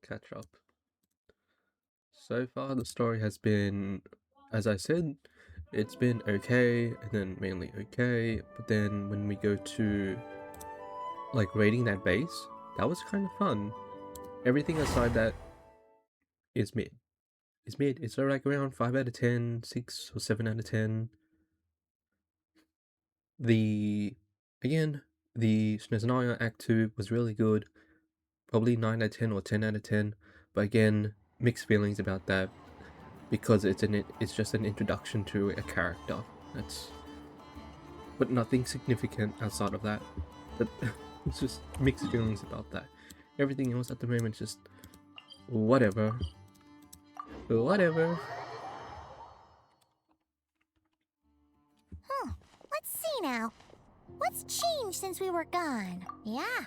catch up. So far, the story has been, as I said, it's been okay, and then mainly okay, but then when we go to, like, raiding that base, that was kind of fun. Everything aside that is mid. It's mid. It's like around 5 out of 10, 6 or 7 out of 10. Again, the Snezhnaya Act 2 was really good. Probably 9 out of 10 or 10 out of 10. But again, mixed feelings about that because it's just an introduction to a character. But nothing significant outside of that. But it's just mixed feelings about that. Everything else at the moment is just whatever. Whatever. Let's see now. What's changed since we were gone? Yeah,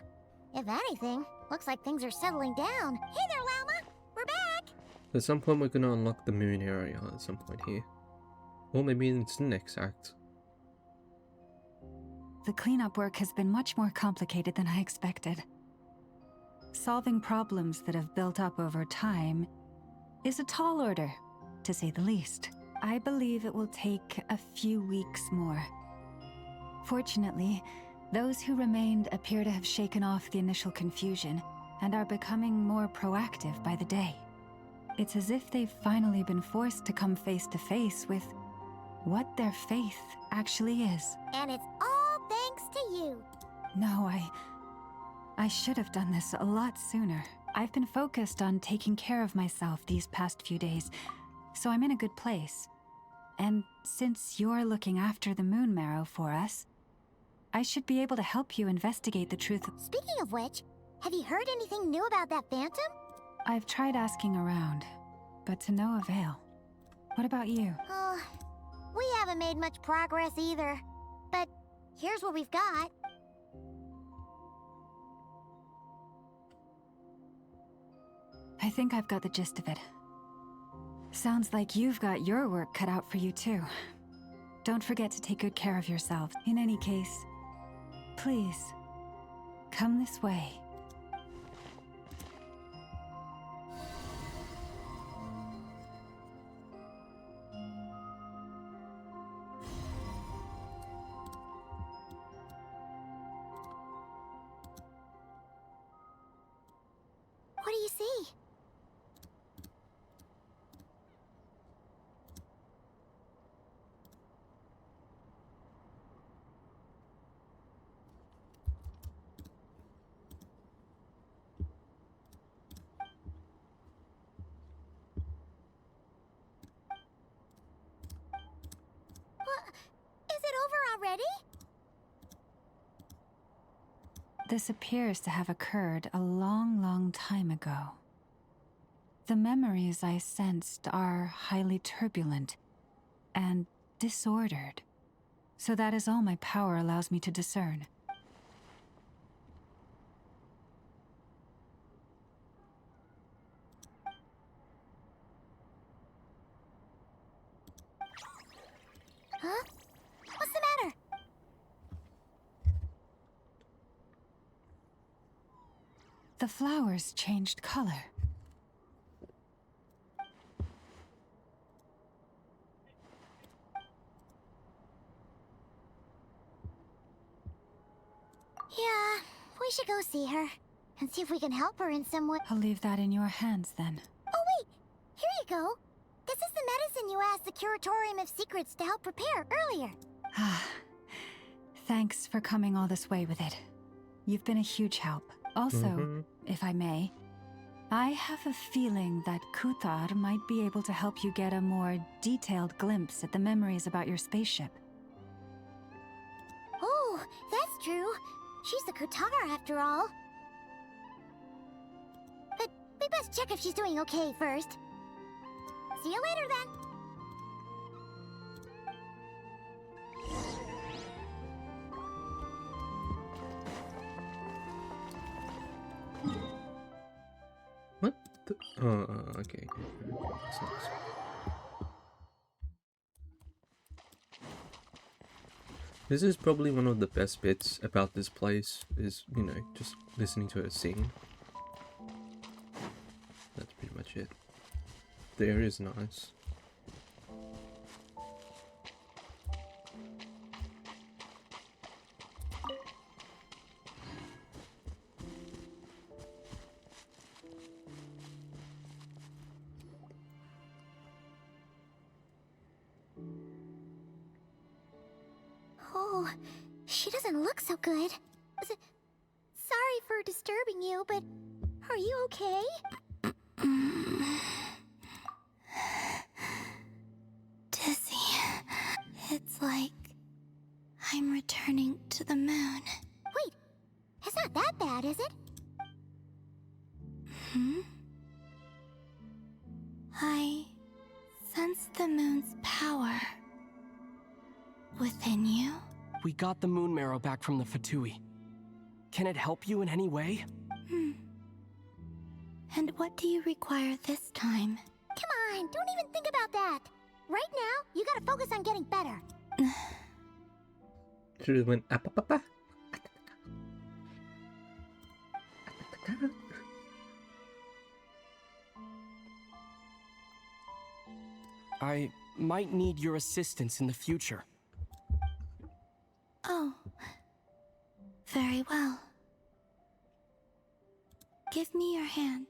if anything, looks like things are settling down. Hey there, Llama! We're back! At some point we're gonna unlock the moon area at some point here. Or maybe it's the next act. The cleanup work has been much more complicated than I expected. Solving problems that have built up over time is a tall order, to say the least. I believe it will take a few weeks more. Fortunately, those who remained appear to have shaken off the initial confusion and are becoming more proactive by the day. It's as if they've finally been forced to come face to face with what their faith actually is. And it's all thanks to you. No, I should have done this a lot sooner. I've been focused on taking care of myself these past few days, so I'm in a good place. And since you're looking after the moon marrow for us, I should be able to help you investigate the truth. Speaking of which, have you heard anything new about that phantom? I've tried asking around, but to no avail. What about you? We haven't made much progress either. But here's what we've got. I think I've got the gist of it. Sounds like you've got your work cut out for you too. Don't forget to take good care of yourselves. In any case, please, come this way. What do you see? Is it over already? This appears to have occurred a long, long time ago. The memories I sensed are highly turbulent and disordered, so that is all my power allows me to discern. Huh? What's the matter? The flowers changed color. Yeah, we should go see her and see if we can help her in some way. I'll leave that in your hands then. Oh wait, here you go. This is the medicine you asked the Curatorium of Secrets to help prepare earlier. Thanks for coming all this way with it. You've been a huge help. Also, if I may, I have a feeling that Kuthar might be able to help you get a more detailed glimpse at the memories about your spaceship. Oh, that's true. She's the Kutara after all. But we best check if she's doing okay first. See you later then. What the? Okay. This is probably one of the best bits about this place, is, you know, just listening to her sing. shit. The area is nice. Oh, she doesn't look so good. Sorry for disturbing you, but are you okay? Dizzy. It's like I'm returning to the moon. Wait, it's not that bad, is it? I sense the moon's power within you. We got the moon marrow back from the Fatui. Can it help you in any way? And what do you require this time? Come on, don't even think about that. Right now, you gotta focus on getting better. Should have went apapapa. I might need your assistance in the future. Oh. Very well. Give me your hand.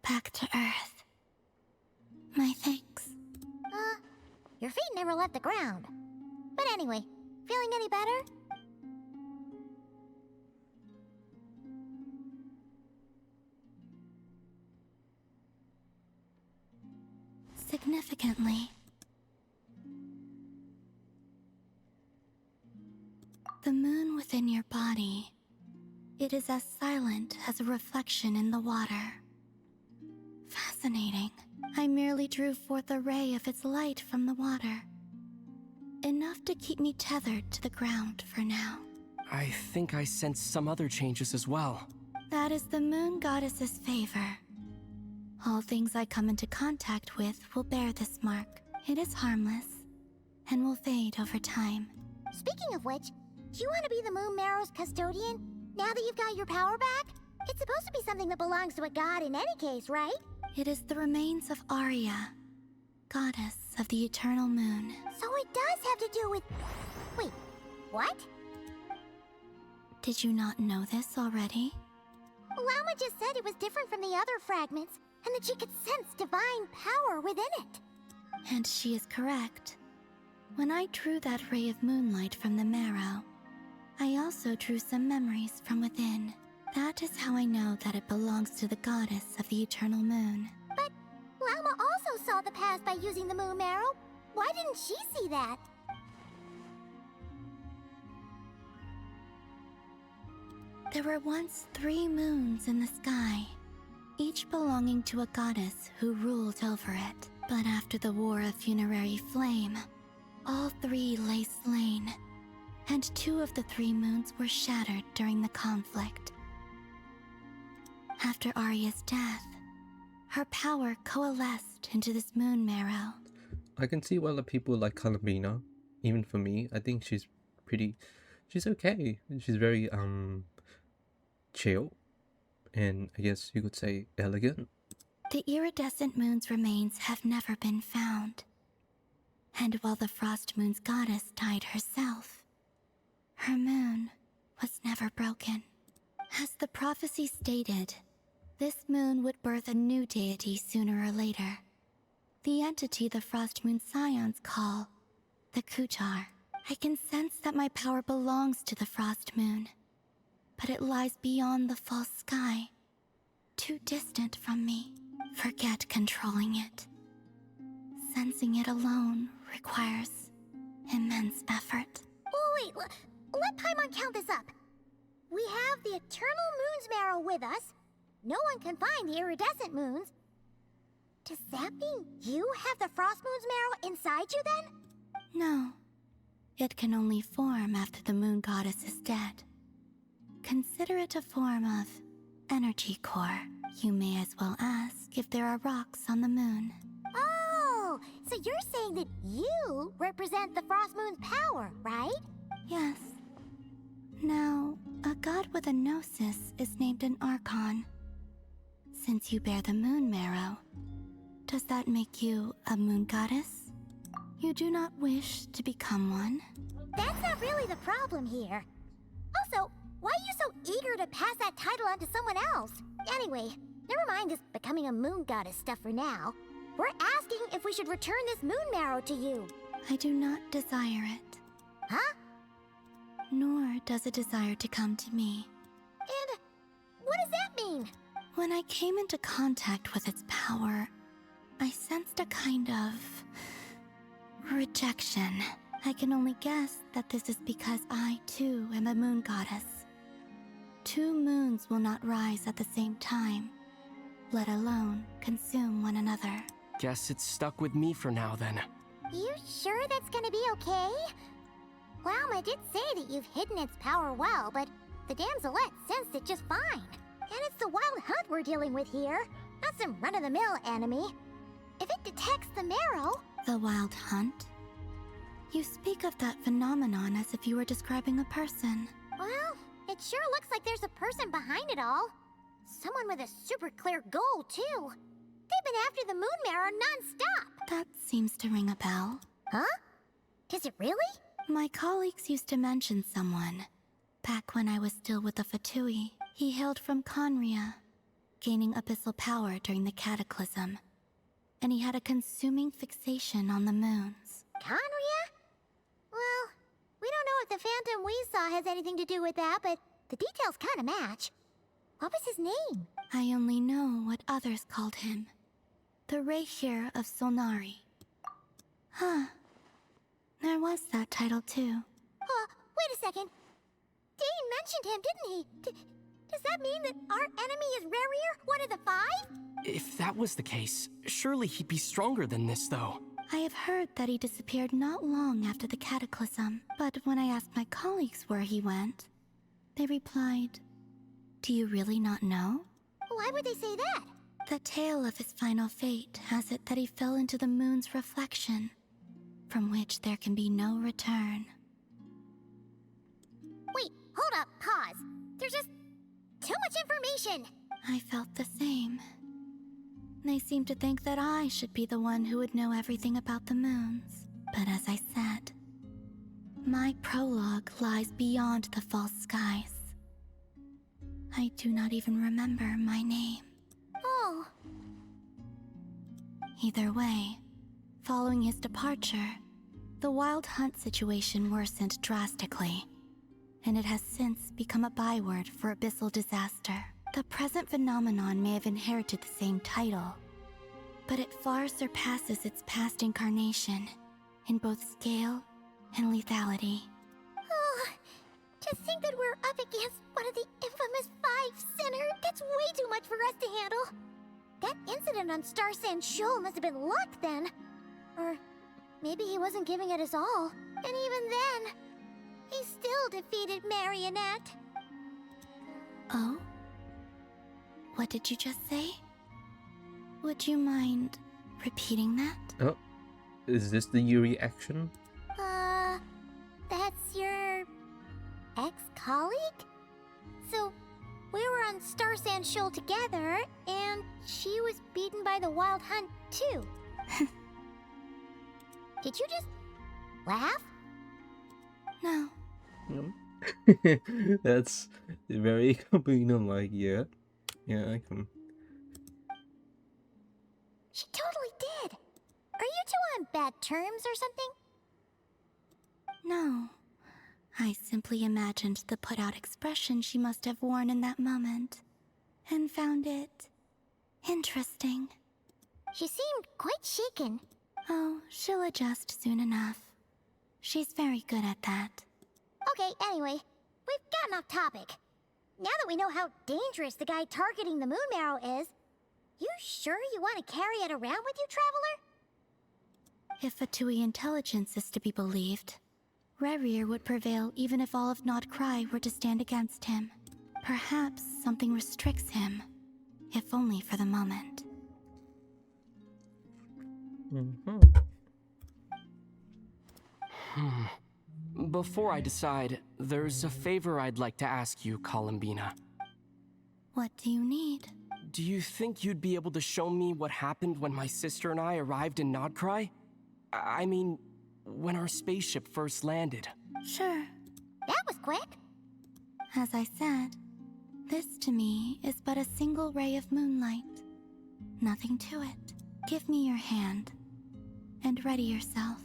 Back to Earth. My thanks. Your feet never left the ground. But anyway, feeling any better? Significantly. The moon within your body, it is as silent as a reflection in the water. Fascinating. I merely drew forth a ray of its light from the water. Enough to keep me tethered to the ground for now. I think I sense some other changes as well. That is the moon goddess's favor. All things I come into contact with will bear this mark. It is harmless, and will fade over time. Speaking of which, do you want to be the Moon Marrow's custodian, now that you've got your power back? It's supposed to be something that belongs to a god in any case, right? It is the remains of Arya, goddess of the eternal moon. So it does have to do with... Wait, what? Did you not know this already? Lauma just said it was different from the other fragments, and that she could sense divine power within it. And she is correct. When I drew that ray of moonlight from the marrow, I also drew some memories from within. That is how I know that it belongs to the goddess of the eternal moon. But Lauma also saw the past by using the Moon Marrow. Why didn't she see that? There were once 3 moons in the sky, each belonging to a goddess who ruled over it. But after the War of Funerary Flame, all 3 lay slain, and 2 of the 3 moons were shattered during the conflict. After Arya's death, her power coalesced into this moon marrow. I can see why a lot of people like Columbina. Even for me, I think she's okay. She's very chill, and I guess you could say elegant. The iridescent moon's remains have never been found. And while the frost moon's goddess died herself, her moon was never broken. As the prophecy stated, this moon would birth a new deity sooner or later. The entity the frost moon scions call the Kutar. I can sense that my power belongs to the frost moon, but it lies beyond the false sky, too distant from me. Forget controlling it. Sensing it alone requires immense effort. Oh, wait, let Paimon count this up. We have the Eternal Moon's Marrow with us. No one can find the iridescent moons. Does that mean you have the Frost Moon's marrow inside you then? No. It can only form after the moon goddess is dead. Consider it a form of energy core. You may as well ask if there are rocks on the moon. Oh, so you're saying that you represent the Frost Moon's power, right? Yes. Now, a god with a gnosis is named an Archon. Since you bear the moon marrow, does that make you a moon goddess? You do not wish to become one? That's not really the problem here. Also, why are you so eager to pass that title on to someone else? Anyway, never mind this becoming a moon goddess stuff for now. We're asking if we should return this moon marrow to you. I do not desire it. Huh? Nor does it desire to come to me. And what does that mean? When I came into contact with its power, I sensed a kind of rejection. I can only guess that this is because I, too, am a moon goddess. 2 moons will not rise at the same time, let alone consume one another. Guess it's stuck with me for now then. You sure that's gonna be okay? Lauma did say that you've hidden its power well, but the damselette sensed it just fine. And it's the wild hunt we're dealing with here, not some run-of-the-mill enemy. If it detects the marrow... The wild hunt? You speak of that phenomenon as if you were describing a person. Well, it sure looks like there's a person behind it all. Someone with a super clear goal, too. They've been after the moon marrow non-stop. That seems to ring a bell. Huh? Does it really? My colleagues used to mention someone. Back when I was still with the Fatui, he hailed from Conria, gaining abyssal power during the Cataclysm. And he had a consuming fixation on the moons. Conria? Well, we don't know if the phantom we saw has anything to do with that, but the details kind of match. What was his name? I only know what others called him. The Rayhir of Solnari. Huh. There was that title too. Wait a second. Dane mentioned him, didn't he? Does that mean that our enemy is Rarier, one of the 5? If that was the case, surely he'd be stronger than this though. I have heard that he disappeared not long after the Cataclysm, but when I asked my colleagues where he went, they replied, "Do you really not know?" Why would they say that? The tale of his final fate has it that he fell into the moon's reflection, from which there can be no return. Wait, hold up, pause. There's just too much information. I felt the same. They seemed to think that I should be the one who would know everything about the moons. But as I said, my prologue lies beyond the false skies. I do not even remember my name. Oh. Either way, following his departure, the wild hunt situation worsened drastically, and it has since become a byword for abyssal disaster. The present phenomenon may have inherited the same title, but it far surpasses its past incarnation in both scale and lethality. Oh, to think that we're up against one of the infamous 5 Sinner, that's way too much for us to handle. That incident on Star Sand Shoal must have been luck then. Or maybe he wasn't giving it his all. And even then, he still defeated Marionette. Oh? What did you just say? Would you mind repeating that? Oh, is this the Yuri action? That's your ex-colleague? So, we were on Star Sand Shoal together, and she was beaten by the Wild Hunt too. Did you just laugh? No. That's very Camino-like, yeah. Yeah, I can. She totally did. Are you two on bad terms or something? No. I simply imagined the put-out expression she must have worn in that moment, and found it interesting. She seemed quite shaken. Oh, she'll adjust soon enough. She's very good at that. Okay, anyway, we've gotten off topic. Now that we know how dangerous the guy targeting the moon marrow is, You sure you want to carry it around with you, Traveler? If Fatui intelligence is to be believed, Rerir would prevail even if all of Nodcry were to stand against him. Perhaps something restricts him, if only for the moment. Before I decide, there's a favor I'd like to ask you, Columbina. What do you need? Do you think you'd be able to show me what happened when my sister and I arrived in Nodcry? I mean, when our spaceship first landed. Sure. That was quick. As I said, this to me is but a single ray of moonlight. Nothing to it. Give me your hand, and ready yourself.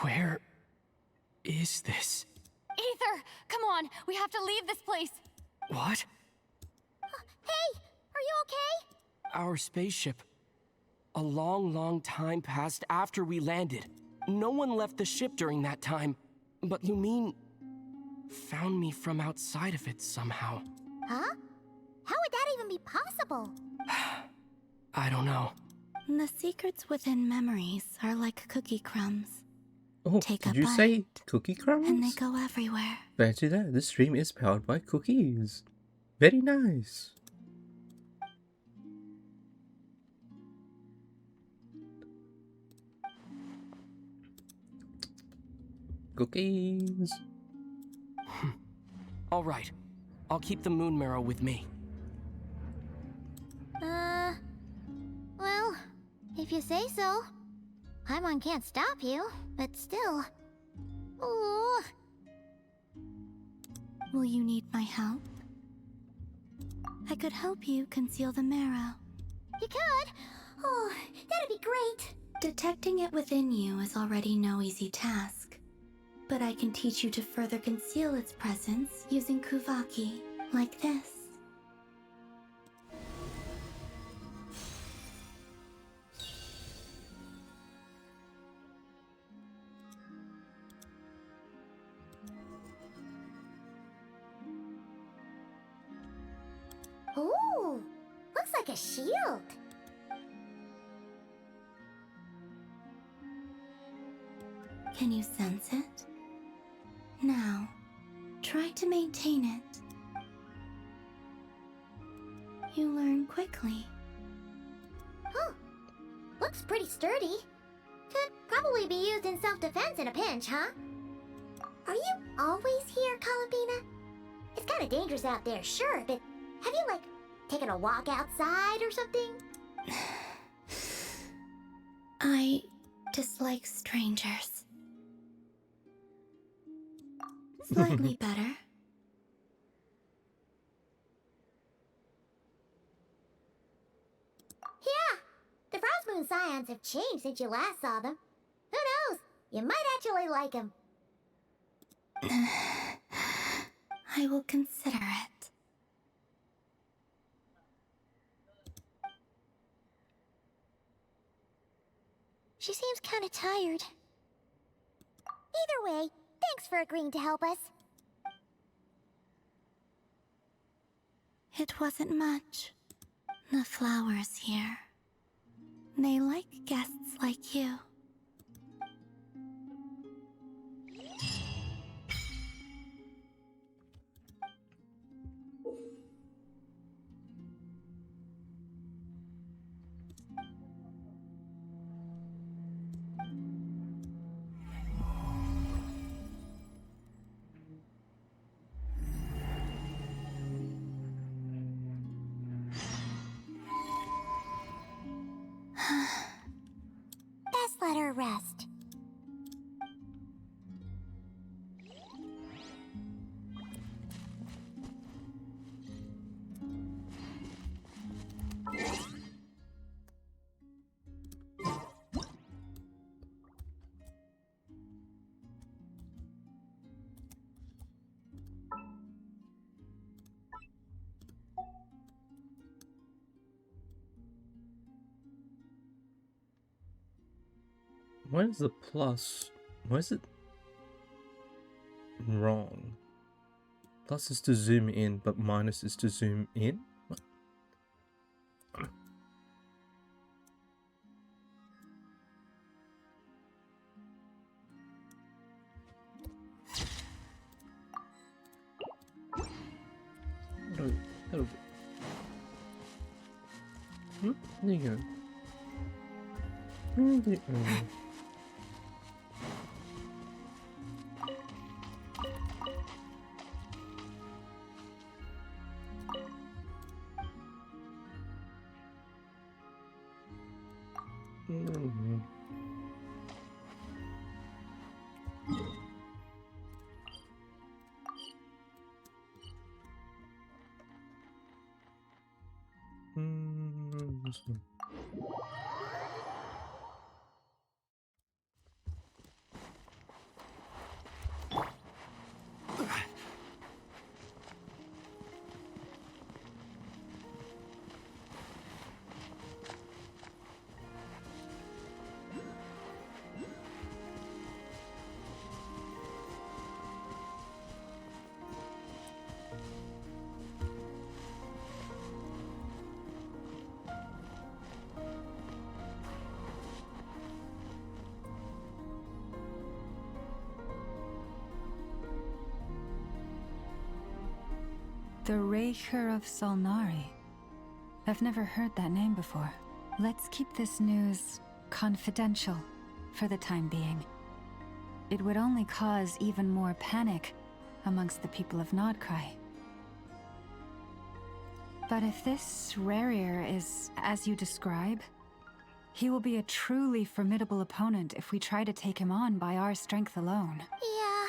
Where is this? Aether, come on, we have to leave this place. What? Hey, are you okay? Our spaceship. A long, long time passed after we landed. No one left the ship during that time, but Lumine found me from outside of it somehow. Huh? How would that even be possible? I don't know. The secrets within memories are like cookie crumbs. Oh, Take did a you say bite, cookie crumbs? And they go everywhere. Fancy that. This stream is powered by cookies. Very nice. Cookies. All right. I'll keep the moon marrow with me. Well, if you say so. Paimon can't stop you, but still. Ooh. Will you need my help? I could help you conceal the marrow. You could? Oh, that'd be great. Detecting it within you is already no easy task. But I can teach you to further conceal its presence using Kuvaki, like this. Ooh, looks like a shield. Can you sense it? Now, try to maintain it. You learn quickly. Huh. Looks pretty sturdy. Could probably be used in self-defense in a pinch, huh? Are you always here, Columbina? It's kind of dangerous out there, sure, but have you, like, taken a walk outside or something? I dislike strangers. Slightly better. Yeah, the Frost Moon Scions have changed since you last saw them. Who knows? You might actually like them. I will consider it. She seems kind of tired. Either way, thanks for agreeing to help us. It wasn't much. The flowers here. They like guests like you. Why is the plus... Why is it wrong? Plus is to zoom in, but minus is to zoom in? What? That'll do. There you go. This one. The Raker of Solnari. I've never heard that name before. Let's keep this news confidential for the time being. It would only cause even more panic amongst the people of Nodcry. But if this Rarier is as you describe, he will be a truly formidable opponent if we try to take him on by our strength alone. Yeah.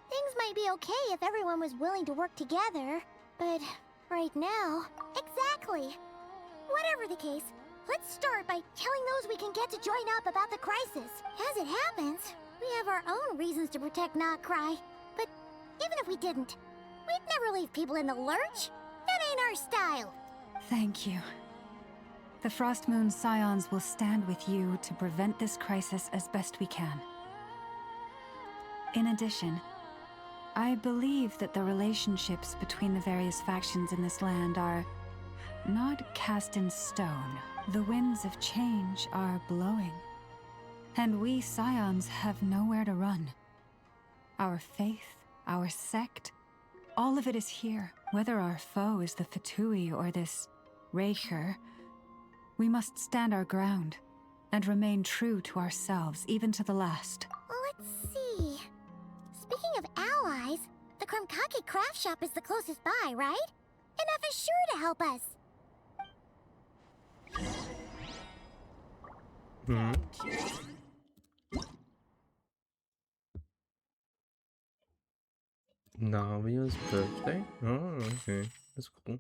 Things might be okay if everyone was willing to work together, but right now... Exactly! Whatever the case, let's start by telling those we can get to join up about the crisis. As it happens, we have our own reasons to protect Notcry. But even if we didn't, we'd never leave people in the lurch. That ain't our style. Thank you. The Frostmoon Scions will stand with you to prevent this crisis as best we can. In addition, I believe that the relationships between the various factions in this land are not cast in stone. The winds of change are blowing, and we Scions have nowhere to run. Our faith, our sect, all of it is here. Whether our foe is the Fatui or this Raker, we must stand our ground and remain true to ourselves, even to the last. Let's see. Speaking of allies, the Krumkake craft shop is the closest by, right? Enough is sure to help us. Navia's birthday? Oh, okay. That's cool.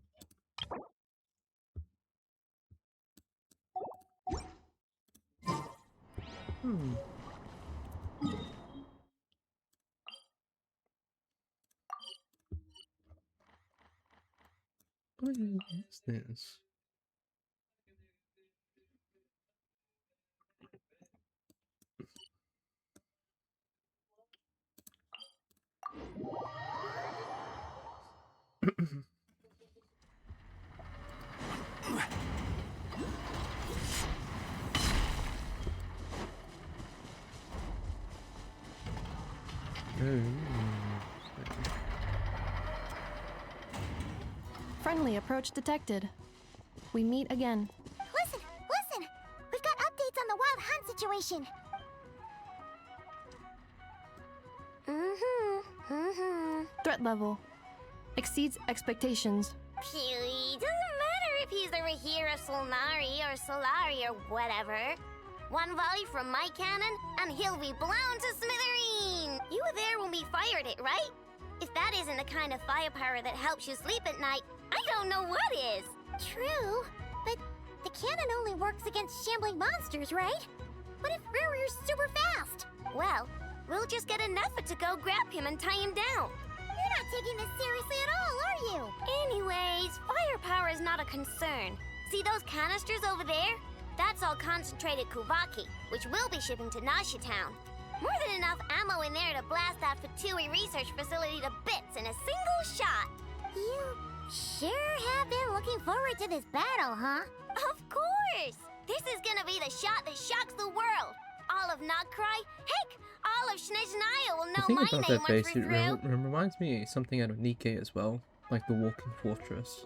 What is this? Friendly approach detected. We meet again. Listen! We've got updates on the Wild Hunt situation. Threat level exceeds expectations. Phew, doesn't matter if he's the Rahira Solnari or Solari or whatever. One volley from my cannon, and he'll be blown to smithereens! You were there when we fired it, right? If that isn't the kind of firepower that helps you sleep at night, I don't know what is! True, but the cannon only works against shambling monsters, right? What if Rarir's super fast? Well, we'll just get an effort to go grab him and tie him down. You're not taking this seriously at all, are you? Anyways, firepower is not a concern. See those canisters over there? That's all concentrated Kuvaki, which will be shipping to Nasha Town. More than enough ammo in there to blast that Fatui research facility to bits in a single shot. You sure have been looking forward to this battle, huh? Of course! This is gonna be the shot that shocks the world. All of Nagcry, heck, all of Snezhnaya will The know thing my about name that once base, we're it through. reminds me of something out of Nikkei as well, like the Walking Fortress.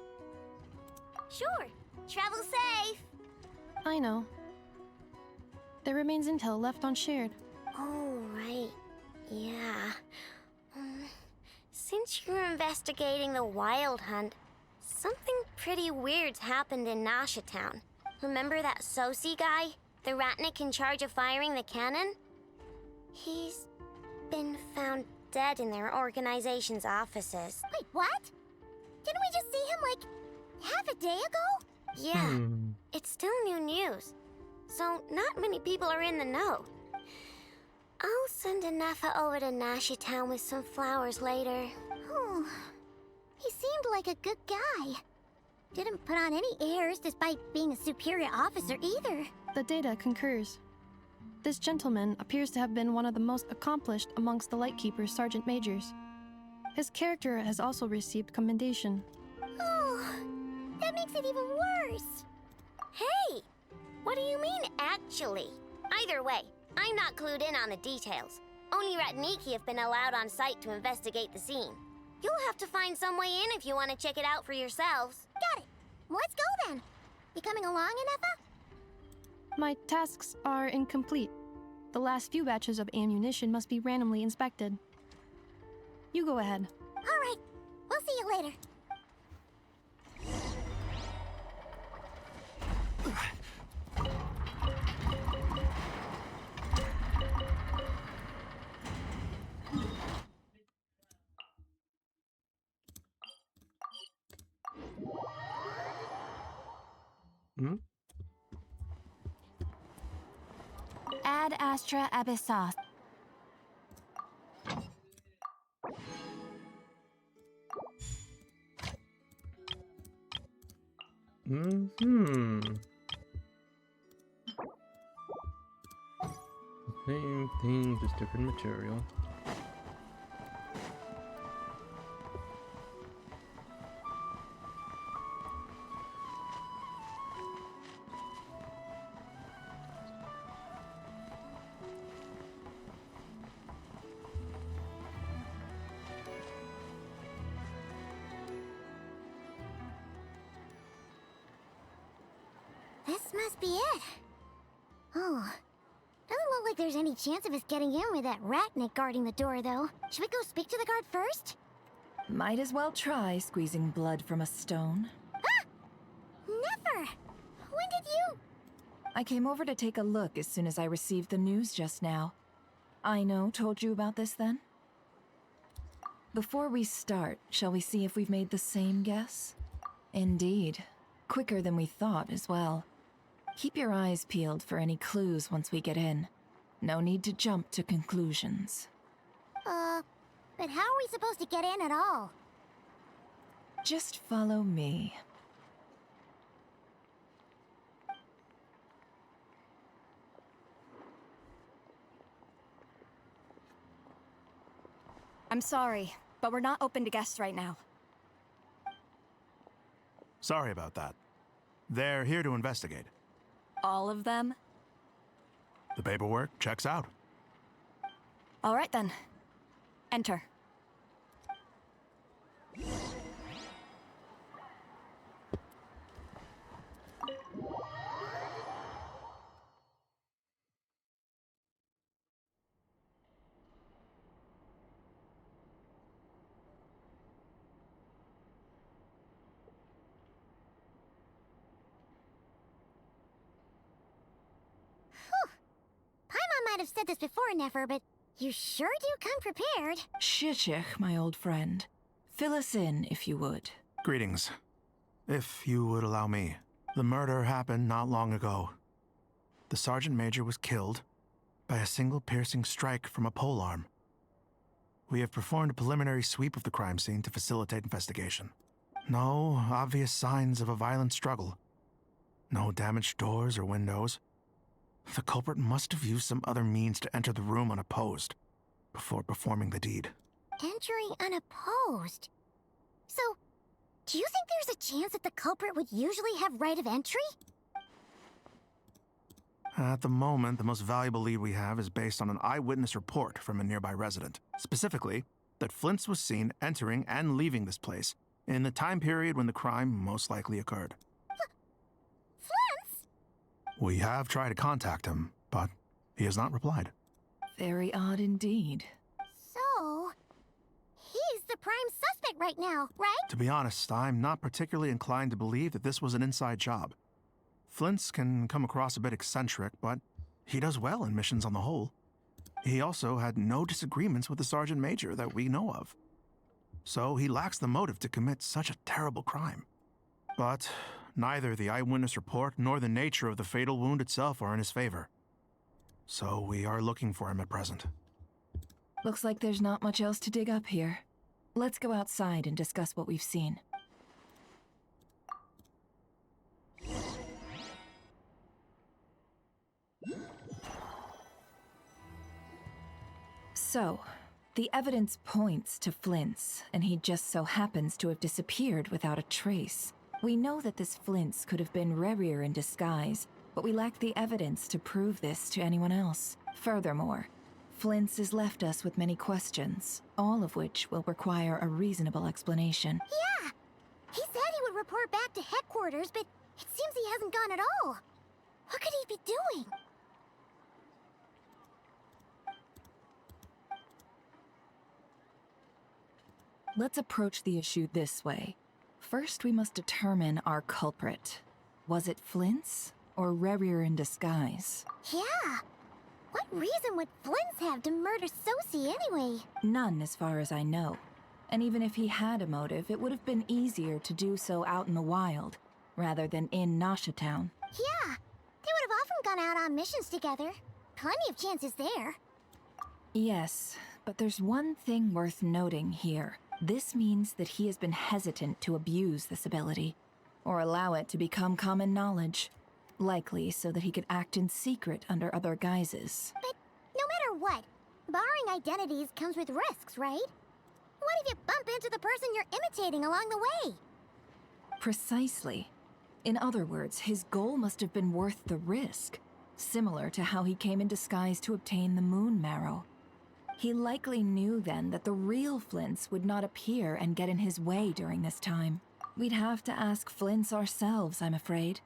Sure, travel safe. I know. There remains intel left unshared. Oh, right. Yeah. Since you're investigating the Wild Hunt, something pretty weird's happened in Nasha Town. Remember that Sosi guy? The Ratnik in charge of firing the cannon? He's been found dead in their organization's offices. Wait, what? Didn't we just see him, like, half a day ago? Yeah, it's still new news. So not many people are in the know. I'll send Anafa over to Nasha Town with some flowers later. Oh, he seemed like a good guy. Didn't put on any airs despite being a superior officer either. The data concurs. This gentleman appears to have been one of the most accomplished amongst the Lightkeeper's Sergeant Majors. His character has also received commendation. Oh, that makes it even worse. Hey, what do you mean, actually? Either way, I'm not clued in on the details. Only Ratniki have been allowed on site to investigate the scene. You'll have to find some way in if you want to check it out for yourselves. Got it. Let's go then. You coming along, Anefa? My tasks are incomplete. The last few batches of ammunition must be randomly inspected. You go ahead. All right. We'll see you later. Hmm? Ad Astra Abyssos. Same thing, just different material. This must be it. Oh, doesn't look like there's any chance of us getting in with that Ratnik guarding the door, though. Should we go speak to the guard first? Might as well try squeezing blood from a stone. Ah! Never! When did you... I came over to take a look as soon as I received the news just now. Aino told you about this then? Before we start, shall we see if we've made the same guess? Indeed. Quicker than we thought as well. Keep your eyes peeled for any clues once we get in. No need to jump to conclusions. But how are we supposed to get in at all? Just follow me. I'm sorry, but we're not open to guests right now. Sorry about that. They're here to investigate. All of them? The paperwork checks out. All right then. Enter. Paimon might have said this before, Nefer, but you sure do come prepared. Shishich, my old friend. Fill us in, if you would. Greetings. If you would allow me. The murder happened not long ago. The Sergeant Major was killed by a single piercing strike from a polearm. We have performed a preliminary sweep of the crime scene to facilitate investigation. No obvious signs of a violent struggle. No damaged doors or windows. The culprit must have used some other means to enter the room unopposed before performing the deed. Entering unopposed? So, do you think there's a chance that the culprit would usually have right of entry? At the moment, the most valuable lead we have is based on an eyewitness report from a nearby resident. Specifically, that Flint's was seen entering and leaving this place in the time period when the crime most likely occurred. Flint's? We have tried to contact him, but he has not replied. Very odd indeed. So, he's the prime suspect right now, right? To be honest, I'm not particularly inclined to believe that this was an inside job. Flint's can come across a bit eccentric, but he does well in missions on the whole. He also had no disagreements with the Sergeant Major that we know of. So he lacks the motive to commit such a terrible crime. But neither the eyewitness report nor the nature of the fatal wound itself are in his favor. So we are looking for him at present. Looks like there's not much else to dig up here. Let's go outside and discuss what we've seen. So, the evidence points to Flint's, and he just so happens to have disappeared without a trace. We know that this Flint's could have been Rerir in disguise, but we lack the evidence to prove this to anyone else. Furthermore, Flint's has left us with many questions, all of which will require a reasonable explanation. Yeah! He said he would report back to headquarters, but it seems he hasn't gone at all. What could he be doing? Let's approach the issue this way. First, we must determine our culprit. Was it Flint's or Rerir in disguise? Yeah! What reason would Flint's have to murder Sosie anyway? None, as far as I know. And even if he had a motive, it would have been easier to do so out in the wild, rather than in Nasha Town. Yeah! They would have often gone out on missions together. Plenty of chances there. Yes, but there's one thing worth noting here. This means that he has been hesitant to abuse this ability, or allow it to become common knowledge. Likely so that he could act in secret under other guises. But no matter what, borrowing identities comes with risks, right? What if you bump into the person you're imitating along the way? Precisely. In other words, his goal must have been worth the risk, similar to how he came in disguise to obtain the moon marrow. He likely knew then that the real Flint's would not appear and get in his way during this time. We'd have to ask Flint's ourselves, I'm afraid.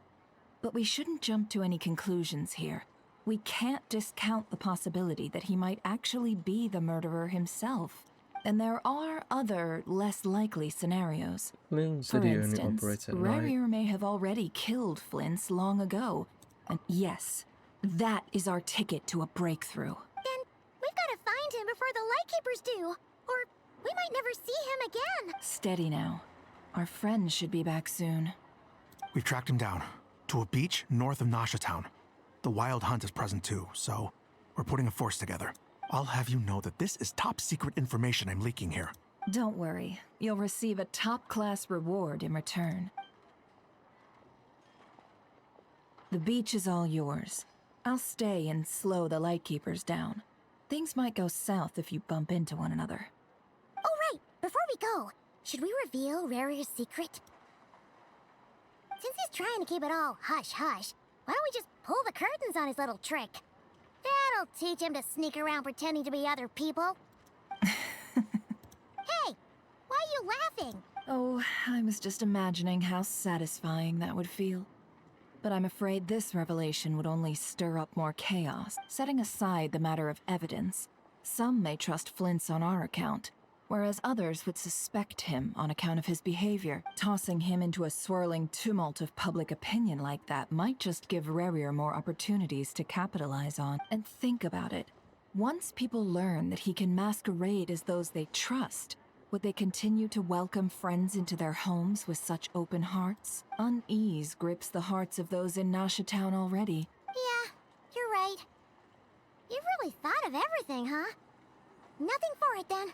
But we shouldn't jump to any conclusions here. We can't discount the possibility that he might actually be the murderer himself. And there are other, less likely scenarios. Flynn For said he only instance, operates at night. Rerir may have already killed Flint's long ago. And yes, that is our ticket to a breakthrough. Then we've got to find him before the Lightkeepers do, or we might never see him again. Steady now. Our friend should be back soon. We've tracked him down to a beach north of Nasha Town. The Wild Hunt is present too, so we're putting a force together. I'll have you know that this is top secret information I'm leaking here. Don't worry. You'll receive a top-class reward in return. The beach is all yours. I'll stay and slow the Lightkeepers down. Things might go south if you bump into one another. Oh right, before we go, should we reveal Rarir's secret? Since he's trying to keep it all hush-hush, why don't we just pull the curtains on his little trick? That'll teach him to sneak around pretending to be other people. Hey, why are you laughing? Oh, I was just imagining how satisfying that would feel. But I'm afraid this revelation would only stir up more chaos. Setting aside the matter of evidence, some may trust Flint's on our account, whereas others would suspect him on account of his behavior. Tossing him into a swirling tumult of public opinion like that might just give Rerir more opportunities to capitalize on. And think about it. Once people learn that he can masquerade as those they trust, would they continue to welcome friends into their homes with such open hearts? Unease grips the hearts of those in Nasha Town already. Yeah, you're right. You've really thought of everything, huh? Nothing for it then.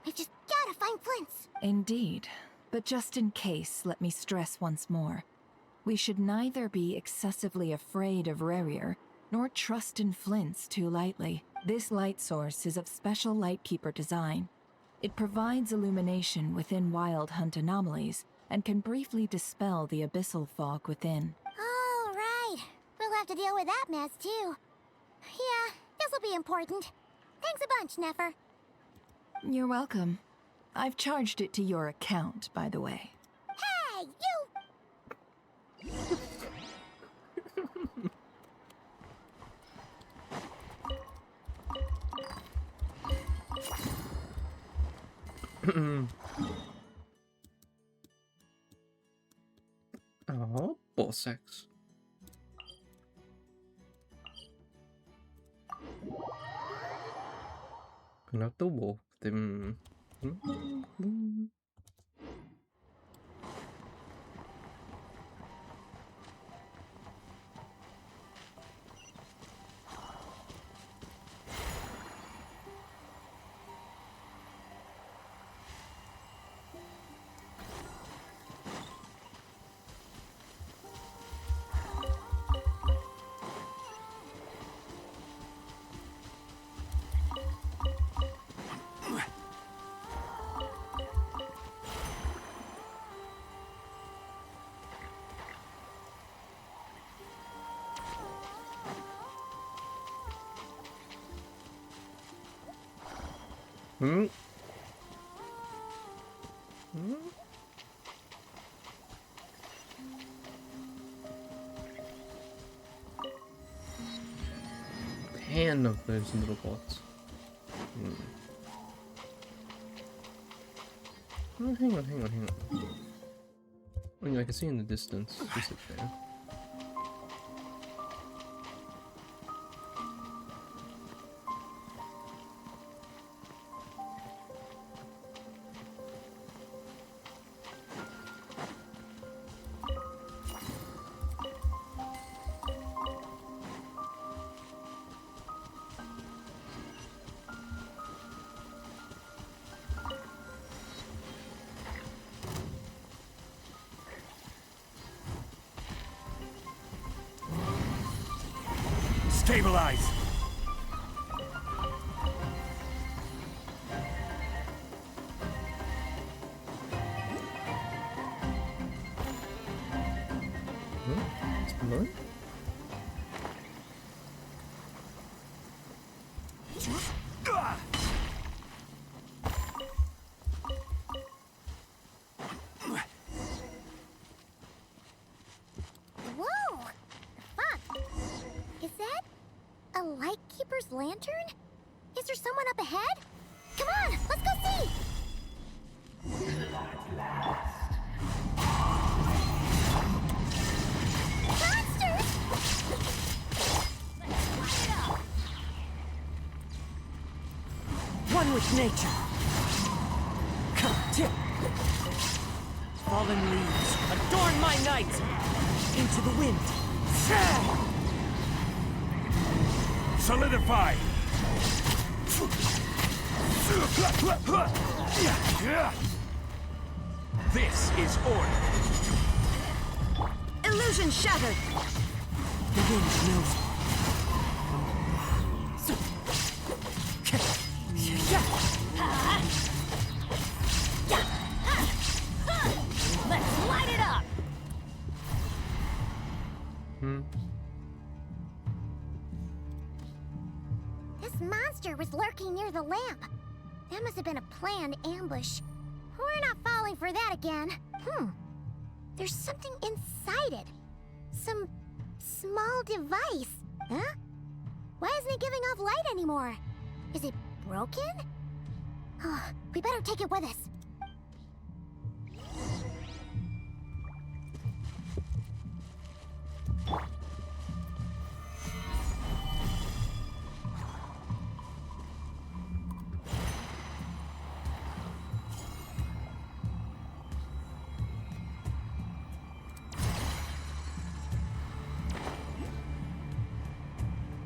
We've just gotta find Flint's. Indeed. But just in case, let me stress once more. We should neither be excessively afraid of Rarier, nor trust in flints too lightly. This light source is of special Lightkeeper design. It provides illumination within Wild Hunt anomalies, and can briefly dispel the abyssal fog within. All right. We'll have to deal with that mess, too. Yeah, this'll be important. Thanks a bunch, Nefer. You're welcome. I've charged it to your account, by the way. Hey, you! Oh, ball sacks. Gonna have to walk them. Hand of those little bots. Oh, hang on. Oh, yeah, I can see in the distance. Just up there. Stabilize! It's below? Whoa! Fuck! Is that a Lightkeeper's lantern? Is there someone up ahead? Come on, let's go see! Monsters! One with nature. Come, tip. Fallen leaves, adorn my night. Into the wind. Solidify! This is order. Illusion shattered. The wind knows. Let's light it up! This monster was lurking near the lamp. That must have been a planned ambush. We're not falling for that again. There's something inside it. Some small device. Huh? Why isn't it giving off light anymore? Is it broken? Oh, we better take it with us.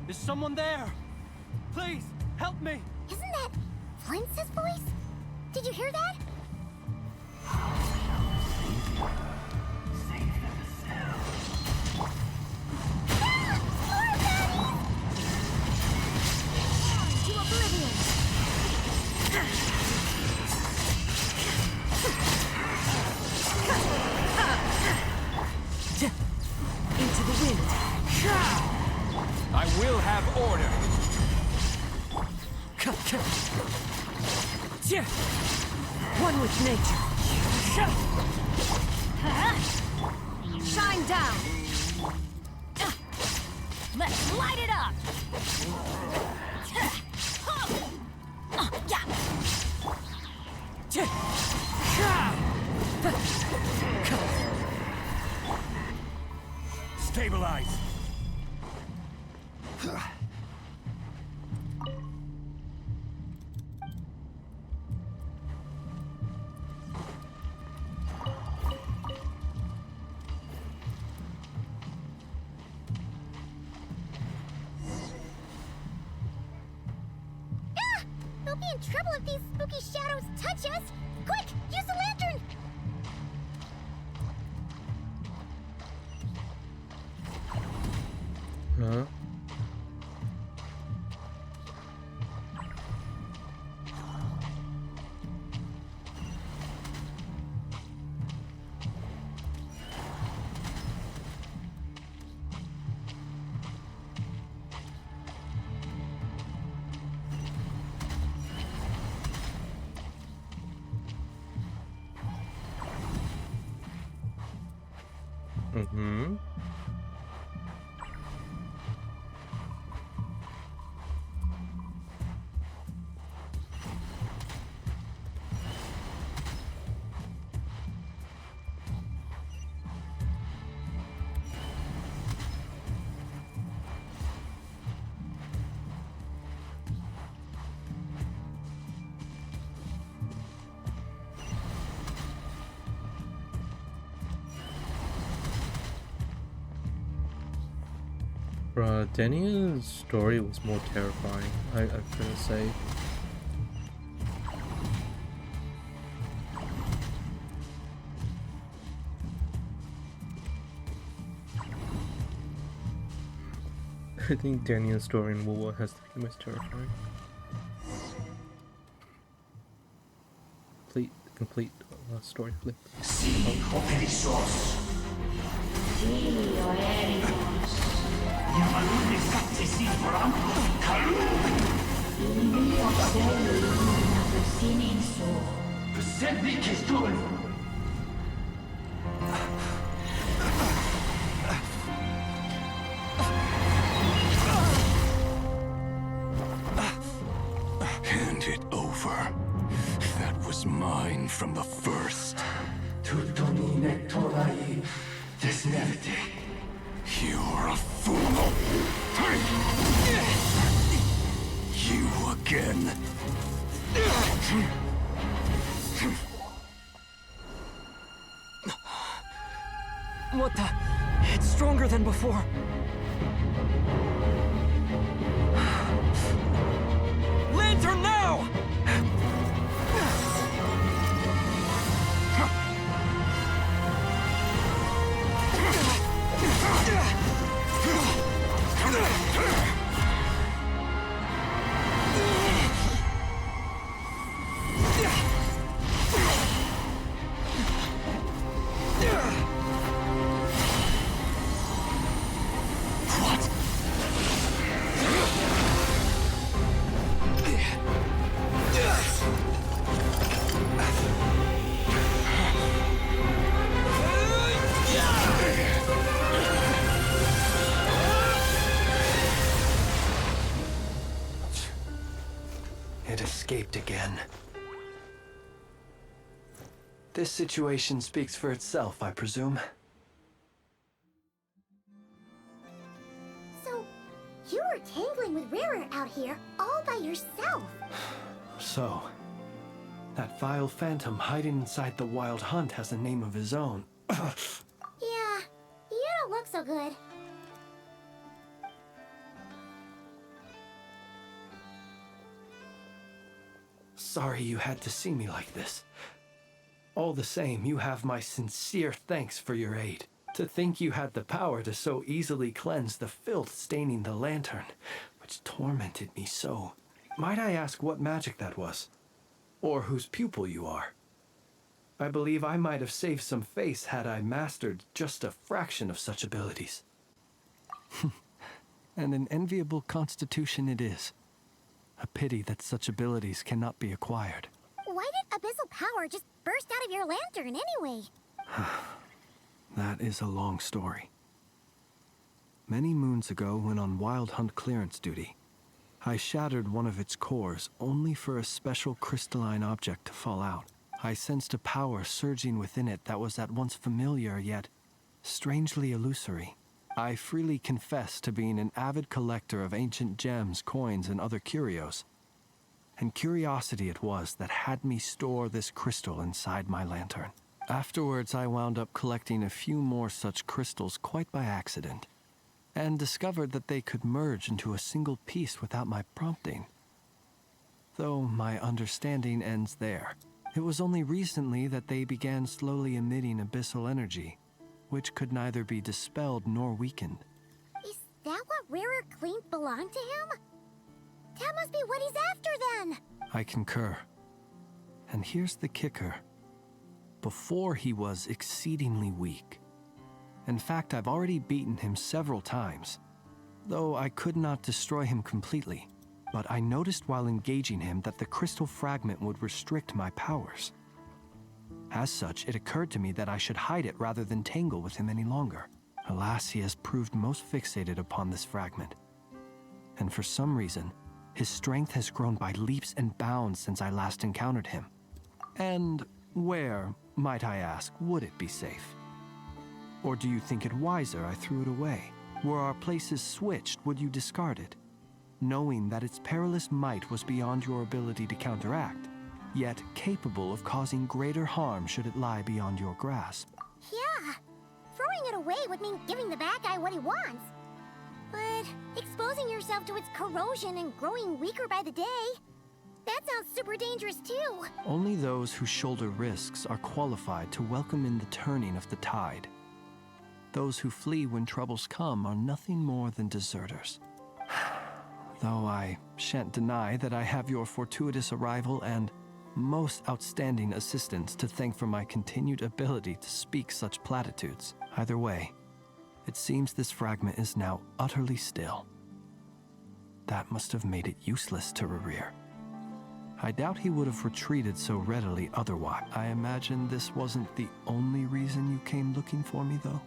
Is someone there? Please, help me! Isn't that Flint's voice? Did you hear that? order. One with nature. Shine down! Let's light it up! Stabilize. We'll be in trouble if these spooky shadows touch us! Quick, use the lantern! Huh? Mm-hmm. Bruh, Daniel's story was more terrifying, I couldn't say. I think Daniel's story in World War has to be the most terrifying. Complete story flip. Hand it over. That was mine from the first. You're a fool. You again. What the? It's stronger than before. Lantern now! It escaped again. This situation speaks for itself, I presume. So, you were tangling with Rarer out here all by yourself. So, that vile phantom hiding inside the Wild Hunt has a name of his own. Yeah, you don't look so good. Sorry you had to see me like this. All the same, you have my sincere thanks for your aid. To think you had the power to so easily cleanse the filth staining the lantern, which tormented me so. Might I ask what magic that was? Or whose pupil you are? I believe I might have saved some face had I mastered just a fraction of such abilities. and an enviable constitution it is. A pity that such abilities cannot be acquired. Why did abyssal power just burst out of your lantern anyway? That is a long story. Many moons ago, when on wild hunt clearance duty, I shattered one of its cores only for a special crystalline object to fall out. I sensed a power surging within it that was at once familiar yet strangely illusory. I freely confess to being an avid collector of ancient gems, coins, and other curios. And curiosity it was that had me store this crystal inside my lantern. Afterwards, I wound up collecting a few more such crystals quite by accident, and discovered that they could merge into a single piece without my prompting. Though my understanding ends there. It was only recently that they began slowly emitting abyssal energy, which could neither be dispelled nor weakened. Is that what Rarer claimed belonged to him? That must be what he's after then! I concur. And here's the kicker. Before he was exceedingly weak. In fact, I've already beaten him several times, though I could not destroy him completely. But I noticed while engaging him that the crystal fragment would restrict my powers. As such, it occurred to me that I should hide it rather than tangle with him any longer. Alas, he has proved most fixated upon this fragment. And for some reason, his strength has grown by leaps and bounds since I last encountered him. And where, might I ask, would it be safe? Or do you think it wiser I threw it away? Were our places switched, would you discard it? Knowing that its perilous might was beyond your ability to counteract, yet capable of causing greater harm should it lie beyond your grasp. Yeah, throwing it away would mean giving the bad guy what he wants. But exposing yourself to its corrosion and growing weaker by the day, that sounds super dangerous too. Only those who shoulder risks are qualified to welcome in the turning of the tide. Those who flee when troubles come are nothing more than deserters. Though I shan't deny that I have your fortuitous arrival and most outstanding assistance to thank for my continued ability to speak such platitudes. Either way, it seems this fragment is now utterly still. That must have made it useless to Rarir. I doubt he would have retreated so readily otherwise. I imagine this wasn't the only reason you came looking for me, though?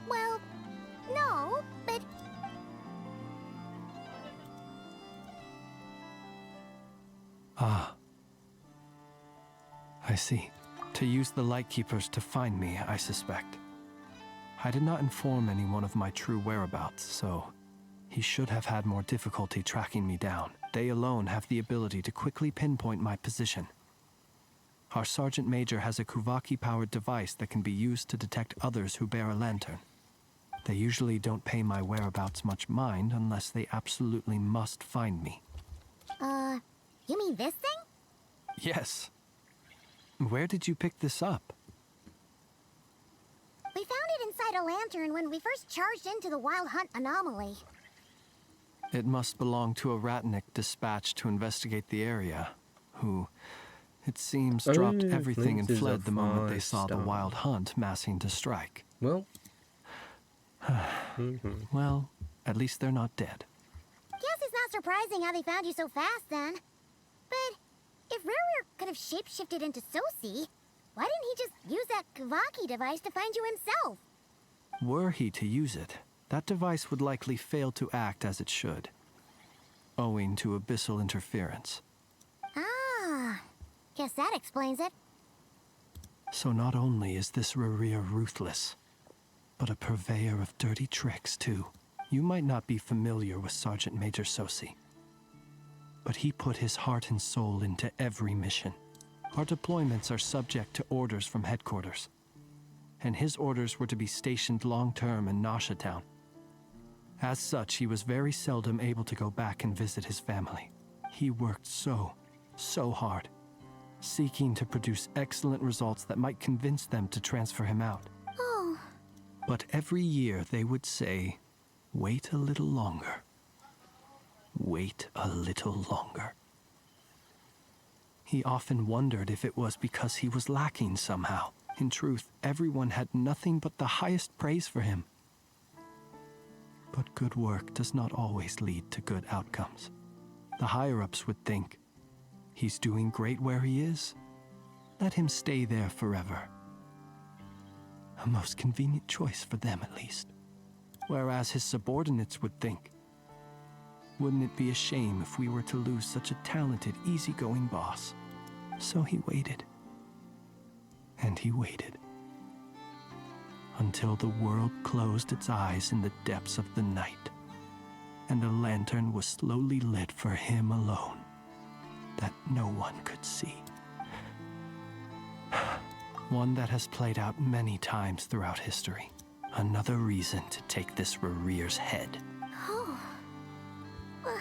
Well, no, but... Ah. I see. To use the Lightkeepers to find me, I suspect. I did not inform anyone of my true whereabouts, so he should have had more difficulty tracking me down. They alone have the ability to quickly pinpoint my position. Our Sergeant Major has a Kuvaki-powered device that can be used to detect others who bear a lantern. They usually don't pay my whereabouts much mind unless they absolutely must find me. You mean this thing? Yes. Where did you pick this up? We found it inside a lantern when we first charged into the Wild Hunt anomaly. It must belong to a Ratnik dispatched to investigate the area, who, it seems, dropped everything and fled the moment they saw the Wild Hunt massing to strike. Well. Well, at least they're not dead. Guess it's not surprising how they found you so fast then. But if Rarir could have shapeshifted into Sosi, why didn't he just use that Kavaki device to find you himself? Were he to use it, that device would likely fail to act as it should, owing to abyssal interference. Ah, guess that explains it. So not only is this Rarir ruthless, but a purveyor of dirty tricks too. You might not be familiar with Sergeant Major Sosi, but he put his heart and soul into every mission. Our deployments are subject to orders from headquarters, and his orders were to be stationed long-term in Nasha Town. As such, he was very seldom able to go back and visit his family. He worked so hard, seeking to produce excellent results that might convince them to transfer him out. Oh. But every year they would say, "Wait a little longer. Wait a little longer." He often wondered if it was because he was lacking somehow. In truth, everyone had nothing but the highest praise for him. But good work does not always lead to good outcomes. The higher-ups would think, he's doing great where he is. Let him stay there forever. A most convenient choice for them, at least. Whereas his subordinates would think, wouldn't it be a shame if we were to lose such a talented, easygoing boss? So he waited. And he waited. Until the world closed its eyes in the depths of the night, and a lantern was slowly lit for him alone, that no one could see. One that has played out many times throughout history. Another reason to take this Rerere's head. Oh. Well,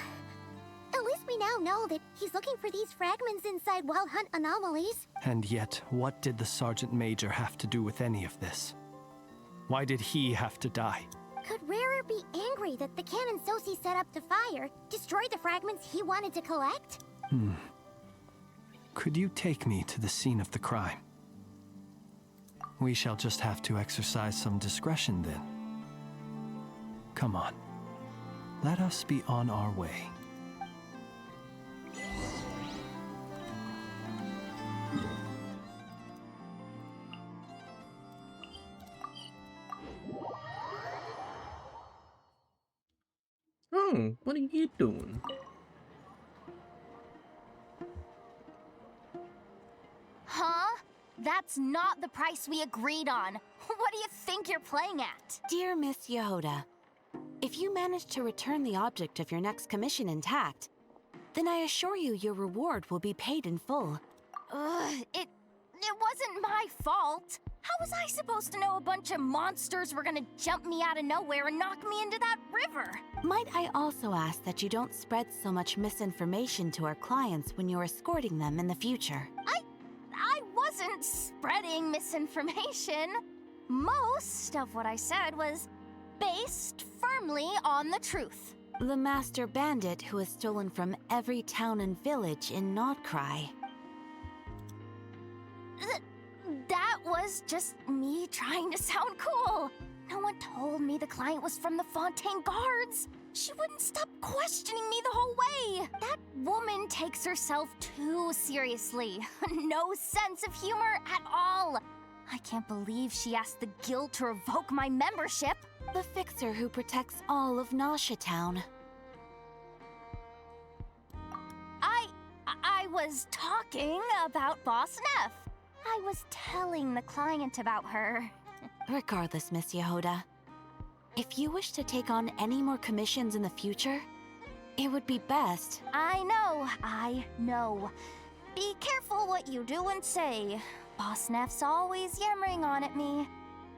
at least we now know that he's looking for these fragments inside Wild Hunt anomalies. And yet, what did the Sergeant Major have to do with any of this? Why did he have to die? Could Rarer be angry that the cannon Sosi set up to fire destroyed the fragments he wanted to collect? Could you take me to the scene of the crime? We shall just have to exercise some discretion then. Come on. Let us be on our way. Oh, what are you doing? Huh? That's not the price we agreed on. What do you think you're playing at? Dear Miss Yehoda, if you manage to return the object of your next commission intact, then I assure you your reward will be paid in full. It wasn't my fault. How was I supposed to know a bunch of monsters were gonna jump me out of nowhere and knock me into that river? Might I also ask that you don't spread so much misinformation to our clients when you're escorting them in the future? I wasn't spreading misinformation. Most of what I said was based firmly on the truth. The master bandit who has stolen from every town and village in Nodcry. That was just me trying to sound cool. No one told me the client was from the Fontaine Guards. She wouldn't stop questioning me the whole way. That woman takes herself too seriously. No sense of humor at all. I can't believe she asked the guild to revoke my membership. The fixer who protects all of Nasha Town. I was talking about Boss Neff. I was telling the client about her. Regardless, Miss Yehoda, if you wish to take on any more commissions in the future, it would be best. I know. Be careful what you do and say. Boss Neff's always yammering on at me.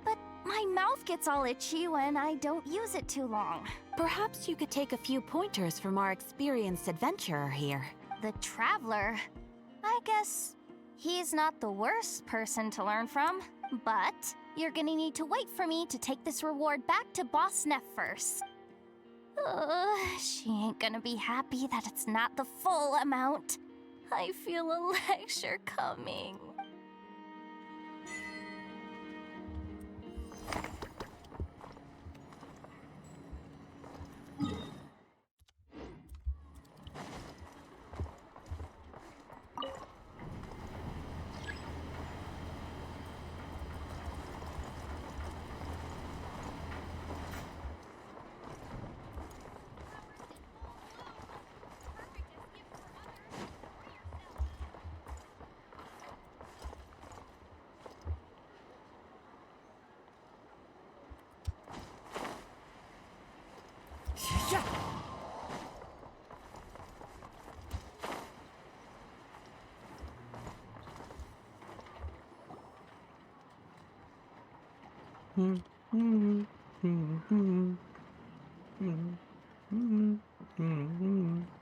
But my mouth gets all itchy when I don't use it too long. Perhaps you could take a few pointers from our experienced adventurer here. The Traveler. I guess he's not the worst person to learn from, but you're gonna need to wait for me to take this reward back to Boss Neff first. She ain't gonna be happy that it's not the full amount. I feel a lecture coming.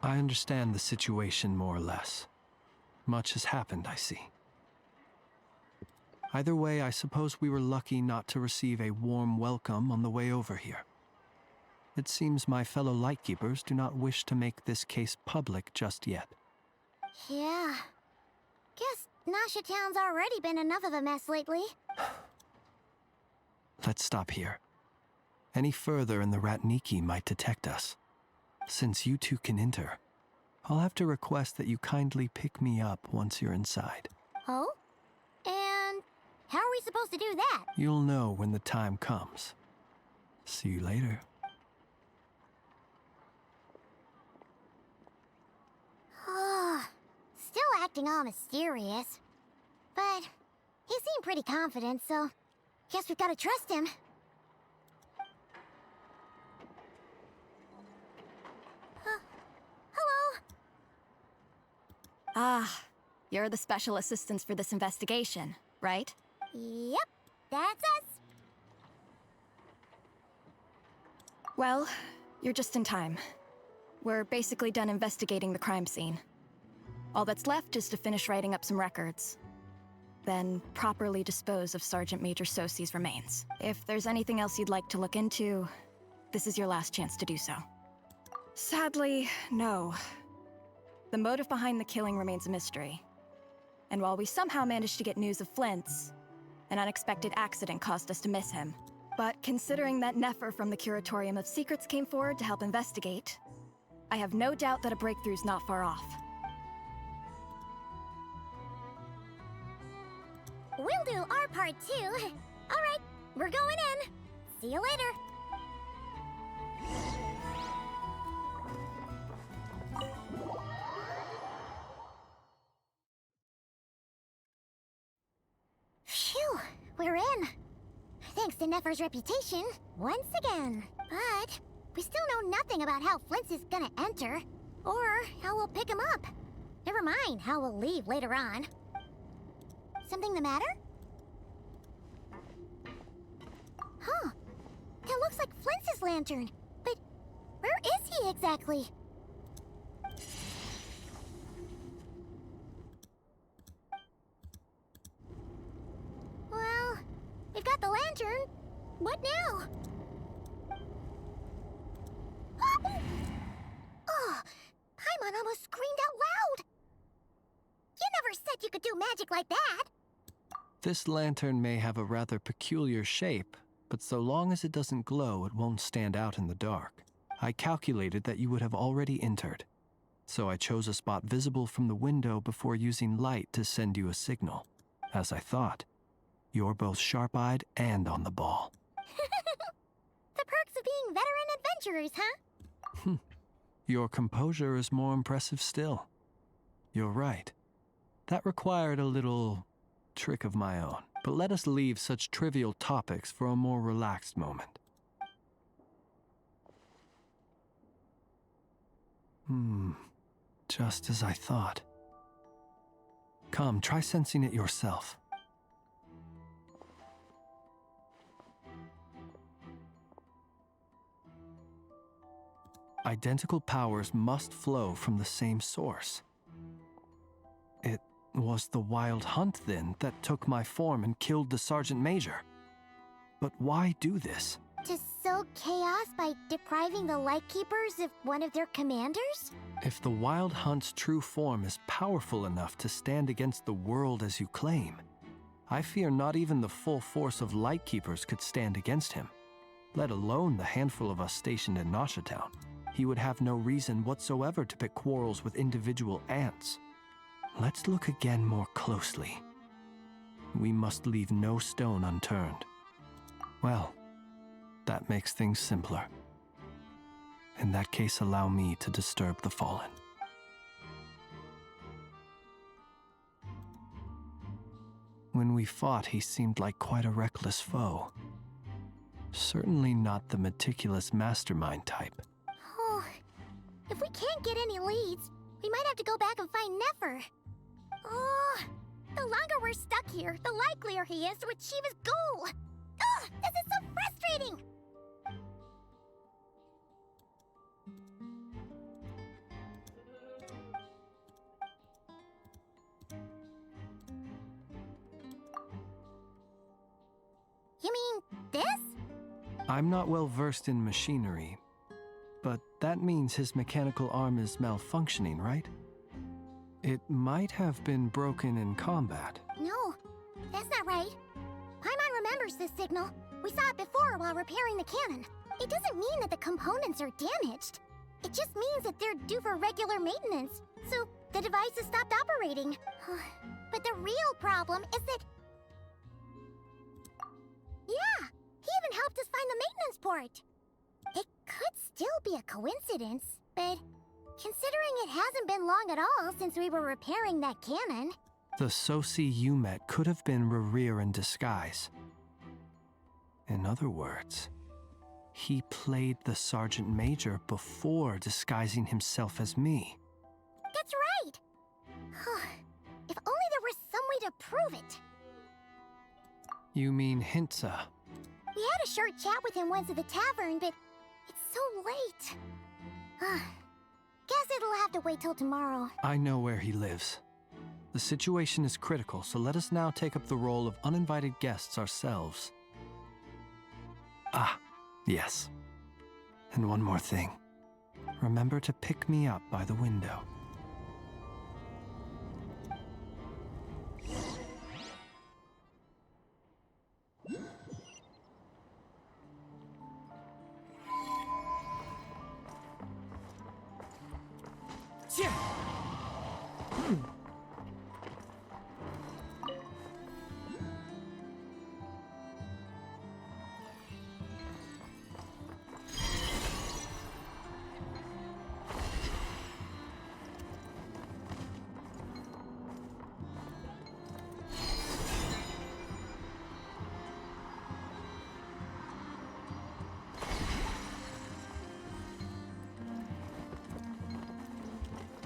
I understand the situation more or less. Much has happened, I see. Either way, I suppose we were lucky not to receive a warm welcome on the way over here. It seems my fellow Lightkeepers do not wish to make this case public just yet. Yeah. Guess Nasha Town's already been enough of a mess lately. Let's stop here. Any further and the Ratniki might detect us. Since you two can enter, I'll have to request that you kindly pick me up once you're inside. Oh? And how are we supposed to do that? You'll know when the time comes. See you later. Still acting all mysterious. But he seemed pretty confident, so guess we've got to trust him. Hello? Ah, you're the special assistants for this investigation, right? Yep, that's us. Well, you're just in time. We're basically done investigating the crime scene. All that's left is to finish writing up some records. Then properly dispose of Sergeant Major Sosi's remains. If there's anything else you'd like to look into, this is your last chance to do so. Sadly, no. The motive behind the killing remains a mystery. And while we somehow managed to get news of Flint's, an unexpected accident caused us to miss him. But considering that Nefer from the Curatorium of Secrets came forward to help investigate, I have no doubt that a breakthrough's not far off. We'll do our part too. All right, we're going in. See you later. Phew, we're in. Thanks to Nefer's reputation, once again. But we still know nothing about how Flint's is gonna enter, or how we'll pick him up. Never mind how we'll leave later on. Something the matter? Huh. That looks like Flint's lantern. But where is he exactly? Well, we've got the lantern. What now? Oh, Paimon almost screamed out loud. You never said you could do magic like that. This lantern may have a rather peculiar shape, but so long as it doesn't glow, it won't stand out in the dark. I calculated that you would have already entered, so I chose a spot visible from the window before using light to send you a signal. As I thought, you're both sharp-eyed and on the ball. The perks of being veteran adventurers, huh? Your composure is more impressive still. You're right. That required a little trick of my own. But let us leave such trivial topics for a more relaxed moment. Just as I thought. Come, try sensing it yourself. Identical powers must flow from the same source. It was the Wild Hunt, then, that took my form and killed the Sergeant Major. But why do this? To sow chaos by depriving the Lightkeepers of one of their commanders? If the Wild Hunt's true form is powerful enough to stand against the world as you claim, I fear not even the full force of Lightkeepers could stand against him, let alone the handful of us stationed in Nasha Town. He would have no reason whatsoever to pick quarrels with individual ants. Let's look again more closely. We must leave no stone unturned. Well, that makes things simpler. In that case, allow me to disturb the fallen. When we fought, he seemed like quite a reckless foe. Certainly not the meticulous mastermind type. Oh, if we can't get any leads, we might have to go back and find Nefer. Oh, the longer we're stuck here, the likelier he is to achieve his goal. Ugh, this is so frustrating! You mean this? I'm not well versed in machinery, but that means his mechanical arm is malfunctioning, right? It might have been broken in combat. No, that's not right. Paimon remembers this signal. We saw it before while repairing the cannon. It doesn't mean that the components are damaged. It just means that they're due for regular maintenance, so the device has stopped operating. But the real problem is that... Yeah, he even helped us find the maintenance port. It could still be a coincidence, but considering it hasn't been long at all since we were repairing that cannon... The Sosi you met could have been Rerir in disguise. In other words, he played the Sergeant Major before disguising himself as me. That's right! If only there were some way to prove it. You mean Hintsa? We had a short chat with him once at the tavern, but it's so late. Guess it'll have to wait till tomorrow. I know where he lives. The situation is critical, so let us now take up the role of uninvited guests ourselves. Ah, yes. And one more thing. Remember to pick me up by the window.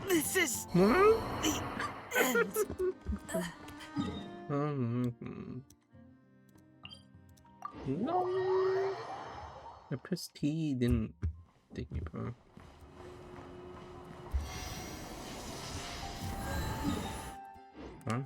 This is What? the end. No. I pressed T, didn't take me, bro. Huh?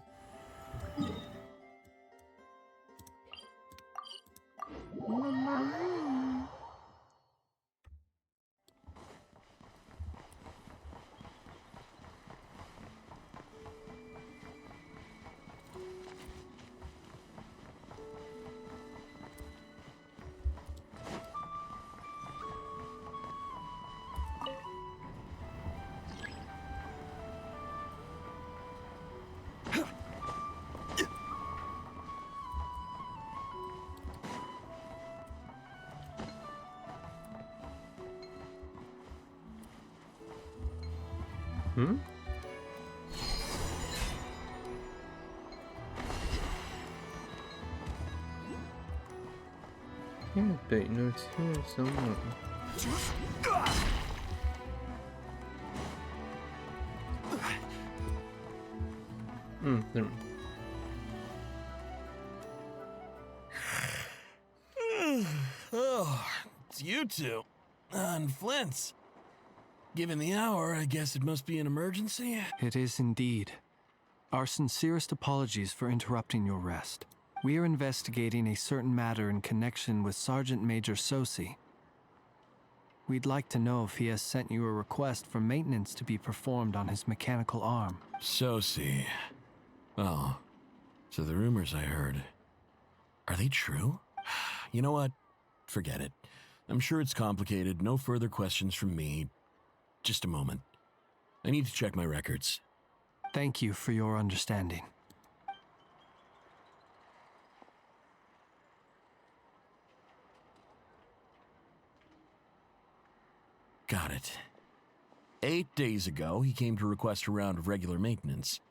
Hmm? Yeah, but you know, it's here somewhere. There. Oh, it's you two. And Flint's. Given the hour, I guess it must be an emergency? It is indeed. Our sincerest apologies for interrupting your rest. We are investigating a certain matter in connection with Sergeant Major Sosi. We'd like to know if he has sent you a request for maintenance to be performed on his mechanical arm. Sosi. Oh, so the rumors I heard, are they true? You know what? Forget it. I'm sure it's complicated. No further questions from me. Just a moment. I need to check my records. Thank you for your understanding. Got it. 8 days ago, he came to request a round of regular maintenance.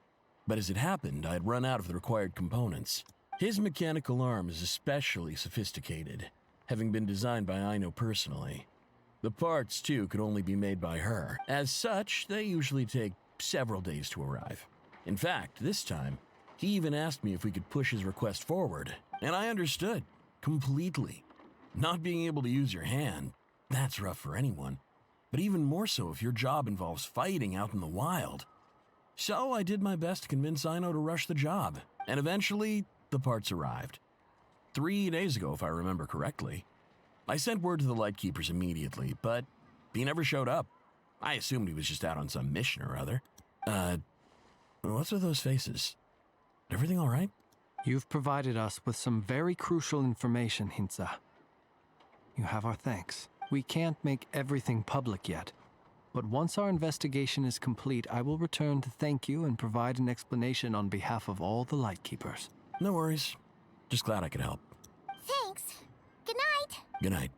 But as it happened, I had run out of the required components. His mechanical arm is especially sophisticated, having been designed by Aino personally. The parts, too, could only be made by her. As such, they usually take several days to arrive. In fact, this time, he even asked me if we could push his request forward, and I understood, completely. Not being able to use your hand, that's rough for anyone, but even more so if your job involves fighting out in the wild. So I did my best to convince Aino to rush the job, and eventually, the parts arrived. 3 days ago, if I remember correctly. I sent word to the Lightkeepers immediately, but he never showed up. I assumed he was just out on some mission or other. What's with those faces? Everything all right? You've provided us with some very crucial information, Hintsa. You have our thanks. We can't make everything public yet, but once our investigation is complete, I will return to thank you and provide an explanation on behalf of all the Lightkeepers. No worries. Just glad I could help. Thanks. Good night. Good night.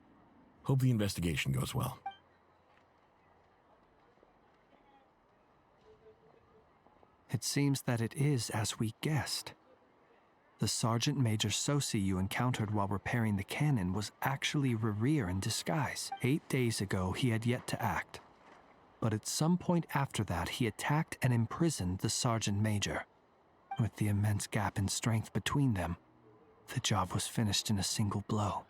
Hope the investigation goes well. It seems that it is as we guessed. The Sergeant Major Sosi you encountered while repairing the cannon was actually Rerir in disguise. 8 days ago, he had yet to act. But at some point after that, he attacked and imprisoned the Sergeant Major. With the immense gap in strength between them, the job was finished in a single blow.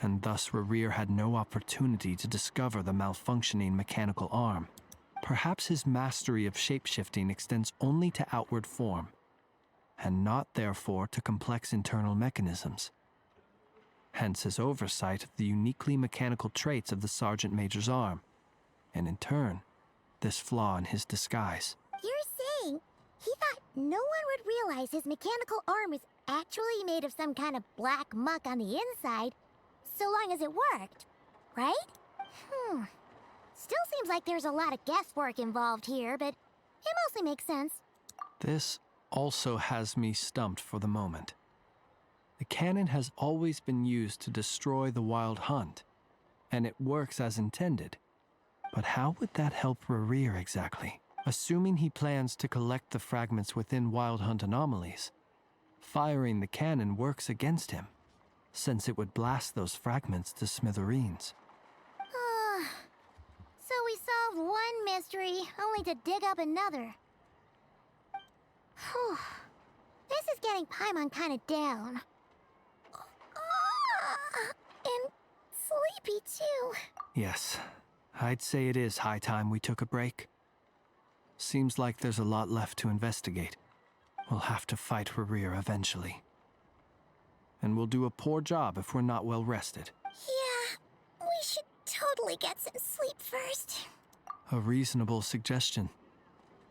And thus Rerir had no opportunity to discover the malfunctioning mechanical arm. Perhaps his mastery of shapeshifting extends only to outward form, and not therefore to complex internal mechanisms. Hence his oversight of the uniquely mechanical traits of the Sergeant Major's arm, and in turn, this flaw in his disguise. You're saying he thought no one would realize his mechanical arm is actually made of some kind of black muck on the inside, so long as it worked, right? Still seems like there's a lot of guesswork involved here, but it mostly makes sense. This also has me stumped for the moment. The cannon has always been used to destroy the Wild Hunt, and it works as intended. But how would that help Rerir exactly? Assuming he plans to collect the fragments within Wild Hunt anomalies, firing the cannon works against him, since it would blast those fragments to smithereens. So we solved one mystery, only to dig up another. Whew. This is getting Paimon kind of down. And sleepy too. Yes, I'd say it is high time we took a break. Seems like there's a lot left to investigate. We'll have to fight Rerir eventually. And we'll do a poor job if we're not well rested. Yeah, we should totally get some sleep first. A reasonable suggestion.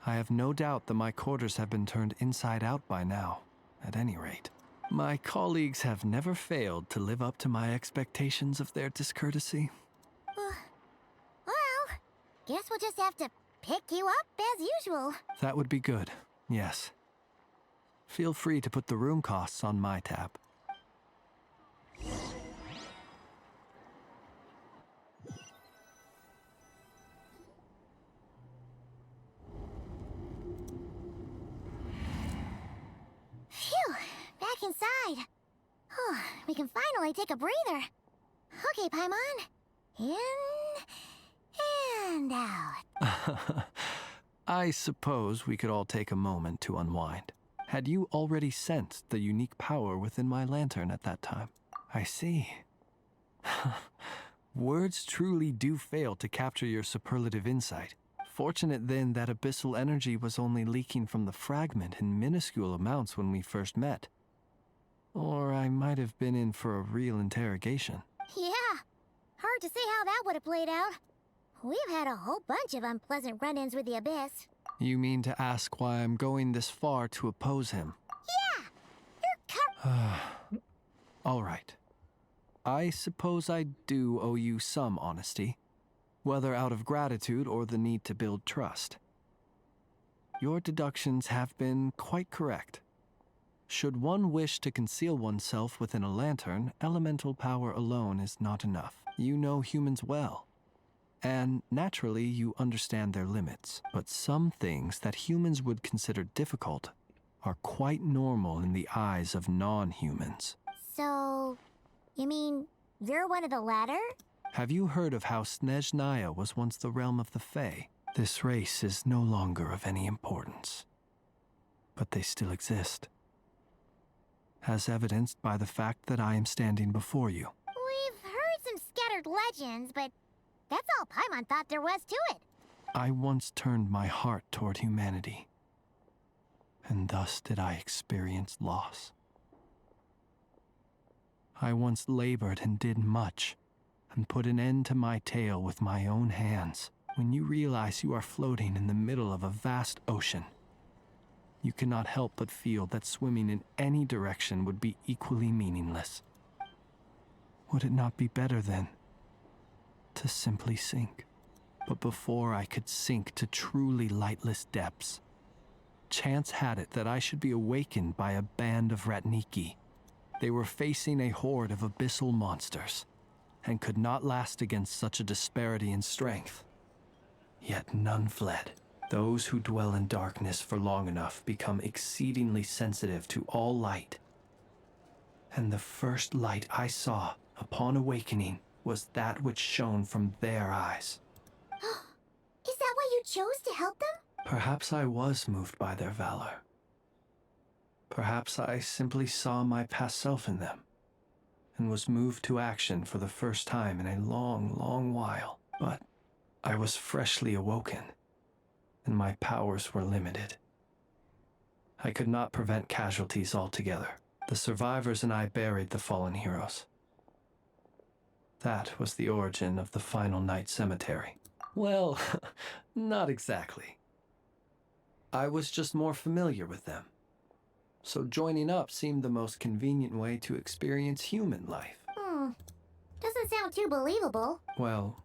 I have no doubt that my quarters have been turned inside out by now, at any rate. My colleagues have never failed to live up to my expectations of their discourtesy. Well, guess we'll just have to pick you up as usual. That would be good, yes. Feel free to put the room costs on my tab. Phew, back inside. We can finally take a breather. Okay, Paimon. In and out. I suppose we could all take a moment to unwind. Had you already sensed the unique power within my lantern at that time? I see. Words truly do fail to capture your superlative insight. Fortunate then that abyssal energy was only leaking from the fragment in minuscule amounts when we first met. Or I might have been in for a real interrogation. Yeah, hard to say how that would have played out. We've had a whole bunch of unpleasant run-ins with the Abyss. You mean to ask why I'm going this far to oppose him? Yeah! You're All right. I suppose I do owe you some honesty, whether out of gratitude or the need to build trust. Your deductions have been quite correct. Should one wish to conceal oneself within a lantern, elemental power alone is not enough. You know humans well. And naturally, you understand their limits. But some things that humans would consider difficult are quite normal in the eyes of non-humans. So, you mean you're one of the latter? Have you heard of how Snezhnaya was once the realm of the Fae? This race is no longer of any importance. But they still exist. As evidenced by the fact that I am standing before you. We've heard some scattered legends, but that's all Paimon thought there was to it. I once turned my heart toward humanity, and thus did I experience loss. I once labored and did much, and put an end to my tale with my own hands. When you realize you are floating in the middle of a vast ocean, you cannot help but feel that swimming in any direction would be equally meaningless. Would it not be better then to simply sink? But before I could sink to truly lightless depths, chance had it that I should be awakened by a band of Ratniki. They were facing a horde of abyssal monsters, and could not last against such a disparity in strength. Yet none fled. Those who dwell in darkness for long enough become exceedingly sensitive to all light. And the first light I saw upon awakening was that which shone from their eyes. Is that why you chose to help them? Perhaps I was moved by their valor. Perhaps I simply saw my past self in them, and was moved to action for the first time in a long, long while. But I was freshly awoken, and my powers were limited. I could not prevent casualties altogether. The survivors and I buried the fallen heroes. That was the origin of the Final Night Cemetery. Well, not exactly. I was just more familiar with them. So joining up seemed the most convenient way to experience human life. Doesn't sound too believable. Well,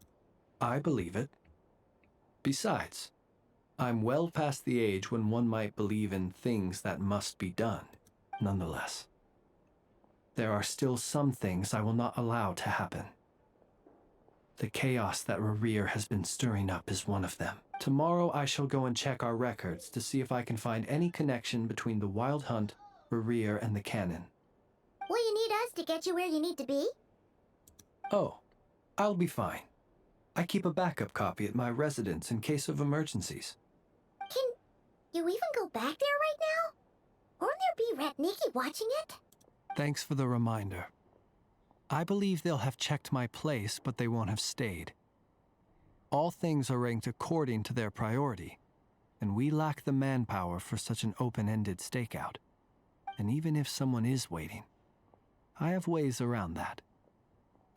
I believe it. Besides, I'm well past the age when one might believe in things that must be done. Nonetheless, there are still some things I will not allow to happen. The chaos that Rerir has been stirring up is one of them. Tomorrow I shall go and check our records to see if I can find any connection between the Wild Hunt, Rerir, and the Cannon. Will you need us to get you where you need to be? Oh, I'll be fine. I keep a backup copy at my residence in case of emergencies. Can you even go back there right now? Won't there be Ratniki watching it? Thanks for the reminder. I believe they'll have checked my place, but they won't have stayed. All things are ranked according to their priority, and we lack the manpower for such an open-ended stakeout. And even if someone is waiting, I have ways around that.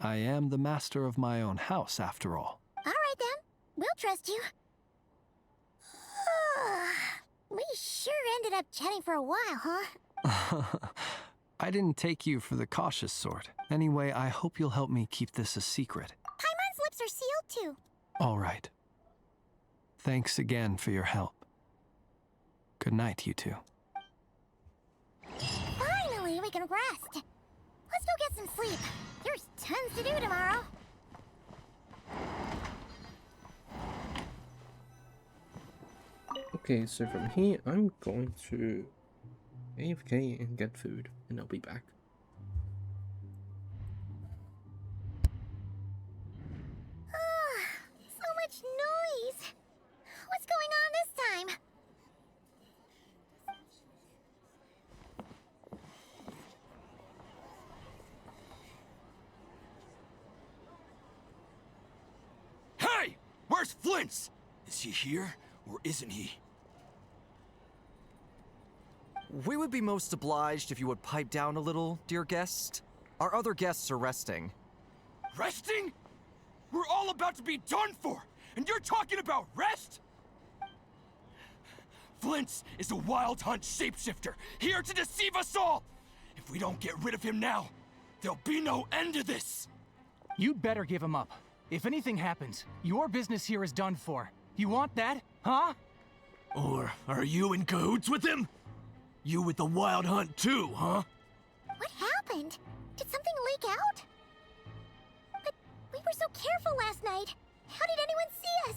I am the master of my own house, after all. All right then, we'll trust you. We sure ended up chatting for a while, huh? I didn't take you for the cautious sort. Anyway, I hope you'll help me keep this a secret. Paimon's lips are sealed too. All right. Thanks again for your help. Good night, you two. Finally, we can rest. Let's go get some sleep. There's tons to do tomorrow. Okay, so from here, I'm going to AFK and get food, and I'll be back. So much noise. What's going on this time? Hey! Where's Flint's? Is he here, or isn't he? We would be most obliged if you would pipe down a little, dear guest. Our other guests are resting. Resting? We're all about to be done for, and you're talking about rest? Flint's is a Wild Hunt shapeshifter, here to deceive us all! If we don't get rid of him now, there'll be no end to this! You'd better give him up. If anything happens, your business here is done for. You want that, huh? Or are you in cahoots with him? You with the Wild Hunt too, huh? What happened? Did something leak out? But we were so careful last night. How did anyone see us?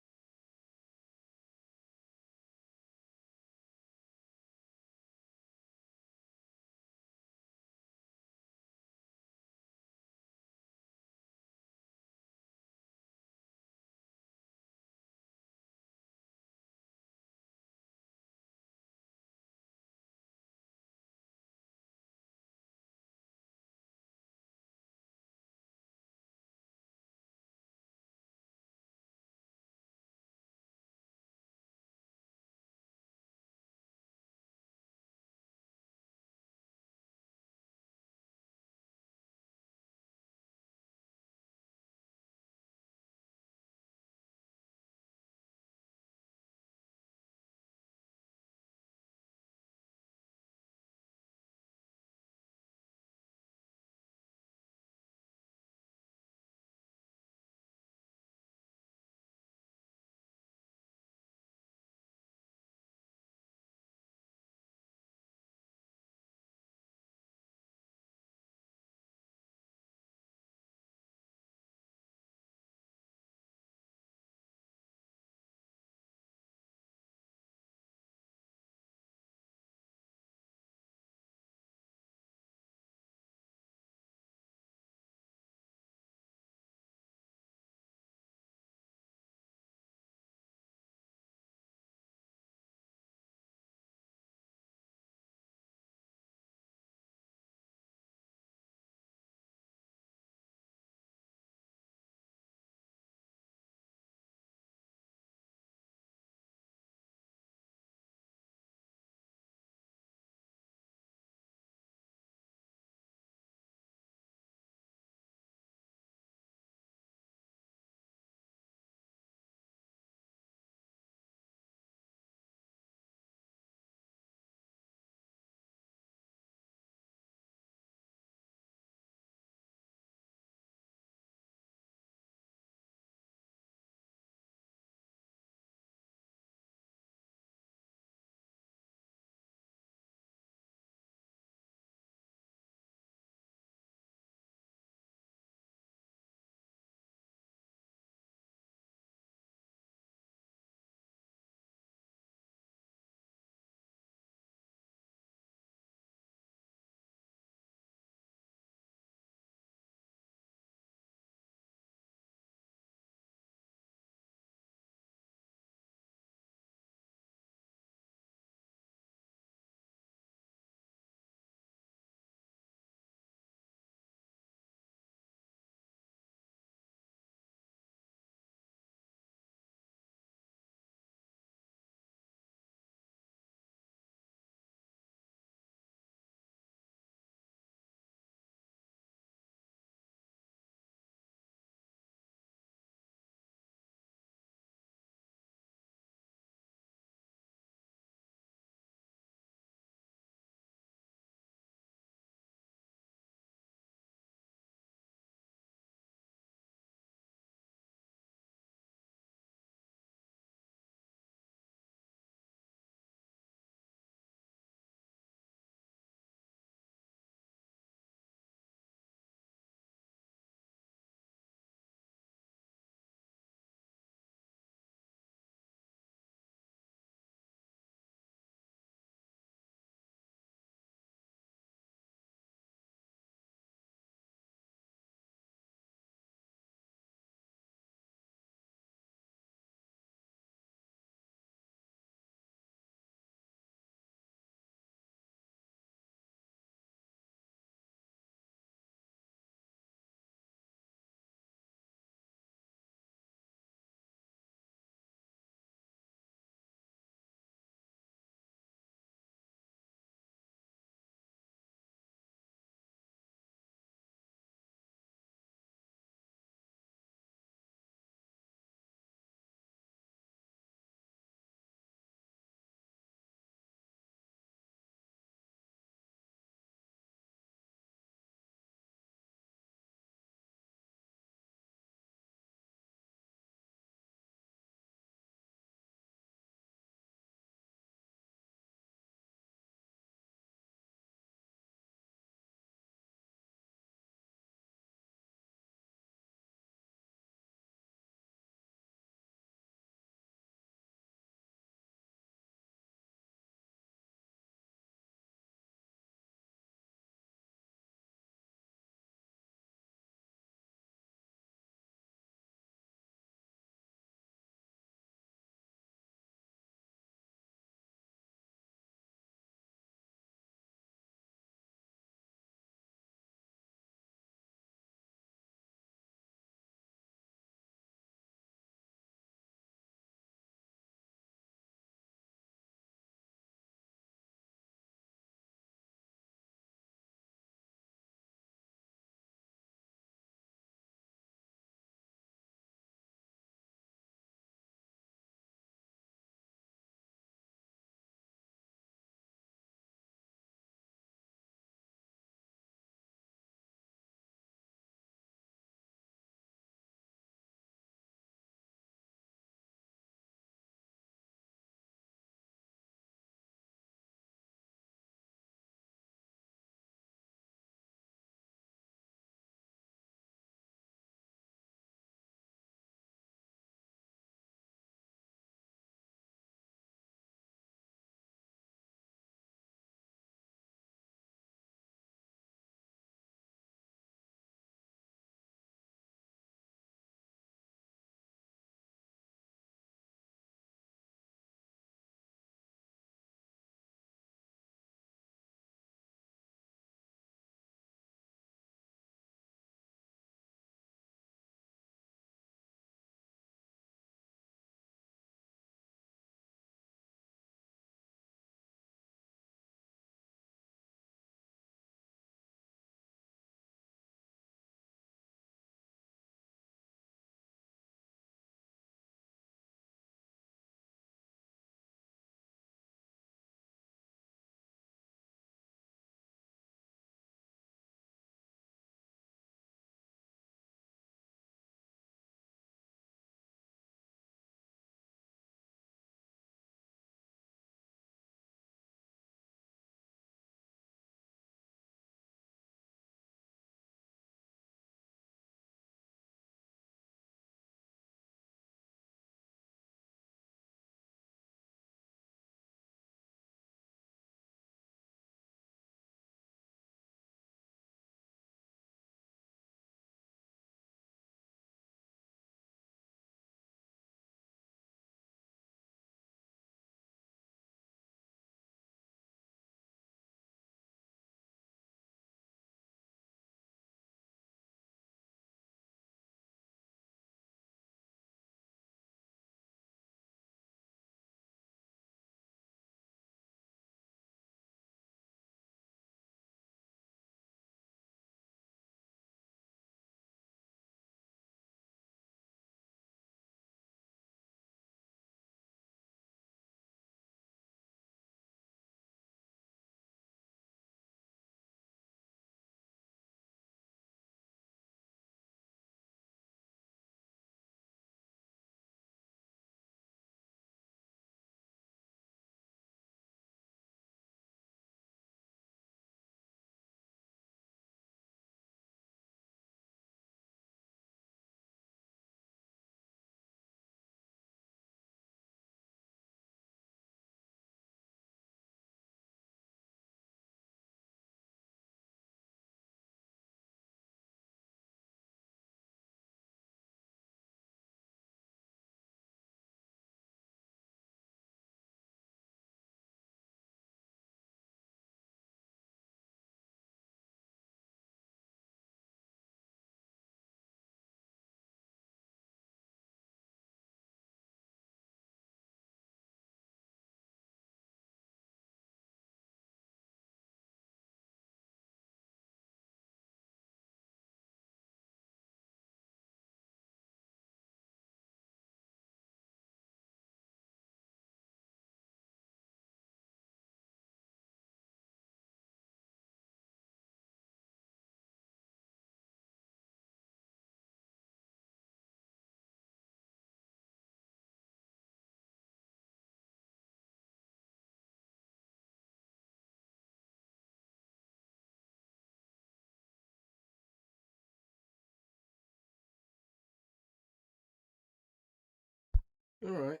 Alright,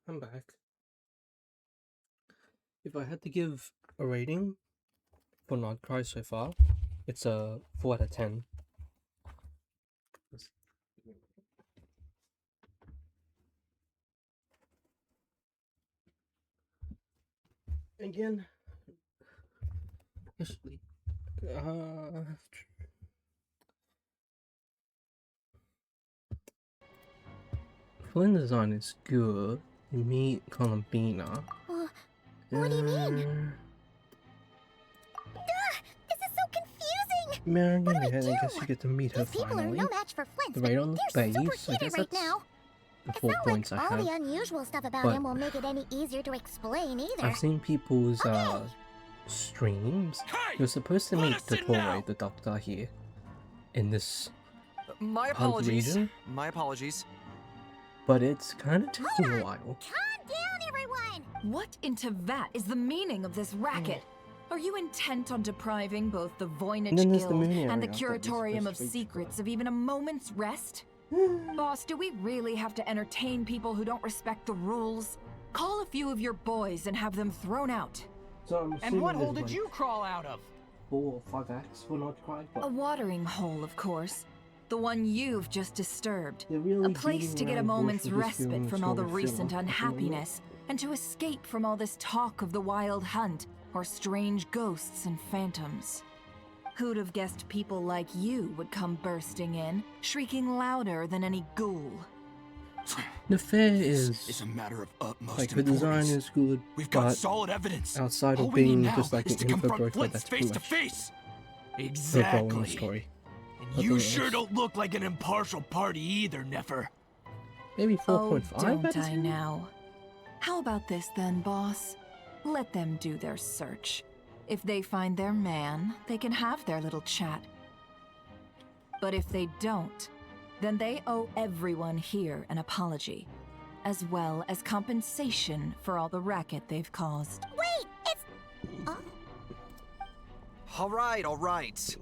I'm back. If I had to give a rating for Not Cry so far, it's a 4 out of 10. Again, actually, Flynn design is good. You meet Columbina. What do you mean? This is so confusing! Marion, I guess you get to meet her People finally. are no match for Flint, The raid on the they're super base, I heated guess right that's now. the 4 points I All have. the unusual stuff about But him will make it any easier to explain either. I've seen people's streams. You're supposed to meet Dottore, the doctor here, in this My hunt apologies. region, My apologies. but it's kind of taking a while. Calm down, everyone! What into that is the meaning of this racket? Are you intent on depriving both the And then Voynich there's the Guild moon area and the that you're Curatorium of supposed to reach Secrets of even a moment's rest? Boss, do we really have to entertain people who don't respect the rules? Call a few of your boys and have them thrown out. So I'm And what assuming hole there's did you crawl out of? 4 or 5 acts for Not Cry, but A watering hole, of course. The one you've just disturbed. they're really A place beating to get a around the bush moment's with this respite feeling from all the story recent filler at the moment. unhappiness, and to escape from all this talk of the wild hunt, or strange ghosts and phantoms. Who'd have guessed people like you would come bursting in, shrieking louder than any ghoul? The fair is It's a matter of utmost like the design importance. is good, We've got but solid evidence. outside All of we need being now just like is an to confront infographic, Flint that's face pretty to much face. the goal in the Exactly. story. And Nothing you else. sure don't look like an impartial party either, Nefer. Maybe Oh, 4.5 don't out of I 10? now? How about this then, boss? Let them do their search. If they find their man, they can have their little chat. But if they don't, then they owe everyone here an apology, as well as compensation for all the racket they've caused. Wait, it's... All right.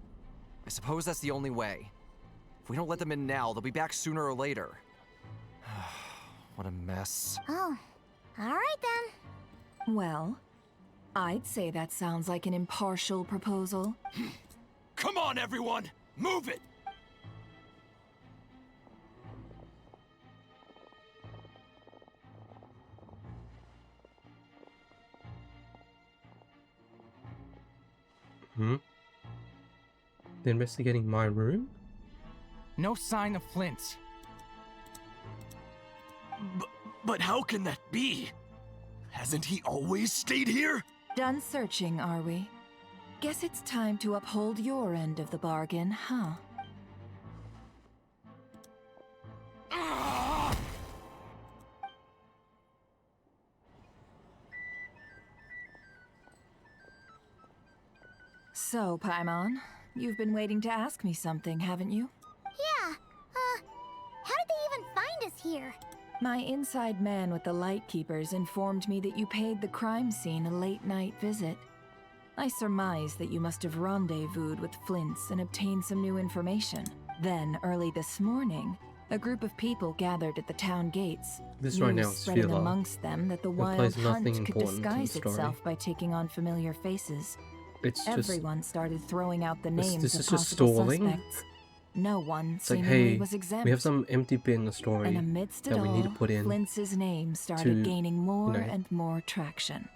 I suppose that's the only way. If we don't let them in now, they'll be back sooner or later. What a mess. Oh, alright then. Well, I'd say that sounds like an impartial proposal. Come on, everyone! Move it! They're investigating my room? No sign of Flint. But how can that be? Hasn't he always stayed here? Done searching, are we? Guess it's time to uphold your end of the bargain, huh? So, Paimon, you've been waiting to ask me something, haven't you? Yeah, how did they even find us here? My inside man with the Lightkeepers informed me that you paid the crime scene a late-night visit. I surmise that you must have rendezvoused with Flint's and obtained some new information. Then, early this morning, a group of people gathered at the town gates. This right now is spreading filler. amongst them that the It wild plays hunt nothing could important to the disguise story. itself by taking on familiar faces. It's just... Everyone started throwing out the This- names this of is just possible stalling. suspects. No one It's like, seemingly hey, was exempt. we have some empty bit in the story And amidst it that we all, need to put in Flintz's name started to, gaining more know, and more traction.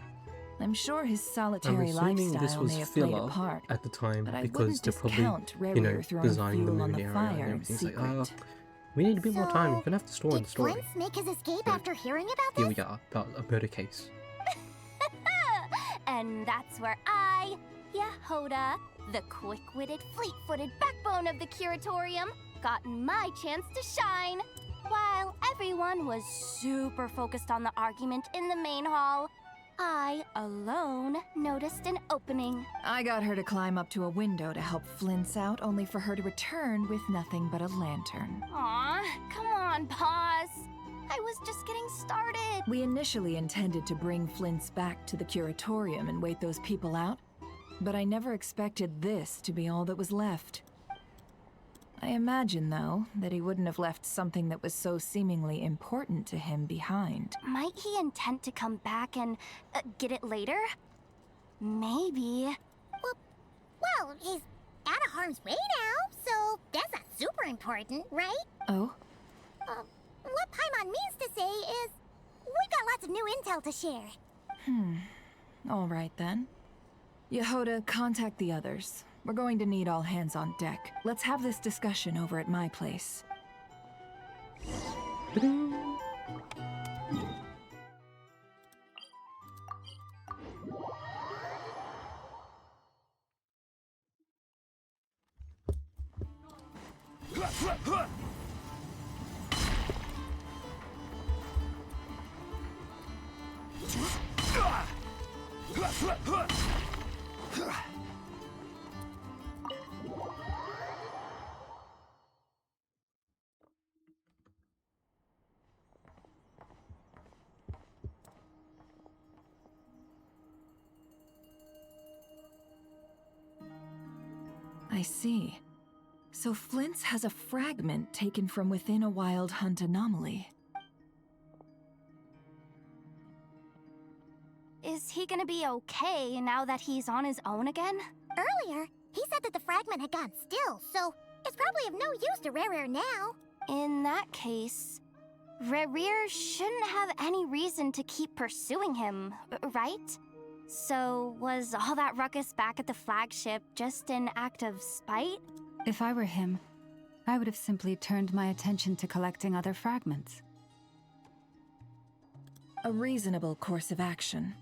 I'm sure his I'm solitary assuming this lifestyle was may have played a filler part, at the time but I because wouldn't they're probably, discount you know, Revere throwing designing the fuel on moon the area fire and in everything's like, secret. we need a bit more time, So, we're gonna have to store in Did the story. Flint make his escape So, after hearing about Here this? we are, about a murder case. And that's where I, Yehoda, the quick-witted, fleet-footed backbone of the Curatorium, got my chance to shine. While everyone was super focused on the argument in the main hall, I alone noticed an opening. I got her to climb up to a window to help Flint's out, only for her to return with nothing but a lantern. Aw, come on, boss. I was just getting started. We initially intended to bring Flint's back to the Curatorium and wait those people out, but I never expected this to be all that was left. I imagine, though, that he wouldn't have left something that was so seemingly important to him behind. Might he intend to come back and get it later? Maybe. Well, he's out of harm's way now, so that's not super important, right? Oh? What Paimon means to say is, we've got lots of new intel to share. All right, then. Yehoda, contact the others. We're going to need all hands on deck. Let's have this discussion over at my place. I see. So Flint's has a fragment taken from within a wild hunt anomaly. Is he gonna be okay now that he's on his own again? Earlier, he said that the fragment had gone still, so it's probably of no use to Rare now. In that case, Rare shouldn't have any reason to keep pursuing him, right? So, was all that ruckus back at the flagship just an act of spite? If I were him, I would have simply turned my attention to collecting other fragments. A reasonable course of action.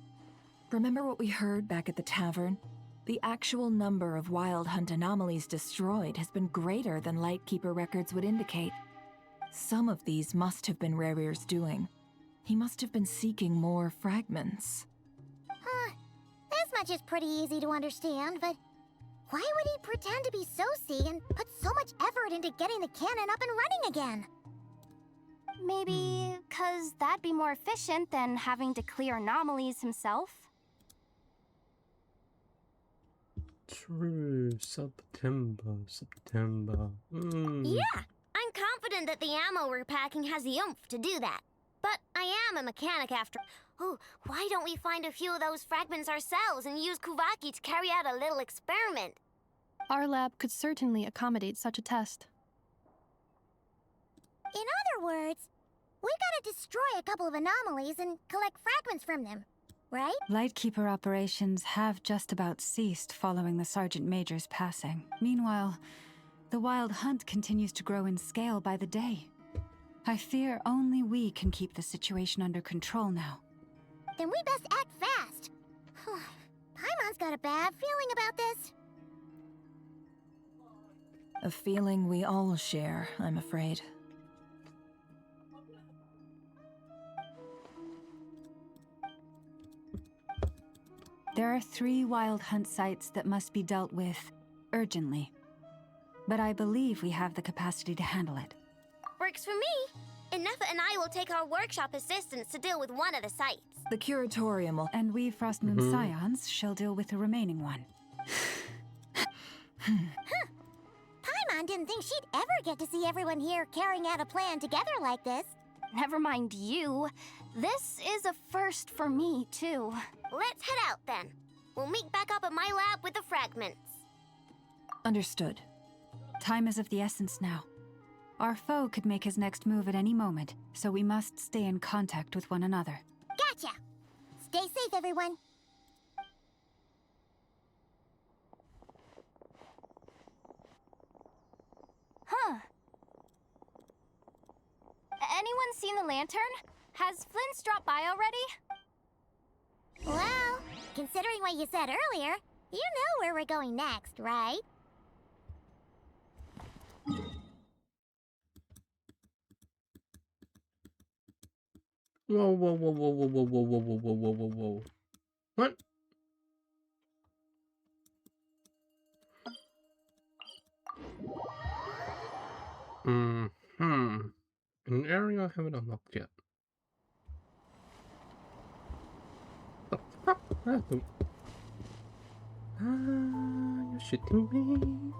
Remember what we heard back at the tavern? The actual number of Wild Hunt anomalies destroyed has been greater than Lightkeeper records would indicate. Some of these must have been Rare's doing. He must have been seeking more fragments. This much is pretty easy to understand, but why would he pretend to be Soci and put so much effort into getting the cannon up and running again? Maybe 'cause that'd be more efficient than having to clear anomalies himself. True. September. Yeah, I'm confident that the ammo we're packing has the oomph to do that. But I am a mechanic after... Oh, why don't we find a few of those fragments ourselves and use Kuvaki to carry out a little experiment? Our lab could certainly accommodate such a test. In other words, we gotta destroy a couple of anomalies and collect fragments from them, right? Lightkeeper operations have just about ceased following the Sergeant Major's passing. Meanwhile, the Wild Hunt continues to grow in scale by the day. I fear only we can keep the situation under control now. Then we best act fast. Paimon's got a bad feeling about this. A feeling we all share, I'm afraid. There are 3 Wild Hunt sites that must be dealt with urgently. But I believe we have the capacity to handle it. Works for me. Ineffa and I will take our workshop assistants to deal with one of the sites. The curatorium will... And we Frostmoon Scions shall deal with the remaining one. Paimon didn't think she'd ever get to see everyone here carrying out a plan together like this. Never mind you. This is a first for me, too. Let's head out, then. We'll meet back up at my lab with the fragments. Understood. Time is of the essence now. Our foe could make his next move at any moment, so we must stay in contact with one another. Gotcha! Stay safe, everyone. Huh. Anyone seen the lantern? Has Flint's dropped by already? Well, considering what you said earlier, you know where we're going next, right? Whoa. What? An area I haven't unlocked yet. The fuck? You're shitting me.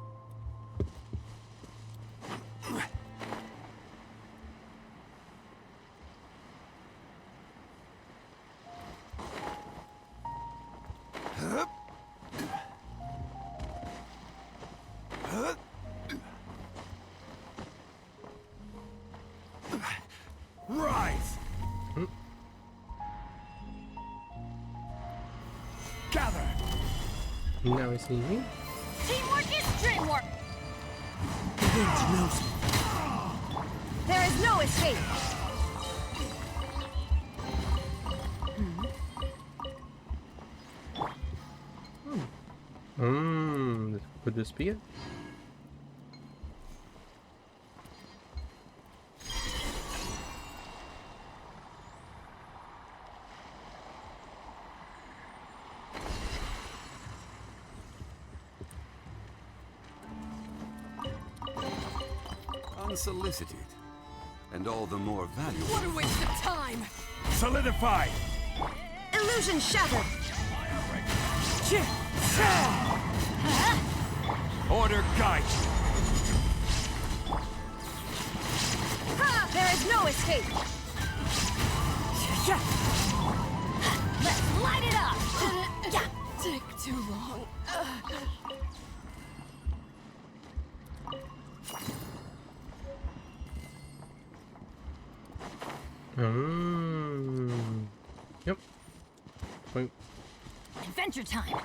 Rise! Gather! Now I see me. Teamwork is dreamwork! The wind knows me. There is no escape! Could this be it? Unsolicited, and all the more valuable. What a waste of time! Solidify! Illusion shattered! Order guide! Ha! There is no escape! Let's light it up! Take too long. Yep. Wait. Adventure time!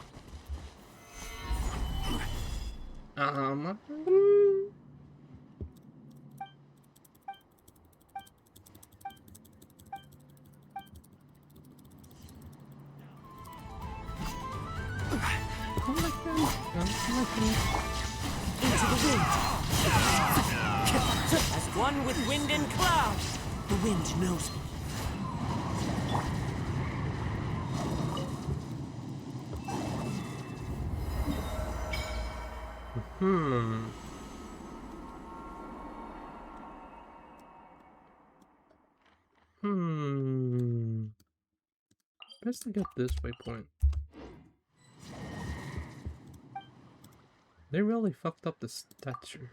Into the wind. As one with wind and cloud. The wind knows me. Best to get this waypoint. They really fucked up the statue.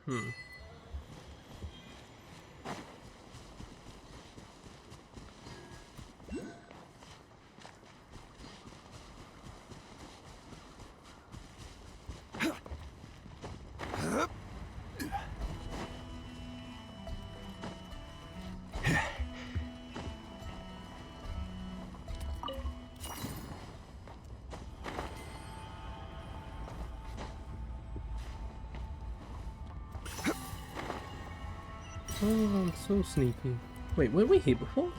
Oh, I'm so sneaky. Wait, were we here before?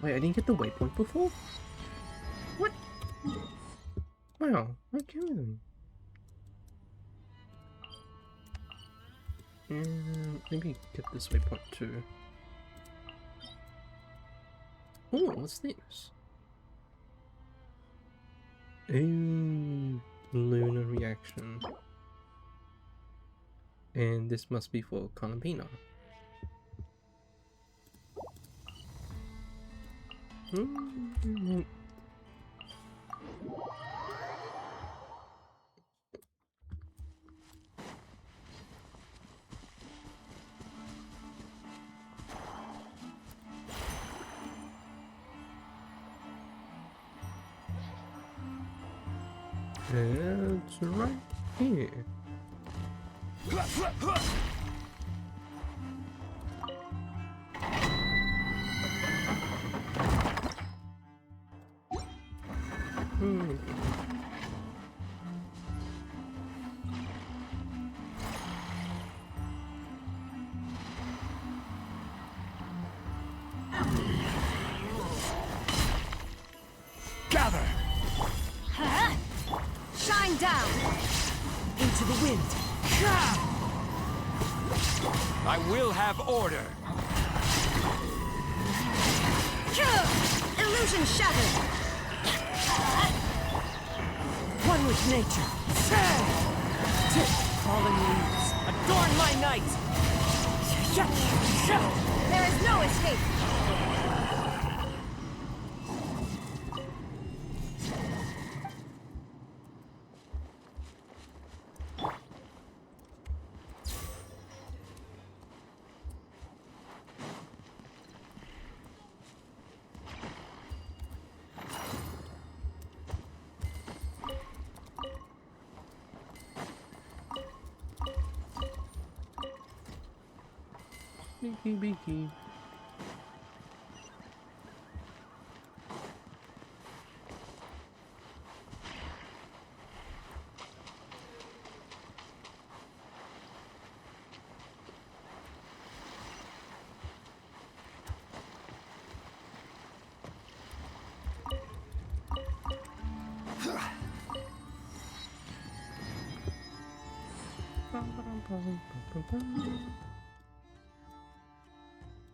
Wait, I didn't get the waypoint before? What? Wow, okay then. Maybe get this waypoint too. Oh, what's this? Ooh, lunar reaction. And this must be for Columbina. It's right here. Gather! Shine down! Into the wind. I will have order! Illusion shattered! One with nature. Fallen leaves. Adorn my night. There is no escape! Beaky, beaky.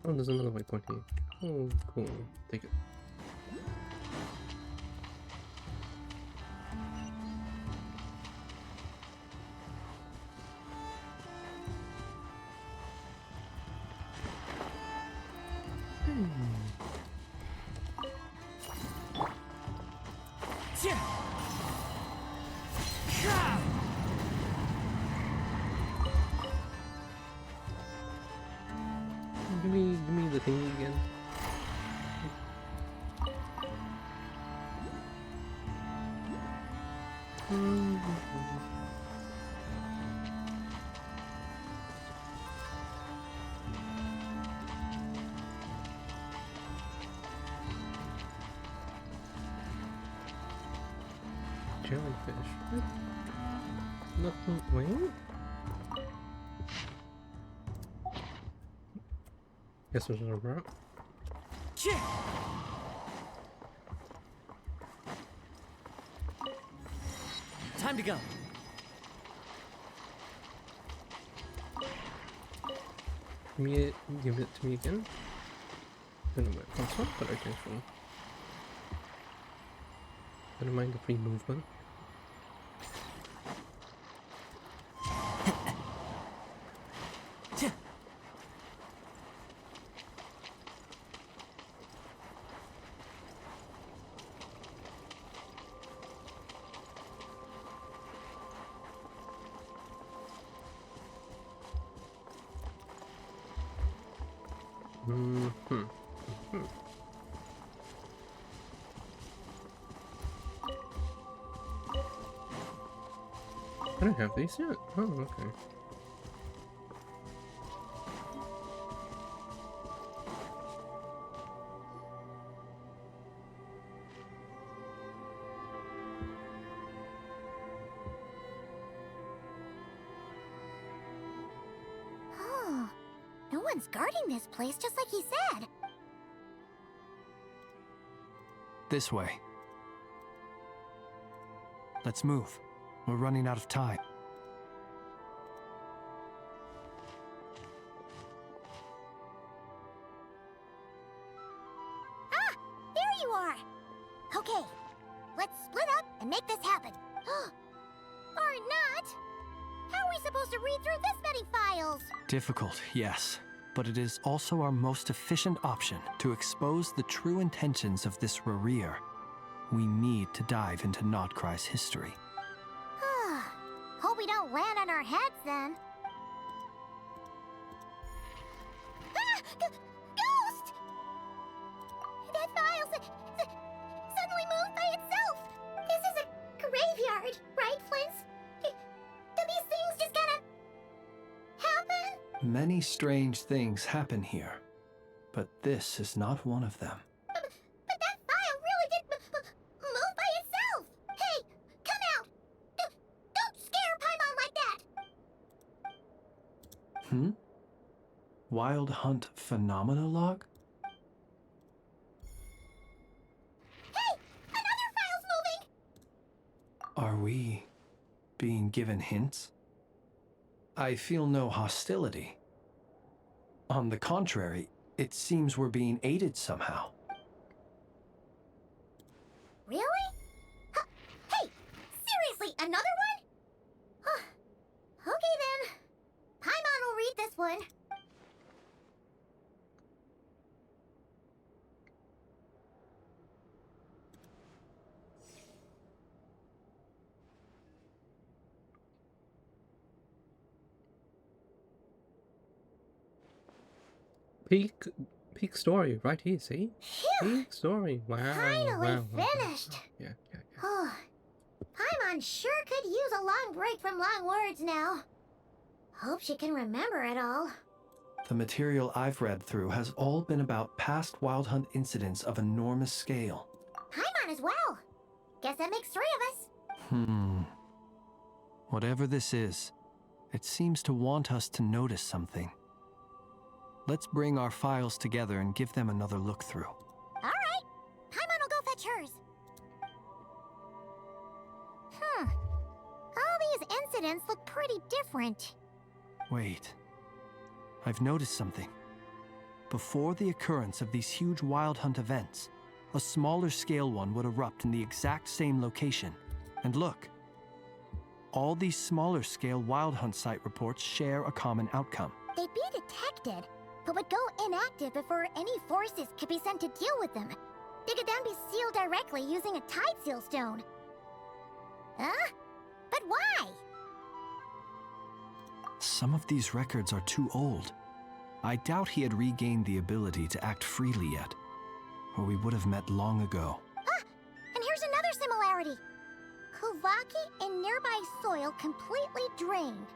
Oh, there's another waypoint here. Oh, cool. Take it. Give me the thing again. Jellyfish. Nothing. Wait. Guess there's a route. Time to go. Give it to me again. Don't know where it comes from, but okay, sure. I don't mind the free movement. I don't have these yet. Oh, okay. Oh, no one's guarding this place, just like he said. This way. Let's move. We're running out of time. Ah! There you are! Okay, let's split up and make this happen. Or not! How are we supposed to read through this many files? Difficult, yes. But it is also our most efficient option to expose the true intentions of this Rereer. We need to dive into Nodcry's history. Hope we don't land on our heads then. Ah! Ghost! That file suddenly moved by itself. This is a graveyard, right, Flint? Do these things just kind of happen? Many strange things happen here, but this is not one of them. But that file really did move by itself. Hey, come out! Don't scare Paimon like that! Wild Hunt Phenomenologue? Hey! Another file's moving! Are we being given hints? I feel no hostility. On the contrary, it seems we're being aided somehow. Really? Hey! Seriously, another one? Okay then. Paimon will read this one. Peak story right here, see? Peak story. Wow. Finally wow. finished. Yeah. Paimon sure could use a long break from long words now. Hope she can remember it all. The material I've read through has all been about past Wild Hunt incidents of enormous scale. Paimon as well. Guess that makes 3 of us. Whatever this is, it seems to want us to notice something. Let's bring our files together and give them another look through. All right. Paimon will go fetch hers. All these incidents look pretty different. Wait. I've noticed something. Before the occurrence of these huge Wild Hunt events, a smaller scale one would erupt in the exact same location. And look. All these smaller scale Wild Hunt site reports share a common outcome. They'd be detected, but would go inactive before any forces could be sent to deal with them. They could then be sealed directly using a tide seal stone. Huh? But why? Some of these records are too old. I doubt he had regained the ability to act freely yet, or we would have met long ago. Ah! And here's another similarity. Kuvaki and nearby soil completely drained.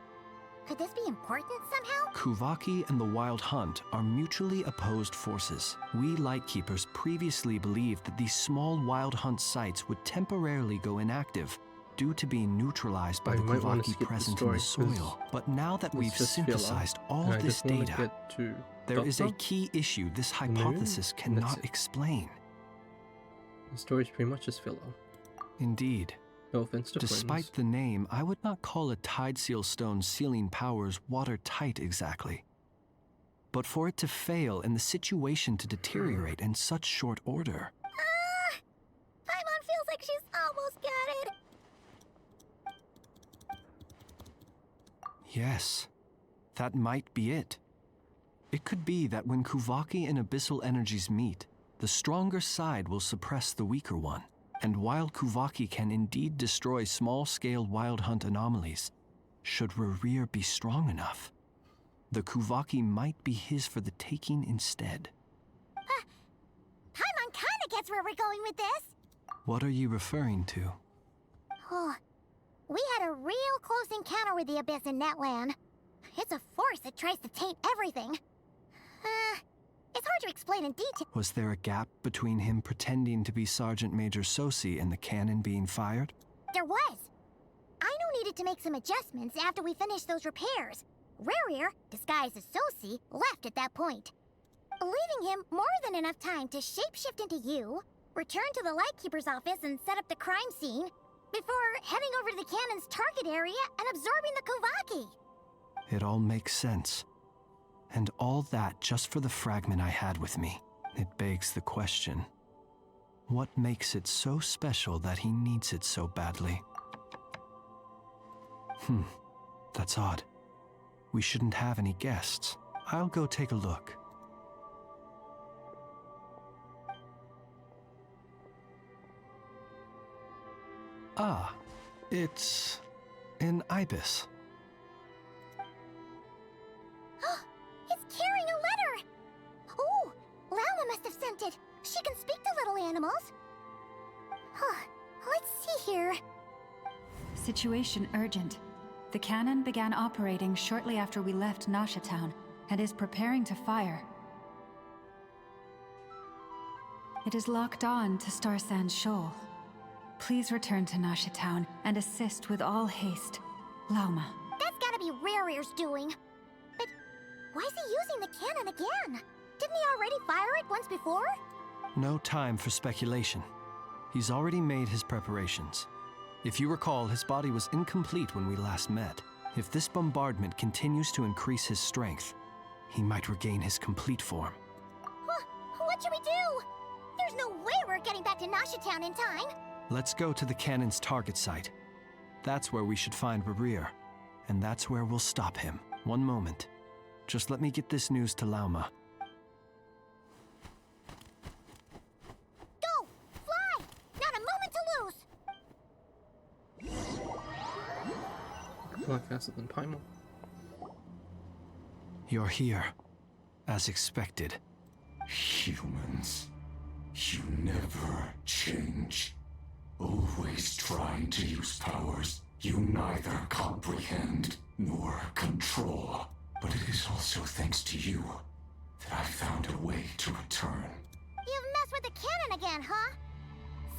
Could this be important somehow? Kuvaki and the Wild Hunt are mutually opposed forces. We Lightkeepers previously believed that these small Wild Hunt sites would temporarily go inactive due to being neutralized by the Kuvaki present in the soil. But now that we've synthesized all this data, there is a key issue this hypothesis cannot explain. The story's pretty much just filler. Indeed. No offense to Despite the name, I would not call a tide seal stone's sealing powers watertight exactly. But for it to fail and the situation to deteriorate in such short order... Paimon feels like she's almost got it. Yes, that might be it. It could be that when Kuvaki and Abyssal energies meet, the stronger side will suppress the weaker one. And while Kuvaki can indeed destroy small-scale Wild Hunt anomalies, should Rerir be strong enough, the Kuvaki might be his for the taking instead. Paimon kinda gets where we're going with this. What are you referring to? Oh, we had a real close encounter with the Abyss in Netland. It's a force that tries to taint everything. It's hard to explain in detail. Was there a gap between him pretending to be Sergeant Major Sosi and the cannon being fired? There was. Aino needed to make some adjustments after we finished those repairs. Rerir, disguised as Sosi, left at that point, leaving him more than enough time to shapeshift into you, return to the Lightkeeper's office and set up the crime scene, before heading over to the cannon's target area and absorbing the Kuvaki. It all makes sense. And all that just for the fragment I had with me. It begs the question, what makes it so special that he needs it so badly? That's odd. We shouldn't have any guests. I'll go take a look. Ah, it's an ibis. It's carrying a letter! Oh, Lama must have sent it. She can speak to little animals. Let's see here. Situation urgent. The cannon began operating shortly after we left Nasha Town and is preparing to fire. It is locked on to Star Sand Shoal. Please return to Nasha Town and assist with all haste. Lauma. That's gotta be Rerir's doing. But why is he using the cannon again? Didn't he already fire it once before? No time for speculation. He's already made his preparations. If you recall, his body was incomplete when we last met. If this bombardment continues to increase his strength, he might regain his complete form. What should we do? There's no way we're getting back to Nasha Town in time. Let's go to the cannon's target site. That's where we should find Rerir, and that's where we'll stop him. One moment. Just let me get this news to Lauma. Go! Fly! Not a moment to lose! More faster than Paimon. You're here, as expected. Humans, you never change. Always trying to use powers you neither comprehend nor control. But it is also thanks to you that I found a way to return. You've messed with the cannon again, huh?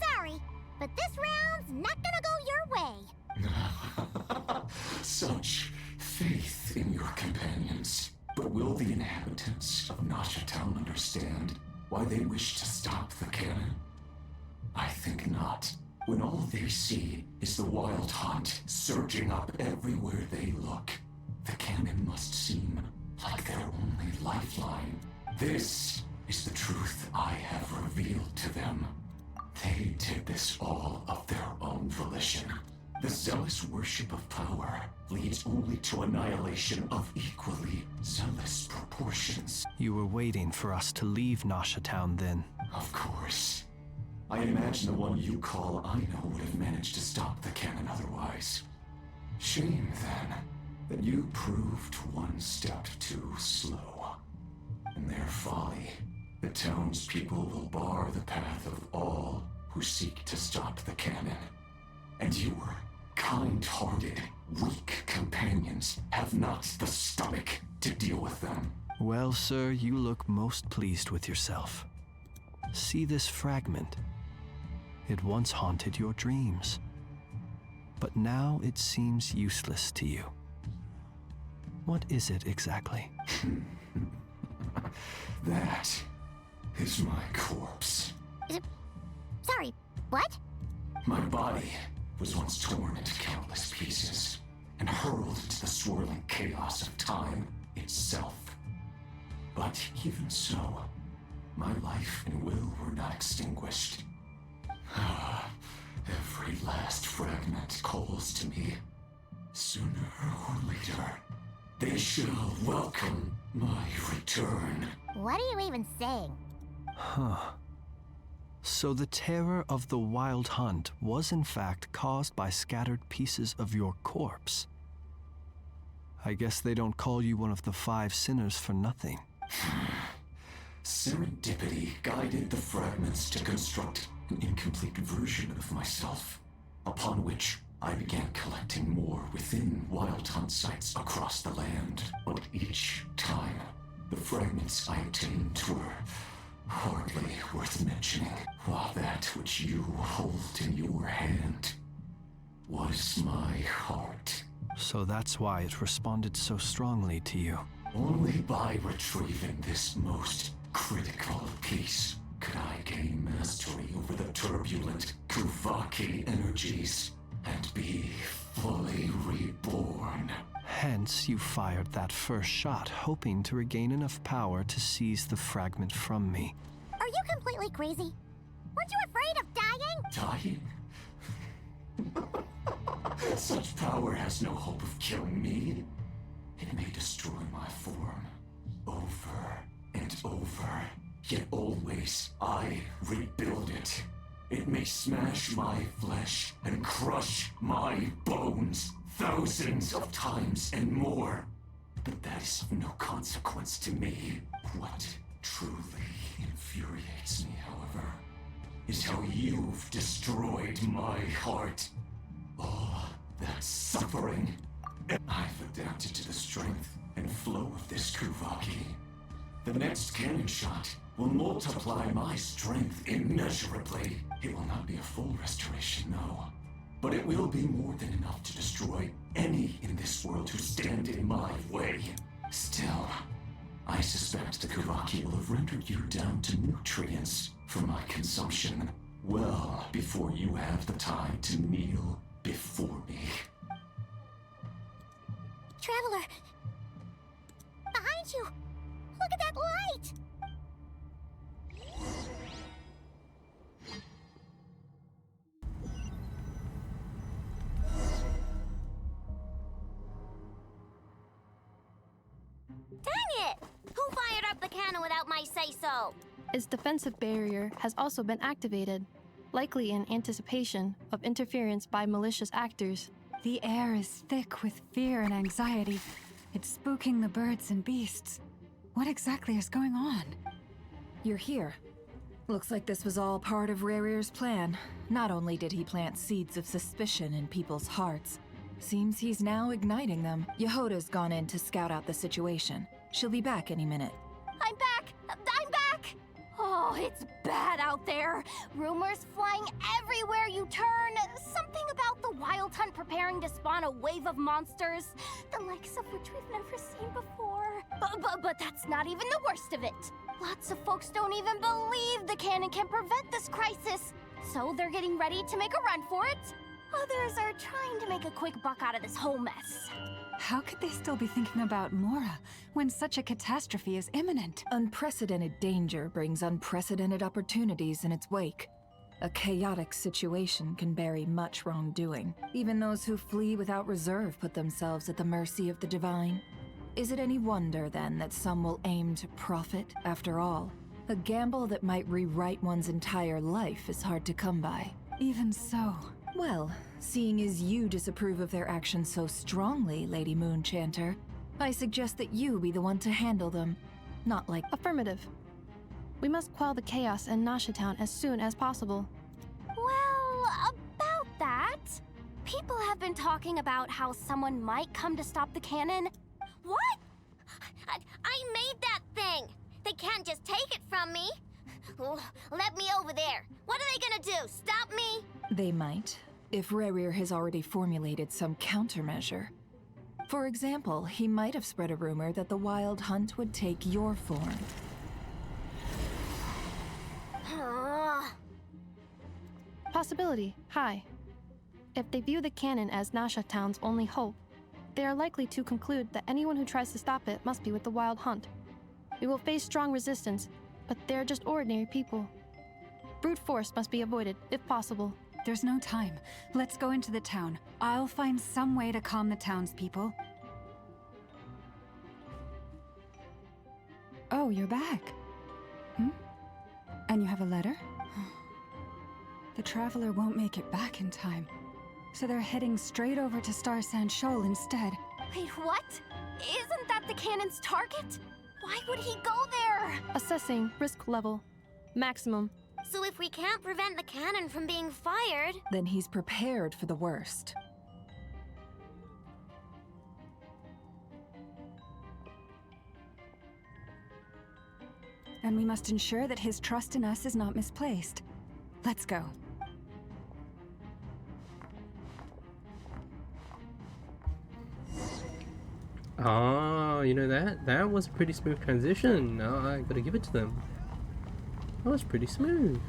Sorry, but this round's not gonna go your way. Such faith in your companions. But will the inhabitants of Nasha Town understand why they wish to stop the cannon? I think not. When all they see is the wild hunt surging up everywhere they look, the cannon must seem like their only lifeline. This is the truth I have revealed to them. They did this all of their own volition. The zealous worship of power leads only to annihilation of equally zealous proportions. You were waiting for us to leave Nasha Town then? Of course. I imagine the one you call Aino would have managed to stop the cannon otherwise. Shame, then, that you proved one step too slow. In their folly, the townspeople will bar the path of all who seek to stop the cannon. And your kind-hearted, weak companions have not the stomach to deal with them. Well, sir, you look most pleased with yourself. See this fragment? It once haunted your dreams. But now it seems useless to you. What is it exactly? That is my corpse. Sorry, what? My body was once torn into countless pieces and hurled into the swirling chaos of time itself. But even so, my life and will were not extinguished. Every last fragment calls to me. Sooner or later, they shall welcome my return. What are you even saying? Huh. So the terror of the wild hunt was in fact caused by scattered pieces of your corpse. I guess they don't call you one of the 5 sinners for nothing. Serendipity guided the fragments to construct an incomplete version of myself, upon which I began collecting more within wild hunt sites across the land. But each time, the fragments I obtained were hardly worth mentioning, while that which you hold in your hand was my heart. So that's why it responded so strongly to you. Only by retrieving this most critical piece could I gain mastery over the turbulent Kuvaki energies and be fully reborn. Hence, you fired that first shot, hoping to regain enough power to seize the fragment from me. Are you completely crazy? Weren't you afraid of dying? Dying? Such power has no hope of killing me. It may destroy my form over and over, yet always I rebuild it. It may smash my flesh and crush my bones thousands of times and more. But that is of no consequence to me. What truly infuriates me, however, is how you've destroyed my heart. All that suffering. I've adapted to the strength and flow of this Kuvaki. The next cannon shot will multiply my strength immeasurably. It will not be a full restoration, no. But it will be more than enough to destroy any in this world who stand in my way. Still, I suspect the Kuvaki will have rendered you down to nutrients for my consumption well before you have the time to kneel before me. Traveler! Behind you! Look at that light! Dang it! Who fired up the cannon without my say-so? Its defensive barrier has also been activated, likely in anticipation of interference by malicious actors. The air is thick with fear and anxiety. It's spooking the birds and beasts. What exactly is going on? You're here. Looks like this was all part of Rarir's plan. Not only did he plant seeds of suspicion in people's hearts, Seems he's now igniting them. Yehoda's gone in to scout out the situation. She'll be back any minute. I'm back! I'm back! Oh, it's bad out there. Rumors flying everywhere you turn. Something about the Wild Hunt preparing to spawn a wave of monsters, the likes of which we've never seen before. But that's not even the worst of it. Lots of folks don't even believe the cannon can prevent this crisis. So they're getting ready to make a run for it. Others are trying to make a quick buck out of this whole mess. How could they still be thinking about Mora when such a catastrophe is imminent? Unprecedented danger brings unprecedented opportunities in its wake. A chaotic situation can bury much wrongdoing. Even those who flee without reserve put themselves at the mercy of the divine. Is it any wonder, then, that some will aim to profit, after all? A gamble that might rewrite one's entire life is hard to come by. Even so. Well, seeing as you disapprove of their actions so strongly, Lady Moonchanter, I suggest that you be the one to handle them. Not like— Affirmative. We must quell the chaos in Nasha Town as soon as possible. Well, about that, people have been talking about how someone might come to stop the cannon. What? I made that thing! They can't just take it from me! Oh, let me over there. What are they gonna do? Stop me? They might, if Rerir has already formulated some countermeasure. For example, he might have spread a rumor that the Wild Hunt would take your form. Possibility, high. If they view the cannon as Nasha Town's only hope, they are likely to conclude that anyone who tries to stop it must be with the Wild Hunt. We will face strong resistance, but they're just ordinary people. Brute force must be avoided, if possible. There's no time. Let's go into the town. I'll find some way to calm the townspeople. Oh, you're back. And you have a letter? The traveler won't make it back in time. So they're heading straight over to Star Sand Shoal instead. Wait, what? Isn't that the cannon's target? Why would he go there? Assessing risk level. Maximum. So if we can't prevent the cannon from being fired... Then he's prepared for the worst. And we must ensure that his trust in us is not misplaced. Let's go. Ah, you know that was a pretty smooth transition. I gotta give it to them. That was pretty smooth.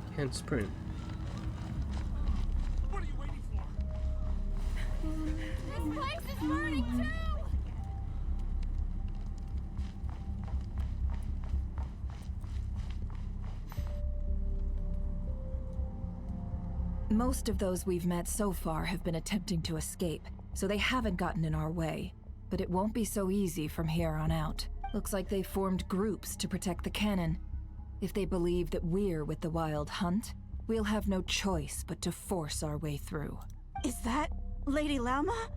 I can't sprint. What are you waiting for? This place is burning too! Most of those we've met so far have been attempting to escape, so they haven't gotten in our way. But it won't be so easy from here on out. Looks like they formed groups to protect the cannon. If they believe that we're with the Wild Hunt, we'll have no choice but to force our way through. Is that Lady Lauma?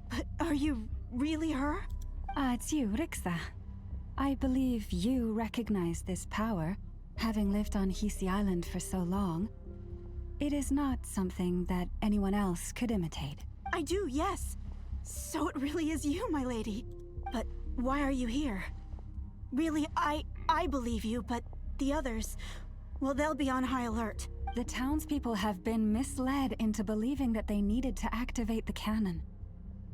But are you really her? It's you, Rixa. I believe you recognize this power, having lived on Hisi Island for so long. It is not something that anyone else could imitate. I do, yes. So it really is you, my lady. But why are you here? Really, I believe you, but the others, well, they'll be on high alert. The townspeople have been misled into believing that they needed to activate the cannon.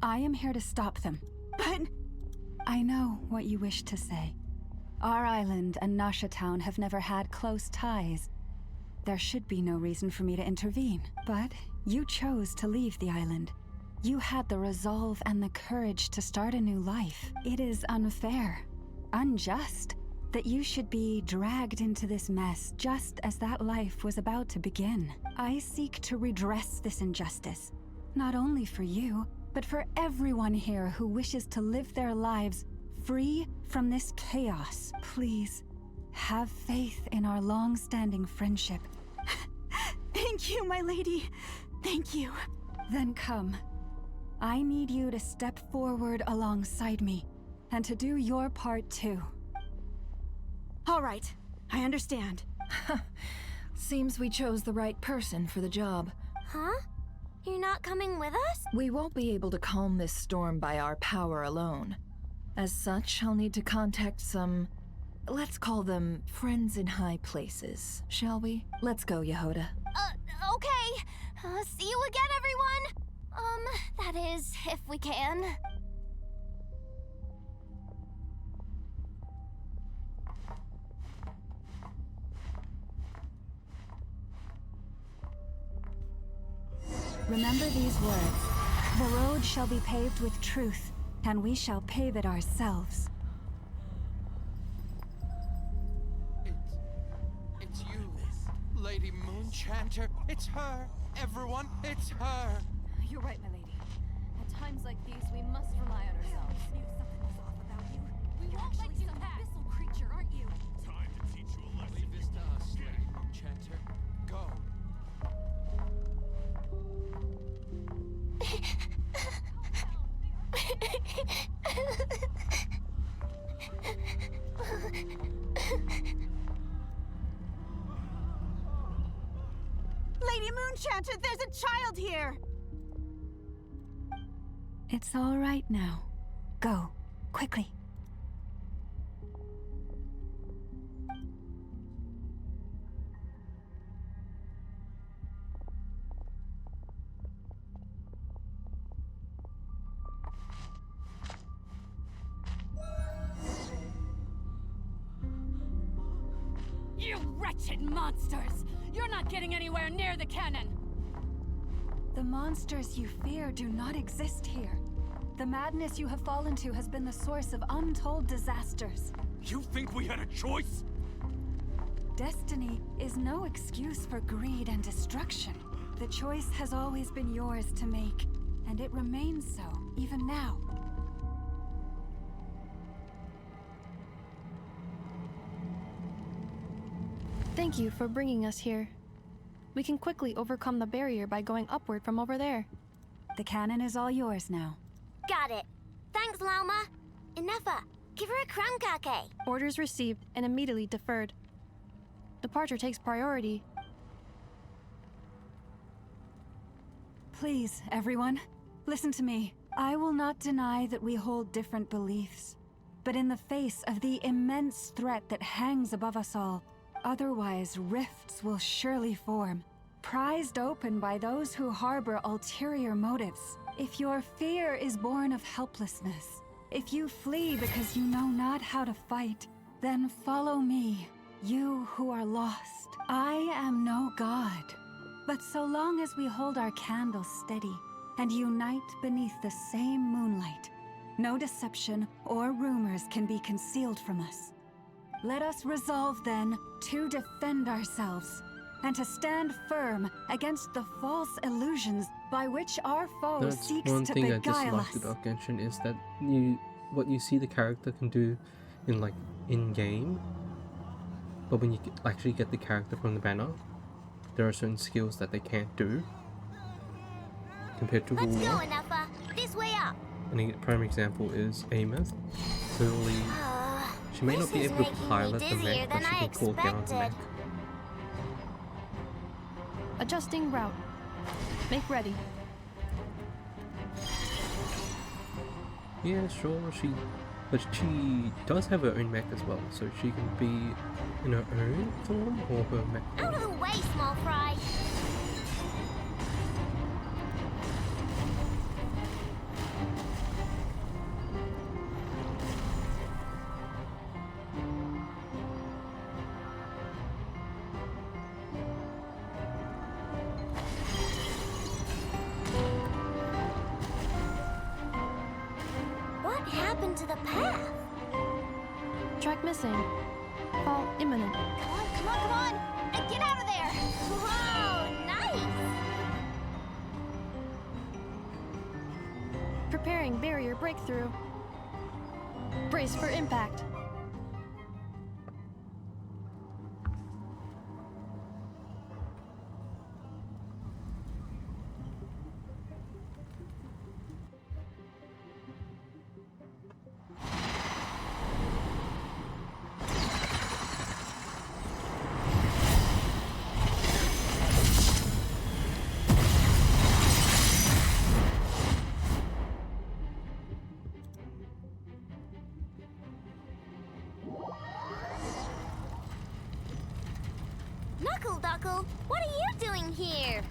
I am here to stop them. But... I know what you wish to say. Our island and Nasha Town have never had close ties. There should be no reason for me to intervene. But you chose to leave the island. You had the resolve and the courage to start a new life. It is unfair, unjust, that you should be dragged into this mess just as that life was about to begin. I seek to redress this injustice, not only for you, but for everyone here who wishes to live their lives free from this chaos. Please, have faith in our long-standing friendship. Thank you, my lady. Thank you. Then come. I need you to step forward alongside me, and to do your part too. All right, I understand. Seems we chose the right person for the job. Huh? You're not coming with us? We won't be able to calm this storm by our power alone. As such, I'll need to contact some... let's call them friends in high places, shall we? Let's go, Yehoda. Okay. See you again, everyone! That is, if we can. Remember these words. The road shall be paved with truth, and we shall pave it ourselves. It's you, Lady Moonchanter. It's her. Everyone, it's her. You're right, my lady. At times like these, we must rely on ourselves. I knew something was off about you. You're actually some abyssal creature, aren't you? Time to teach you a lesson. Leave this to us, Lady Moonchanter. Go. Lady Moonchanter, there's a child here! It's all right now. Go, quickly. You wretched monsters! You're not getting anywhere near the cannon! The monsters you fear do not exist here. The madness you have fallen to has been the source of untold disasters. You think we had a choice? Destiny is no excuse for greed and destruction. The choice has always been yours to make, and it remains so, even now. Thank you for bringing us here. We can quickly overcome the barrier by going upward from over there. The cannon is all yours now. Got it. Thanks, Lauma. Inefa, give her a crown kake. Orders received and immediately deferred. Departure takes priority. Please, everyone, listen to me. I will not deny that we hold different beliefs. But in the face of the immense threat that hangs above us all, otherwise rifts will surely form, prized open by those who harbor ulterior motives. If your fear is born of helplessness, if you flee because you know not how to fight, then follow me, you who are lost. I am no god, but so long as we hold our candles steady and unite beneath the same moonlight, no deception or rumors can be concealed from us. Let us resolve then to defend ourselves and to stand firm against the false illusions by which our foe That's seeks one to thing I beguile disliked us. about Genshin is that what you see the character can do in game, but when you actually get the character from the banner, there are certain skills that they can't do compared to Let's War. go, Inefa. This way up. And a prime example is Ameth. Clearly, she may not be able to pilot the mech, but she can call down the mech. Adjusting route. Make ready. Yeah, sure, but she does have her own mech as well, so she can be in her own form or her mech Out of the way, small fry. What happened to the path? Track missing. Fall imminent. Come on, come on, come on! And get out of there! Whoa, nice! Preparing barrier breakthrough. Brace for impact. Duckle, what are you doing here?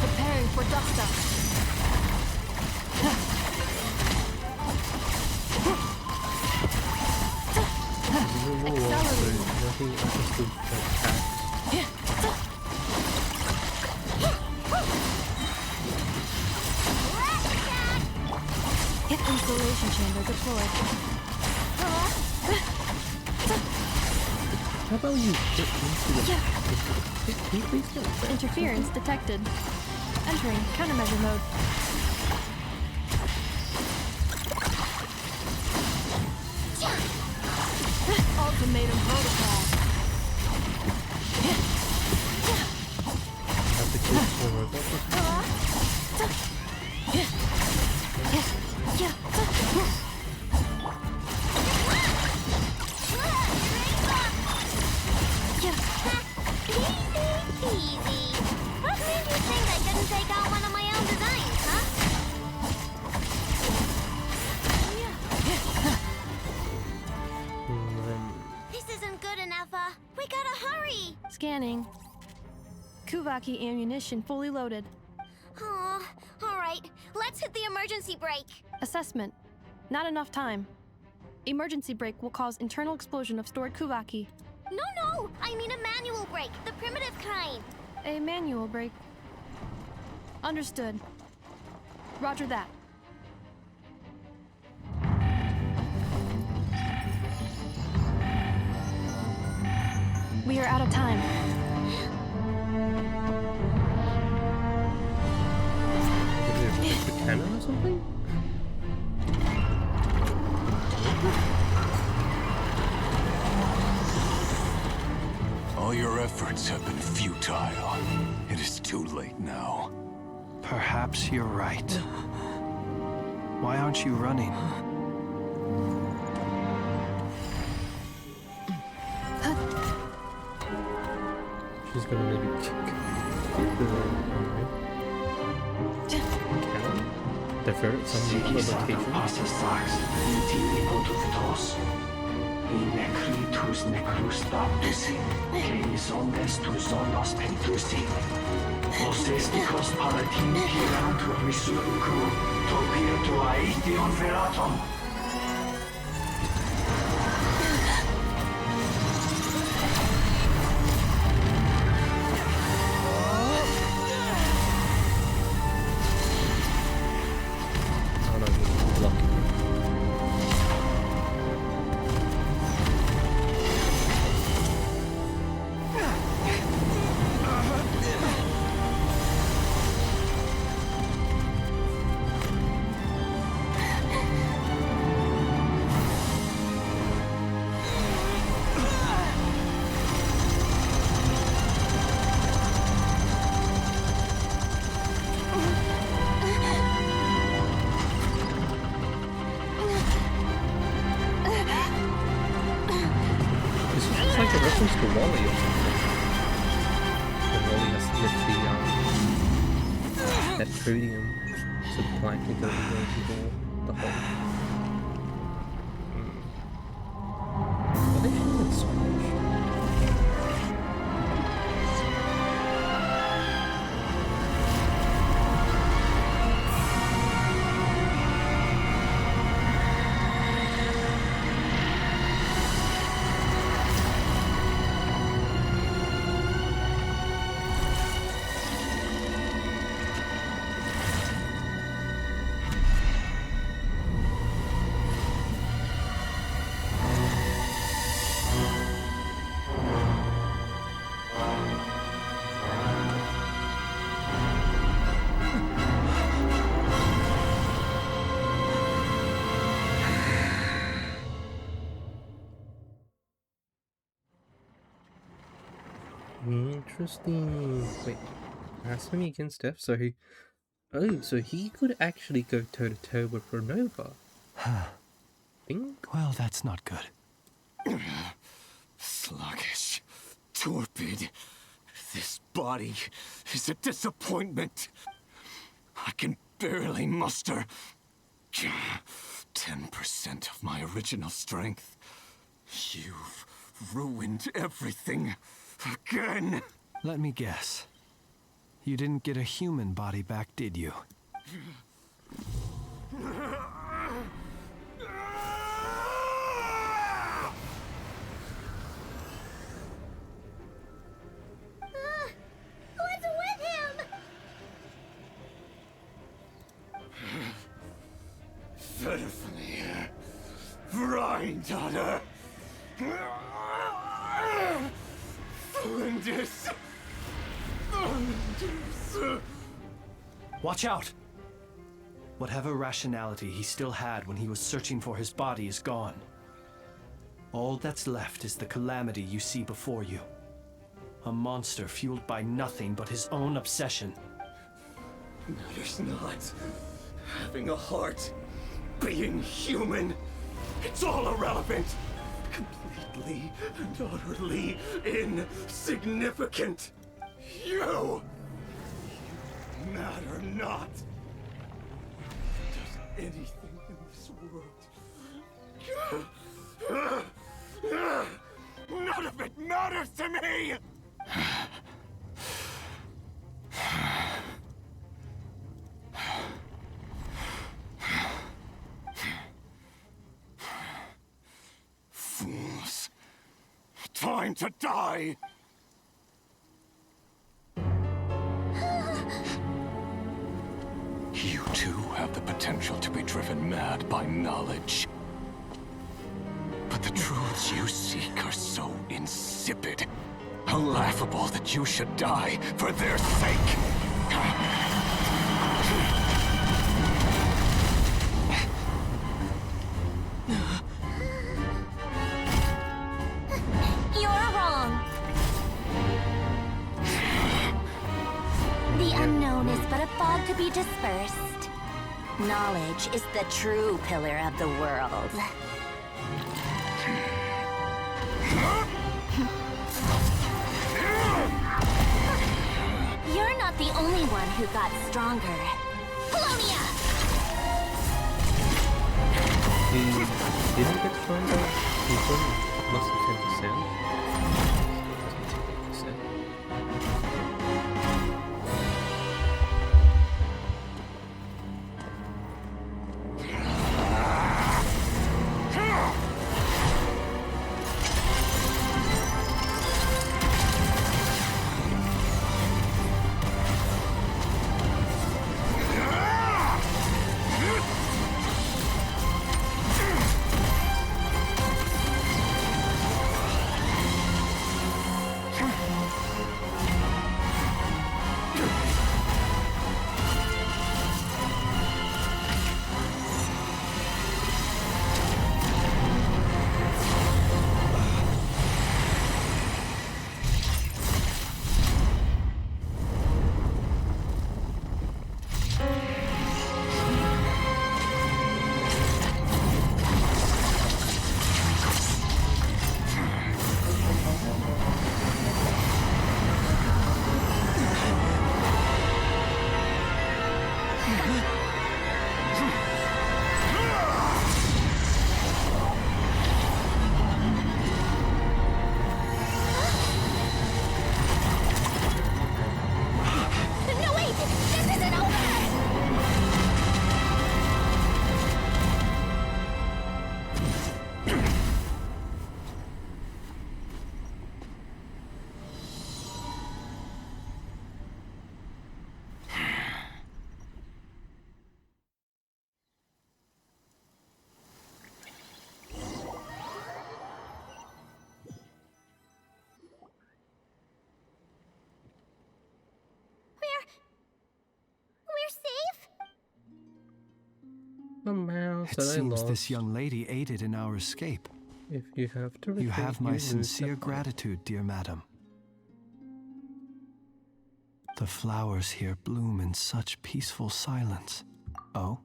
Preparing for dust up. Insulation chamber deployed. How about you get into the... Can you please get back? Interference detected. Entering countermeasure mode. Ultimatum protocol. Have to kill the robot. Easy. What made you think I couldn't take out one of my own designs, huh? This isn't good enough, we gotta hurry! Scanning. Kuvaki ammunition fully loaded. Oh, alright. Let's hit the emergency brake. Assessment. Not enough time. Emergency brake will cause internal explosion of stored Kuvaki. No! I mean a manual brake, the primitive kind. A manual brake. Understood. Roger that. We are out of time. Is it a cannon or something? All your efforts have been futile. It is too late now. Perhaps you're right. Why aren't you running? She's gonna maybe kick the cannon? Divert some location? Necritus necrustapisi, Keisondes tu zonos pentusi. Osestikos palatin pirantur misuruku, topir aithion feraton. To Wally or something. And Wally has to lift the that podium so the plank can go over the hole. Are they showing so much? Interesting. Wait, blasphemy against death? So he... Oh, so he could actually go toe-to-toe with Renova. Think? Well, that's not good. Sluggish, torpid. This body is a disappointment. I can barely muster 10% of my original strength. You've ruined everything again. Let me guess. You didn't get a human body back, did you? What's with him? Ferfnir, Rheindaughter, Flinders. Watch out! Whatever rationality he still had when he was searching for his body is gone. All that's left is the calamity you see before you. A monster fueled by nothing but his own obsession. Matters not. Having a heart, being human, it's all irrelevant. Completely and utterly insignificant. You matter not. Does anything in this world? None of it matters to me! Fools. Time to die! You too have the potential to be driven mad by knowledge. But the truths you seek are so insipid, laughable that you should die for their sake. You're wrong. The unknown is but a fog to be dispersed. Knowledge is the true pillar of the world. You're not the only one who got stronger. Polonia! He didn't get stronger. He lost 10%. No, wait! This isn't over! We're safe? Somehow, It seems this young lady aided in our escape. If you have to retreat, You have my lose sincere the fight. gratitude, dear madam. The flowers here bloom in such peaceful silence. Oh?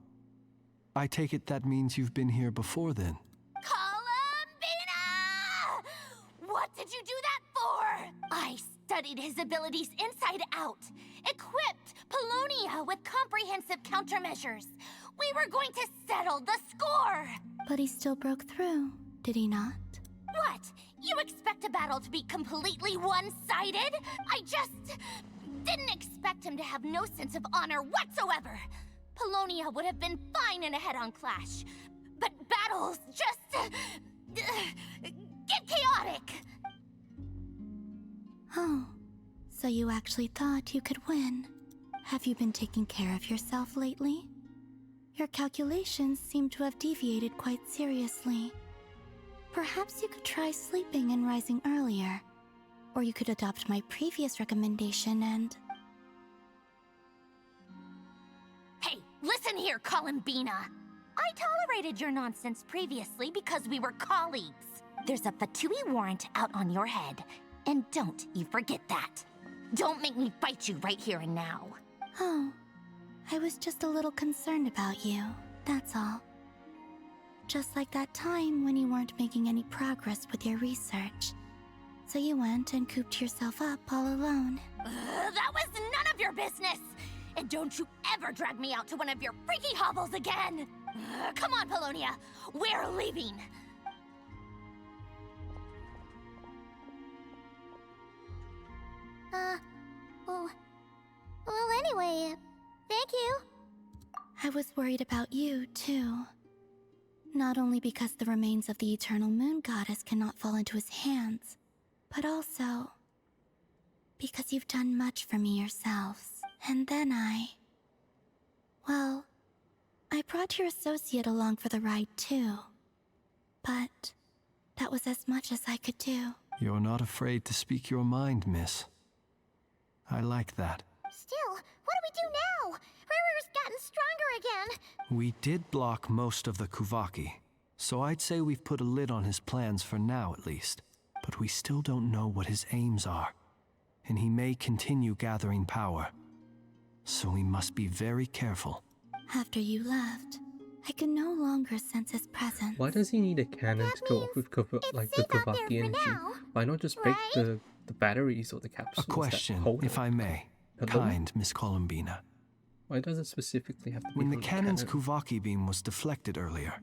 I take it that means you've been here before then. Columbina! What did you do that for? I studied his abilities inside out, equipped Polonia with comprehensive countermeasures. We were going to settle the score! But he still broke through, did he not? What? You expect a battle to be completely one-sided? I just didn't expect him to have no sense of honor whatsoever. Polonia would have been fine in a head-on clash, but battles just get chaotic. Oh, so you actually thought you could win. Have you been taking care of yourself lately? Your calculations seem to have deviated quite seriously. Perhaps you could try sleeping and rising earlier. Or you could adopt my previous recommendation and... Hey, listen here, Columbina. I tolerated your nonsense previously because we were colleagues. There's a Fatui warrant out on your head, and don't you forget that. Don't make me fight you right here and now. Oh, I was just a little concerned about you, that's all. Just like that time when you weren't making any progress with your research. So you went and cooped yourself up all alone. That was none of your business! And don't you ever drag me out to one of your freaky hovels again! Come on, Polonia, we're leaving! Well, anyway, thank you. I was worried about you, too. Not only because the remains of the Eternal Moon Goddess cannot fall into his hands, but also because you've done much for me yourselves. And then well, I brought your associate along for the ride, too. But that was as much as I could do. You're not afraid to speak your mind, miss. I like that. Still, what do we do now? Riri's gotten stronger again. We did block most of the Kuvaki, so I'd say we've put a lid on his plans for now at least. But we still don't know what his aims are, and he may continue gathering power. So we must be very careful. After you left, I could no longer sense his presence. Why does he need a cannon to go off with the Kavaki energy? Why not just break the batteries or the capsules? A question, if I may. Kind Miss Columbina. Why does it specifically have to be when the from cannon's cannon? Kuvaki beam was deflected earlier,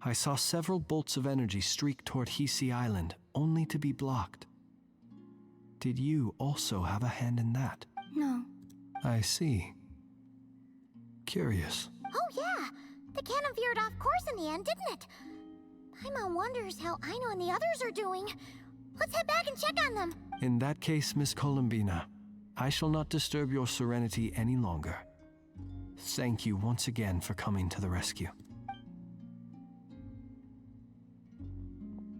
I saw several bolts of energy streak toward Hisi Island, only to be blocked. Did you also have a hand in that? No. I see. Curious. Oh yeah, the cannon veered off course in the end, didn't it? Paimon wonders how Aino and the others are doing. Let's head back and check on them. In that case, Miss Columbina, I shall not disturb your serenity any longer. Thank you once again for coming to the rescue.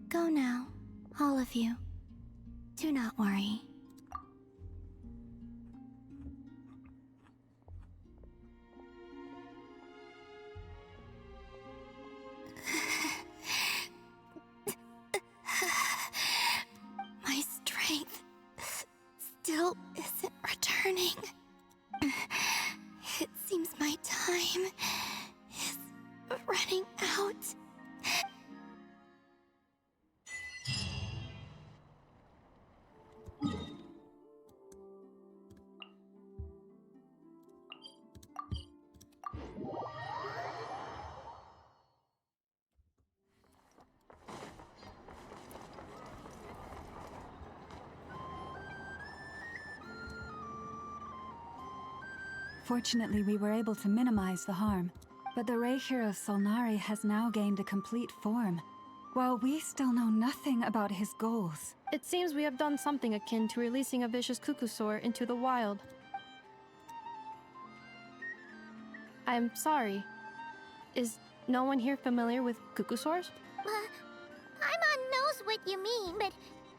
Go now, all of you. Do not worry. My strength still isn't returning. It seems my time is running out. Fortunately, we were able to minimize the harm, but the Reikir of Solnari has now gained a complete form, while we still know nothing about his goals. It seems we have done something akin to releasing a vicious Kukusaur into the wild. I'm sorry. Is no one here familiar with Kukusaurs? Paimon knows what you mean, but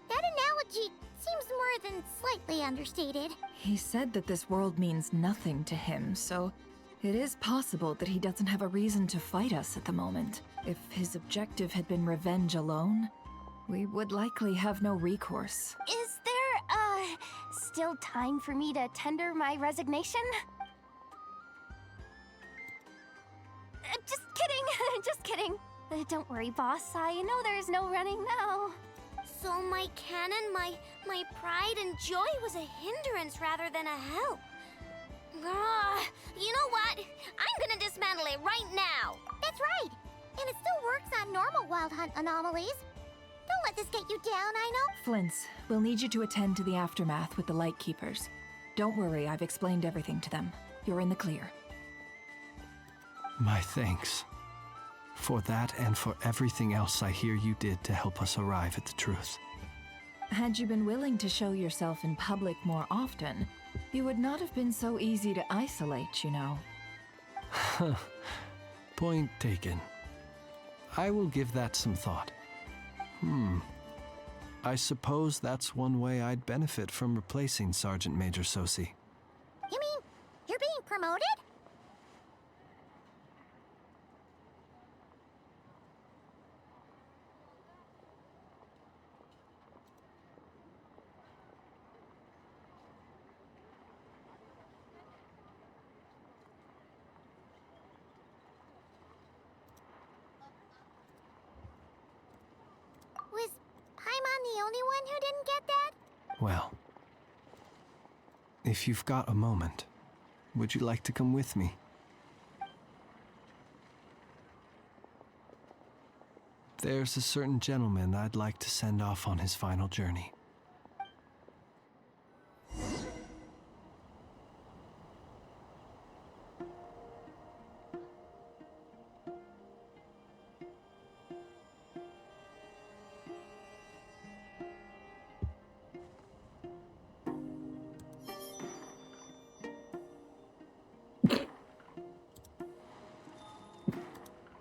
that analogy seems more than slightly understated. He said that this world means nothing to him, so it is possible that he doesn't have a reason to fight us at the moment. If his objective had been revenge alone, we would likely have no recourse. Is there, still time for me to tender my resignation? Just kidding, just kidding. Don't worry, boss. I know there's no running now. So my cannon, my pride and joy was a hindrance rather than a help. You know what? I'm gonna dismantle it right now! That's right! And it still works on normal Wild Hunt anomalies. Don't let this get you down, I know. Flints, we'll need you to attend to the aftermath with the Lightkeepers. Don't worry, I've explained everything to them. You're in the clear. My thanks. For that and for everything else I hear you did to help us arrive at the truth. Had you been willing to show yourself in public more often, you would not have been so easy to isolate, you know. Point taken. I will give that some thought. I suppose that's one way I'd benefit from replacing Sergeant Major Sosi. You mean, you're being promoted? Was Paimon the only one who didn't get that? Well, if you've got a moment, would you like to come with me? There's a certain gentleman I'd like to send off on his final journey.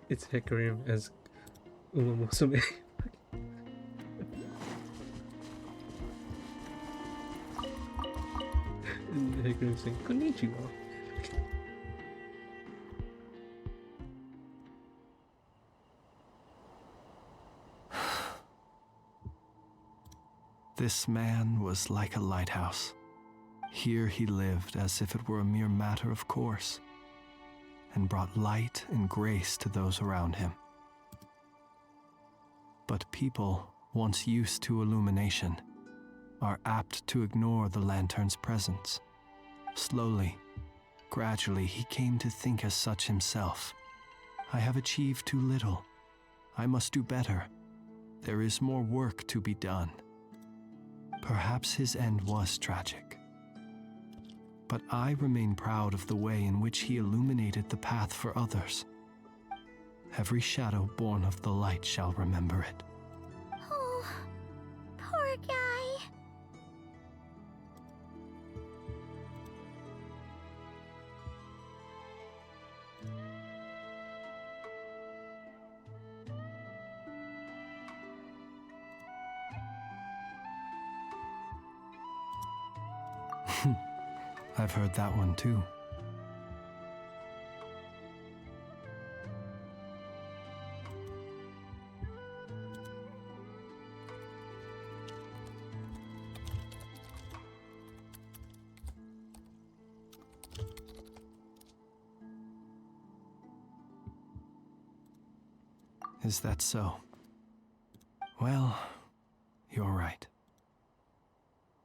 It's Hecarim as Uma Musume. Hecarim saying, Konnichiwa. This man was like a lighthouse. Here he lived as if it were a mere matter of course, and brought light and grace to those around him. But people, once used to illumination, are apt to ignore the lantern's presence. Slowly, gradually, he came to think as such himself. I have achieved too little. I must do better. There is more work to be done. Perhaps his end was tragic. But I remain proud of the way in which he illuminated the path for others. Every shadow born of the light shall remember it. Oh, poor guy. I've heard that one too. Is that so? Well, you're right.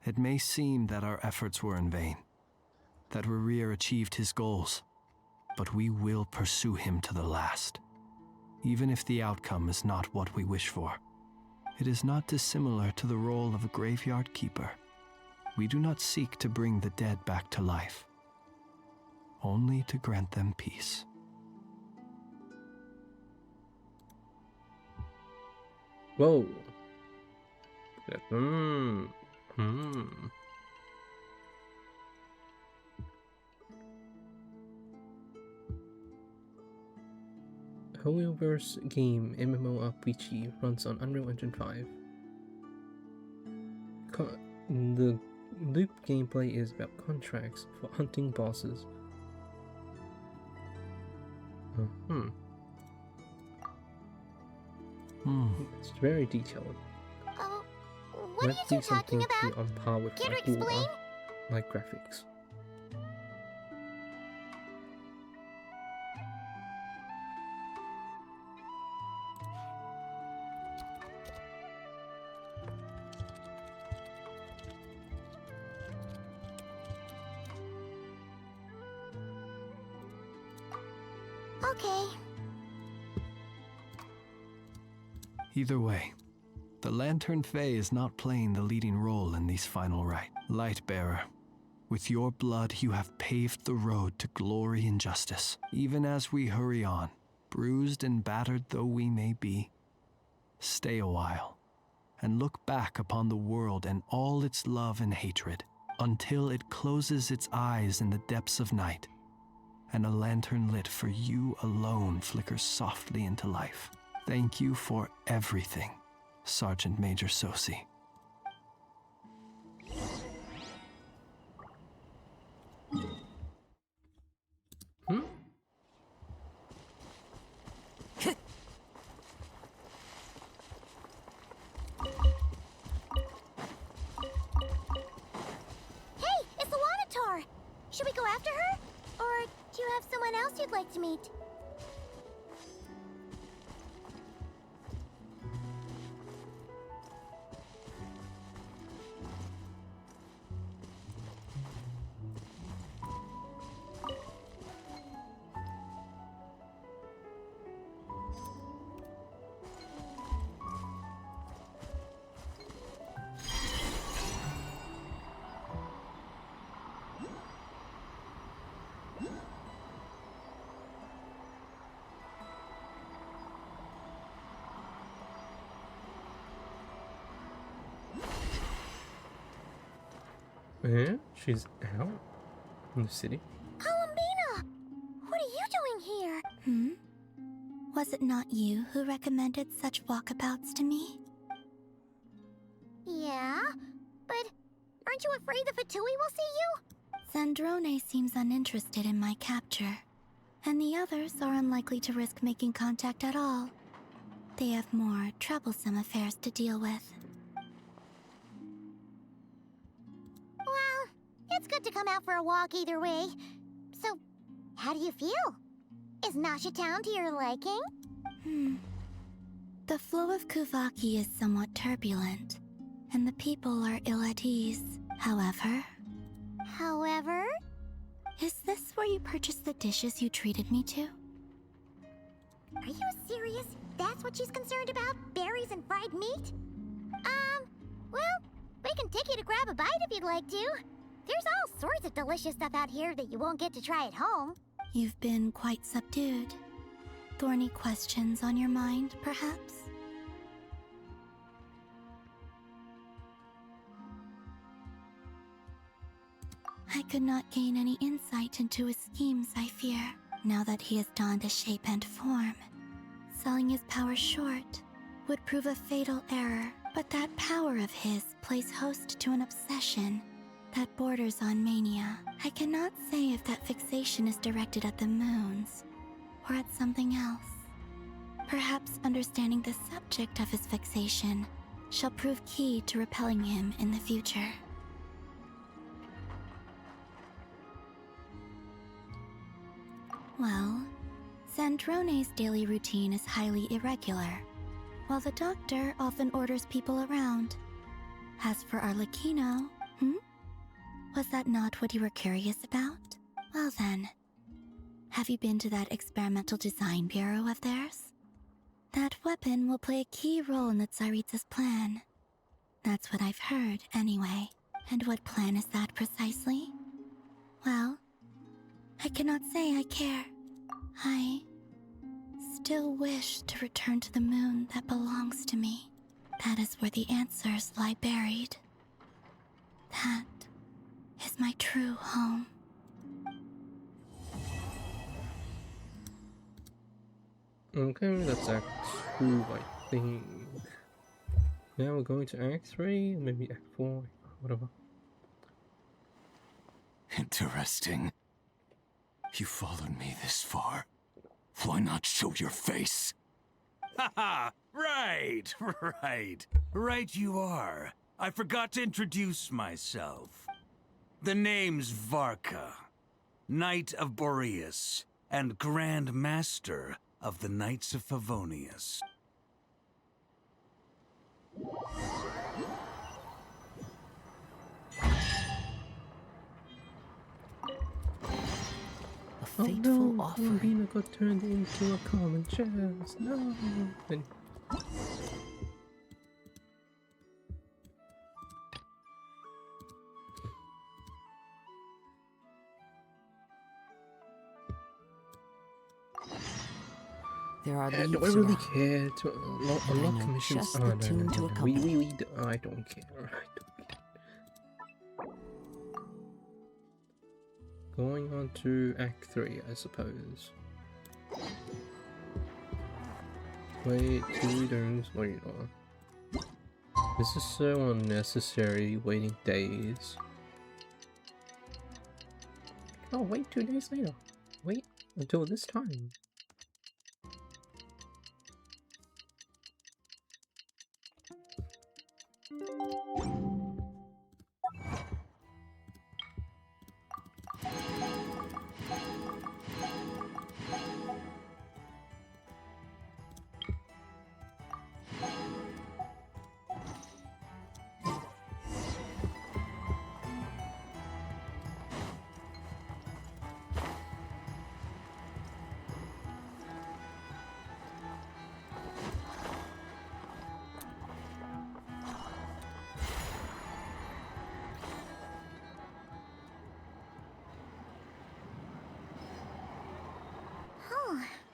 It may seem that our efforts were in vain, that Rerir achieved his goals, but we will pursue him to the last, even if the outcome is not what we wish for. It is not dissimilar to the role of a graveyard keeper. We do not seek to bring the dead back to life, only to grant them peace. Whoa. Hoyoverse game MMORPG runs on Unreal Engine 5. The loop gameplay is about contracts for hunting bosses. It's very detailed. What are you two talking about? On par with Care to like explain? like graphics. Okay. Either way, the Lantern Fae is not playing the leading role in these final rites. Lightbearer, with your blood you have paved the road to glory and justice. Even as we hurry on, bruised and battered though we may be, stay a while and look back upon the world and all its love and hatred until it closes its eyes in the depths of night and a lantern lit for you alone flickers softly into life. Thank you for everything, Sergeant Major Sosi. Hey, it's the Wanatar! Should we go after her? Or do you have someone else you'd like to meet? Yeah, she's out in the city. Columbina! What are you doing here? Was it not you who recommended such walkabouts to me? Yeah, but aren't you afraid the Fatui will see you? Zandrone seems uninterested in my capture, and the others are unlikely to risk making contact at all. They have more troublesome affairs to deal with. Well, it's good to come out for a walk either way. So, how do you feel? Is Nasha Town to your liking? The flow of Kuvaki is somewhat turbulent, and the people are ill at ease. However... Is this where you purchased the dishes you treated me to? Are you serious? That's what she's concerned about? Berries and fried meat? Well, we can take you to grab a bite if you'd like to. There's all sorts of delicious stuff out here that you won't get to try at home. You've been quite subdued. Thorny questions on your mind, perhaps? I could not gain any insight into his schemes, I fear, now that he has donned a shape and form. Selling his power short would prove a fatal error, but that power of his plays host to an obsession that borders on mania. I cannot say if that fixation is directed at the moons or at something else. Perhaps understanding the subject of his fixation shall prove key to repelling him in the future. Well, Zandrone's daily routine is highly irregular, while the doctor often orders people around. As for Arlecchino, was that not what you were curious about? Well then, have you been to that experimental design bureau of theirs? That weapon will play a key role in the Tsaritsa's plan. That's what I've heard, anyway. And what plan is that precisely? Well, I cannot say I care. I still wish to return to the moon that belongs to me. That is where the answers lie buried. That is my true home. Okay, that's Act 2, I think. Now we're going to Act 3, maybe Act 4, whatever. Interesting. You followed me this far. Why not show your face? Haha! Right, right. Right you are. I forgot to introduce myself. The name's Varka, Knight of Boreas, and Grand Master of the Knights of Favonius. A fateful offering. Bambino got turned into a common chest. No. There are Yeah, leaves do I really around, care to unlock commissions? just Oh, the tune to I accompany. don't care. Going on to Act 3, I suppose. Wait, 2 turns, wait on. This is so unnecessary, waiting days. Oh, wait 2 days later. Wait until this time.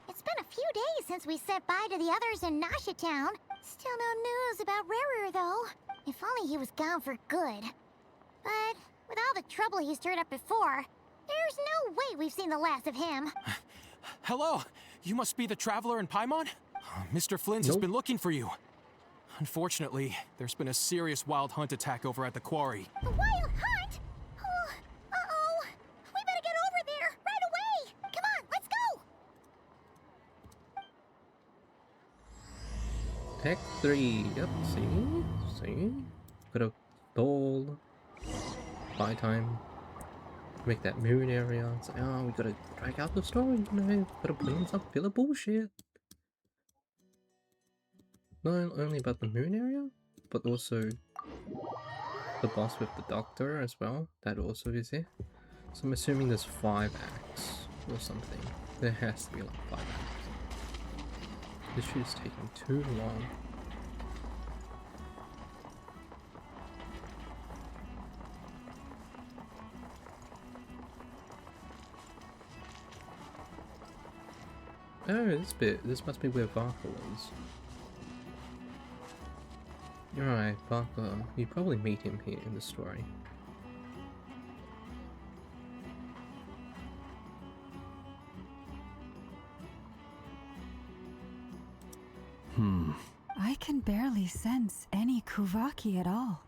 It's been a few days since we said bye to the others in Nasha Town. Still no news about Rarer, though. If only he was gone for good. But with all the trouble he stirred up before, there's no way we've seen the last of him. Hello! You must be the traveler in Paimon? Mr. Flint has been looking for you. Unfortunately, there's been a serious wild hunt attack over at the quarry. The wild hunt? Oh, uh-oh. We better get over there, right away! Come on, let's go! Act 3, yep, see? Gotta stall. Buy time. Make that moon area. It's like, oh, we gotta drag out the story, you know? Gotta put in some filler bullshit. Not only about the moon area, but also the boss with the doctor as well. That also is here. So I'm assuming there's 5 acts or something. There has to be like 5 acts. This shit is taking too long. Oh, this must be where Varka was. You're right, Varka. You probably meet him here in the story. I can barely sense any Kuvaki at all.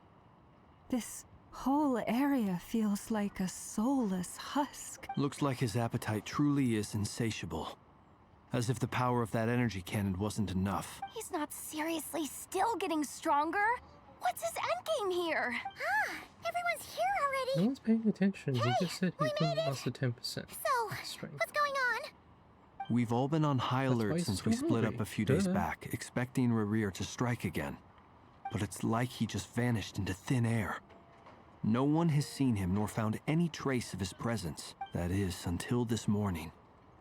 This whole area feels like a soulless husk. Looks like his appetite truly is insatiable. As if the power of that energy cannon wasn't enough. He's not seriously still getting stronger? What's his endgame here? Ah, everyone's here already. No one's paying attention. Hey, He just said he couldn't master 10%. So, strength. what's going on? We've all been on high That's why alert he's since so we split up hungry. a few days Duh. back, expecting Rarir to strike again. But it's like he just vanished into thin air. No one has seen him nor found any trace of his presence. That is, until this morning,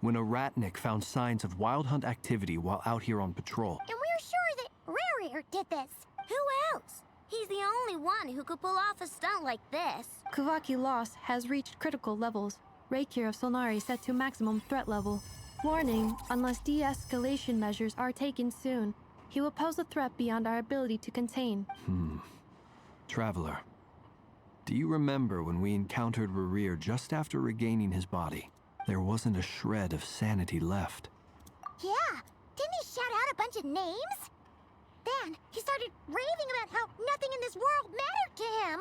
when a ratnik found signs of wild hunt activity while out here on patrol. And we're sure that Rarir did this. Who else? He's the only one who could pull off a stunt like this. Kuvaki loss has reached critical levels. Reikir of Solnari set to maximum threat level. Warning, unless de-escalation measures are taken soon, he will pose a threat beyond our ability to contain. Traveler, do you remember when we encountered Rarir just after regaining his body? There wasn't a shred of sanity left. Yeah, didn't he shout out a bunch of names? Then he started raving about how nothing in this world mattered to him.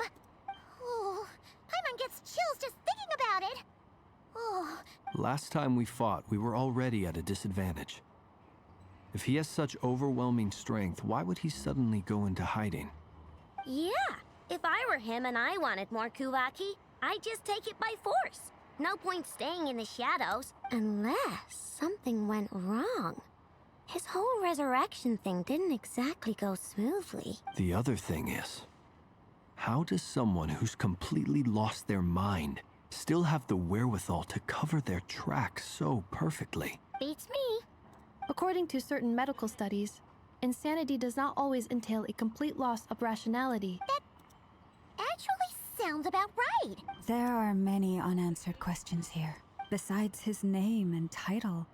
Oh, Paimon gets chills just thinking about it. Oh. Last time we fought, we were already at a disadvantage. If he has such overwhelming strength, why would he suddenly go into hiding? Yeah, if I were him and I wanted more Kuvaki, I'd just take it by force. No point staying in the shadows, unless something went wrong. His whole resurrection thing didn't exactly go smoothly. The other thing is, how does someone who's completely lost their mind still have the wherewithal to cover their tracks so perfectly? Beats me. According to certain medical studies, insanity does not always entail a complete loss of rationality. That actually sounds about right. There are many unanswered questions here. Besides his name and title,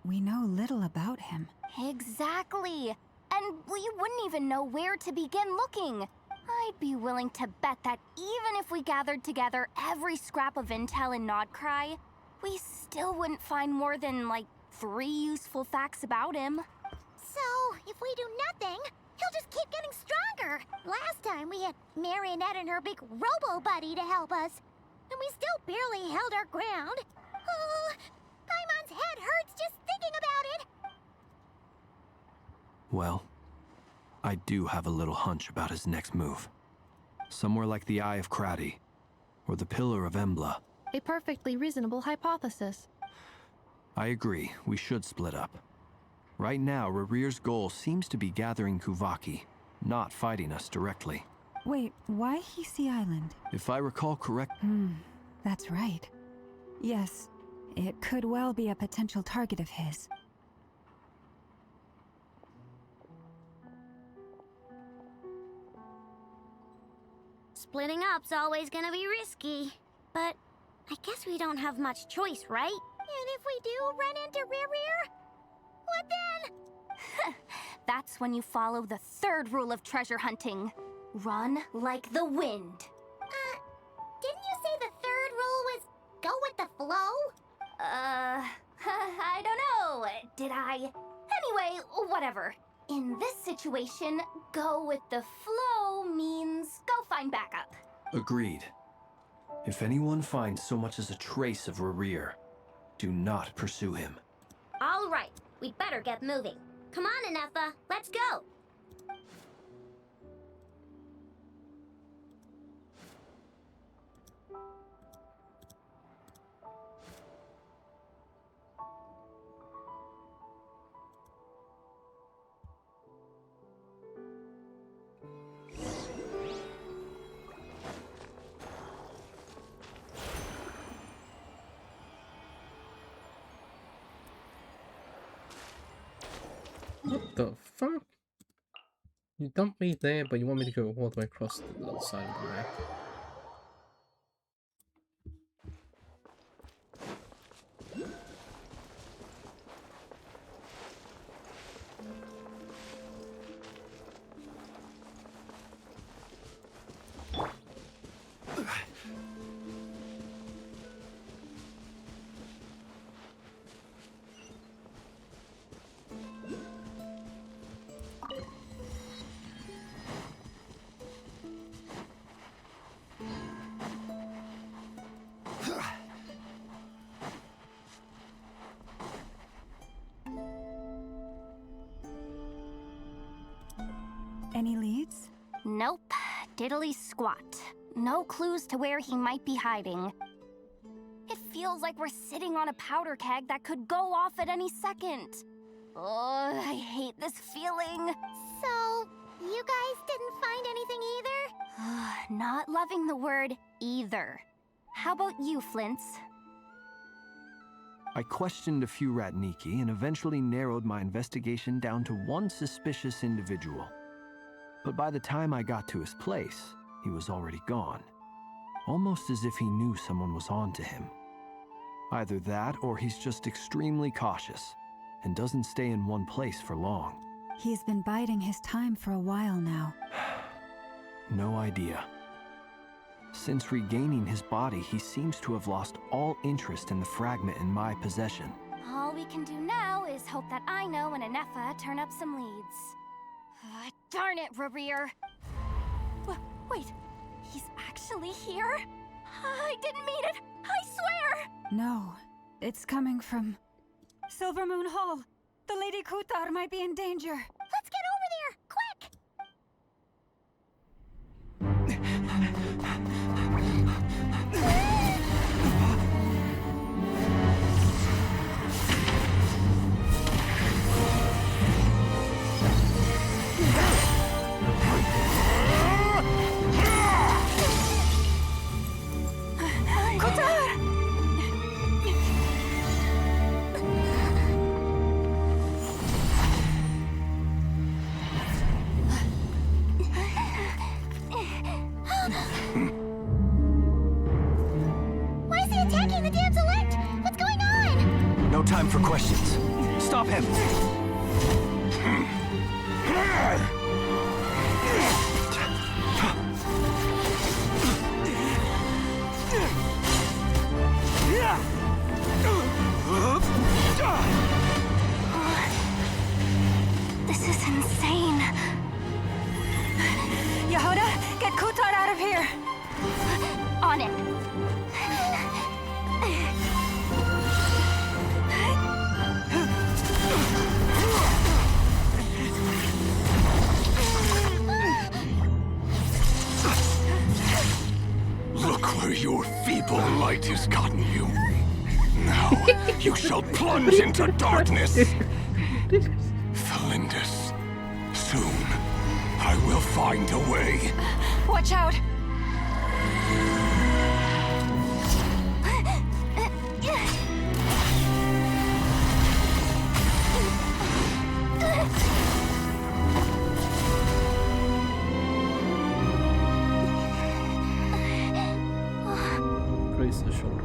we know little about him. Exactly. And we wouldn't even know where to begin looking. I'd be willing to bet that even if we gathered together every scrap of intel in Nodcry, we still wouldn't find more than, like, 3 useful facts about him. So, if we do nothing, he'll just keep getting stronger. Last time we had Marionette and her big robo-buddy to help us, and we still barely held our ground. Oh, Paimon's head hurts just thinking about it. Well, I do have a little hunch about his next move. Somewhere like the Eye of Craddy, or the Pillar of Embla. A perfectly reasonable hypothesis. I agree, we should split up. Right now, Rarir's goal seems to be gathering Kuvaki, not fighting us directly. Wait, why Hisi Island? If I recall correct... That's right. Yes, it could well be a potential target of his. Splitting up's always gonna be risky. But I guess we don't have much choice, right? And if we do run into Rarir, what then? That's when you follow the 3rd rule of treasure hunting. Run like the wind. Didn't you say the 3rd rule was go with the flow? I don't know. Did I? Anyway, whatever. In this situation, go with the flow means go find backup. Agreed. If anyone finds so much as a trace of Rarir, do not pursue him. All right, we'd better get moving. Come on, Anefa, let's go. What the fuck? You dumped me there, but you want me to go all the way across the other side of the map. Any leads? Nope. Diddly squat. No clues to where he might be hiding. It feels like we're sitting on a powder keg that could go off at any second. Oh, I hate this feeling. So, you guys didn't find anything either? Not loving the word either. How about you, Flint's? I questioned a few Ratniki and eventually narrowed my investigation down to one suspicious individual. But by the time I got to his place, he was already gone. Almost as if he knew someone was on to him. Either that, or he's just extremely cautious and doesn't stay in one place for long. He's been biding his time for a while now. No idea. Since regaining his body, he seems to have lost all interest in the fragment in my possession. All we can do now is hope that Aino and Anefa turn up some leads. Darn it, Rarir! Wait, he's actually here? I didn't mean it! I swear! No, it's coming from Silver Moon Hall. The Lady Kutar might be in danger. Let's get over there, quick! Kutar! questions. Stop him! This is insane. Yehuda, get Kutar out of here! On it. Look where your feeble light has gotten you. Now you shall plunge into darkness. Felindus, soon I will find a way. Watch out! Brace the shoulder.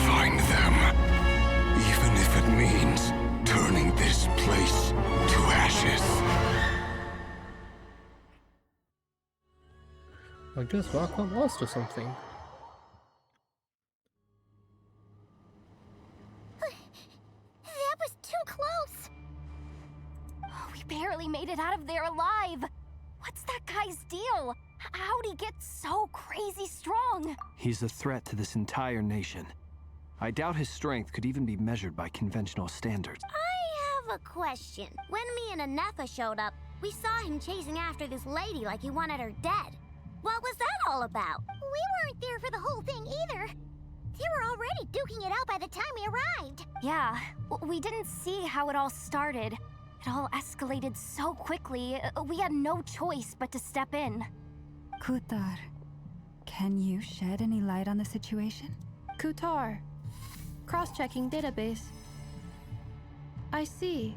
Find them. Even if it means turning this place to ashes. I guess Varkon lost or something. That was too close. We barely made it out of there alive. What's that guy's deal? How'd he get so crazy strong? He's a threat to this entire nation. I doubt his strength could even be measured by conventional standards. I have a question. When me and Anefa showed up, we saw him chasing after this lady like he wanted her dead. What was that all about? We weren't there for the whole thing either. They were already duking it out by the time we arrived. Yeah, we didn't see how it all started. It all escalated so quickly, we had no choice but to step in. Kutar, can you shed any light on the situation? Kutar. Cross-checking database. I see.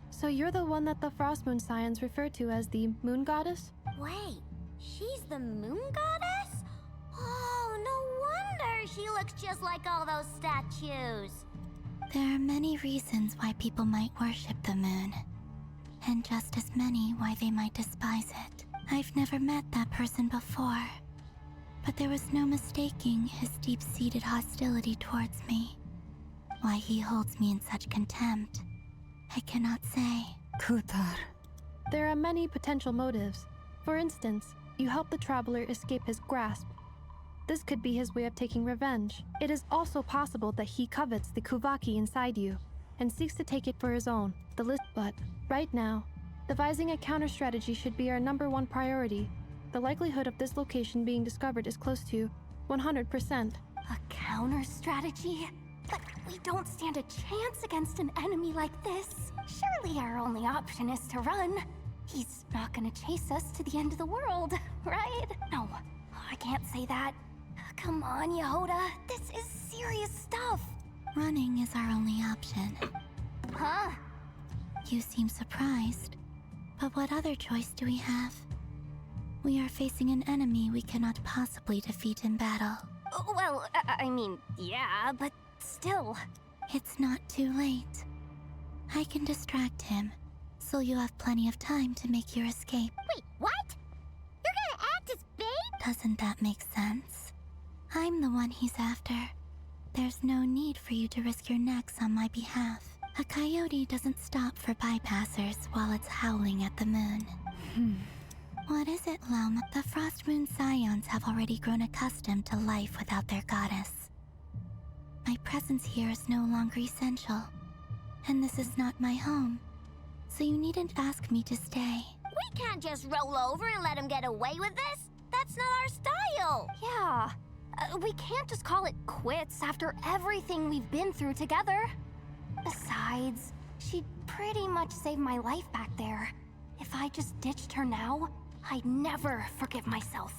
So you're the one that the Frost Moon Scions refer to as the Moon Goddess? Wait, she's the moon goddess? Oh, no wonder she looks just like all those statues. There are many reasons why people might worship the moon, and just as many why they might despise it. I've never met that person before, but there was no mistaking his deep-seated hostility towards me. Why he holds me in such contempt, I cannot say. Kutar. There are many potential motives. For instance, you help the traveler escape his grasp. This could be his way of taking revenge. It is also possible that he covets the Kuvaki inside you and seeks to take it for his own. But right now, devising a counter strategy should be our #1 priority. The likelihood of this location being discovered is close to 100%. A counter strategy? But we don't stand a chance against an enemy like this. Surely our only option is to run. He's not gonna chase us to the end of the world, right? No, I can't say that. Come on, Yehuda. This is serious stuff. Running is our only option. Huh? You seem surprised. But what other choice do we have? We are facing an enemy we cannot possibly defeat in battle. Well, I mean, yeah, but still. It's not too late. I can distract him, so you have plenty of time to make your escape. Wait, what? You're gonna act as bait? Doesn't that make sense? I'm the one he's after. There's no need for you to risk your necks on my behalf. A coyote doesn't stop for bypassers while it's howling at the moon. What is it, Lum? The Frost Moon Scions have already grown accustomed to life without their goddess. My presence here is no longer essential, and this is not my home, so you needn't ask me to stay. We can't just roll over and let him get away with this. That's not our style. Yeah. We can't just call it quits after everything we've been through together. Besides, she pretty much saved my life back there. If I just ditched her now, I'd never forgive myself.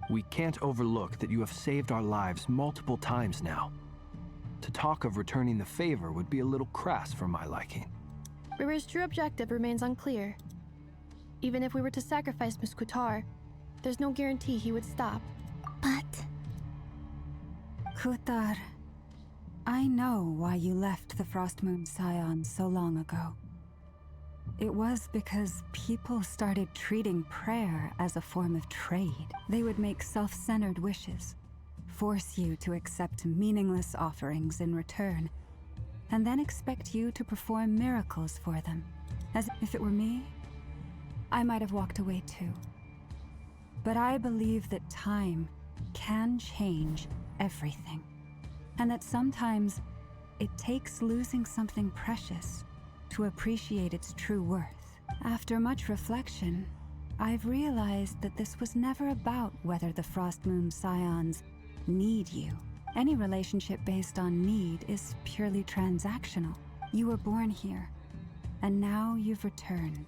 We can't overlook that you have saved our lives multiple times now. To talk of returning the favor would be a little crass for my liking. River's true objective remains unclear. Even if we were to sacrifice Miss Kutar, there's no guarantee he would stop. But... Kutar, I know why you left the Frost Moon Scions so long ago. It was because people started treating prayer as a form of trade. They would make self-centered wishes, force you to accept meaningless offerings in return, and then expect you to perform miracles for them. As if it were me, I might have walked away too. But I believe that time can change everything, and that sometimes it takes losing something precious to appreciate its true worth. After much reflection, I've realized that this was never about whether the Frost Moon Scions need you. Any relationship based on need is purely transactional. You were born here, and now you've returned.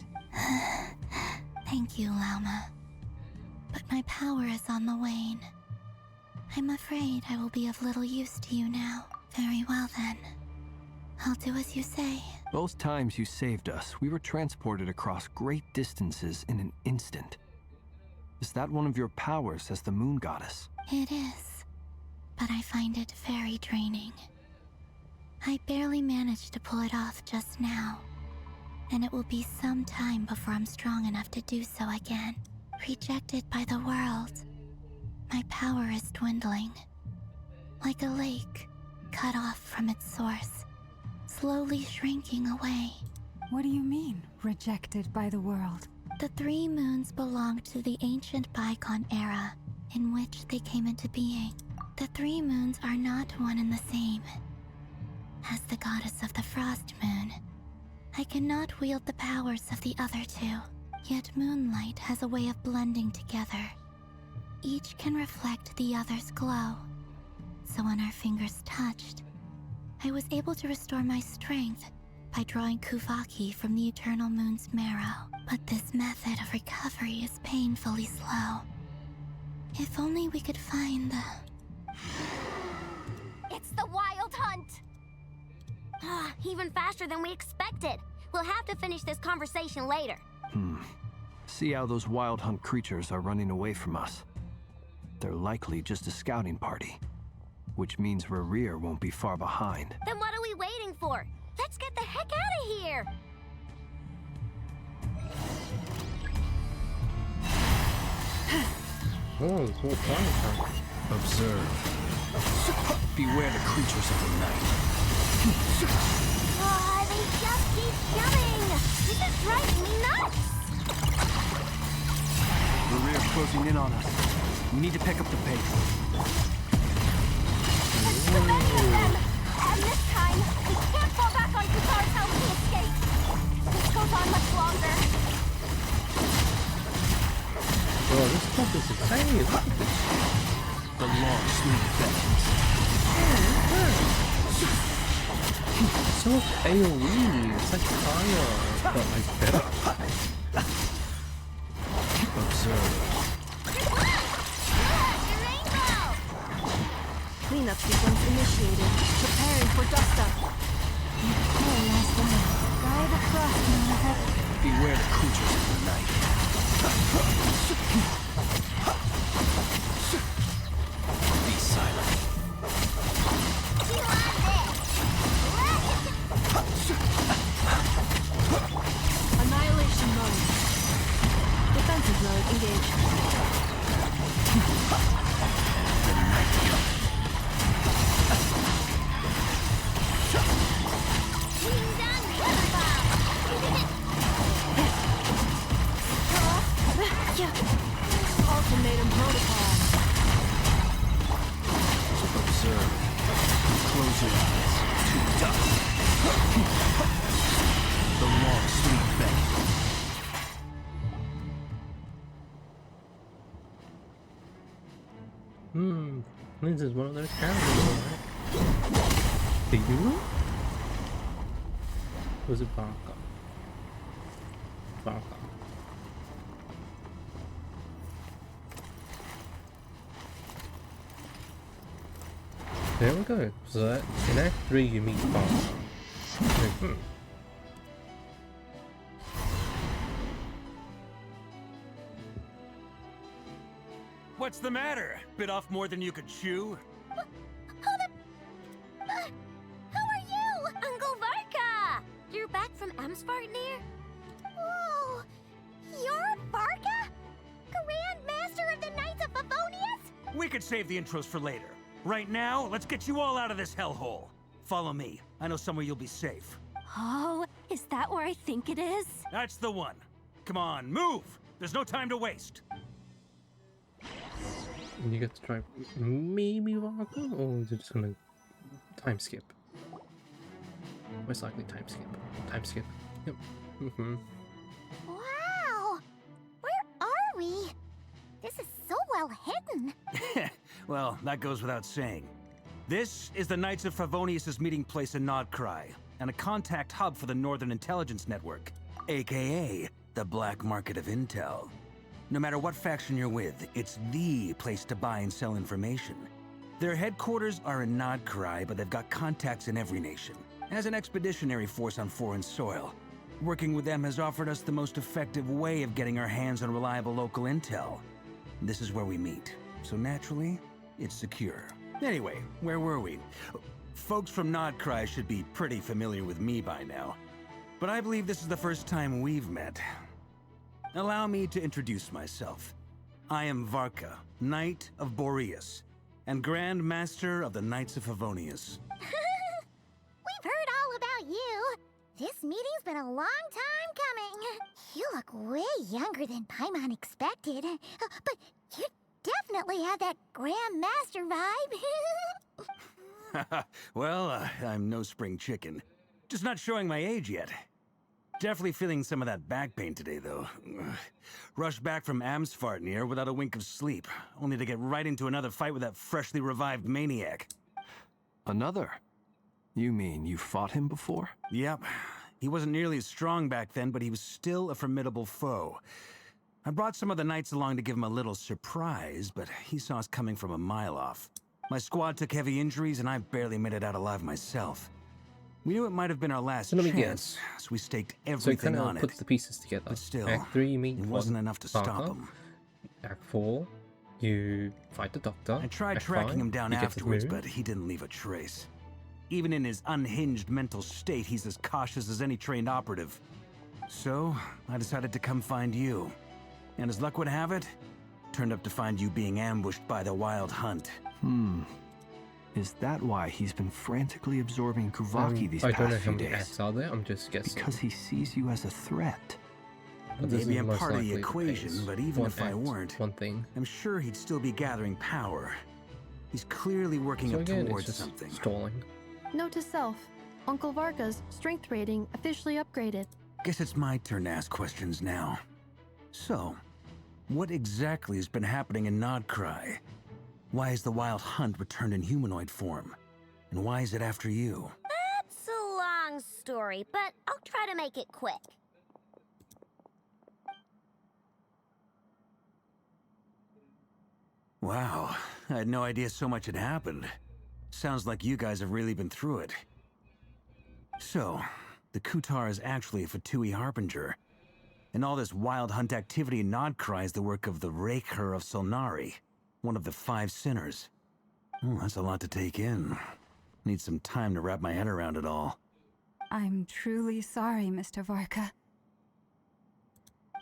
Thank you, Lauma. But my power is on the wane. I'm afraid I will be of little use to you now. Very well then. I'll do as you say. Both times you saved us, we were transported across great distances in an instant. Is that one of your powers as the Moon Goddess? It is, but I find it very draining. I barely managed to pull it off just now, and it will be some time before I'm strong enough to do so again. Rejected by the world, my power is dwindling. Like a lake, cut off from its source, slowly shrinking away. What do you mean, rejected by the world? The three moons belong to the ancient bygone era in which they came into being. The three moons are not one and the same. As the goddess of the Frost Moon, I cannot wield the powers of the other two. Yet moonlight has a way of blending together. Each can reflect the other's glow. So when our fingers touched, I was able to restore my strength by drawing Kuvaki from the eternal moon's marrow. But this method of recovery is painfully slow. If only we could find the... It's the Wild Hunt! Even faster than we expected. We'll have to finish this conversation later. See how those Wild Hunt creatures are running away from us. They're likely just a scouting party, which means Rerir won't be far behind. Then what are we waiting for? Let's get the heck out of here! Oh, it's all fire. Observe. Beware the creatures of the night. They just keep coming! This is driving me nuts! Rerir's closing in on us. We need to pick up the pace. There's too many of them! And this time, we can't fall back on Kutar's help to escape. If this goes on much longer. Bro, this stuff is insane. Look at this. The long, smooth vengeance. So AoE, it's like fire, but like better. Observe. Cleanup sequence initiated. Preparing for dust-up. Guide the Frost Moon ahead. Beware the creatures of the night. Be silent. Annihilation mode. Defensive mode engaged. The night comes. deserve. Close your eyes. To dust. The long sleep bed. This is one of those characters, alright? The you? Was it Barker? Barker. There we go. So that, in Act 3 you meet Barker. What's the matter? Bit off more than you could chew? Who are you? Uncle Varka! You're back from Amsvartnir? Whoa! You're Varka? Grand Master of the Knights of Favonius? We could save the intros for later. Right now, let's get you all out of this hellhole. Follow me. I know somewhere you'll be safe. Oh, is that where I think it is? That's the one. Come on, move! There's no time to waste. You get to try maybe Varka, or is it just gonna time skip? Most likely time skip. Time skip. Yep. Wow! Where are we? This is so well hidden. Well, that goes without saying. This is the Knights of Favonius' meeting place in Nodcry, and a contact hub for the Northern Intelligence Network, aka the Black Market of Intel. No matter what faction you're with, it's the place to buy and sell information. Their headquarters are in Nodcry, but they've got contacts in every nation. As an expeditionary force on foreign soil, working with them has offered us the most effective way of getting our hands on reliable local intel. This is where we meet, so naturally, it's secure. Anyway, where were we? Folks from Nodcry should be pretty familiar with me by now, but I believe this is the first time we've met. Allow me to introduce myself. I am Varka, Knight of Boreas, and Grand Master of the Knights of Favonius. We've heard all about you. This meeting's been a long time coming. You look way younger than Paimon expected. But you definitely have that Grand Master vibe. Well, I'm no spring chicken. Just not showing my age yet. Definitely feeling some of that back pain today, though. Rushed back from Amsvartnir without a wink of sleep, only to get right into another fight with that freshly revived maniac. Another? You mean you fought him before? Yep. He wasn't nearly as strong back then, but he was still a formidable foe. I brought some of the knights along to give him a little surprise, but he saw us coming from a mile off. My squad took heavy injuries, and I barely made it out alive myself. We knew it might have been our last chance, so we staked everything on it. Put the pieces together. But still, Act 3 you meet it wasn't enough to stop him. Act 4 you fight the doctor. I tried Act tracking 5, him down you get afterwards, the moon. but he didn't leave a trace. Even in his unhinged mental state, he's as cautious as any trained operative. So, I decided to come find you. And as luck would have it, turned up to find you being ambushed by the Wild Hunt. Is that why he's been frantically absorbing Kuvaki these past few days? I don't know how many acts are there, I'm just guessing. Because he sees you as a threat. But Maybe I'm most part of the likely equation, case. but even One if I act, weren't, one thing. I'm sure he'd still be gathering power. He's clearly working So up again, towards it's just something. stalling. Note to self, Uncle Varka's strength rating officially upgraded. Guess it's my turn to ask questions now. So, what exactly has been happening in Nodcry? Why is the Wild Hunt returned in humanoid form? And why is it after you? That's a long story, but I'll try to make it quick. Wow, I had no idea so much had happened. Sounds like you guys have really been through it. So, the Kutar is actually a Fatui Harbinger. And all this Wild Hunt activity in Nodcry is the work of the Raker of Solnari, one of the 5 sinners. Oh, that's a lot to take in. Need some time to wrap my head around it all. I'm truly sorry, Mr. Varka.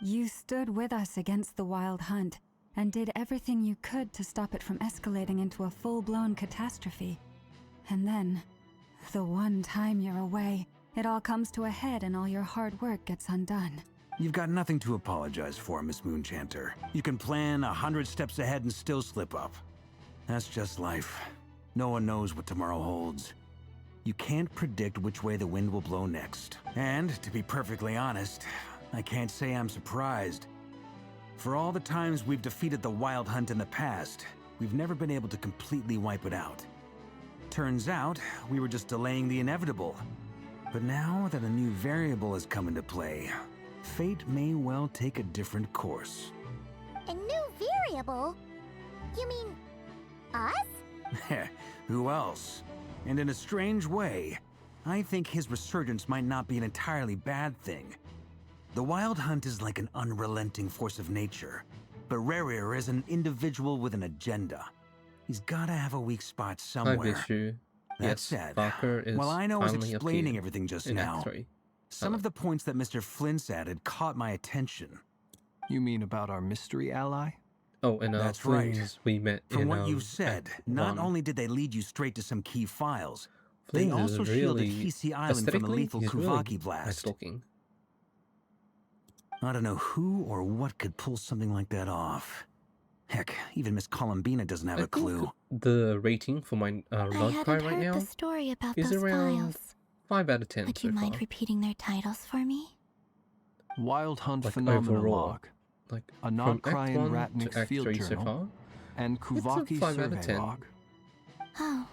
You stood with us against the Wild Hunt, and did everything you could to stop it from escalating into a full-blown catastrophe. And then, the one time you're away, it all comes to a head and all your hard work gets undone. You've got nothing to apologize for, Miss Moonchanter. You can plan 100 steps ahead and still slip up. That's just life. No one knows what tomorrow holds. You can't predict which way the wind will blow next. And, to be perfectly honest, I can't say I'm surprised. For all the times we've defeated the Wild Hunt in the past, we've never been able to completely wipe it out. Turns out, we were just delaying the inevitable. But now that a new variable has come into play, fate may well take a different course. A new variable? You mean us? Who else? And in a strange way, I think his resurgence might not be an entirely bad thing. The Wild Hunt is like an unrelenting force of nature, but Rerir is an individual with an agenda. He's gotta have a weak spot somewhere. I wish you. That Yes, said, Barker is while I know I was finally explaining appeared everything just in now, Act 3. some of the points that Mr. Flint's added caught my attention. You mean about our mystery ally? Oh, and That's right. we met From in what you've said, Act not 1. only did they lead you straight to some key files, they Flint is also shielded really, Hisi Island from the aesthetically, lethal he's Kuvaki really blast. nice looking. I don't know who or what could pull something like that off. Heck, even Miss Columbina doesn't have a clue. The rating for my I love cry hadn't right heard now the story about is those around files. 5 out of 10 Would so you mind far. repeating their titles for me? Wild Hunt Like Phenomena overall, Log, like A from Not Act Crying 1 Ratnik's to Act Field 3 so Journal, far, and it's a Kuvaki 5 out of Survey 10. Log. Oh.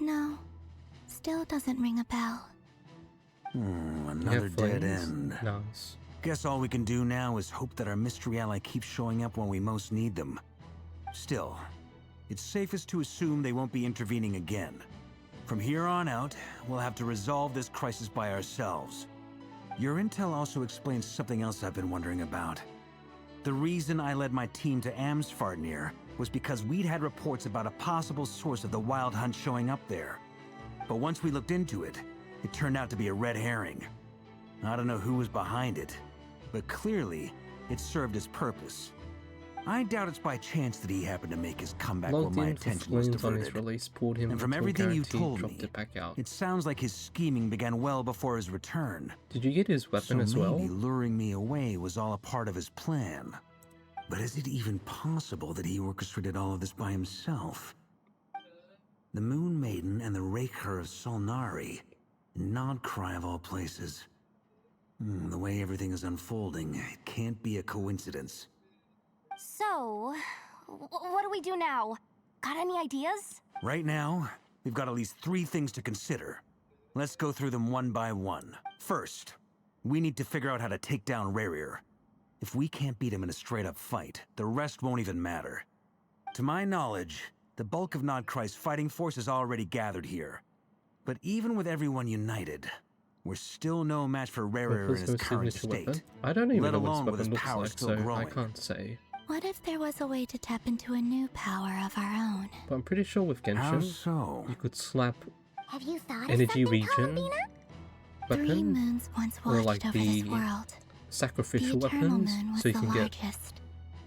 No. Still doesn't ring a bell. Another dead end. Nice. Guess all we can do now is hope that our mystery ally keeps showing up when we most need them. Still, it's safest to assume they won't be intervening again. From here on out, we'll have to resolve this crisis by ourselves. Your intel also explains something else I've been wondering about. The reason I led my team to Amsfarnir was because we'd had reports about a possible source of the Wild Hunt showing up there. But once we looked into it, it turned out to be a red herring. I don't know who was behind it, but clearly, it served its purpose. I doubt it's by chance that he happened to make his comeback while Logged my in for attention was Flint on his diverted. release, pulled him And from until everything you guaranteed, told dropped me, it back out. it sounds like his scheming began well before his return. Did you get his weapon as well? Maybe luring me away was all a part of his plan. But is it even possible that he orchestrated all of this by himself? The Moon Maiden and the Raker of Solnari. Nodcry of all places. The way everything is unfolding, it can't be a coincidence. So, what do we do now? Got any ideas? Right now, we've got at least 3 things to consider. Let's go through them one by one. First, we need to figure out how to take down Rerir. If we can't beat him in a straight-up fight, the rest won't even matter. To my knowledge, the bulk of Nodcry's fighting force is already gathered here. But even with everyone united, we're still no match for Rerir in his current state. Weapon? I don't even let know what alone his with his weapon looks power like, still so growing. I can't say. What if there was a way to tap into a new power of our own? But I'm pretty sure with How Genshin, so? you could slap Have you thought energy of something, region Three weapon, moons once or watched like over this the world. sacrificial The eternal weapons, moon was so you the can get largest.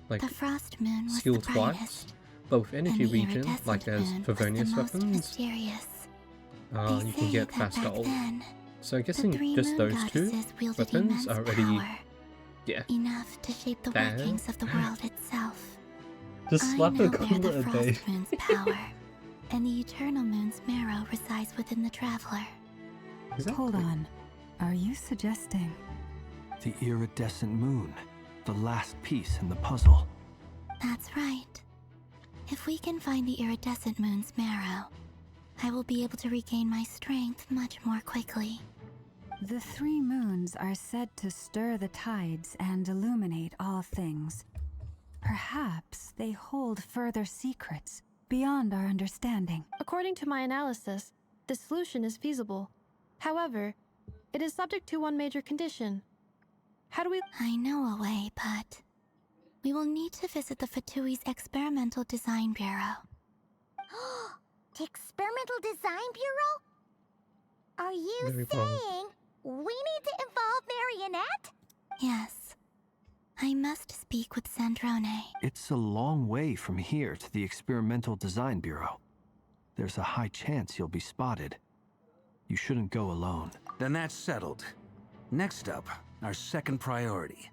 like The frost moon was skill the twice. brightest. But with energy And the region, like iridescent as moon was the Favonius most weapons, mysterious. you can get that faster back ult. then, So I'm the guessing three just moon those 2 goddesses wielded weapons immense are already, power, yeah. enough to shape the Damn. workings of the world itself. Just I slap now a bear combo the a day. frost moon's power, and the eternal moon's marrow resides within the traveler. Hold on. Are you suggesting? The iridescent moon, the last piece in the puzzle. That's right. If we can find the iridescent moon's marrow, I will be able to regain my strength much more quickly. The 3 moons are said to stir the tides and illuminate all things. Perhaps they hold further secrets beyond our understanding. According to my analysis, the solution is feasible. However, it is subject to one major condition. How do we— I know a way, but we will need to visit the Fatui's Experimental Design Bureau. The Experimental Design Bureau? Are you Very wrong. saying we need to involve Marionette? Yes. I must speak with Sandrone. It's a long way from here to the Experimental Design Bureau. There's a high chance you'll be spotted. You shouldn't go alone. Then that's settled. Next up, our second priority.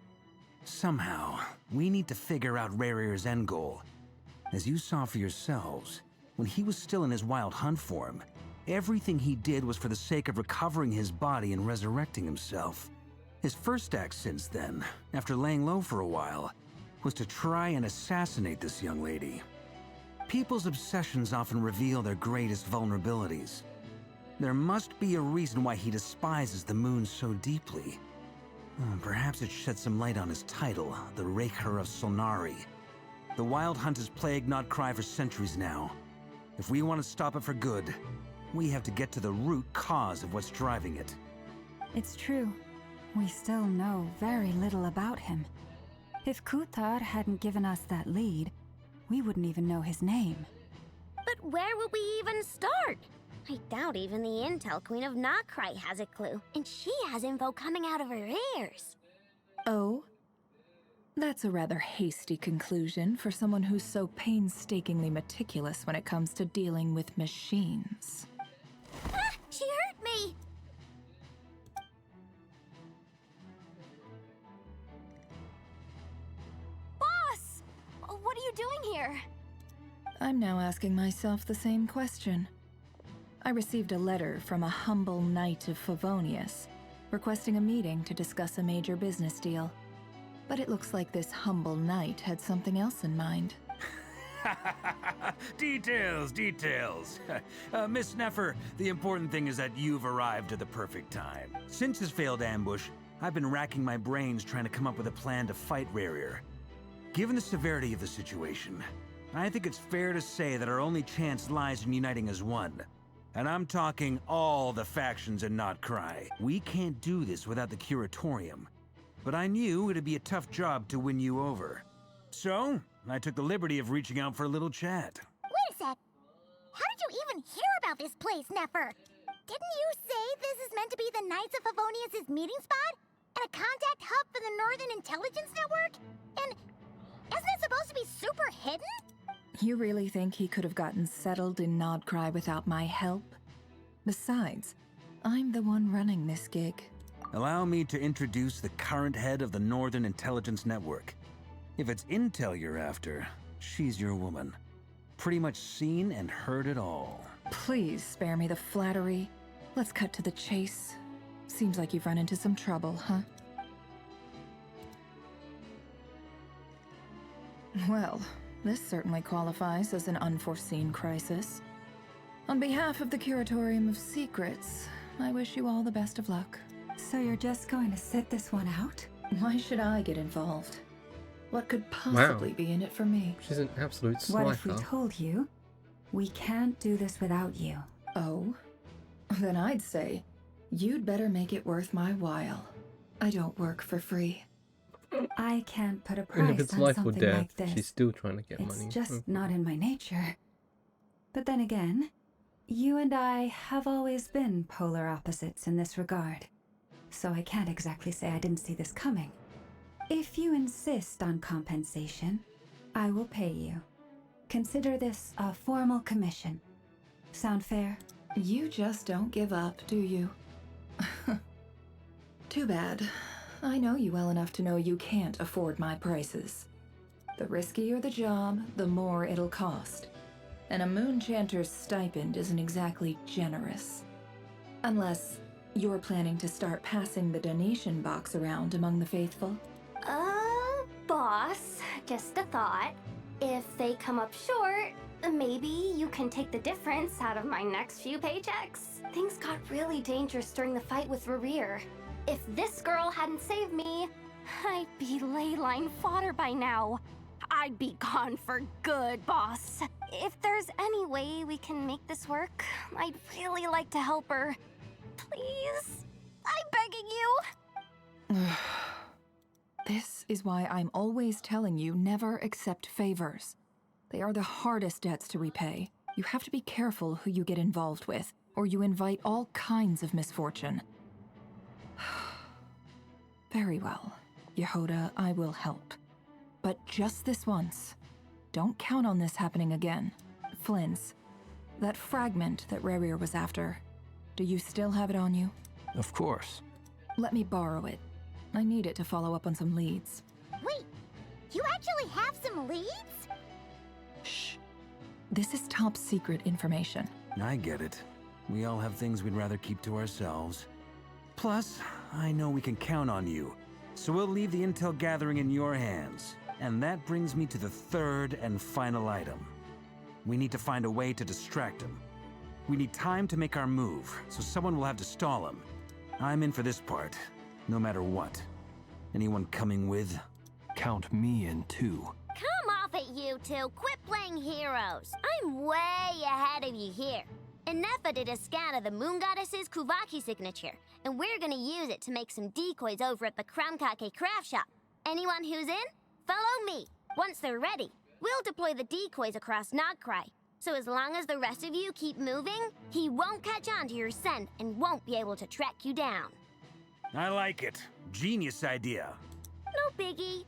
Somehow, we need to figure out Rerir's end goal. As you saw for yourselves, When he was still in his wild hunt form, everything he did was for the sake of recovering his body and resurrecting himself. His first act since then, after laying low for a while, was to try and assassinate this young lady. People's obsessions often reveal their greatest vulnerabilities. There must be a reason why he despises the moon so deeply. Perhaps it sheds some light on his title, the Raker of Solnari. The Wild Hunt has plagued Notcry for centuries now. If we want to stop it for good, we have to get to the root cause of what's driving it. It's true. We still know very little about him. If Kuthar hadn't given us that lead, we wouldn't even know his name. But where would we even start? I doubt even the Intel Queen of Notcry has a clue, and she has info coming out of her ears. Oh? That's a rather hasty conclusion for someone who's so painstakingly meticulous when it comes to dealing with machines. Ah! She hurt me! Boss! What are you doing here? I'm now asking myself the same question. I received a letter from a humble knight of Favonius, requesting a meeting to discuss a major business deal. But it looks like this humble knight had something else in mind. Details, details. Miss Neffer, the important thing is that you've arrived at the perfect time. Since his failed ambush, I've been racking my brains trying to come up with a plan to fight Rarier. Given the severity of the situation, I think it's fair to say that our only chance lies in uniting as one. And I'm talking all the factions in Notcry. We can't do this without the Curatorium. But I knew it'd be a tough job to win you over. So, I took the liberty of reaching out for a little chat. Wait a sec. How did you even hear about this place, Neffer? Didn't you say this is meant to be the Knights of Favonius' meeting spot? And a contact hub for the Northern Intelligence Network? And isn't it supposed to be super hidden? You really think he could have gotten settled in Notcry without my help? Besides, I'm the one running this gig. Allow me to introduce the current head of the Northern Intelligence Network. If it's intel you're after, she's your woman. Pretty much seen and heard it all. Please spare me the flattery. Let's cut to the chase. Seems like you've run into some trouble, huh? Well, this certainly qualifies as an unforeseen crisis. On behalf of the Curatorium of Secrets, I wish you all the best of luck. So you're just going to sit this one out? Why should I get involved? What could possibly be in it for me? She's an absolute sniper. What if we told you we can't do this without you? Oh? Then I'd say you'd better make it worth my while. I don't work for free. I can't put a And if price it's on life or something death, like this. she's still trying to get It's money. just not in my nature. But then again, you and I have always been polar opposites in this regard. So I can't exactly say I didn't see this coming. If you insist on compensation, I will pay you. Consider this a formal commission. Sound fair? You just don't give up, do you? Too bad. I know you well enough to know you can't afford my prices. The riskier the job, the more it'll cost. And a Moonchanter's stipend isn't exactly generous. Unless you're planning to start passing the donation box around among the faithful. Boss, just a thought. If they come up short, maybe you can take the difference out of my next few paychecks. Things got really dangerous during the fight with Rarier. If this girl hadn't saved me, I'd be ley line fodder by now. I'd be gone for good, boss. If there's any way we can make this work, I'd really like to help her. Please? I'm begging you. This is why I'm always telling you never accept favors. They are the hardest debts to repay. You have to be careful who you get involved with, or you invite all kinds of misfortune. Very well, Yehoda, I will help. But just this once. Don't count on this happening again. Flins, that fragment that Rarier was after, do you still have it on you? Of course. Let me borrow it. I need it to follow up on some leads. Wait, you actually have some leads? Shh. This is top secret information. I get it. We all have things we'd rather keep to ourselves. Plus, I know we can count on you. So we'll leave the intel gathering in your hands. And that brings me to the third and final item. We need to find a way to distract him. We need time to make our move, so someone will have to stall him. I'm in for this part, no matter what. Anyone coming with? Count me in too. Come off it, you two. Quit playing heroes. I'm way ahead of you here. Inefa did a scan of the Moon Goddess's Kuvaki signature, and we're gonna use it to make some decoys over at the Kramkake craft shop. Anyone who's in, follow me. Once they're ready, we'll deploy the decoys across Nogcry. So as long as the rest of you keep moving, he won't catch on to your scent and won't be able to track you down. I like it. Genius idea. No biggie.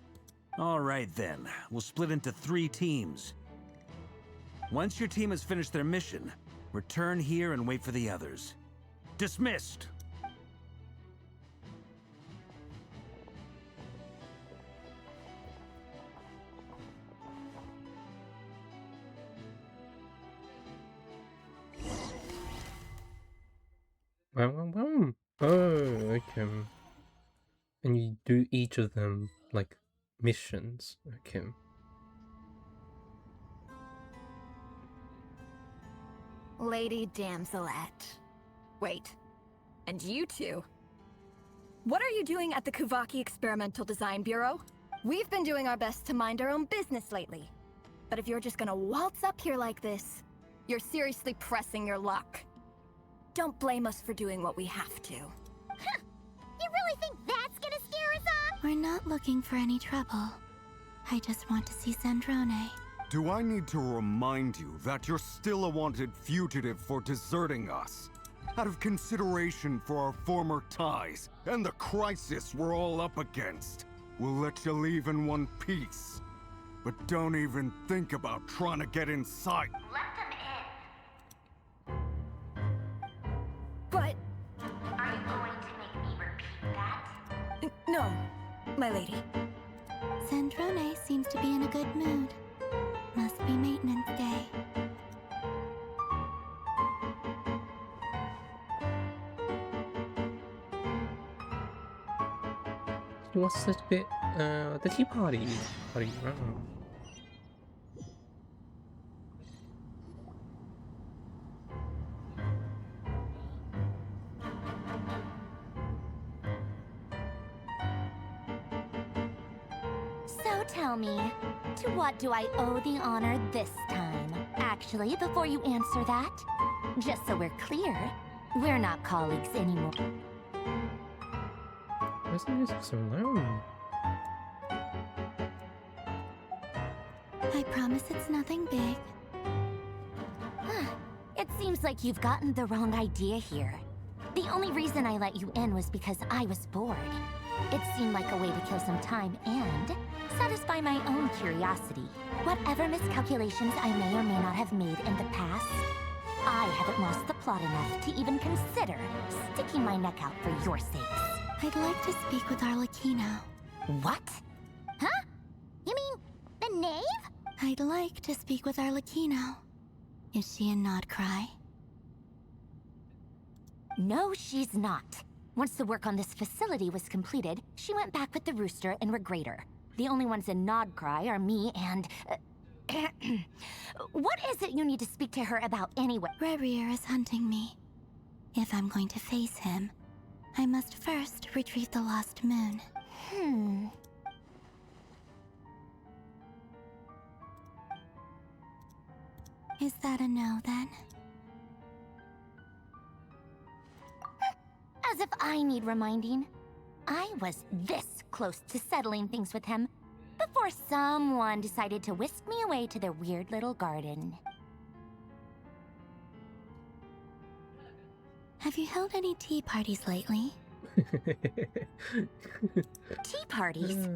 All right then, we'll split into 3 teams. Once your team has finished their mission, return here and wait for the others. Dismissed! Oh, okay. And you do each of them, like, missions. Okay. Lady Damselette. Wait. And you two? What are you doing at the Kuvaki Experimental Design Bureau? We've been doing our best to mind our own business lately. But if you're just gonna waltz up here like this, you're seriously pressing your luck. Don't blame us for doing what we have to. Huh. You really think that's gonna scare us off? We're not looking for any trouble. I just want to see Sandrone. Do I need to remind you that you're still a wanted fugitive for deserting us? Out of consideration for our former ties and the crisis we're all up against, we'll let you leave in one piece. But don't even think about trying to get inside. Let them But... Are you going to make me repeat that? No, my lady. Sandrone seems to be in a good mood. Must be maintenance day. It was such a bit, the tea party. So tell me, to what do I owe the honor this time? Actually, before you answer that, just so we're clear, we're not colleagues anymore. Why is the music so loud? I promise it's nothing big. It seems like you've gotten the wrong idea here. The only reason I let you in was because I was bored. It seemed like a way to kill some time and satisfy my own curiosity. Whatever miscalculations I may or may not have made in the past, I haven't lost the plot enough to even consider sticking my neck out for your sakes. I'd like to speak with Arlecchino. What? Huh? You mean the knave? I'd like to speak with Arlecchino. Is she in Nodcry? No, she's not. Once the work on this facility was completed, she went back with the Rooster and Regrator. The only ones in Nodcry are me and... What is it you need to speak to her about anyway? Rerir is hunting me. If I'm going to face him, I must first retrieve the lost moon. Is that a no, then? As if I need reminding. I was this close to settling things with him before someone decided to whisk me away to their weird little garden. Have you held any tea parties lately? Tea parties?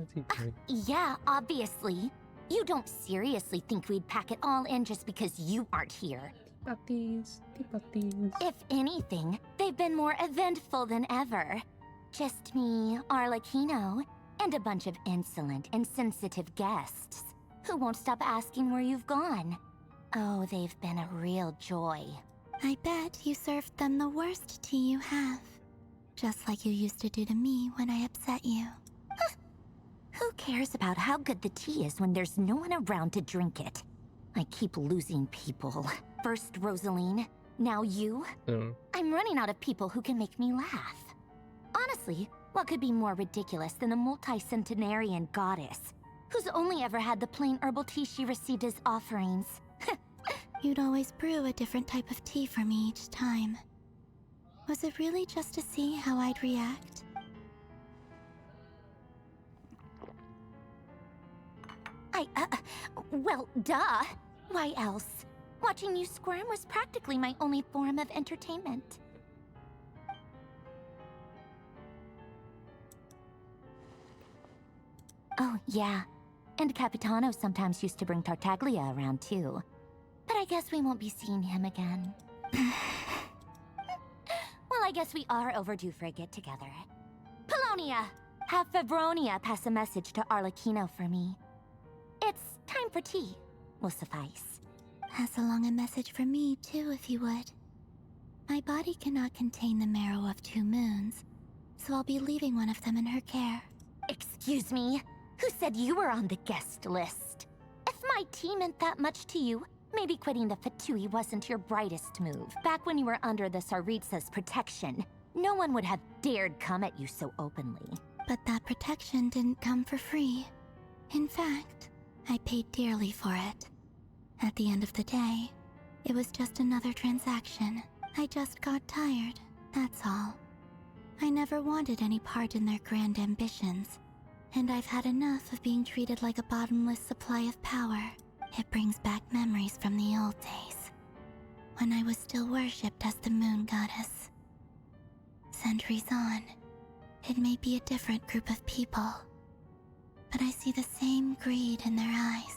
Yeah, obviously. You don't seriously think we'd pack it all in just because you aren't here. Tea parties. If anything, they've been more eventful than ever. Just me, Arlecchino, and a bunch of insolent, insensitive guests who won't stop asking where you've gone. Oh, they've been a real joy. I bet you served them the worst tea you have. Just like you used to do to me when I upset you. Huh. Who cares about how good the tea is when there's no one around to drink it? I keep losing people. First Rosaline, now you. I'm running out of people who can make me laugh. Honestly, what could be more ridiculous than a multi-centenarian goddess who's only ever had the plain herbal tea she received as offerings? You'd always brew a different type of tea for me each time. Was it really just to see how I'd react? Well, duh. Why else? Watching you squirm was practically my only form of entertainment. Oh, yeah. And Capitano sometimes used to bring Tartaglia around, too. But I guess we won't be seeing him again. Well, I guess we are overdue for a get-together. Polonia! Have Febronia pass a message to Arlecchino for me. It's time for tea. Will suffice. Pass along a message for me, too, if you would. My body cannot contain the marrow of 2 moons, so I'll be leaving one of them in her care. Excuse me? Who said you were on the guest list? If my tea meant that much to you, maybe quitting the Fatui wasn't your brightest move. Back when you were under the Tsaritsa's protection, no one would have dared come at you so openly. But that protection didn't come for free. In fact, I paid dearly for it. At the end of the day, it was just another transaction. I just got tired, that's all. I never wanted any part in their grand ambitions, and I've had enough of being treated like a bottomless supply of power. It brings back memories from the old days, when I was still worshipped as the moon goddess. Centuries on, it may be a different group of people, but I see the same greed in their eyes.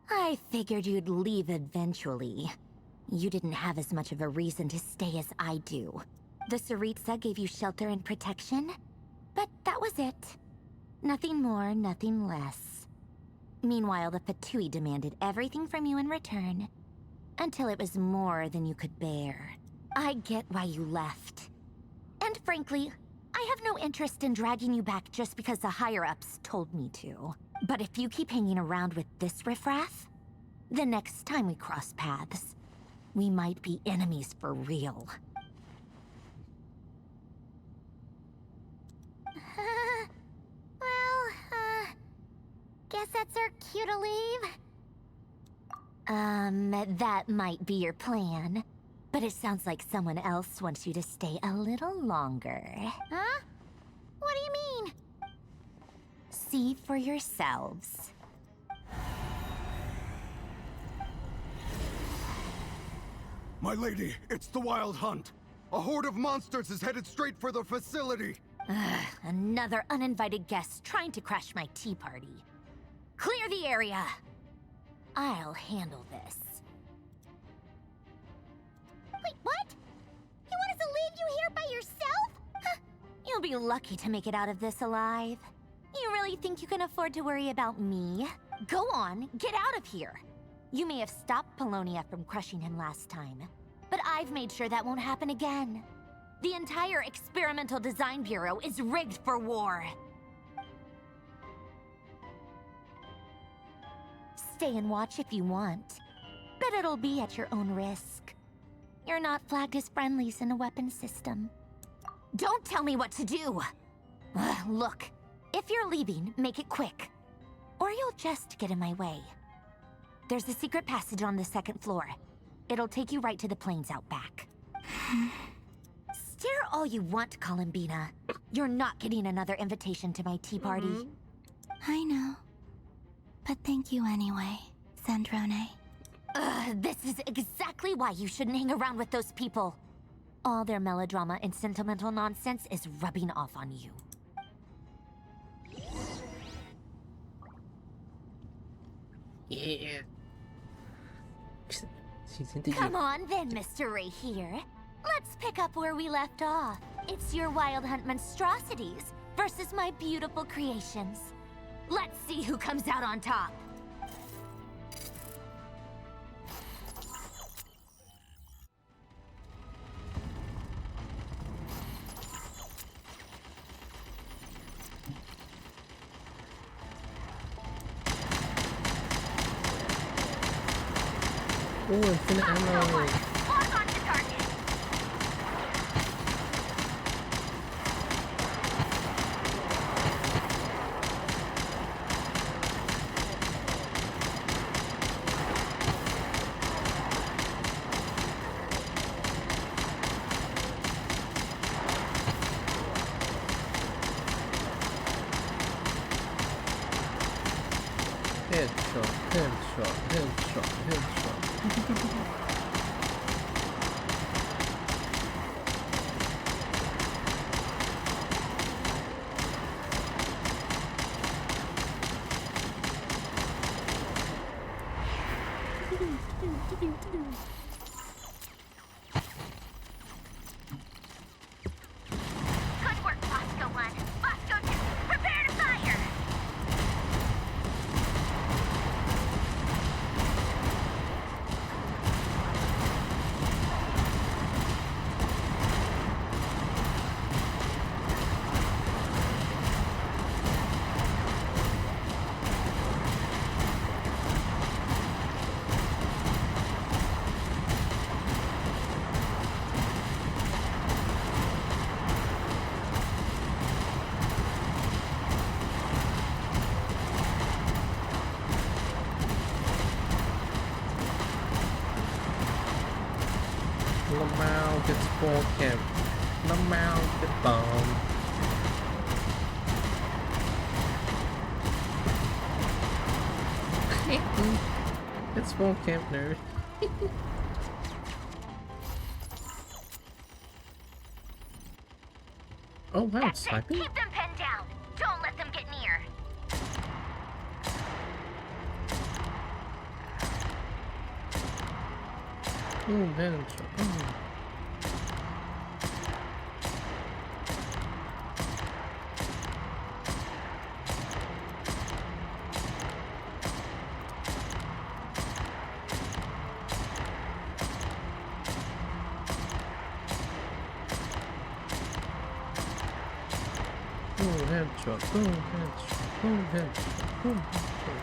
I figured you'd leave eventually. You didn't have as much of a reason to stay as I do. The Tsaritsa gave you shelter and protection, but that was it. Nothing more, nothing less. Meanwhile, the Fatui demanded everything from you in return, until it was more than you could bear. I get why you left. And frankly, I have no interest in dragging you back just because the higher-ups told me to. But if you keep hanging around with this riffraff, the next time we cross paths, we might be enemies for real. Guess that's our cue to leave. That might be your plan. But it sounds like someone else wants you to stay a little longer. Huh? What do you mean? See for yourselves. My lady, it's the Wild Hunt. A horde of monsters is headed straight for the facility. Another uninvited guest trying to crash my tea party. Clear the area. I'll handle this. Wait, what? You want us to leave you here by yourself? Huh. You'll be lucky to make it out of this alive. You really think you can afford to worry about me? Go on, get out of here. You may have stopped Polonia from crushing him last time, but I've made sure that won't happen again. The entire Experimental Design Bureau is rigged for war. Stay and watch if you want, but it'll be at your own risk. You're not flagged as friendlies in a weapons system. Don't tell me what to do! Look, if you're leaving, make it quick. Or you'll just get in my way. There's a secret passage on the 2nd floor. It'll take you right to the plains out back. Stare all you want, Columbina. You're not getting another invitation to my tea party. I know. But thank you anyway, Sandrone. This is exactly why you shouldn't hang around with those people. All their melodrama and sentimental nonsense is rubbing off on you. Yeah. Come on then, Mr. Ray here. Let's pick up where we left off. It's your Wild Hunt monstrosities versus my beautiful creations. Let's see who comes out on top. infinite ammo. Lock onto target. Headshot, headshot, headshot, headshot. Good work, Bosco 1. Bosco 2, prepare to fire! Lamau gets full camp. Lamau get bombed. It's full camp, nerd. Oh wow, it's sniping? Keep them pinned down. Don't let them get near. Oh, headshot. Oh. Oh, headshot. Oh, headshot. Oh, headshot. Oh, headshot.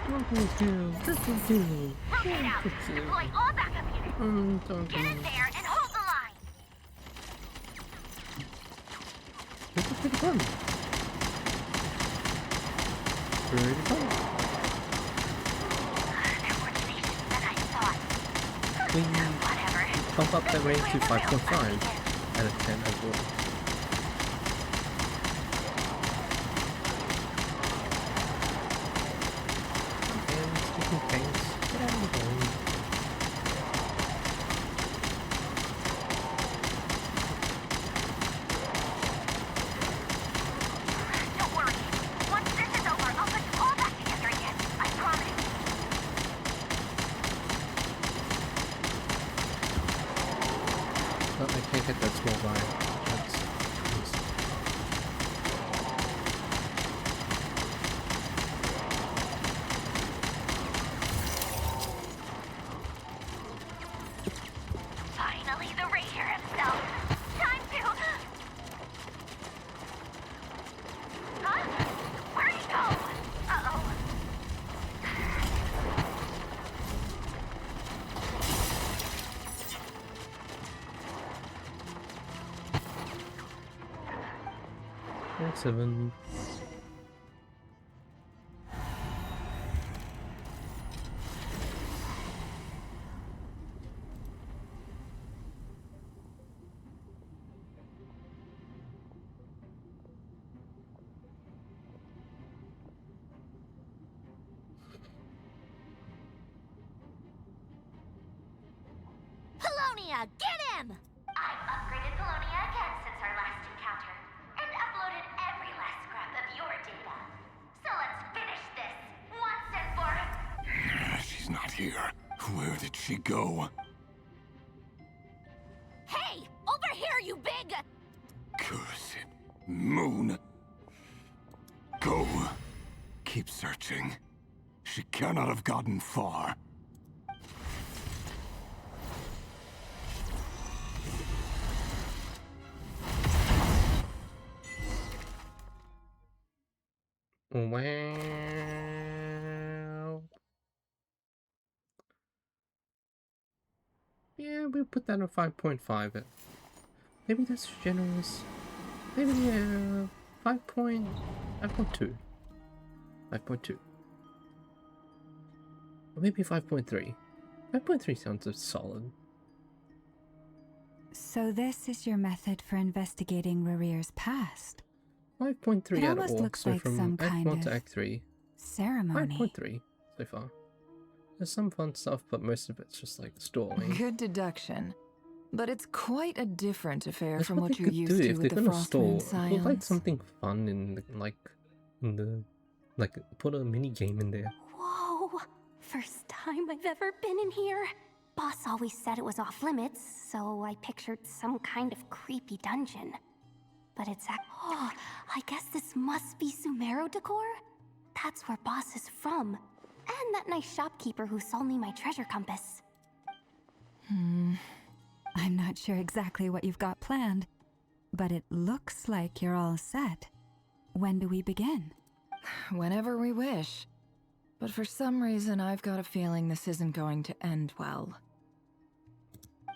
Double kill. Triple kill. Rotate out. Deploy all backup units. Get in there and hold the line. This is pretty fun. Pretty fun. They're more tenacious than I thought. Please bump up the range to 5.5 out of 10 overall. Thanks. Get out of the way. Don't worry. Once this is over, I'll put you all back together again. I promise. Oh, I can't hit that small guy. That's... Finally, the Raider himself. Time to... Huh? Where'd he go? Uh-oh. That's 7. Polonia, get him! I've upgraded Polonia again since our last encounter, and uploaded every last scrap of your data. So let's finish this, once and for... She's not here. Where did she go? Hey! Over here, you big... Curse it. Moon. Go. Keep searching. She cannot have gotten far. Wow. Yeah, we'll put that at 5.5. Maybe that's generous. Maybe 5.2. 5.2. Or maybe 5.3. 5.3 sounds solid. So this is your method for investigating Rarir's past? 5.3 It out of almost all. looks So like from some Act kind 1 to of Act 3. ceremony. 5.3 so far. There's some fun stuff, but most of it's just like stalling. Good deduction. But it's quite a different affair That's from what what they you're could used do to if with they're the gonna Frostmoon stall. Put like Scions. something fun in the put a mini game in there. Whoa! First time I've ever been in here. Boss always said it was off limits, so I pictured some kind of creepy dungeon. But it's oh, I guess this must be Sumero decor? That's where Boss is from. And that nice shopkeeper who sold me my treasure compass. I'm not sure exactly what you've got planned, but it looks like you're all set. When do we begin? Whenever we wish. But for some reason, I've got a feeling this isn't going to end well.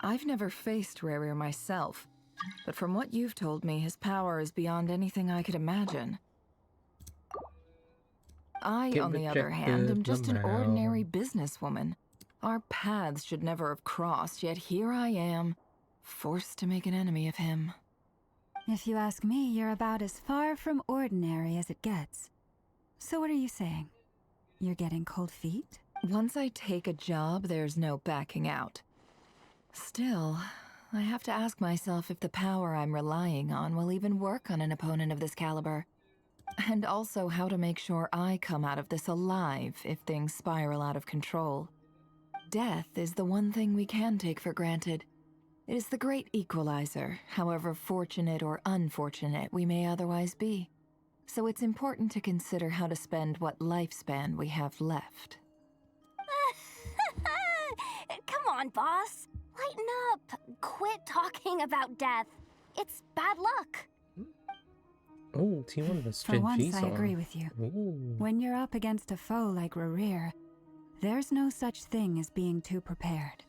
I've never faced Rarir myself, but from what you've told me, his power is beyond anything I could imagine. I, Get on the other hand, am rejected, just an Lamau. ordinary businesswoman. Our paths should never have crossed, yet here I am, forced to make an enemy of him. If you ask me, you're about as far from ordinary as it gets. So what are you saying? You're getting cold feet? Once I take a job, there's no backing out. Still, I have to ask myself if the power I'm relying on will even work on an opponent of this caliber. And also how to make sure I come out of this alive if things spiral out of control. Death is the one thing we can take for granted. It is the great equalizer, however fortunate or unfortunate we may otherwise be. So it's important to consider how to spend what lifespan we have left. Come on, boss. Lighten up. Quit talking about death. It's bad luck. Oh, T1 was For once, I agree with you. Ooh. When you're up against a foe like Rarir, there's no such thing as being too prepared.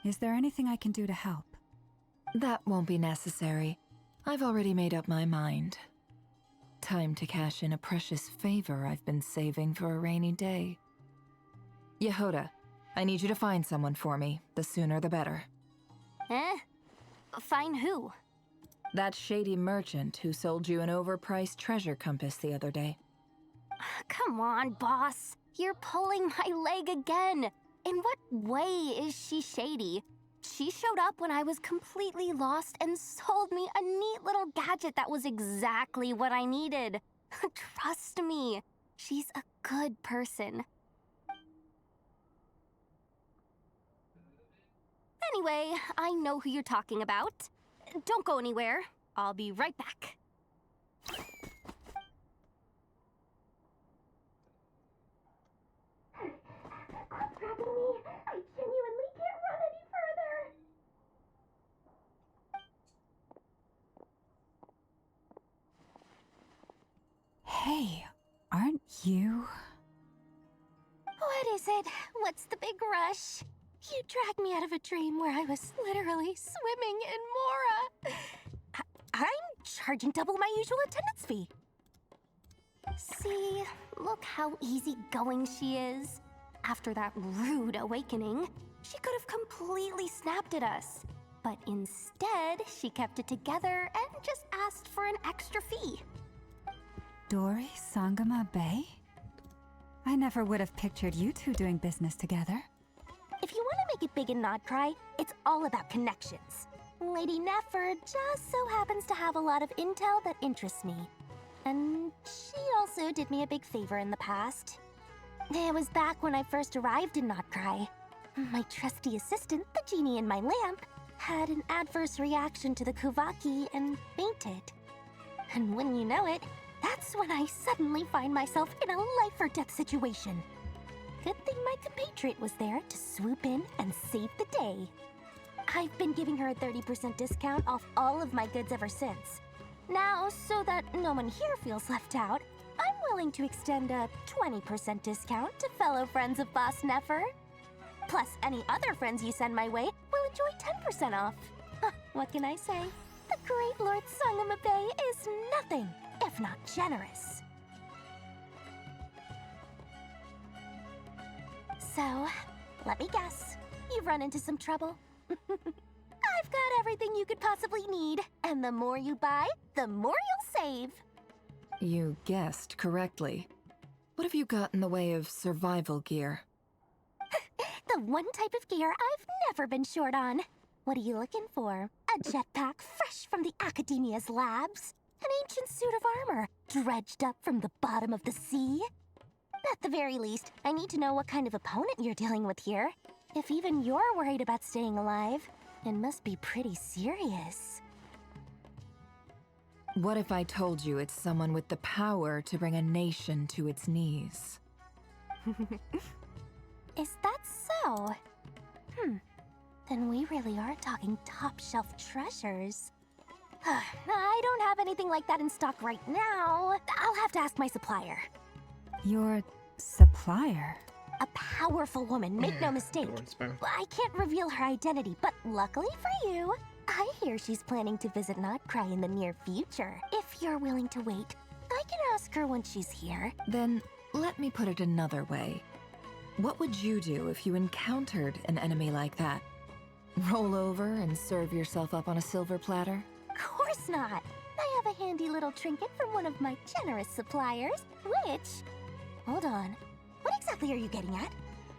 Is there anything I can do to help? That won't be necessary. I've already made up my mind. Time to cash in a precious favor I've been saving for a rainy day. Yehoda, I need you to find someone for me. The sooner the better. Find who? That shady merchant who sold you an overpriced treasure compass the other day. Come on, boss. You're pulling my leg again. In what way is she shady? She showed up when I was completely lost and sold me a neat little gadget that was exactly what I needed. Trust me, she's a good person. Anyway, I know who you're talking about. Don't go anywhere. I'll be right back. Quit dragging me. I genuinely can't run any further. Hey, aren't you? What is it? What's the big rush? You dragged me out of a dream where I was literally swimming in Mora. I'm charging double my usual attendance fee. See, look how easygoing she is. After that rude awakening, she could have completely snapped at us. But instead, she kept it together and just asked for an extra fee. Dori Sangama Bay? I never would have pictured you two doing business together. If you want to make it big in Nodcry, it's all about connections. Lady Nefer just so happens to have a lot of intel that interests me. And she also did me a big favor in the past. It was back when I first arrived in Nodcry. My trusty assistant, the genie in my lamp, had an adverse reaction to the Kuvaki and fainted. And wouldn't you know it, that's when I suddenly find myself in a life-or-death situation. Good thing my compatriot was there to swoop in and save the day. I've been giving her a 30% discount off all of my goods ever since. Now, so that no one here feels left out, I'm willing to extend a 20% discount to fellow friends of Boss Nefer. Plus, any other friends you send my way will enjoy 10% off. What can I say? The great Lord Sangamabe is nothing if not generous. So, let me guess. You've run into some trouble. I've got everything you could possibly need. And the more you buy, the more you'll save. You guessed correctly. What have you got in the way of survival gear? The one type of gear I've never been short on. What are you looking for? A jetpack fresh from the Academia's labs? An ancient suit of armor dredged up from the bottom of the sea? At the very least, I need to know what kind of opponent you're dealing with here. If even you're worried about staying alive, it must be pretty serious. What if I told you it's someone with the power to bring a nation to its knees? Is that so? Then we really are talking top-shelf treasures. I don't have anything like that in stock right now. I'll have to ask my supplier. Your supplier? A powerful woman, make no mistake. I can't reveal her identity, but luckily for you, I hear she's planning to visit Notcry in the near future. If you're willing to wait, I can ask her when she's here. Then, let me put it another way. What would you do if you encountered an enemy like that? Roll over and serve yourself up on a silver platter? Of course not. I have a handy little trinket from one of my generous suppliers, which... Hold on. What exactly are you getting at?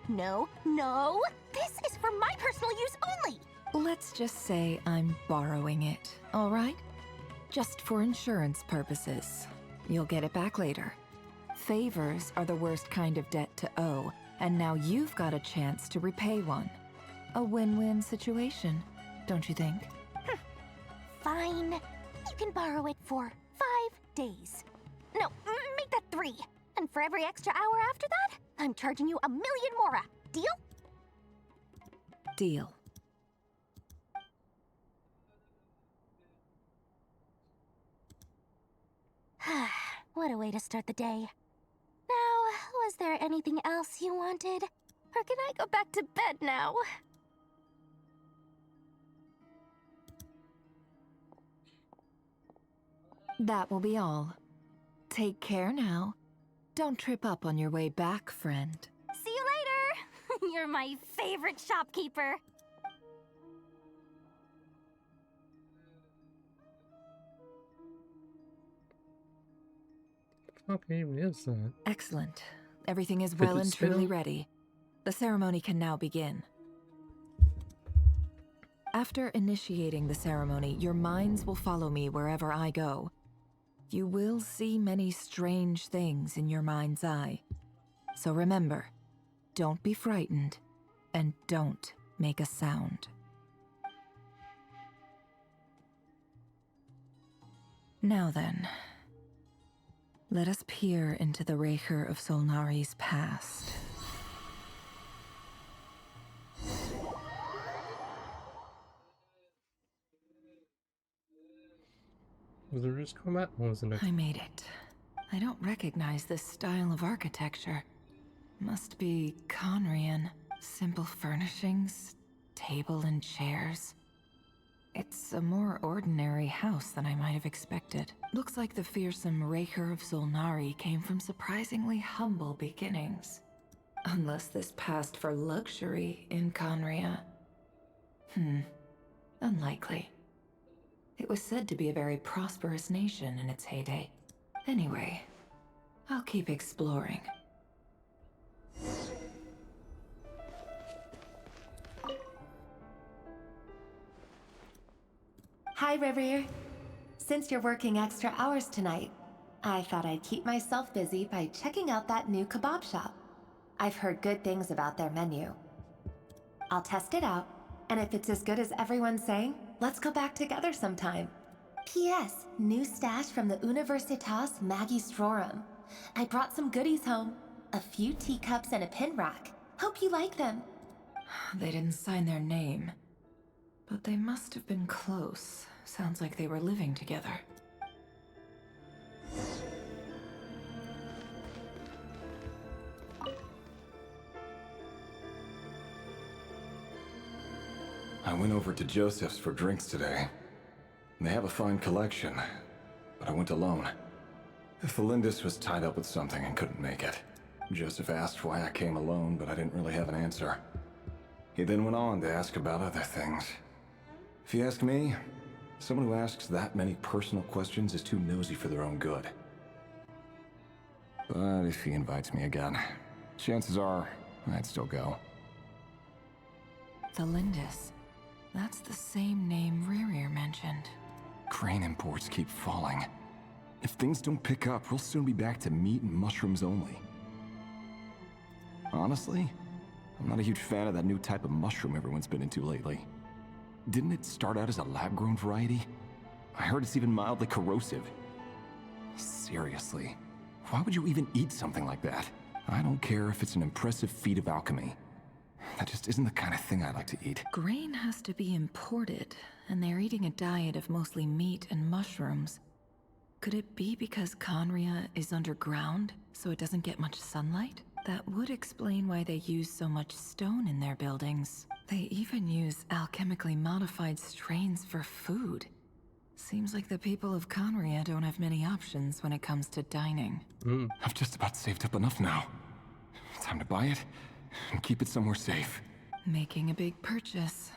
No, no! This is for my personal use only! Let's just say I'm borrowing it, all right? Just for insurance purposes. You'll get it back later. Favors are the worst kind of debt to owe, and now you've got a chance to repay one. A win-win situation, don't you think? Fine. You can borrow it for 5 days. No, make that 3. And for every extra hour after that, I'm charging you 1,000,000 mora. Deal? Deal. What a way to start the day. Now, was there anything else you wanted? Or can I go back to bed now? That will be all. Take care now. Don't trip up on your way back, friend. See you later! You're my favorite shopkeeper. What even is that? Excellent. Everything is well and truly ready. The ceremony can now begin. After initiating the ceremony, your minds will follow me wherever I go. You will see many strange things in your mind's eye. So remember, don't be frightened, and don't make a sound. Now then, let us peer into the Raker of Solnari's past. Was there just combat or was it I made it. I don't recognize this style of architecture. Must be Conrian. Simple furnishings, table and chairs. It's a more ordinary house than I might have expected. Looks like the fearsome Raker of Solnari came from surprisingly humble beginnings. Unless this passed for luxury in Conria. Unlikely. It was said to be a very prosperous nation in its heyday. Anyway, I'll keep exploring. Hi, Rivier. Since you're working extra hours tonight, I thought I'd keep myself busy by checking out that new kebab shop. I've heard good things about their menu. I'll test it out, and if it's as good as everyone's saying, let's go back together sometime. P.S. New stash from the Universitas Magistrorum. I brought some goodies home. A few teacups and a pin rack. Hope you like them. They didn't sign their name, but they must have been close. Sounds like they were living together. I went over to Joseph's for drinks today. They have a fine collection, but I went alone. Felindus was tied up with something and couldn't make it. Joseph asked why I came alone, but I didn't really have an answer. He then went on to ask about other things. If you ask me, someone who asks that many personal questions is too nosy for their own good. But if he invites me again, chances are I'd still go. Felindus. That's the same name Rerir mentioned. Crane imports keep falling. If things don't pick up, we'll soon be back to meat and mushrooms only. Honestly, I'm not a huge fan of that new type of mushroom everyone's been into lately. Didn't it start out as a lab-grown variety? I heard it's even mildly corrosive. Seriously, why would you even eat something like that? I don't care if it's an impressive feat of alchemy. That just isn't the kind of thing I like to eat. Grain has to be imported, and they're eating a diet of mostly meat and mushrooms. Could it be because Conria is underground, so it doesn't get much sunlight? That would explain why they use so much stone in their buildings. They even use alchemically modified strains for food. Seems like the people of Conria don't have many options when it comes to dining. I've just about saved up enough now. Time to buy it and keep it somewhere safe. Making a big purchase.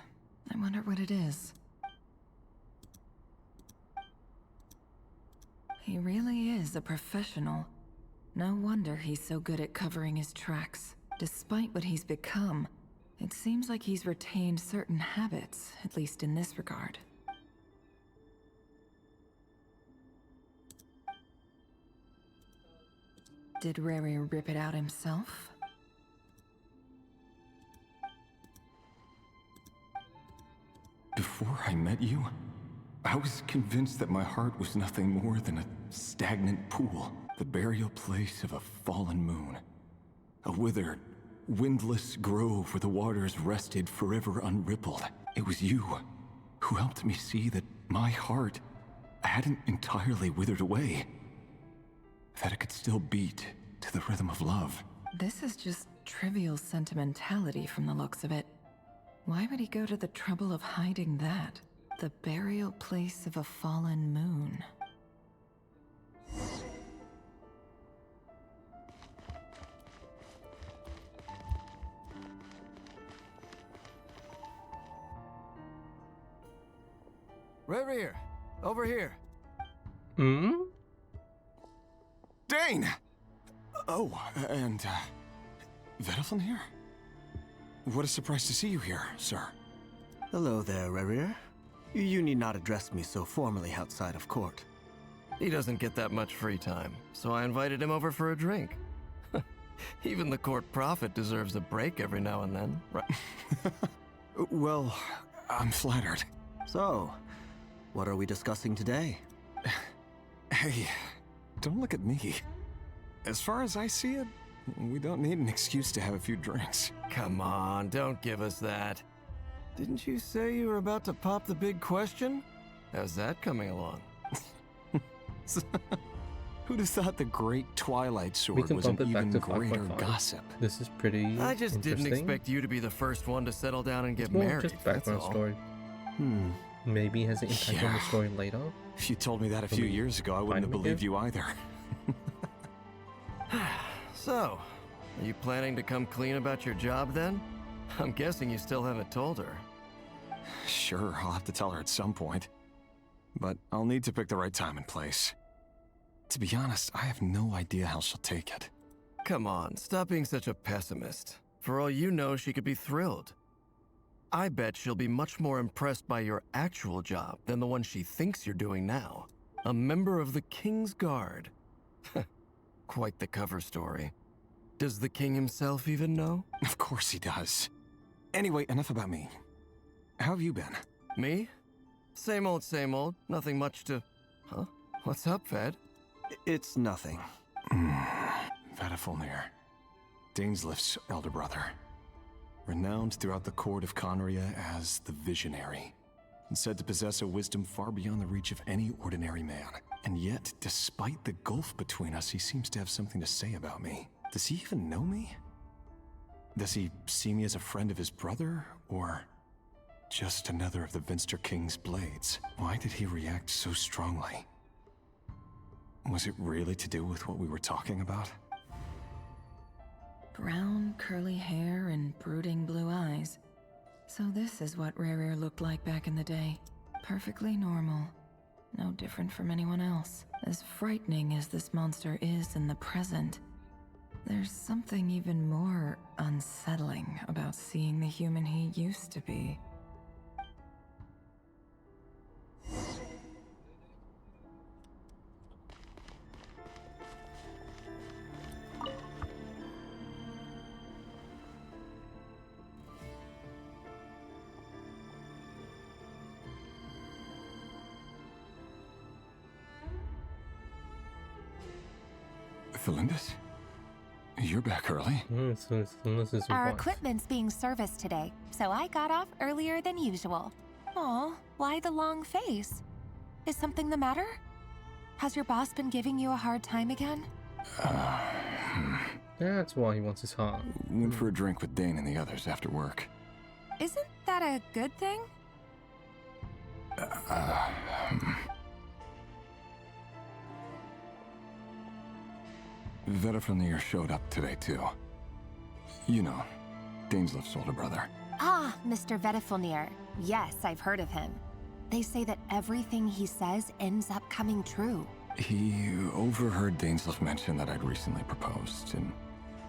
I wonder what it is. He really is a professional. No wonder he's so good at covering his tracks. Despite what he's become, it seems like he's retained certain habits, at least in this regard. Did Rerir rip it out himself? Before I met you, I was convinced that my heart was nothing more than a stagnant pool, the burial place of a fallen moon. A withered, windless grove where the waters rested forever unrippled. It was you who helped me see that my heart hadn't entirely withered away. That it could still beat to the rhythm of love. This is just trivial sentimentality from the looks of it. Why would he go to the trouble of hiding that? The burial place of a fallen moon. Rerir, over here. Dane! Oh, and, Vedafin here? What a surprise to see you here, sir. Hello there, Rerir. You need not address me so formally outside of court. He doesn't get that much free time, so I invited him over for a drink. Even the court prophet deserves a break every now and then, right? Well, I'm flattered. So, what are we discussing today? Hey, don't look at me. As far as I see it, we don't need an excuse to have a few drinks. Come on, don't give us that. Didn't you say you were about to pop the big question? How's that coming along? Who'd have thought the great Twilight Sword was an even greater gossip? This is pretty I just didn't interesting. expect you to be the first one to settle down and get It's more married. just background that's all. story. Maybe it has an impact on the story later. If you told me that a few years ago, I wouldn't have believed you either. So, are you planning to come clean about your job then? I'm guessing you still haven't told her. Sure, I'll have to tell her at some point. But I'll need to pick the right time and place. To be honest, I have no idea how she'll take it. Come on, stop being such a pessimist. For all you know, she could be thrilled. I bet she'll be much more impressed by your actual job than the one she thinks you're doing now. A member of the King's Guard. Quite the cover story. Does the king himself even know? Of course he does. Anyway, enough about me. How have you been? Me? Same old, same old. Nothing much to... Huh? What's up, Ved? It's nothing. Vedafilnir, Dainslift's elder brother. Renowned throughout the court of Conria as the Visionary, and said to possess a wisdom far beyond the reach of any ordinary man. And yet, despite the gulf between us, he seems to have something to say about me. Does he even know me? Does he see me as a friend of his brother, or just another of the Vinster King's blades. Why did he react so strongly? Was it really to do with what we were talking about? Brown, curly hair and brooding blue eyes. So this is what Rerir looked like back in the day. Perfectly normal. No different from anyone else. As frightening as this monster is in the present, there's something even more unsettling about seeing the human he used to be. Felindis? You're back early. Our equipment's being serviced today, so I got off earlier than usual. Aw, why the long face? Is something the matter? Has your boss been giving you a hard time again? That's why he wants his heart. Went for a drink with Dane and the others after work. Isn't that a good thing? Vedifnir showed up today too. You know, Daneslif's older brother. Ah, Mr. Vedifnir. Yes, I've heard of him. They say that everything he says ends up coming true. He overheard Daneslif mention that I'd recently proposed and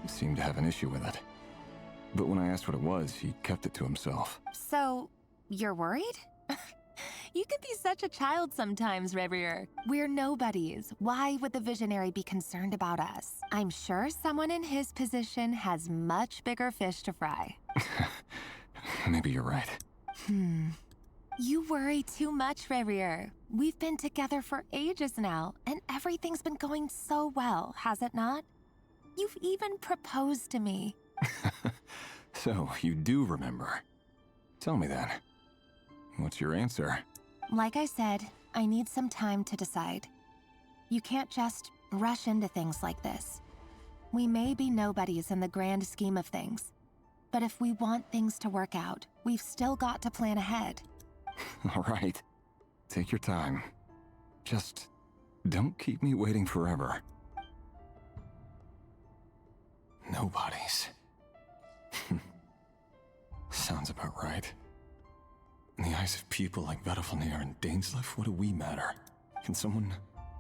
seemed to have an issue with it. But when I asked what it was, he kept it to himself. So, you're worried? You can be such a child sometimes, Revier. We're nobodies. Why would the Visionary be concerned about us? I'm sure someone in his position has much bigger fish to fry. Maybe you're right. You worry too much, Revier. We've been together for ages now, and everything's been going so well, has it not? You've even proposed to me. So, you do remember. Tell me then. What's your answer? Like I said, I need some time to decide. You can't just rush into things like this. We may be nobodies in the grand scheme of things, but if we want things to work out, we've still got to plan ahead. All right. Take your time. Just don't keep me waiting forever. Nobodies. Sounds about right. In the eyes of people like Vedifnir and Daneslif, what do we matter? Can someone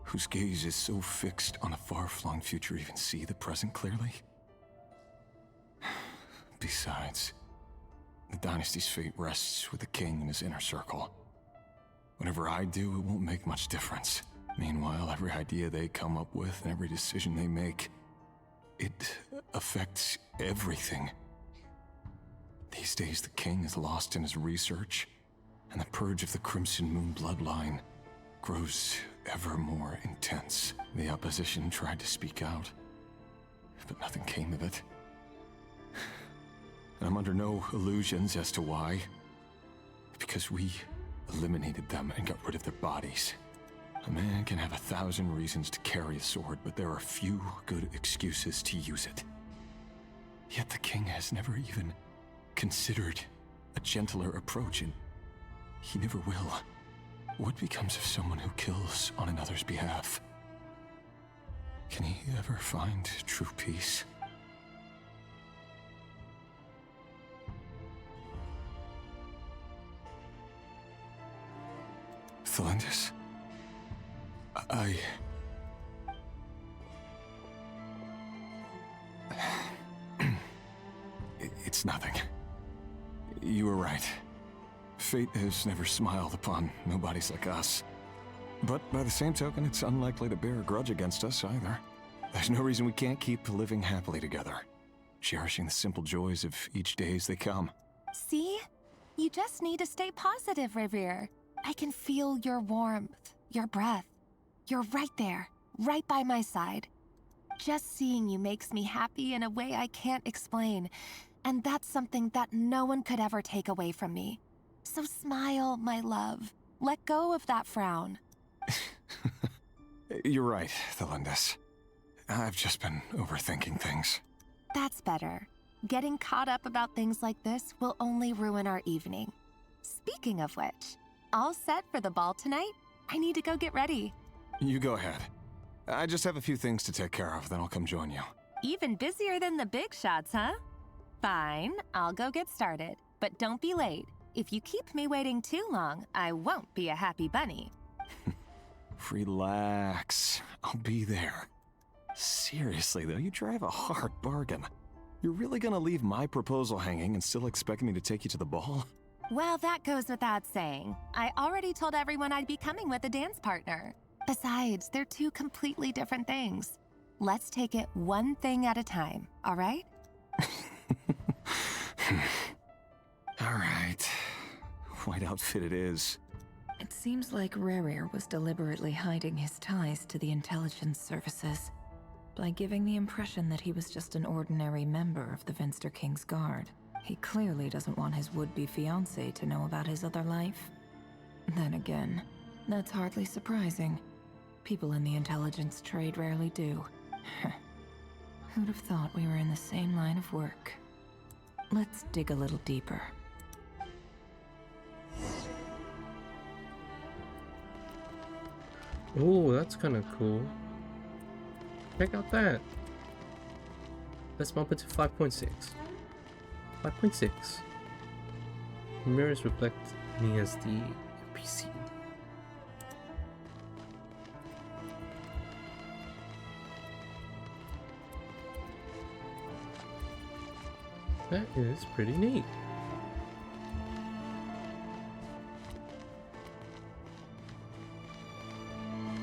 whose gaze is so fixed on a far-flung future even see the present clearly? Besides, the dynasty's fate rests with the king and his inner circle. Whatever I do, it won't make much difference. Meanwhile, every idea they come up with and every decision they make, it affects everything. These days, the king is lost in his research, and the purge of the Crimson Moon bloodline grows ever more intense. The opposition tried to speak out, but nothing came of it. And I'm under no illusions as to why. Because we eliminated them and got rid of their bodies. A man can have 1,000 reasons to carry a sword, but there are few good excuses to use it. Yet the king has never even considered a gentler approach, and he never will. What becomes of someone who kills on another's behalf? Can he ever find true peace? Felindis? It's nothing. You were right. Fate has never smiled upon nobodies like us. But by the same token, it's unlikely to bear a grudge against us either. There's no reason we can't keep living happily together, cherishing the simple joys of each day as they come. See? You just need to stay positive, Revier. I can feel your warmth, your breath. You're right there, right by my side. Just seeing you makes me happy in a way I can't explain, and that's something that no one could ever take away from me. So smile, my love. Let go of that frown. You're right, Felindis. I've just been overthinking things. That's better. Getting caught up about things like this will only ruin our evening. Speaking of which, all set for the ball tonight? I need to go get ready. You go ahead. I just have a few things to take care of, then I'll come join you. Even busier than the big shots, huh? Fine, I'll go get started. But don't be late. If you keep me waiting too long, I won't be a happy bunny. Relax. I'll be there. Seriously, though, you drive a hard bargain. You're really gonna leave my proposal hanging and still expect me to take you to the ball? Well, that goes without saying. I already told everyone I'd be coming with a dance partner. Besides, they're two completely different things. Let's take it one thing at a time, all right? All right. White outfit it is. It seems like Rerir was deliberately hiding his ties to the intelligence services by giving the impression that he was just an ordinary member of the Venster King's Guard. He clearly doesn't want his would-be fiancée to know about his other life. Then again, that's hardly surprising. People in the intelligence trade rarely do. Who'd have thought we were in the same line of work? Let's dig a little deeper. Oh, that's kind of cool. Check out that. Let's bump it to 5.6. 5.6. Mirrors reflect me as the NPC. That is pretty neat.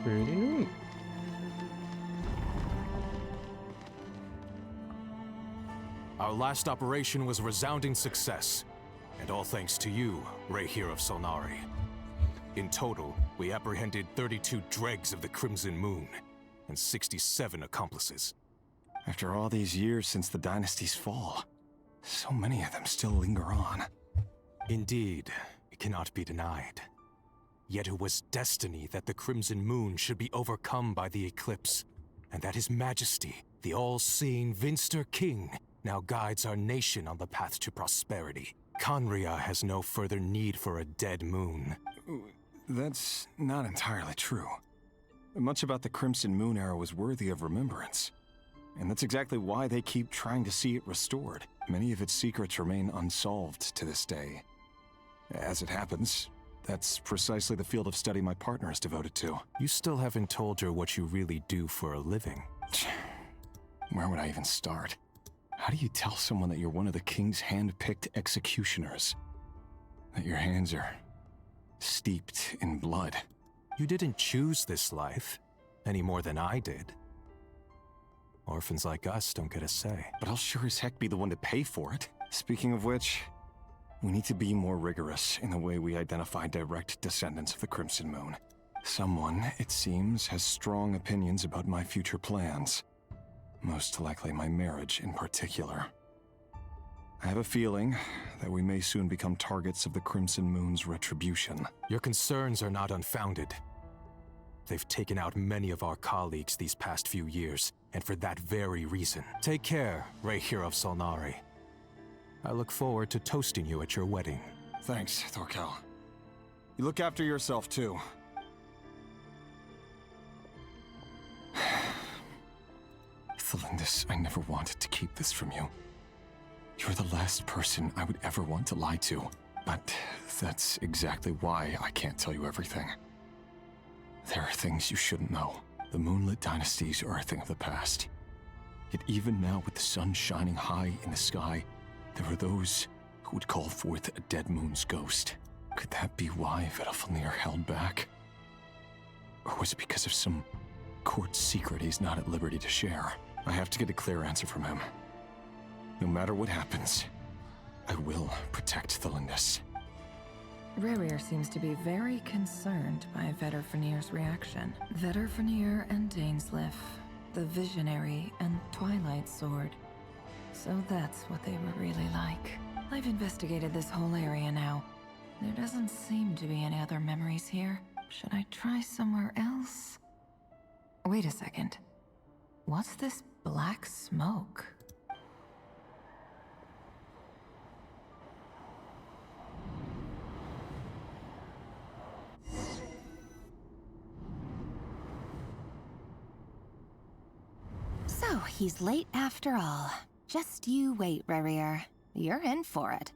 Pretty neat. Our last operation was a resounding success, and all thanks to you, Rehir of Solnari. In total, we apprehended 32 dregs of the Crimson Moon, and 67 accomplices. After all these years since the dynasty's fall, so many of them still linger on. Indeed, it cannot be denied. Yet it was destiny that the Crimson Moon should be overcome by the eclipse, and that His Majesty, the all-seeing Venster King, now guides our nation on the path to prosperity. Conria has no further need for a dead moon. That's not entirely true. Much about the Crimson Moon era was worthy of remembrance. And that's exactly why they keep trying to see it restored. Many of its secrets remain unsolved to this day. As it happens, that's precisely the field of study my partner is devoted to. You still haven't told her what you really do for a living. Where would I even start? How do you tell someone that you're one of the king's hand-picked executioners? That your hands are steeped in blood? You didn't choose this life, any more than I did. Orphans like us don't get a say. But I'll sure as heck be the one to pay for it. Speaking of which, we need to be more rigorous in the way we identify direct descendants of the Crimson Moon. Someone, it seems, has strong opinions about my future plans. Most likely my marriage in particular. I have a feeling that we may soon become targets of the Crimson Moon's retribution. Your concerns are not unfounded. They've taken out many of our colleagues these past few years, and for that very reason. Take care, Rehir of Solnari. I look forward to toasting you at your wedding. Thanks, Thorkel. You look after yourself, too. Thelindis, I never wanted to keep this from you. You're the last person I would ever want to lie to. But that's exactly why I can't tell you everything. There are things you shouldn't know. The moonlit dynasties are a thing of the past. Yet even now, with the sun shining high in the sky, there are those who would call forth a dead moon's ghost. Could that be why Vedalfnir held back? Or was it because of some court secret he's not at liberty to share? I have to get a clear answer from him. No matter what happens, I will protect Thelindis. Rerir seems to be very concerned by Vedalfnir's reaction. Vedalfnir and Dainsleif, the Visionary and Twilight Sword. So that's what they were really like. I've investigated this whole area now. There doesn't seem to be any other memories here. Should I try somewhere else? Wait a second. What's this black smoke? he's late after all. Just you wait, Rarier. You're in for it.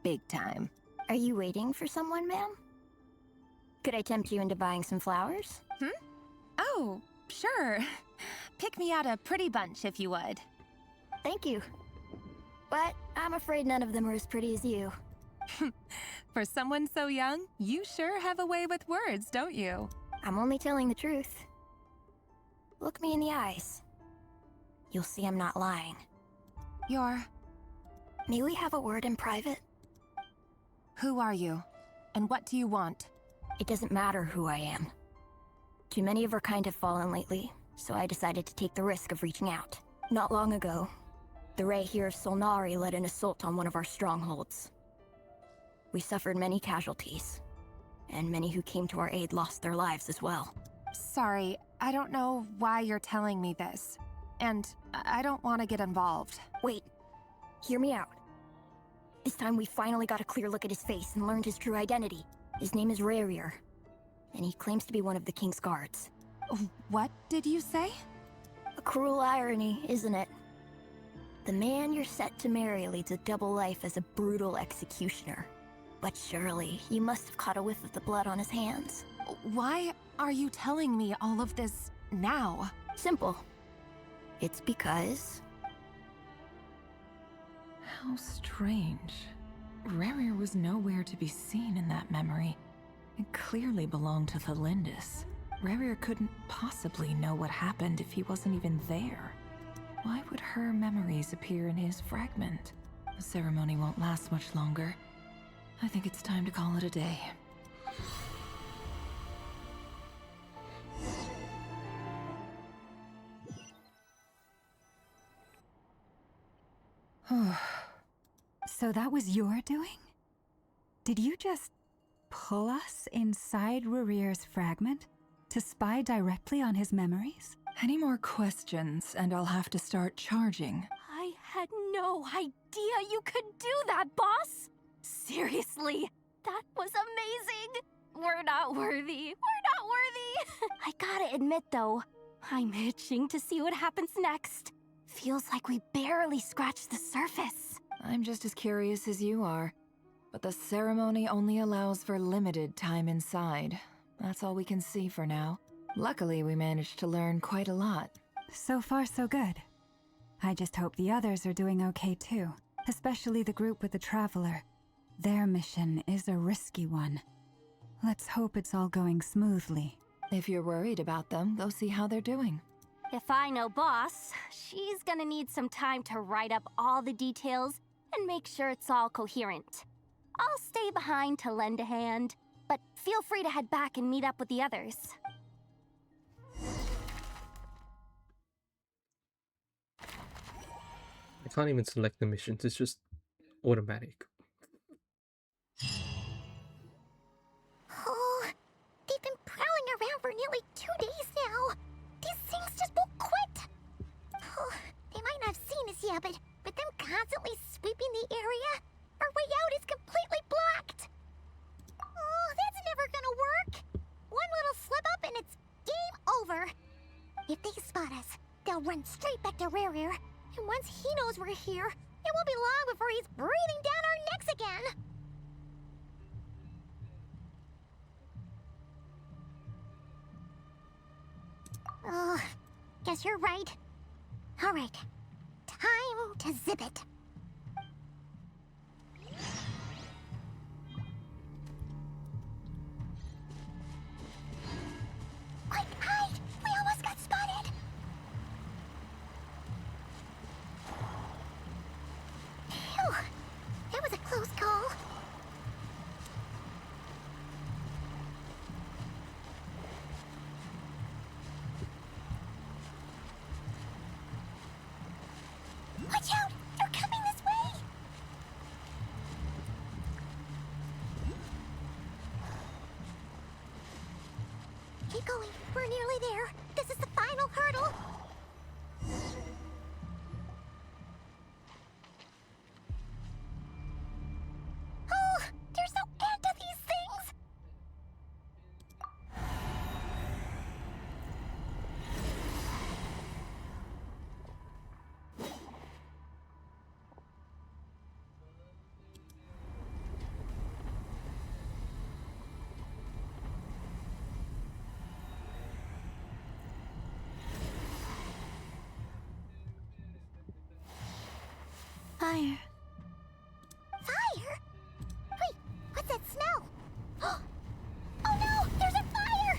Big time. Are you waiting for someone, ma'am? Could I tempt you into buying some flowers? Oh, sure. Pick me out a pretty bunch if you would. Thank you. But I'm afraid none of them are as pretty as you. For someone so young, you sure have a way with words, don't you? I'm only telling the truth. Look me in the eyes. You'll see I'm not lying. May we have a word in private? Who are you? And what do you want? It doesn't matter who I am. Too many of our kind have fallen lately, so I decided to take the risk of reaching out. Not long ago, the Ray here of Solnari led an assault on one of our strongholds. We suffered many casualties, and many who came to our aid lost their lives as well. Sorry, I don't know why you're telling me this. And I don't want to get involved. Wait, hear me out. This time we finally got a clear look at his face and learned his true identity. His name is Rarier, and he claims to be one of the King's guards. What did you say? A cruel irony, isn't it? The man you're set to marry leads a double life as a brutal executioner. But surely, you must have caught a whiff of the blood on his hands. Why are you telling me all of this now? Simple. It's because... How strange. Rarier was nowhere to be seen in that memory. It clearly belonged to the Lindis. Rarier couldn't possibly know what happened if he wasn't even there. Why would her memories appear in his fragment? The ceremony won't last much longer. I think it's time to call it a day. So that was your doing? Did you just pull us inside Rarier's fragment to spy directly on his memories? Any more questions, and I'll have to start charging. I had no idea you could do that, boss! Seriously, that was amazing! We're not worthy. We're not worthy! I gotta admit, though, I'm itching to see what happens next. Feels like we barely scratched the surface. I'm just as curious as you are. But the ceremony only allows for limited time inside. That's all we can see for now. Luckily, we managed to learn quite a lot. So far, so good. I just hope the others are doing okay too. Especially the group with the Traveler. Their mission is a risky one. Let's hope it's all going smoothly. If you're worried about them, go see how they're doing. If I know boss, she's gonna need some time to write up all the details and make sure it's all coherent. I'll stay behind to lend a hand, but feel free to head back and meet up with the others. I can't even select the missions, it's just automatic. Oh, they've been prowling around for nearly 2 days now. These things just won't quit. Oh, they might not have seen us yet, but with them constantly sweeping the area, our way out is completely blocked. Oh, that's never gonna work. One little slip up and it's game over. If they spot us, they'll run straight back to Rarier. And once he knows we're here, it won't be long before he's breathing down our necks again. Oh, guess you're right. All right, time to zip it. Quick, hide! We almost got spotted! Phew, that was a close call. Watch out! They're coming this way! Keep going. We're nearly there. This is the final hurdle. Oh, there's no end to these things. fire. Fire? Wait, what's that smell? Oh no! There's a fire!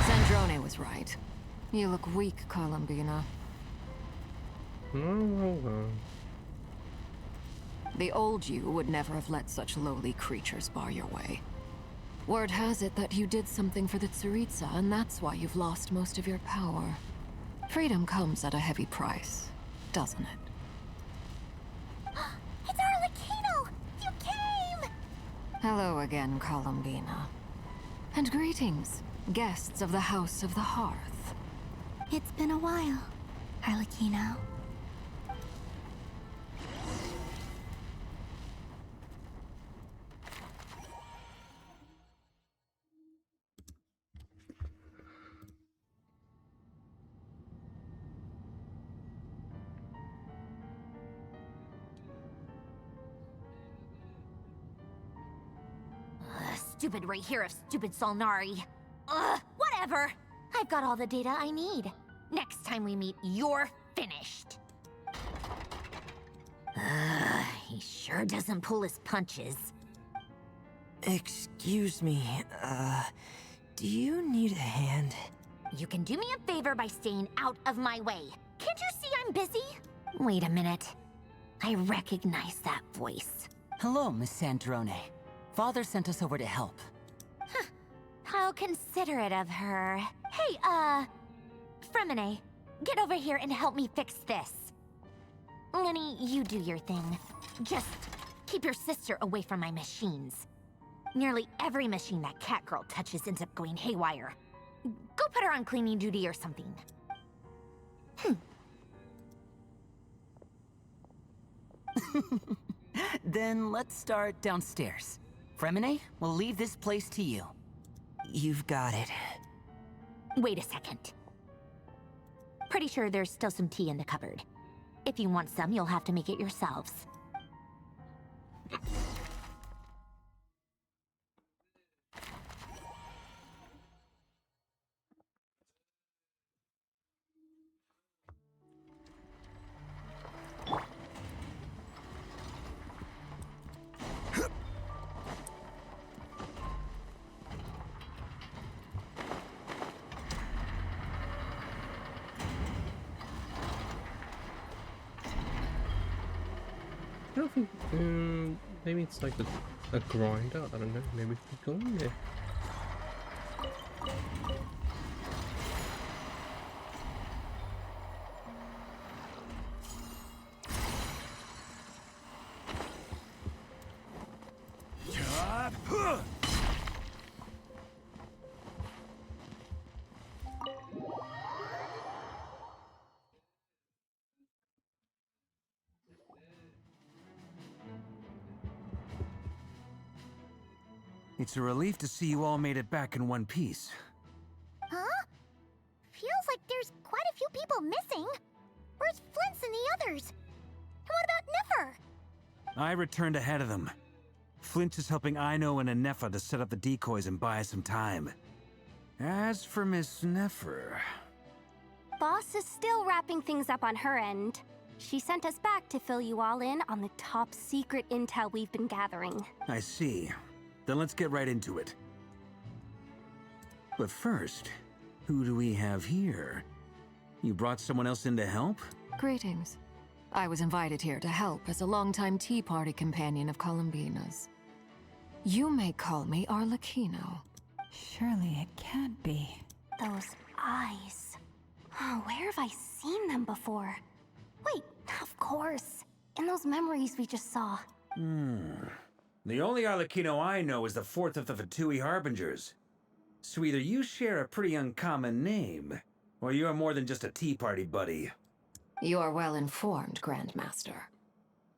Zandrone was right. You look weak, Columbina. The old you would never have let such lowly creatures bar your way. Word has it that you did something for the Tsaritsa, and that's why you've lost most of your power. Freedom comes at a heavy price, doesn't it? It's Arlecchino! You came! Hello again, Columbina. And greetings, guests of the House of the Hearth. It's been a while, Arlecchino. Stupid right here of stupid Solnari. Ugh, whatever. I've got all the data I need. Next time we meet, you're finished. He sure doesn't pull his punches. Excuse me, do you need a hand? You can do me a favor by staying out of my way. Can't you see I'm busy? Wait a minute. I recognize that voice. Hello, Miss Sandrone. Father sent us over to help. Huh. How considerate of her. Hey, Fremine, get over here and help me fix this. Lenny, you do your thing. Just keep your sister away from my machines. Nearly every machine that cat girl touches ends up going haywire. Go put her on cleaning duty or something. Then let's start downstairs. Fremine, we'll leave this place to you. You've got it. Wait a second. Pretty sure there's still some tea in the cupboard. If you want some, you'll have to make it yourselves. I don't think, maybe it's like a grinder, I don't know, maybe we could go in there. It's a relief to see you all made it back in one piece. Huh? Feels like there's quite a few people missing. Where's Flint's and the others? And what about Nefer? I returned ahead of them. Flint is helping Aino and Anefa to set up the decoys and buy us some time. As for Miss Nefer... Boss is still wrapping things up on her end. She sent us back to fill you all in on the top secret intel we've been gathering. I see. Then let's get right into it. But first, who do we have here? You brought someone else in to help? Greetings. I was invited here to help as a longtime Tea Party companion of Columbina's. You may call me Arlecchino. Surely it can't be. Those eyes. Oh, where have I seen them before? Wait, of course. In those memories we just saw. The only Arlecchino I know is the fourth of the Fatui Harbingers. So either you share a pretty uncommon name, Well, you're more than just a tea party buddy. You are well informed, Grandmaster.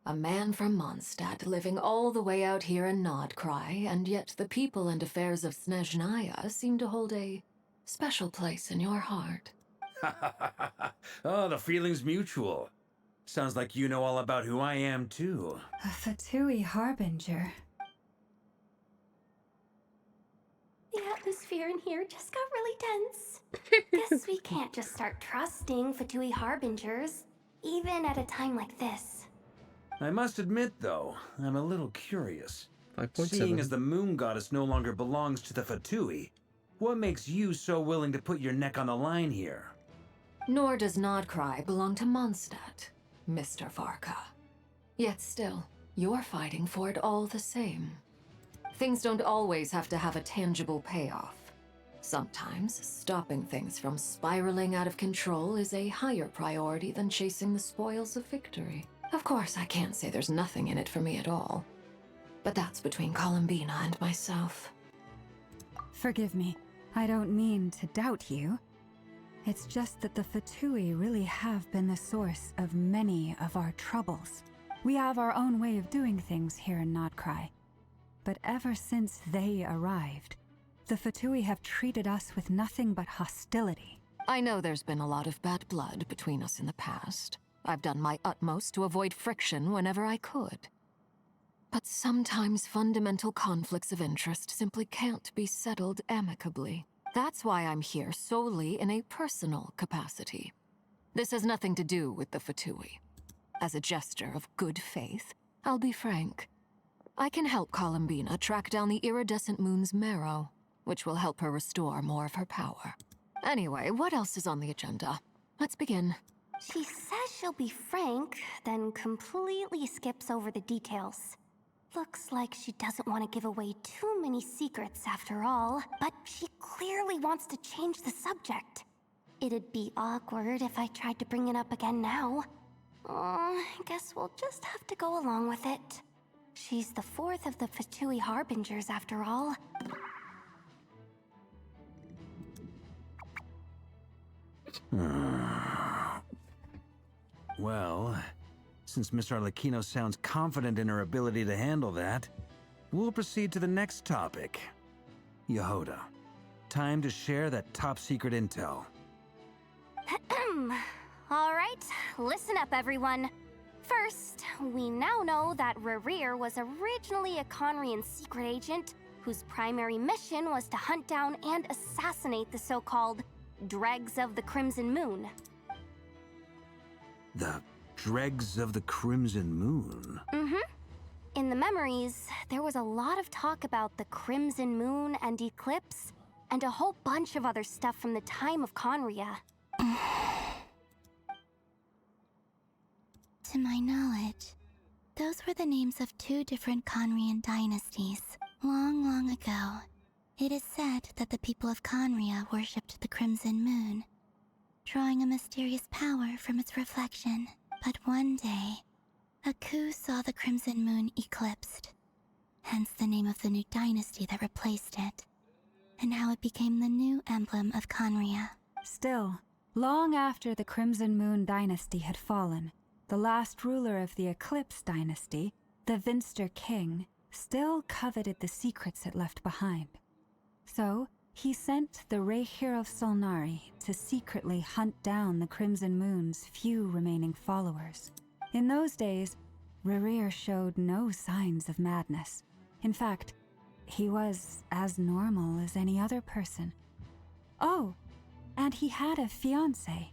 A man from Mondstadt living all the way out here in Nodcry, and yet the people and affairs of Snezhnaya seem to hold a special place in your heart. Oh, the feeling's mutual. Sounds like you know all about who I am, too. A Fatui harbinger. The atmosphere in here just got really tense. Guess we can't just start trusting Fatui harbingers, even at a time like this. I must admit, though, I'm a little curious. 5.7. Seeing as the moon goddess no longer belongs to the Fatui, what makes you so willing to put your neck on the line here? Nor does Nodcry belong to Mondstadt, Mr. Varka. Yet still, you're fighting for it all the same. Things don't always have to have a tangible payoff. Sometimes, stopping things from spiraling out of control is a higher priority than chasing the spoils of victory. Of course, I can't say there's nothing in it for me at all. But that's between Columbina and myself. Forgive me. I don't mean to doubt you. It's just that the Fatui really have been the source of many of our troubles. We have our own way of doing things here in Nodcry. But ever since they arrived, the Fatui have treated us with nothing but hostility. I know there's been a lot of bad blood between us in the past. I've done my utmost to avoid friction whenever I could. But sometimes fundamental conflicts of interest simply can't be settled amicably. That's why I'm here solely in a personal capacity. This has nothing to do with the Fatui. As a gesture of good faith, I'll be frank. I can help Columbina track down the iridescent moon's marrow, which will help her restore more of her power. Anyway, what else is on the agenda? Let's begin. She says she'll be frank, then completely skips over the details. Looks like she doesn't want to give away too many secrets after all, but she clearly wants to change the subject. It'd be awkward if I tried to bring it up again now. I guess we'll just have to go along with it. She's the fourth of the Fatui harbingers after all. Well, since Miss Arlecchino sounds confident in her ability to handle that, we'll proceed to the next topic. Yehoda, time to share that top-secret intel. Alright, listen up everyone. First, we now know that Rerir was originally a Conrian secret agent whose primary mission was to hunt down and assassinate the so-called Dregs of the Crimson Moon. The Dregs of the Crimson Moon? In the memories, there was a lot of talk about the Crimson Moon and Eclipse, and a whole bunch of other stuff from the time of Conria. To my knowledge, those were the names of two different Conrian dynasties. Long, long ago, it is said that the people of Conria worshipped the Crimson Moon, drawing a mysterious power from its reflection. But one day, a coup saw the Crimson Moon eclipsed, hence the name of the new dynasty that replaced it, and how it became the new emblem of Conria. Still, long after the Crimson Moon dynasty had fallen, the last ruler of the Eclipse dynasty, the Vinster King, still coveted the secrets it left behind. So, he sent the Rehir of Solnari to secretly hunt down the Crimson Moon's few remaining followers. In those days, Rerir showed no signs of madness. In fact, he was as normal as any other person. Oh, and he had a fiancé,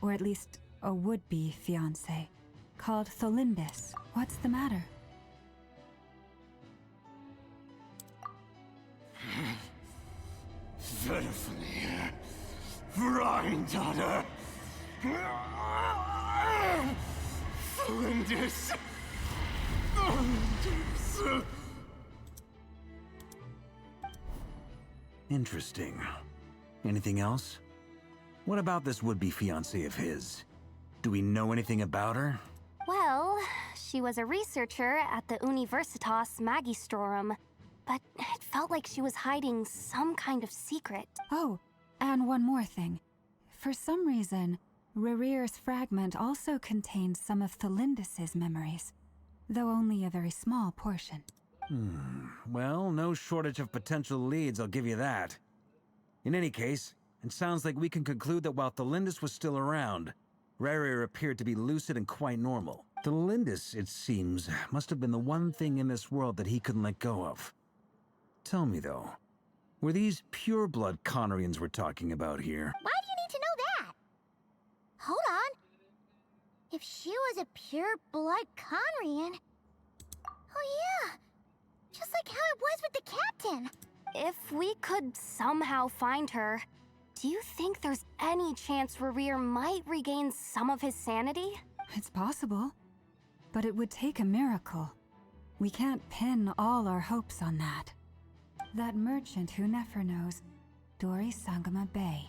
or at least a would-be fiancé, called Tholimbis. What's the matter? Verfnir, Freindaughter, Flinders. Interesting. Anything else? What about this would-be fiancé of his? Do we know anything about her? Well, she was a researcher at the Universitas Magistrorum, but it felt like she was hiding some kind of secret. Oh, and one more thing. For some reason, Rerear's fragment also contains some of Thelindis' memories, though only a very small portion. Well, no shortage of potential leads, I'll give you that. In any case, it sounds like we can conclude that while Thelindis was still around, Rerear appeared to be lucid and quite normal. Thelindis, it seems, must have been the one thing in this world that he couldn't let go of. Tell me, though, were these pure-blood Conorians we're talking about here? Why do you need to know that? Hold on. If she was a pure-blood Conrian... Oh yeah, just like how it was with the captain. If we could somehow find her, do you think there's any chance Rerear might regain some of his sanity? It's possible, but it would take a miracle. We can't pin all our hopes on that. That merchant who Nefer knows, Dori Sangama Bay.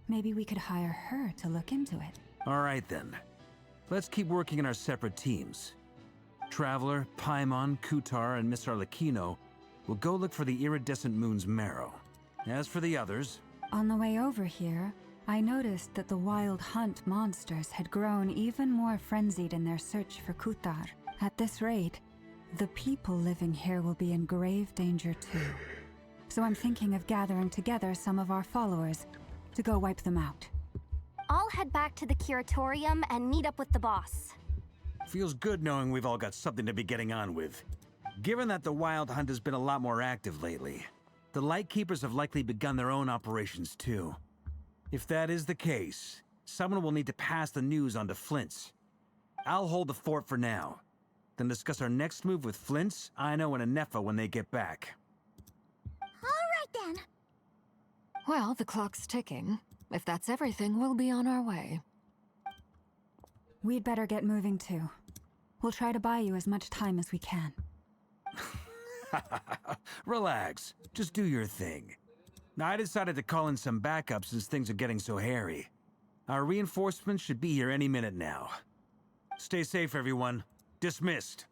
Maybe we could hire her to look into it. All right, then. Let's keep working in our separate teams. Traveler, Paimon, Kutar, and Miss Arlecchino will go look for the iridescent moon's marrow. As for the others... On the way over here, I noticed that the Wild Hunt monsters had grown even more frenzied in their search for Kutar. At this rate, the people living here will be in grave danger too. So I'm thinking of gathering together some of our followers to go wipe them out. I'll head back to the curatorium and meet up with the boss. Feels good knowing we've all got something to be getting on with. Given that the Wild Hunt has been a lot more active lately, the Lightkeepers have likely begun their own operations too. If that is the case, someone will need to pass the news on to Flint's. I'll hold the fort for now, then discuss our next move with Flint's, Aino, and Anefa when they get back. All right then. Well, the clock's ticking. If that's everything, we'll be on our way. We'd better get moving too. We'll try to buy you as much time as we can. Relax. Just do your thing. Now, I decided to call in some backup since things are getting so hairy. Our reinforcements should be here any minute now. Stay safe, everyone. Dismissed.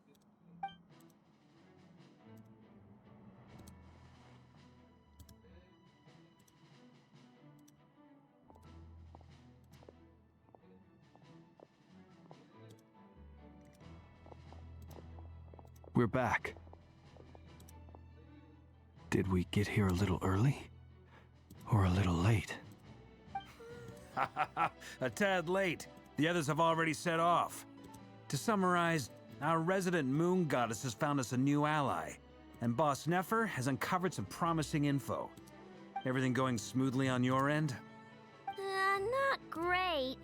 We're back. Did we get here a little early? Or a little late? A tad late. The others have already set off. To summarize, our resident moon goddess has found us a new ally, and Boss Nefer has uncovered some promising info. Everything going smoothly on your end? Not great.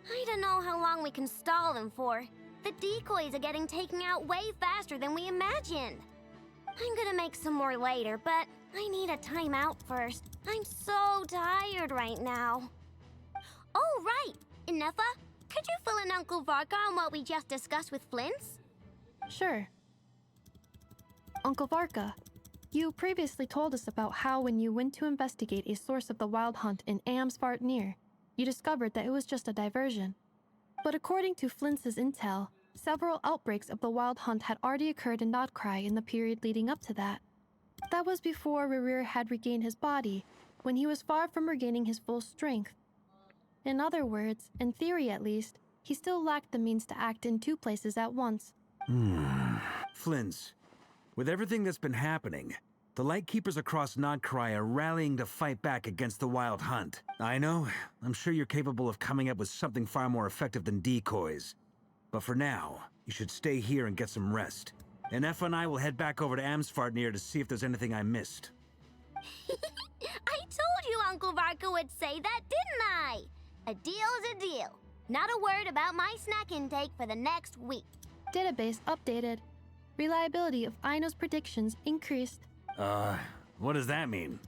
I don't know how long we can stall them for. The decoys are getting taken out way faster than we imagined. I'm gonna make some more later, but I need a timeout first. I'm so tired right now. Oh, right! Inefa, could you fill in Uncle Varka on what we just discussed with Flint's? Sure. Uncle Varka, you previously told us about how when you went to investigate a source of the Wild Hunt in Amsvartnir, you discovered that it was just a diversion. But according to Flint's intel, several outbreaks of the Wild Hunt had already occurred in Notcry in the period leading up to that. That was before Rerear had regained his body, when he was far from regaining his full strength. In other words, in theory at least, he still lacked the means to act in two places at once. Flint's, with everything that's been happening, the Lightkeepers across Notcry are rallying to fight back against the Wild Hunt. I know, I'm sure you're capable of coming up with something far more effective than decoys. But for now, you should stay here and get some rest. And Effa and I will head back over to Amsvartnir to see if there's anything I missed. I told you Uncle Varka would say that, didn't I? A deal's a deal. Not a word about my snack intake for the next week. Database updated. Reliability of Aino's predictions increased. What does that mean?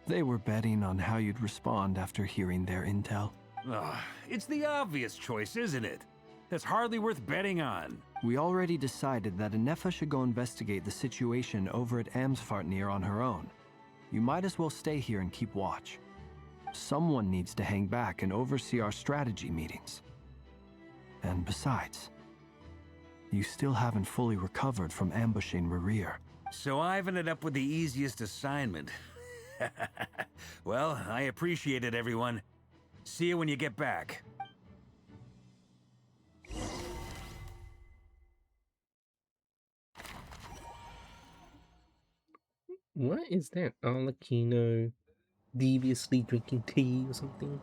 They were betting on how you'd respond after hearing their intel. It's the obvious choice, isn't it? That's hardly worth betting on. We already decided that Anefa should go investigate the situation over at Amsvartnir on her own. You might as well stay here and keep watch. Someone needs to hang back and oversee our strategy meetings. And besides, you still haven't fully recovered from ambushing Rerear. So I've ended up with the easiest assignment. Well, I appreciate it, everyone. See you when you get back. What is that? Arlecchino deviously drinking tea or something?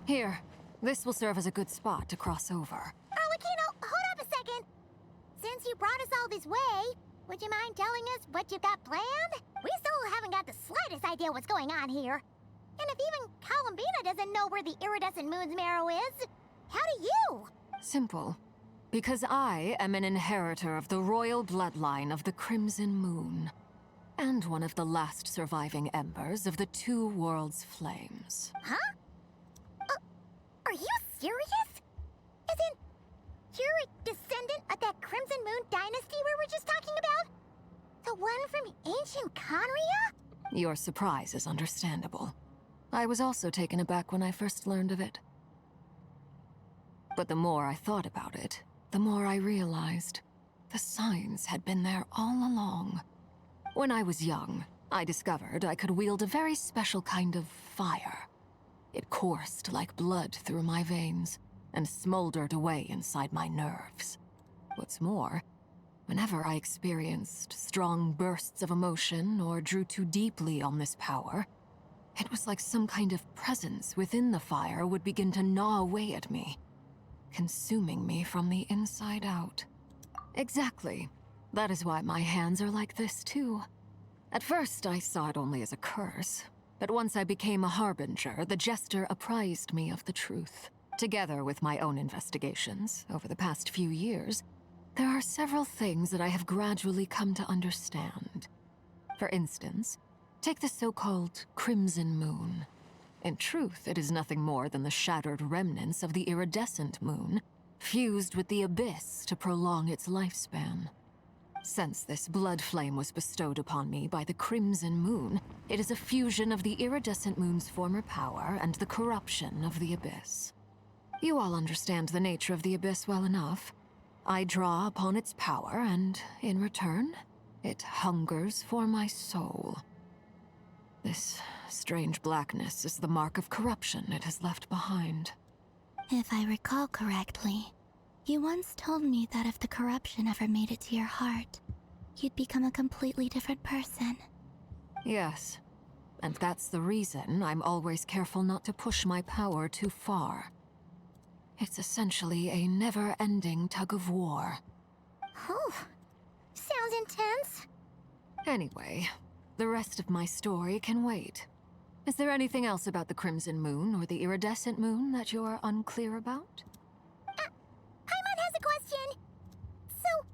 Here, this will serve as a good spot to cross over. Arlecchino, hold up a second. Since you brought us all this way, would you mind telling us what you got planned? We still haven't got the slightest idea what's going on here. And if even Columbina doesn't know where the iridescent moon's marrow is, how do you? Simple. Because I am an inheritor of the royal bloodline of the Crimson Moon, and one of the last surviving embers of the Two Worlds' flames. Huh? Are you serious? As in, you're a descendant of that Crimson Moon dynasty we were just talking about? The one from ancient Conria? Your surprise is understandable. I was also taken aback when I first learned of it. But the more I thought about it, the more I realized the signs had been there all along. When I was young, I discovered I could wield a very special kind of fire. It coursed like blood through my veins and smoldered away inside my nerves. What's more, whenever I experienced strong bursts of emotion or drew too deeply on this power, it was like some kind of presence within the fire would begin to gnaw away at me, consuming me from the inside out. Exactly. That is why my hands are like this, too. At first, I saw it only as a curse, but once I became a harbinger, the jester apprised me of the truth. Together with my own investigations over the past few years, there are several things that I have gradually come to understand. For instance, take the so-called Crimson Moon. In truth, it is nothing more than the shattered remnants of the iridescent moon, fused with the abyss to prolong its lifespan. Since this blood flame was bestowed upon me by the Crimson Moon, it is a fusion of the iridescent moon's former power and the corruption of the abyss. You all understand the nature of the abyss well enough. I draw upon its power, and in return, it hungers for my soul. This strange blackness is the mark of corruption it has left behind. If I recall correctly, you once told me that if the corruption ever made it to your heart, you'd become a completely different person. Yes, and that's the reason I'm always careful not to push my power too far. It's essentially a never-ending tug of war. Oh, sounds intense. Anyway, the rest of my story can wait. Is there anything else about the Crimson Moon or the Iridescent Moon that you're unclear about? Paimon has a question. So,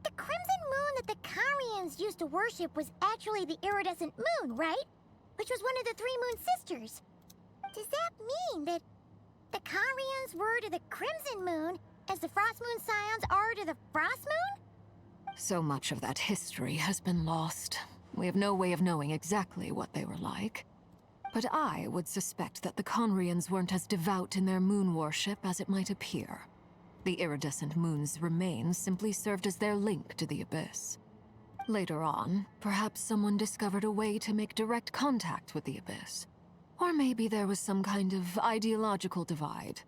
the Crimson Moon that the Carians used to worship was actually the Iridescent Moon, right? Which was one of the three Moon Sisters. Does that mean that the Carians were to the Crimson Moon as the Frost Moon Scions are to the Frost Moon? So much of that history has been lost. We have no way of knowing exactly what they were like. But I would suspect that the Conrians weren't as devout in their moon worship as it might appear. The iridescent moon's remains simply served as their link to the abyss. Later on, perhaps someone discovered a way to make direct contact with the abyss. Or maybe there was some kind of ideological divide.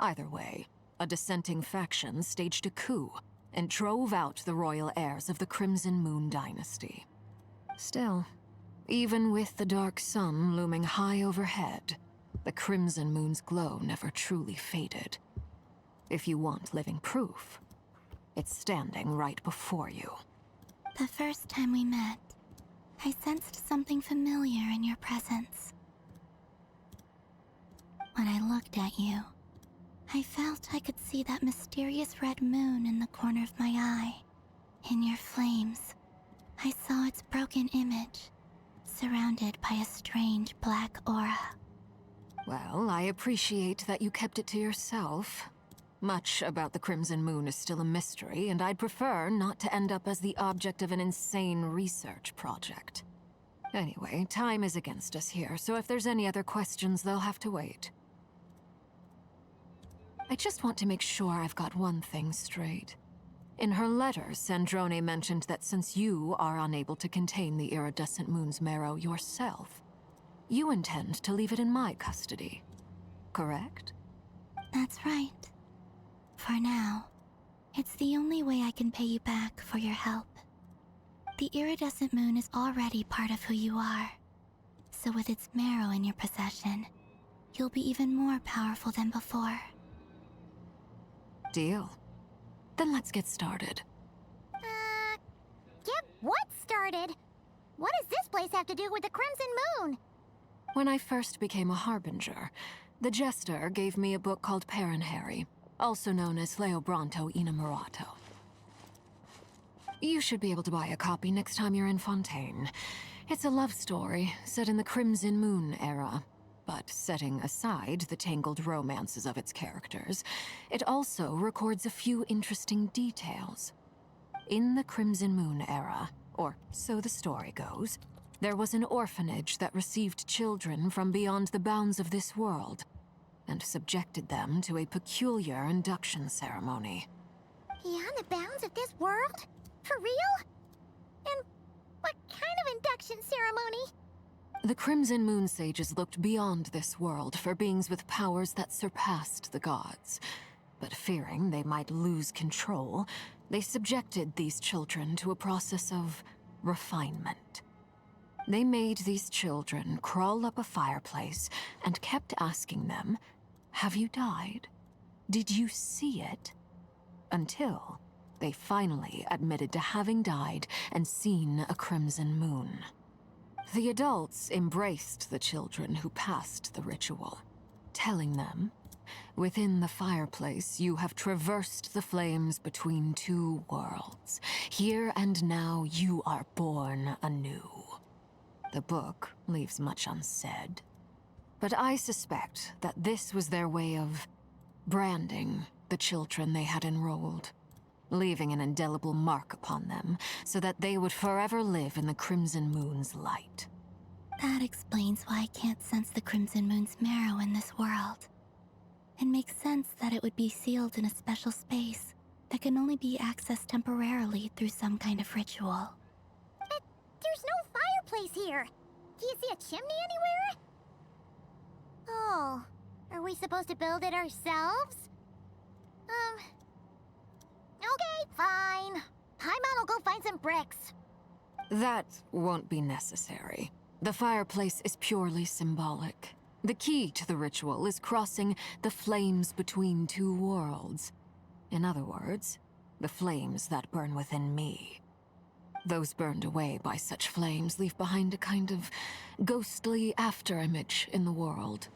Either way, a dissenting faction staged a coup and drove out the royal heirs of the Crimson Moon dynasty. Still, even with the dark sun looming high overhead, the Crimson Moon's glow never truly faded. If you want living proof, it's standing right before you. The first time we met, I sensed something familiar in your presence. When I looked at you, I felt I could see that mysterious red moon in the corner of my eye. In your flames, I saw its broken image, surrounded by a strange black aura. Well, I appreciate that you kept it to yourself. Much about the Crimson Moon is still a mystery, and I'd prefer not to end up as the object of an insane research project. Anyway, time is against us here, so if there's any other questions, they'll have to wait. I just want to make sure I've got one thing straight. In her letter, Sandrone mentioned that since you are unable to contain the iridescent moon's marrow yourself, you intend to leave it in my custody. Correct? That's right. For now, it's the only way I can pay you back for your help. The iridescent moon is already part of who you are, so with its marrow in your possession, you'll be even more powerful than before. Deal. Then let's get started. Get what started? What does this place have to do with the Crimson Moon? When I first became a Harbinger, the Jester gave me a book called Parenheri, also known as Leobranto Inamorato. You should be able to buy a copy next time you're in Fontaine. It's a love story set in the Crimson Moon era, but setting aside the tangled romances of its characters, it also records a few interesting details. In the Crimson Moon era, or so the story goes, there was an orphanage that received children from beyond the bounds of this world, and subjected them to a peculiar induction ceremony. Beyond the bounds of this world? For real? And what kind of induction ceremony? The Crimson Moon Sages looked beyond this world for beings with powers that surpassed the gods. But fearing they might lose control, they subjected these children to a process of refinement. They made these children crawl up a fireplace and kept asking them, "Have you died? Did you see it?" Until they finally admitted to having died and seen a crimson moon. The adults embraced the children who passed the ritual, telling them, "Within the fireplace, you have traversed the flames between two worlds. Here and now, you are born anew." The book leaves much unsaid, but I suspect that this was their way of branding the children they had enrolled, leaving an indelible mark upon them so that they would forever live in the Crimson Moon's light. That explains why I can't sense the Crimson Moon's marrow in this world. It makes sense that it would be sealed in a special space that can only be accessed temporarily through some kind of ritual. But there's no fireplace here. Do you see a chimney anywhere? Oh, are we supposed to build it ourselves? Okay, fine. Paimon will go find some bricks. That won't be necessary. The fireplace is purely symbolic. The key to the ritual is crossing the flames between two worlds. In other words, the flames that burn within me. Those burned away by such flames leave behind a kind of ghostly afterimage in the world.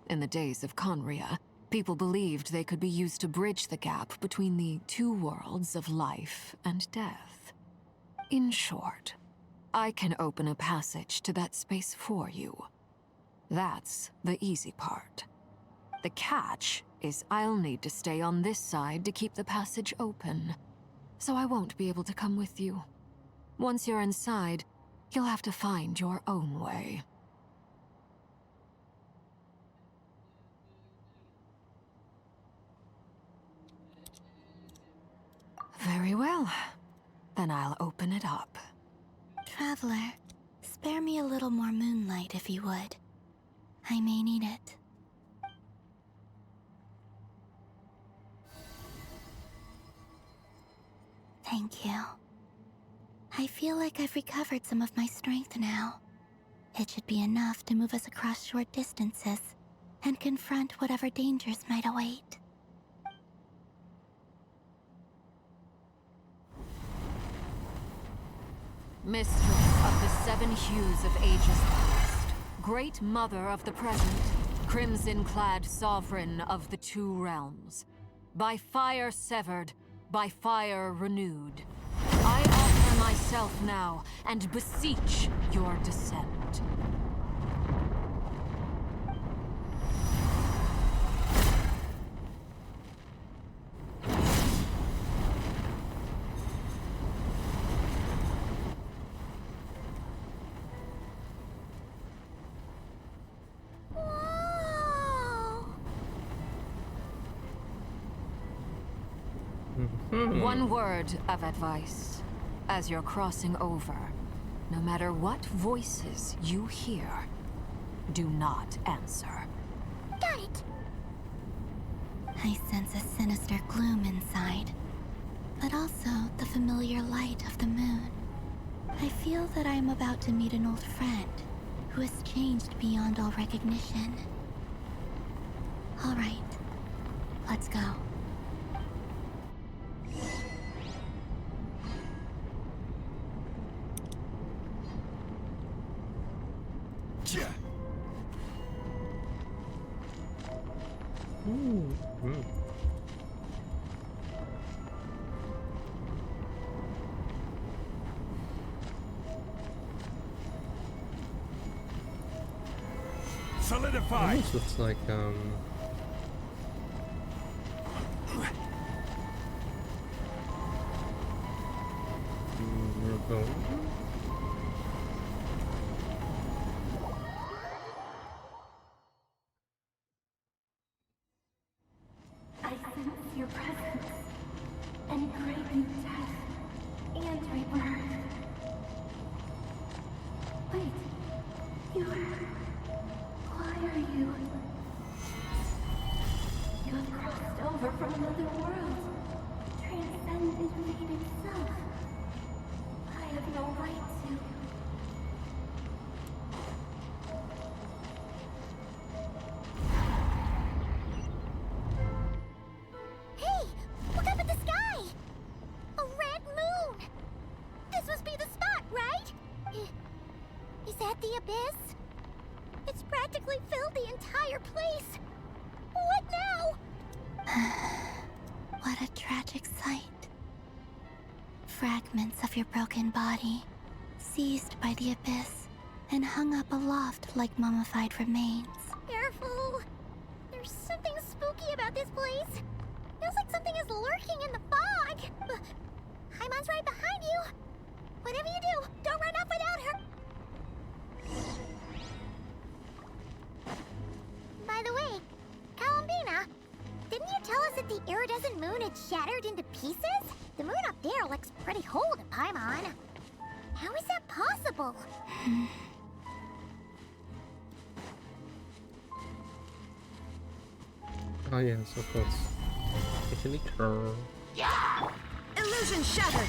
In the days of Conria, people believed they could be used to bridge the gap between the two worlds of life and death. In short, I can open a passage to that space for you. That's the easy part. The catch is I'll need to stay on this side to keep the passage open, so I won't be able to come with you. Once you're inside, you'll have to find your own way. Very well. Then I'll open it up. Traveler, spare me a little more moonlight if you would. I may need it. Thank you. I feel like I've recovered some of my strength now. It should be enough to move us across short distances and confront whatever dangers might await. Mistress of the seven hues of ages past, great mother of the present, crimson-clad sovereign of the two realms, by fire severed, by fire renewed, I offer myself now and beseech your descent. One word of advice. As you're crossing over, no matter what voices you hear, do not answer. Got it. I sense a sinister gloom inside, but also the familiar light of the moon. I feel that I am about to meet an old friend who has changed beyond all recognition. All right, let's go. Yeah. Solidify. Almost looks like I sense your presence and craving death and rebirth. Wait, why are you? You have crossed over from another world, transcended fate itself. I have no right to. Hey! Look up at the sky! A red moon! This must be the spot, right? Is that the abyss? It's practically filled the entire place. What now? What a tragic sight. Fragments of your broken body, seized by the abyss, and hung up aloft like mummified remains. Careful! There's something spooky about this place. Feels like something is lurking in the fog. Haimon's right behind you. Whatever you do, don't run off without her. By the way, Columbina, didn't you tell us that the iridescent moon had shattered into pieces? The moon up there looks pretty whole to Paimon. How is that possible? oh yes, of course. Actually, Illusion shattered!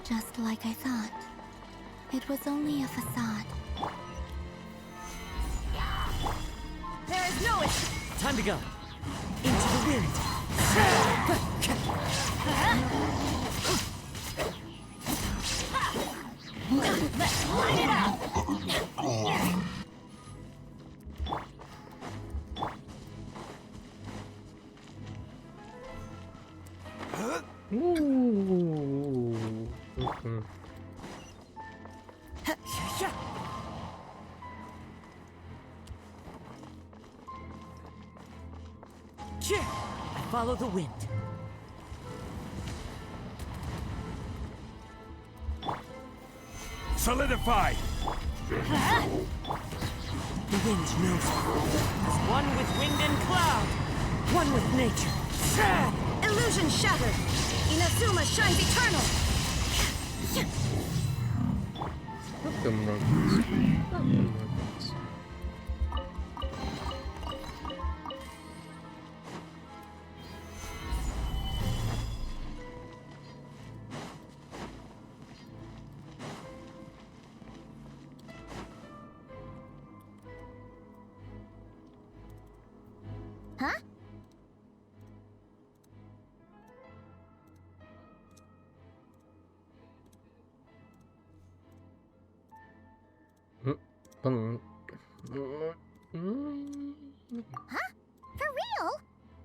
Just like I thought. It was only a facade. There is no escape! Time to go. Into the wind. Let's light it up! Ooh. Okay. Follow the wind. Solidify! The wind knows it. As one with wind and cloud. One with nature. Illusion shattered! Inazuma shines eternal! Welcome, robots. Welcome, robots. Huh? Huh? For real?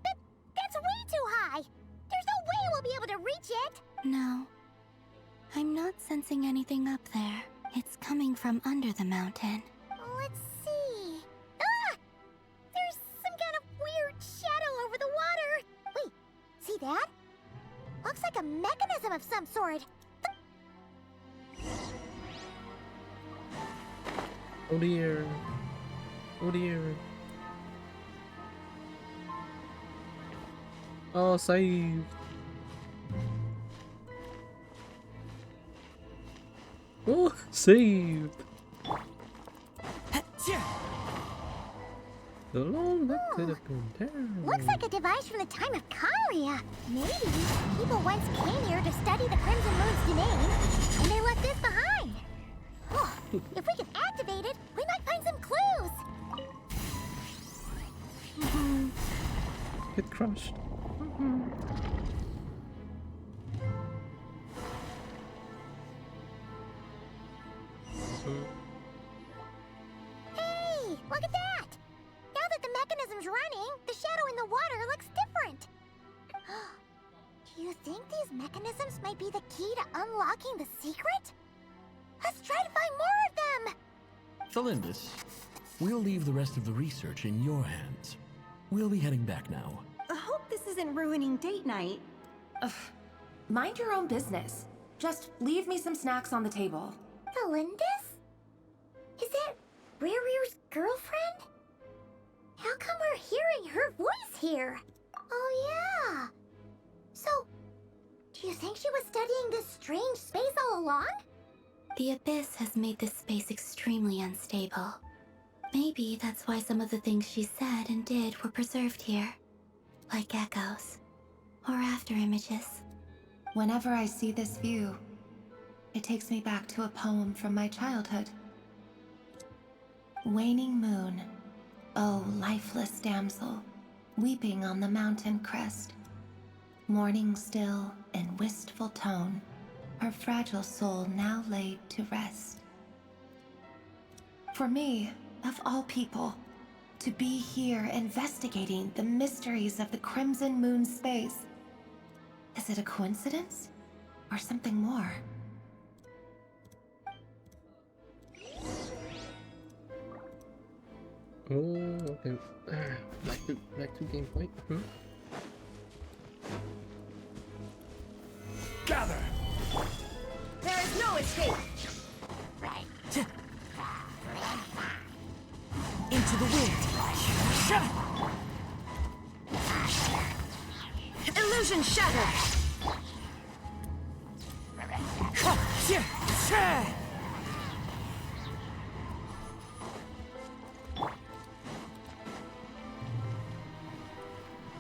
That's way too high! There's no way we'll be able to reach it! No. I'm not sensing anything up there. It's coming from under the mountain. Let's see. Ah! There's some kind of weird shadow over the water! Wait, see that? Looks like a mechanism of some sort. Oh dear. Oh dear. Oh, save. Oh, saved. So long that could have been terrible. Looks like a device from the time of Kalia. Maybe people once came here to study the Crimson Moon's domain, and they left this behind. Oh, if we can activate it, we might find some clues. Get crushed. Hey, look at that! Now that the mechanism's running, the shadow in the water looks different. Do you think these mechanisms might be the key to unlocking the secret? Let's try to find more of them! Thalindus, we'll leave the rest of the research in your hands. We'll be heading back now. I hope this isn't ruining date night. Ugh. Mind your own business. Just leave me some snacks on the table. Thalindus? Is that Rear's girlfriend? How come we're hearing her voice here? Oh yeah. So, do you think she was studying this strange space all along? The Abyss has made this space extremely unstable. Maybe that's why some of the things she said and did were preserved here. Like echoes. Or after images. Whenever I see this view, it takes me back to a poem from my childhood. Waning moon, oh lifeless damsel, weeping on the mountain crest. Mourning still in wistful tone, her fragile soul now laid to rest. For me, of all people, to be here investigating the mysteries of the Crimson Moon space. Is it a coincidence? Or something more? Oh, okay. Back to gameplay. Gather! There is no escape! Into the wind! Illusion shattered!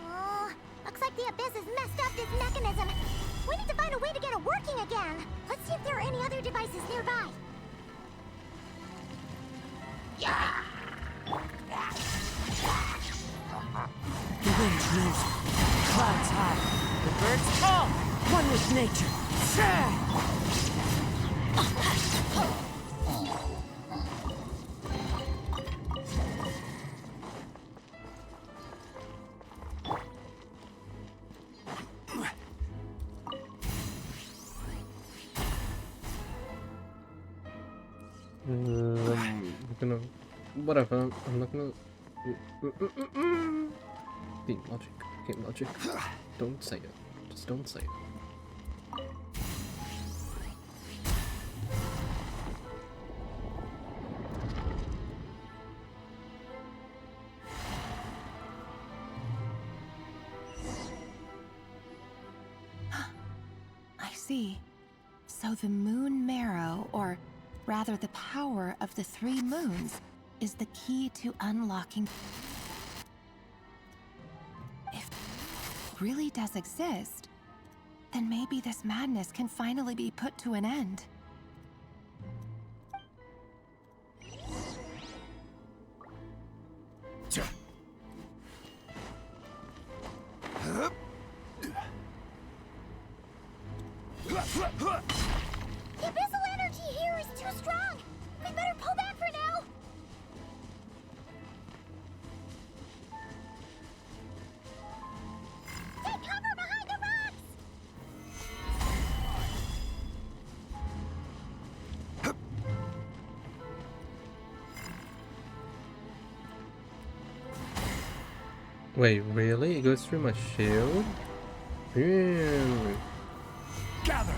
Oh, looks like the Abyss has messed up this mechanism. We need to find a way to get it working again. Let's see if there are any other devices nearby. The wind knows me. Clouds high. The birds call. One with nature. Whatever. I'm not gonna. Game logic. Game logic. Don't say it. Just don't say it. I see. So the moon marrow, or rather the power of the 3 moons, is the key to unlocking. If it really does exist, then maybe this madness can finally be put to an end. The abyssal energy here is too strong. We better pull back for now. Take cover behind the rocks. Wait, really? It goes through my shield? Really? Gather!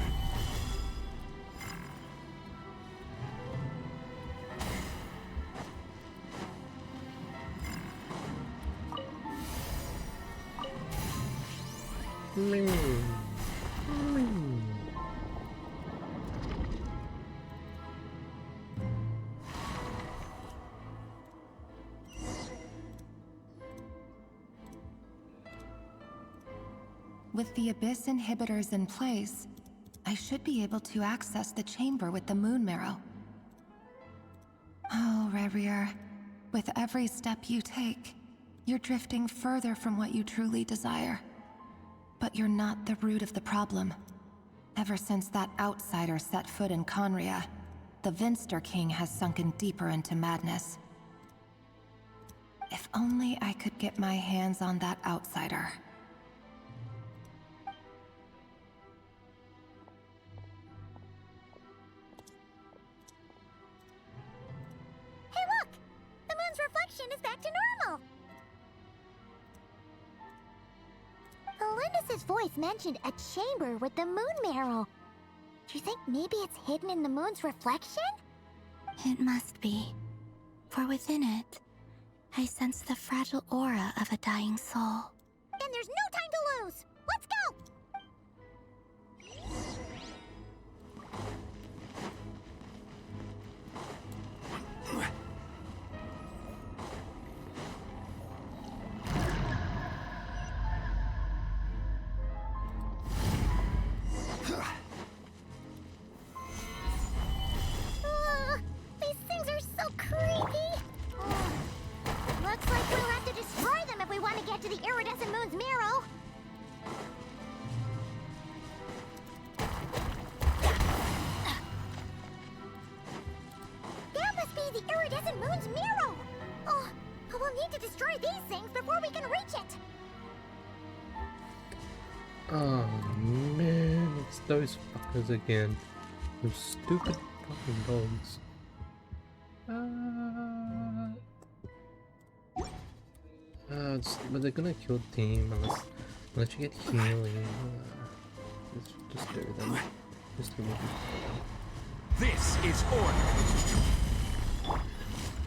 With the Abyss inhibitors in place, I should be able to access the chamber with the moon marrow. Oh, Rerir, with every step you take, you're drifting further from what you truly desire. But you're not the root of the problem. Ever since that outsider set foot in Conria, the Vinster King has sunken deeper into madness. If only I could get my hands on that outsider. Hey look! The moon's reflection is back to normal! Elendis' voice mentioned a chamber with the moon marrow. Do you think maybe it's hidden in the moon's reflection? It must be. For within it, I sense the fragile aura of a dying soul. Then there's no time to lose! Let's go! These things are so creepy! Looks like we'll have to destroy them if we want to get to the iridescent moon's marrow. That must be the iridescent moon's marrow! Oh, we'll need to destroy these things before we can reach it! Oh man, it's those fuckers again. Those stupid fucking dogs. But they're gonna kill the team unless you get healing. Just do them. Just do them. This is order.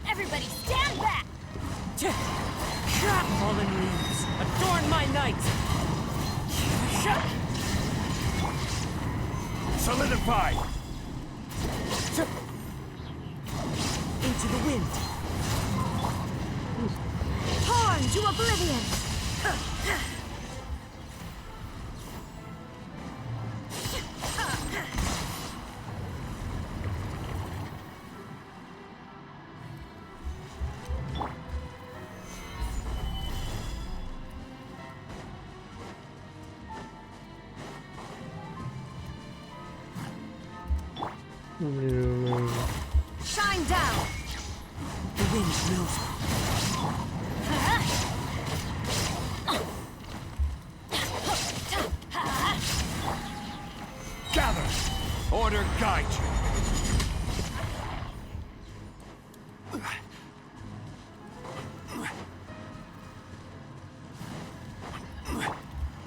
Everybody stand back! Fallen leaves, adorn my night! Solidify! Into the wind! Torn to oblivion! Shine down! The wind knows me. Gather! Order guide you.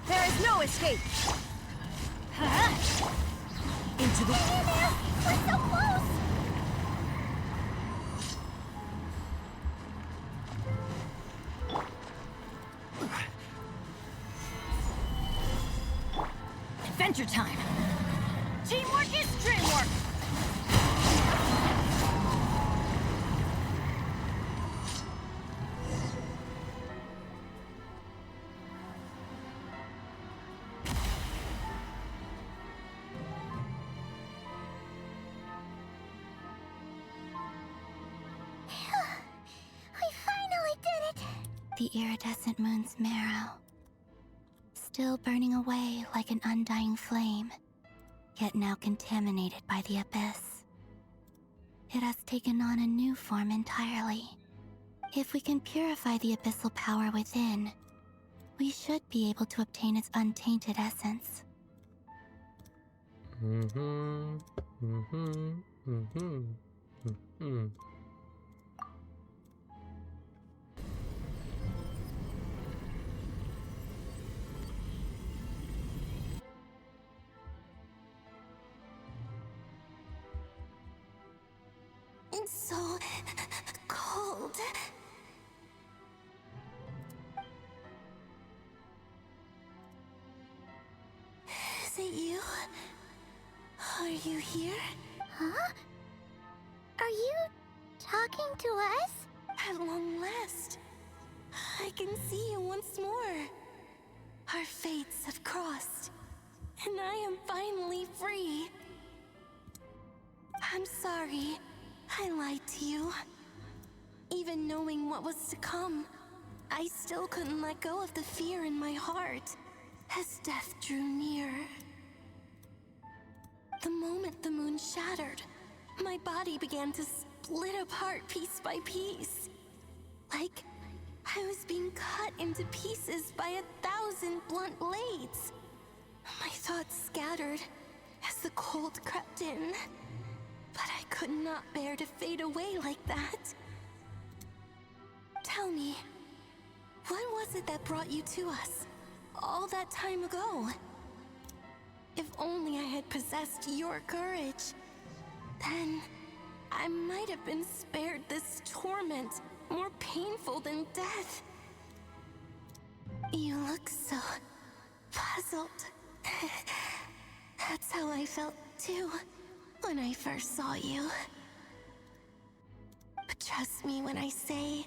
There is no escape! Into the... We're so close! Adventure time! Teamwork is dreamwork! We finally did it! The iridescent moon's marrow. Still burning away like an undying flame, yet now contaminated by the abyss. It has taken on a new form entirely. If we can purify the abyssal power within, we should be able to obtain its untainted essence. It's so cold. Is it you? Are you here? Huh? Are you talking to us? At long last, I can see you once more. Our fates have crossed, and I am finally free. I'm sorry, I lied to you. Even knowing what was to come, I still couldn't let go of the fear in my heart as death drew near. The moment the moon shattered, my body began to split apart piece by piece. Like I was being cut into pieces by 1,000 blunt blades. My thoughts scattered as the cold crept in. But I could not bear to fade away like that. Tell me, what was it that brought you to us all that time ago? If only I had possessed your courage, then I might have been spared this torment more painful than death. You look so puzzled. That's how I felt too when I first saw you. But trust me when I say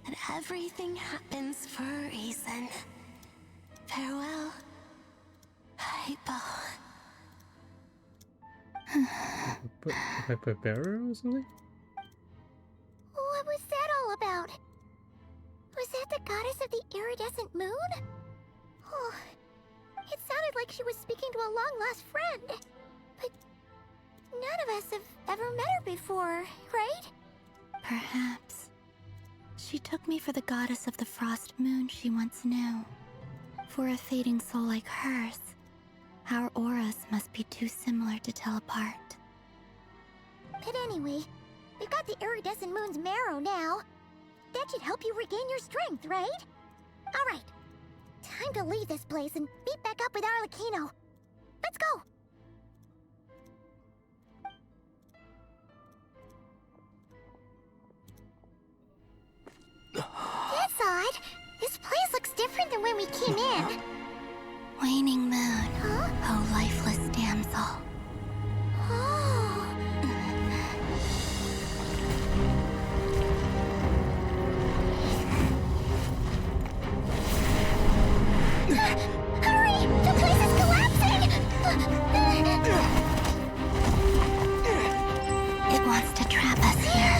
that everything happens for a reason. Farewell, Hypo. Hyperbara or something? What was that all about? Was that the goddess of the iridescent moon? Oh, it sounded like she was speaking to a long-lost friend. But none of us have ever met her before, right? Perhaps. She took me for the goddess of the frost moon she once knew. For a fading soul like hers, our auras must be too similar to tell apart. But anyway, we've got the iridescent moon's marrow now. That should help you regain your strength, right? Alright, time to leave this place and meet back up with Arlecchino. Let's go! That's odd. This place looks different than when we came in. Waning moon, Huh? oh lifeless damsel. Oh. Hurry! The place is collapsing! It wants to trap us here.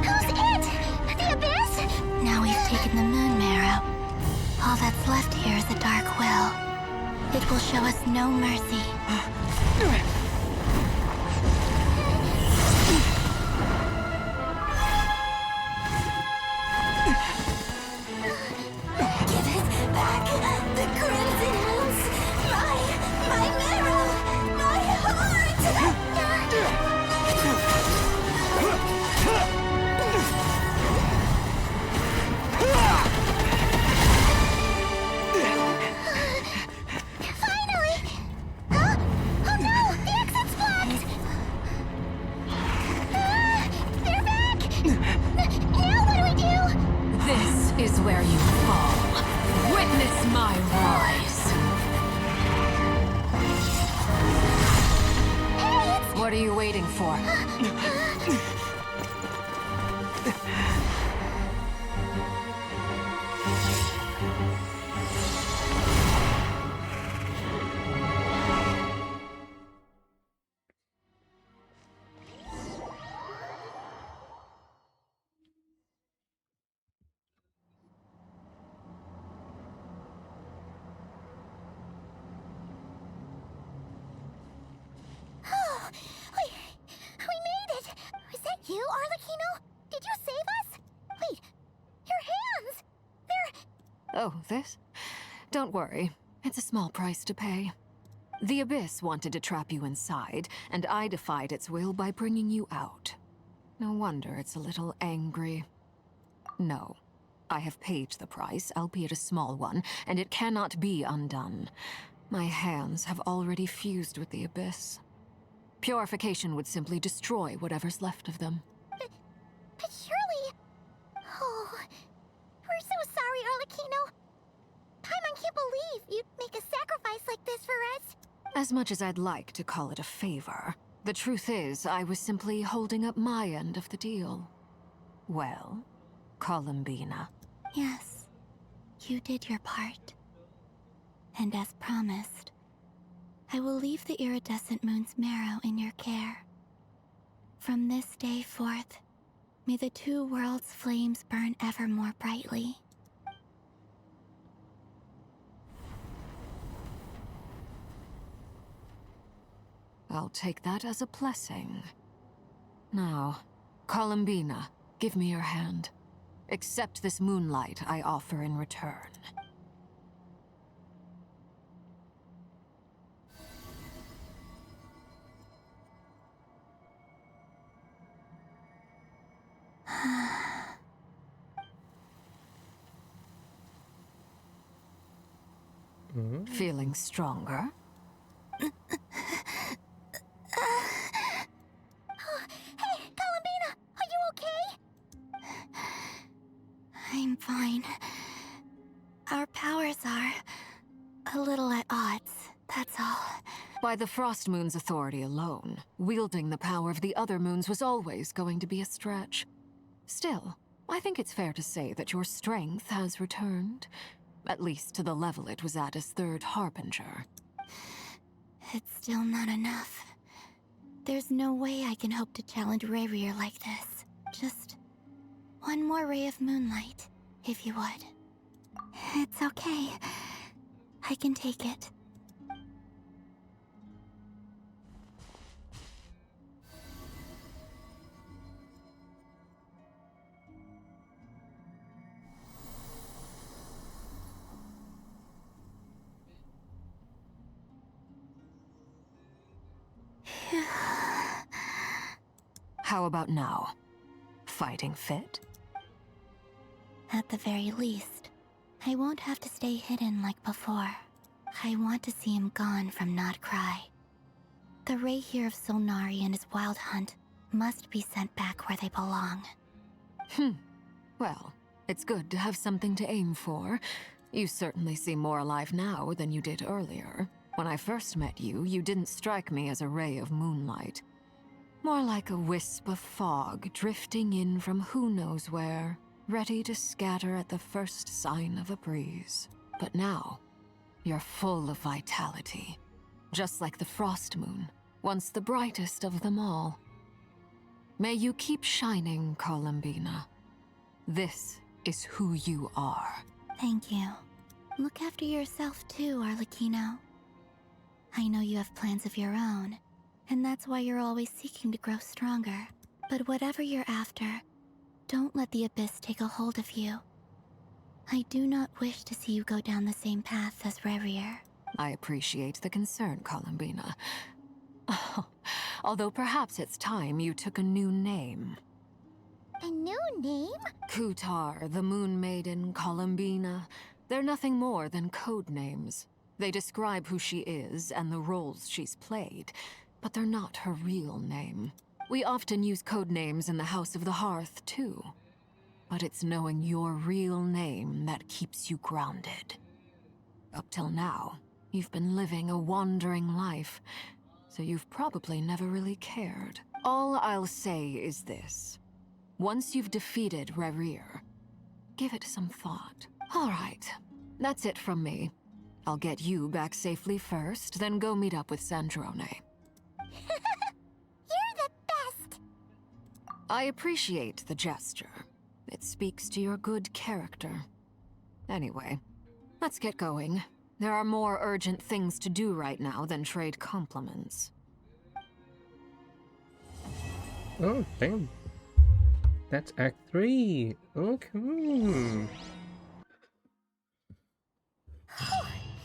Who's it? The Abyss? Now we've taken the moon marrow. All that's left here is a dark will. It will show us no mercy. Give it back! The crimson moons! My marrow! My heart! Finally! Huh? Oh no! The exit's blocked! They're back! Now what do we do? This is where you fall. Witness my rise. Hey, it's... What are you waiting for? Oh, we made it! Was that you, Arlecchino? Did you save us? Wait, your hands! They're... Oh, this? Don't worry. It's a small price to pay. The Abyss wanted to trap you inside, and I defied its will by bringing you out. No wonder it's a little angry. No. I have paid the price, albeit a small one, and it cannot be undone. My hands have already fused with the Abyss. Purification would simply destroy whatever's left of them. But surely... Oh, we're so sorry, Arlecchino. Paimon can't believe you'd make a sacrifice like this for us. As much as I'd like to call it a favor, the truth is I was simply holding up my end of the deal. Well, Columbina. Yes, you did your part. And as promised, I will leave the iridescent moon's marrow in your care. From this day forth, may the two worlds' flames burn ever more brightly. I'll take that as a blessing. Now, Columbina, give me your hand. Accept this moonlight I offer in return. Feeling stronger? Hey, Columbina, are you okay? I'm fine. Our powers are a little at odds, that's all. By the Frost Moon's authority alone, wielding the power of the other moons was always going to be a stretch. Still, I think it's fair to say that your strength has returned, at least to the level it was at as Third Harbinger. It's still not enough. There's no way I can hope to challenge Rayrier like this. Just one more ray of moonlight, if you would. It's okay. I can take it. How about now? Fighting fit? At the very least, I won't have to stay hidden like before. I want to see him gone from Not Cry. The Ray here of Solnari and his wild hunt must be sent back where they belong. Well, it's good to have something to aim for. You certainly seem more alive now than you did earlier. When I first met you, you didn't strike me as a ray of moonlight. More like a wisp of fog drifting in from who knows where, ready to scatter at the first sign of a breeze. But now, you're full of vitality. Just like the Frost Moon, once the brightest of them all. May you keep shining, Columbina. This is who you are. Thank you. Look after yourself too, Arlecchino. I know you have plans of your own, and that's why you're always seeking to grow stronger. But whatever you're after, don't let the Abyss take a hold of you. I do not wish to see you go down the same path as Rayrier. I appreciate the concern, Columbina. Although perhaps it's time you took a new name. A new name? Kutar, the Moon Maiden, Columbina. They're nothing more than code names. They describe who she is and the roles she's played, but they're not her real name. We often use code names in the House of the Hearth, too. But it's knowing your real name that keeps you grounded. Up till now, you've been living a wandering life, so you've probably never really cared. All I'll say is this. Once you've defeated Rayrier, give it some thought. All right, that's it from me. I'll get you back safely first, then go meet up with Sandrone. You're the best! I appreciate the gesture. It speaks to your good character. Anyway, let's get going. There are more urgent things to do right now than trade compliments. Oh, damn. That's Act 3. Okay.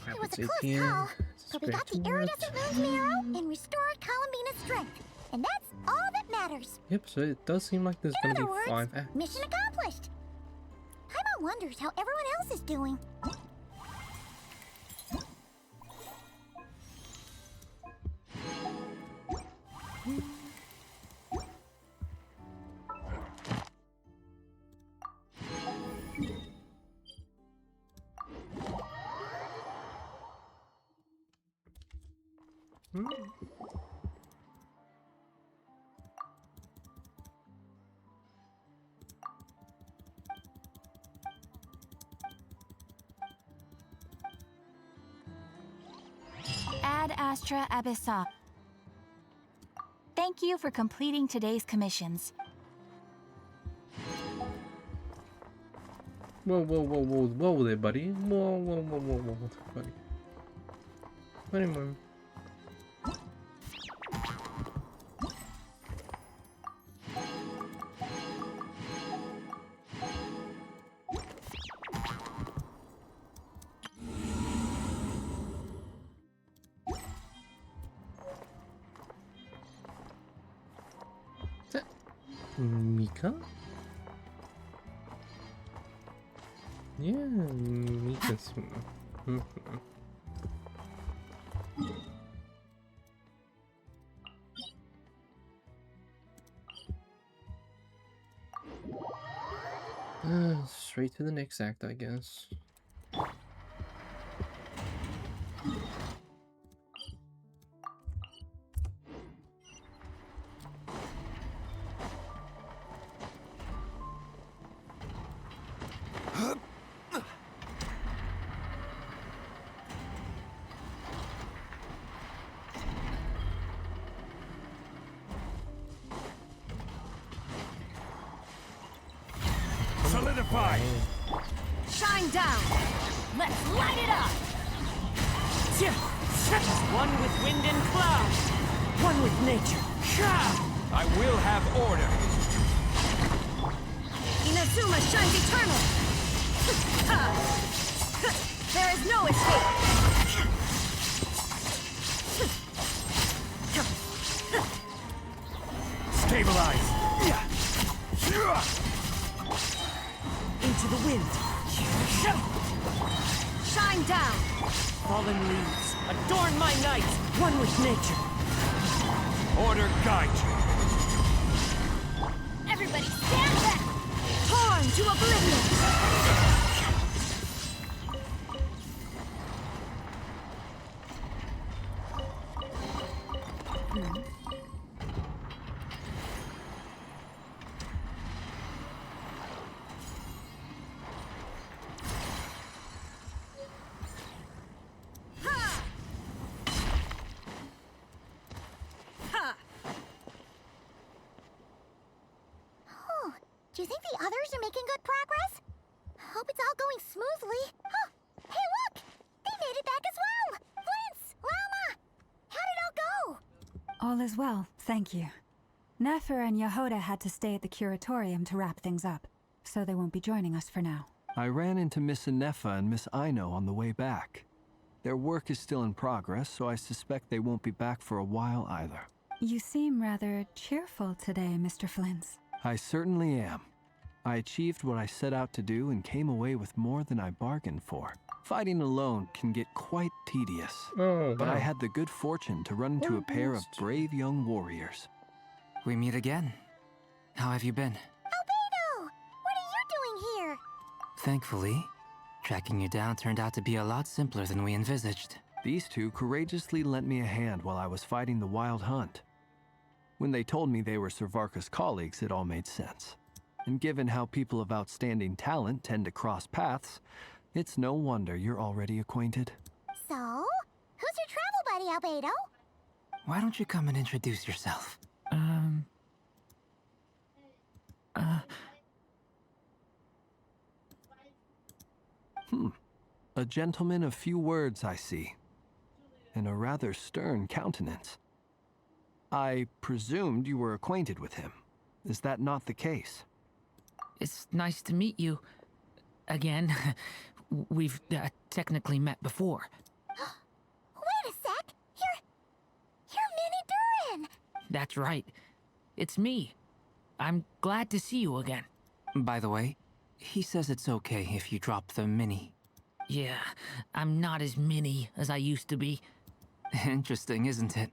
It was a close call, but we got the iridescent moon's marrow and restored Columbina's strength. And that's all that matters. Yep, so it does seem like there's In gonna other be words, 5 acts. mission accomplished. Paimon wonders how everyone else is doing. Ad Astra Abyssa. Thank you for completing today's commissions. Whoa there, buddy. Whoa, buddy. Wait a moment. Mika? Yeah, Mika's. Straight to the next act, I guess. Solidify! Shine down! Let's light it up! One with wind and cloud. One with nature. I will have order. Inazuma shines eternal! There is no escape! Stabilize! Into the wind. Shine down! Fallen leaves, adorn my night. One with nature. Order guide you. Everybody stand back! Torn to oblivion! Do you think the others are making good progress? Hope it's all going smoothly. Oh, hey look! They made it back as well! Flintz! Lama! How did it all go? All is well, thank you. Nefer and Yehoda had to stay at the curatorium to wrap things up, so they won't be joining us for now. I ran into Miss Inefa and Miss Aino on the way back. Their work is still in progress, so I suspect they won't be back for a while either. You seem rather cheerful today, Mr. Flintz. I certainly am. I achieved what I set out to do and came away with more than I bargained for. Fighting alone can get quite tedious, but I had the good fortune to run into a pair of brave young warriors. We meet again. How have you been? Albedo! What are you doing here? Thankfully, tracking you down turned out to be a lot simpler than we envisaged. These two courageously lent me a hand while I was fighting the Wild Hunt. When they told me they were Servarka's colleagues, it all made sense. And given how people of outstanding talent tend to cross paths, it's no wonder you're already acquainted. So, who's your travel buddy, Albedo? Why don't you come and introduce yourself? A gentleman of few words, I see. And a rather stern countenance. I presumed you were acquainted with him. Is that not the case? It's nice to meet you. Again. We've technically met before. Wait a sec! You're Minnie Durin! That's right. It's me. I'm glad to see you again. By the way, he says it's okay if you drop the mini. Yeah, I'm not as mini as I used to be. Interesting, isn't it?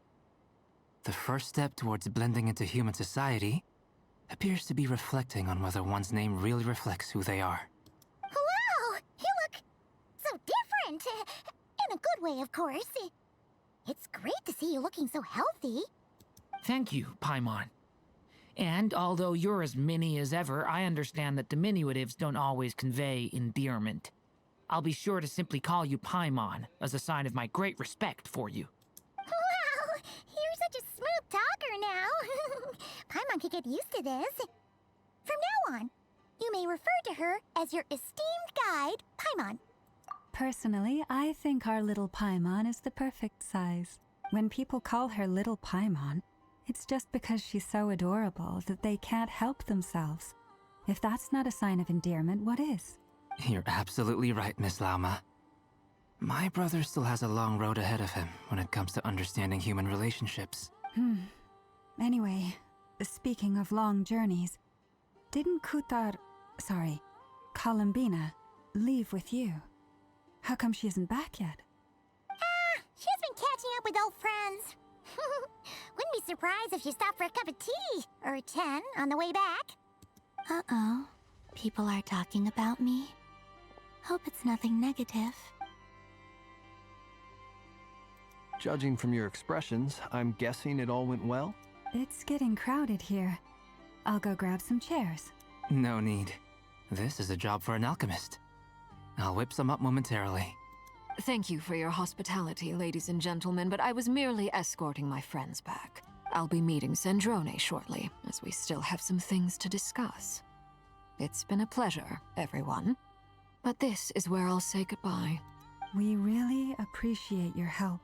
The first step towards blending into human society appears to be reflecting on whether one's name really reflects who they are. Wow! You look so different! In a good way, of course. It's great to see you looking so healthy. Thank you, Paimon. And although you're as mini as ever, I understand that diminutives don't always convey endearment. I'll be sure to simply call you Paimon, as a sign of my great respect for you. Wow, you're such a smooth talker now. Paimon could get used to this. From now on, you may refer to her as your esteemed guide, Paimon. Personally, I think our little Paimon is the perfect size. When people call her little Paimon, it's just because she's so adorable that they can't help themselves. If that's not a sign of endearment, what is? You're absolutely right, Miss Lauma. My brother still has a long road ahead of him when it comes to understanding human relationships. Anyway, speaking of long journeys, didn't Columbina, leave with you? How come she isn't back yet? She's been catching up with old friends. Wouldn't be surprised if she stopped for a cup of tea or 10 on the way back. Uh-oh. People are talking about me. Hope it's nothing negative. Judging from your expressions, I'm guessing it all went well? It's getting crowded here. I'll go grab some chairs. No need. This is a job for an alchemist. I'll whip some up momentarily. Thank you for your hospitality, ladies and gentlemen, but I was merely escorting my friends back. I'll be meeting Sandrone shortly, as we still have some things to discuss. It's been a pleasure, everyone. But this is where I'll say goodbye. We really appreciate your help.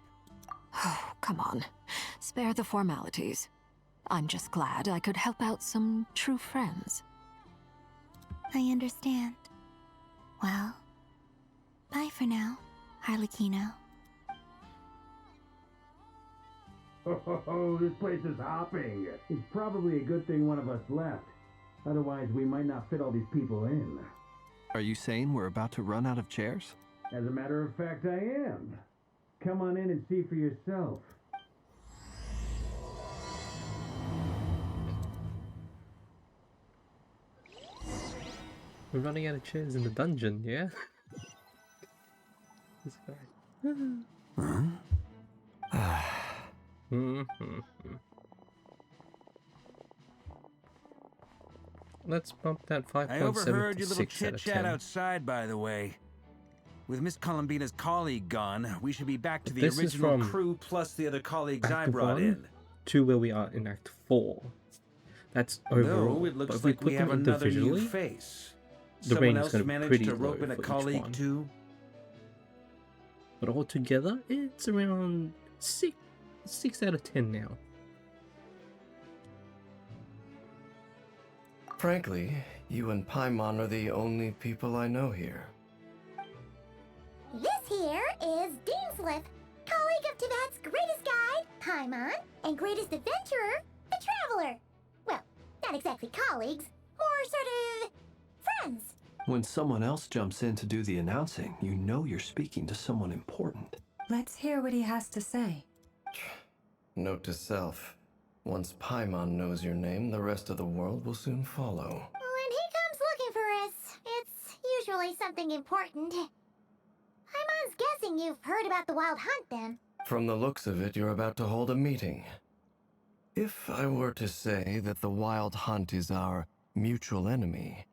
Oh, come on. Spare the formalities. I'm just glad I could help out some true friends. I understand. Well, bye for now, Harlequino. Oh, this place is hopping. It's probably a good thing one of us left. Otherwise, we might not fit all these people in. Are you saying we're about to run out of chairs? As a matter of fact, I am. Come on in and see for yourself. We're running out of chairs in the dungeon, yeah? This guy. Let's bump that 5.7 I overheard your to little 6 out of chit-chat 10. outside, by the way. With Miss Columbina's colleague gone, we should be back to the This is original from crew plus the other colleagues I Act brought 1 in. to where we are in Act 4. That's overall. No, it looks but if we like put we have them another new individually, face. the Someone rating's else going to be managed pretty to rope low in a for each colleague one. too? But altogether, it's around 6 out of 10 now. Frankly, you and Paimon are the only people I know here. This here is Dainsliff, colleague of Tibet's greatest guide, Paimon, and greatest adventurer, the Traveler. Well, not exactly colleagues, more sort of friends. When someone else jumps in to do the announcing, you know you're speaking to someone important. Let's hear what he has to say. Note to self. Once Paimon knows your name, the rest of the world will soon follow. When he comes looking for us, it's usually something important. Paimon's guessing you've heard about the Wild Hunt, then. From the looks of it, you're about to hold a meeting. If I were to say that the Wild Hunt is our mutual enemy,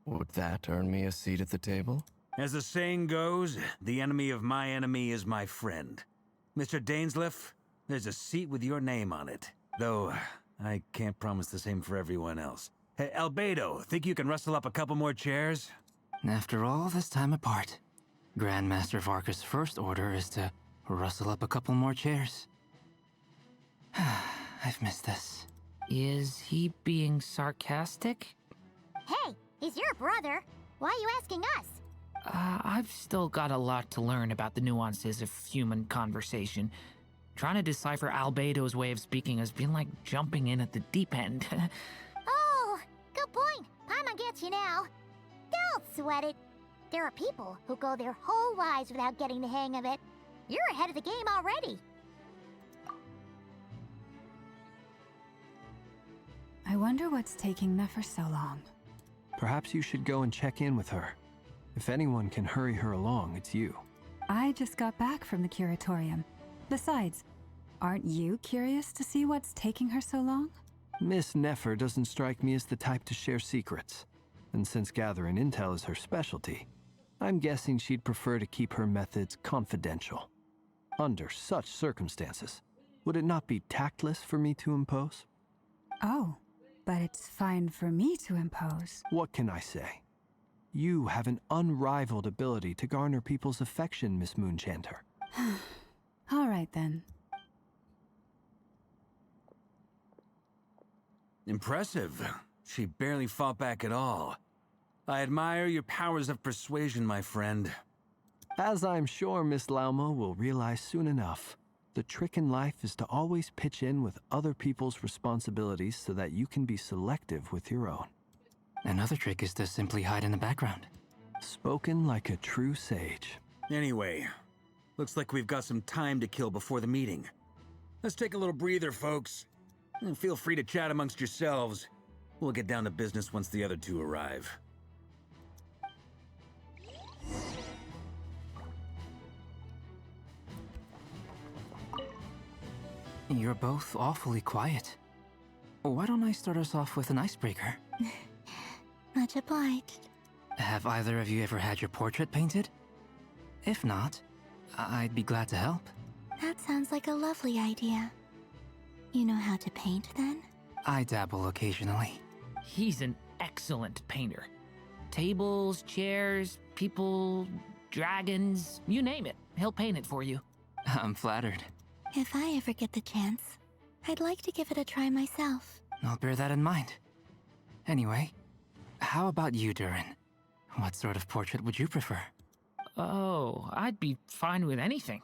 would that earn me a seat at the table? As the saying goes, the enemy of my enemy is my friend. Mr. Dainsliff, there's a seat with your name on it. Though, I can't promise the same for everyone else. Hey, Albedo, think you can rustle up a couple more chairs? After all this time apart, Grandmaster Varka's first order is to rustle up a couple more chairs. I've missed this. Is he being sarcastic? Hey, he's your brother. Why are you asking us? I've still got a lot to learn about the nuances of human conversation. Trying to decipher Albedo's way of speaking has been like jumping in at the deep end. Oh, good point. Paimon gets you now. Don't sweat it. There are people who go their whole lives without getting the hang of it. You're ahead of the game already. I wonder what's taking Nefer so long. Perhaps you should go and check in with her. If anyone can hurry her along, it's you. I just got back from the curatorium. Besides, aren't you curious to see what's taking her so long? Miss Nefer doesn't strike me as the type to share secrets. And since gathering intel is her specialty, I'm guessing she'd prefer to keep her methods confidential. Under such circumstances, would it not be tactless for me to impose? Oh, but it's fine for me to impose. What can I say? You have an unrivaled ability to garner people's affection, Miss Moonchanter. All right then. Impressive. She barely fought back at all. I admire your powers of persuasion, my friend. As I'm sure Miss Lauma will realize soon enough, the trick in life is to always pitch in with other people's responsibilities so that you can be selective with your own. Another trick is to simply hide in the background. Spoken like a true sage. Anyway, looks like we've got some time to kill before the meeting. Let's take a little breather, folks. And feel free to chat amongst yourselves. We'll get down to business once the other two arrive. You're both awfully quiet. Why don't I start us off with an icebreaker? Much obliged. Have either of you ever had your portrait painted? If not, I'd be glad to help. That sounds like a lovely idea. You know how to paint, then? I dabble occasionally. He's an excellent painter. Tables, chairs, people, dragons, you name it. He'll paint it for you. I'm flattered. If I ever get the chance, I'd like to give it a try myself. I'll bear that in mind. Anyway, how about you, Durin? What sort of portrait would you prefer? Oh, I'd be fine with anything.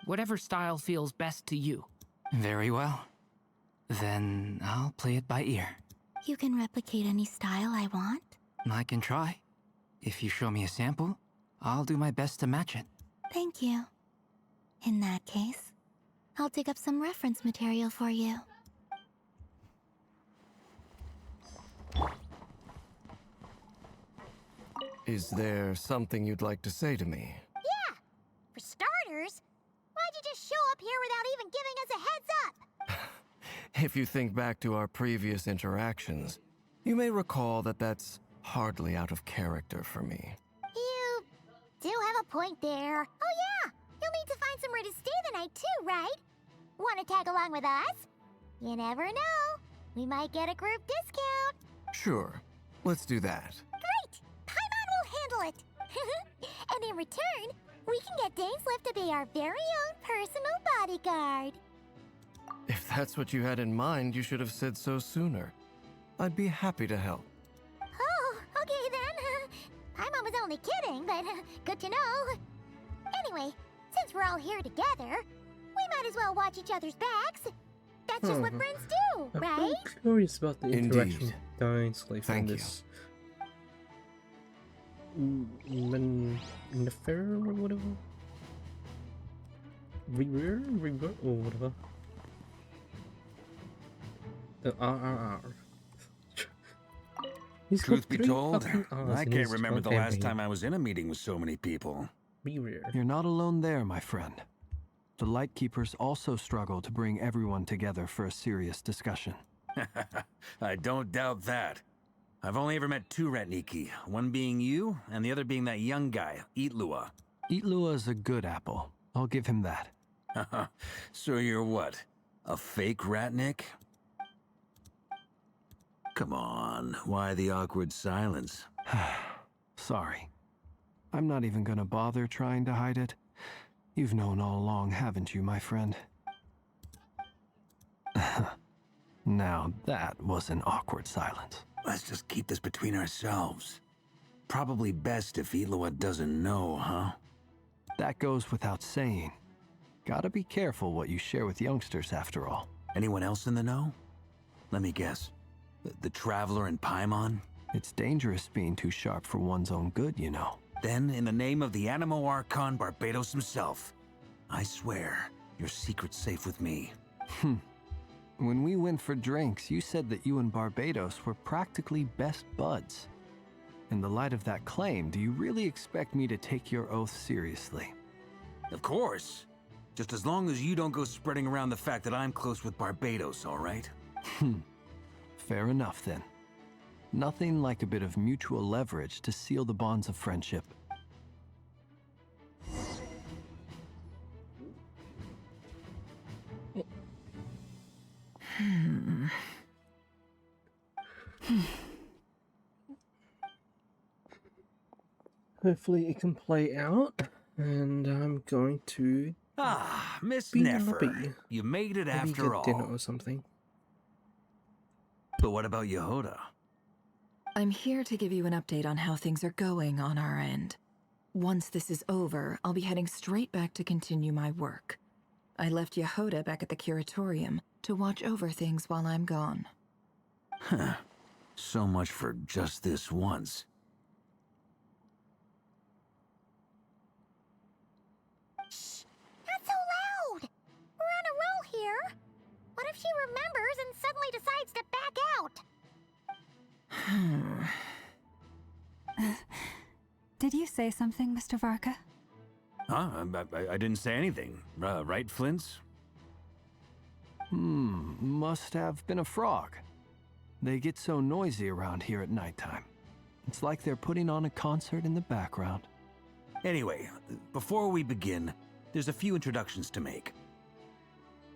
Whatever style feels best to you. Very well. Then I'll play it by ear. You can replicate any style I want? I can try. If you show me a sample, I'll do my best to match it. Thank you. In that case, I'll dig up some reference material for you. Is there something you'd like to say to me? Yeah! For starters, why'd you just show up here without even giving us a heads up? If you think back to our previous interactions, you may recall that that's hardly out of character for me. You do have a point there. Oh yeah! You'll need to find somewhere to stay the night too, right? Want to tag along with us? You never know. We might get a group discount. Sure, let's do that. Great! Paimon will handle it. And in return, we can get Dainslift to be our very own personal bodyguard. If that's what you had in mind, you should have said so sooner. I'd be happy to help. Oh, okay then. Paimon was only kidding, but good to know. Anyway, since we're all here together, we might as well watch each other's backs. That's just what friends do, right? I'm curious about the interaction Indeed. with Dainslift Thank and you. this Nefer or whatever. Rever or whatever. The RRR. He's got Truth be 3 told, fucking R's I in can't his remember the campaign. last time I was in a meeting with so many people. Beware. You're not alone there, my friend. The Lightkeepers also struggle to bring everyone together for a serious discussion. I don't doubt that. I've only ever met 2 Ratniki, one being you, and the other being that young guy, Eatlua. Eatlua is a good apple. I'll give him that. So you're what? A fake Ratnik? Come on, why the awkward silence? Sorry. I'm not even gonna bother trying to hide it. You've known all along, haven't you, my friend? Now that was an awkward silence. Let's just keep this between ourselves. Probably best if Eatlua doesn't know, huh? That goes without saying. Gotta be careful what you share with youngsters, after all. Anyone else in the know? Let me guess. The Traveler and Paimon? It's dangerous being too sharp for one's own good, you know. Then, in the name of the Animo Archon Barbados himself, I swear, your secret's safe with me. When we went for drinks, you said that you and Barbados were practically best buds. In the light of that claim, do you really expect me to take your oath seriously? Of course. Just as long as you don't go spreading around the fact that I'm close with Barbados, all right? Fair enough then. Nothing like a bit of mutual leverage to seal the bonds of friendship. Hopefully it can play out, and I'm going to Miss be Nefer, happy. you made it Maybe after get dinner all. or something. But what about Yehoda? I'm here to give you an update on how things are going on our end. Once this is over, I'll be heading straight back to continue my work. I left Yehoda back at the curatorium to watch over things while I'm gone. Huh. So much for just this once. Not so loud! We're on a roll here. What if she remembers and suddenly decides to back out? Did you say something, Mr. Varka? Huh? I didn't say anything. Right, Flint's? Must have been a frog. They get so noisy around here at nighttime. It's like they're putting on a concert in the background. Anyway, before we begin, there's a few introductions to make.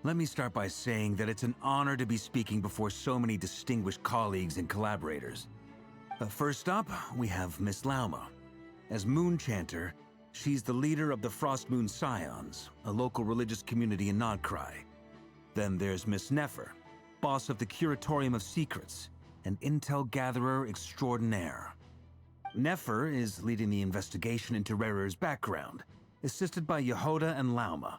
Let me start by saying that it's an honor to be speaking before so many distinguished colleagues and collaborators. First up, we have Miss Lauma. As Moon Chanter, she's the leader of the Frost Moon Scions, a local religious community in Nodcry. Then there's Miss Nefer, boss of the Curatorium of Secrets, and intel gatherer extraordinaire. Nefer is leading the investigation into Rerer's background, assisted by Yehoda and Lauma.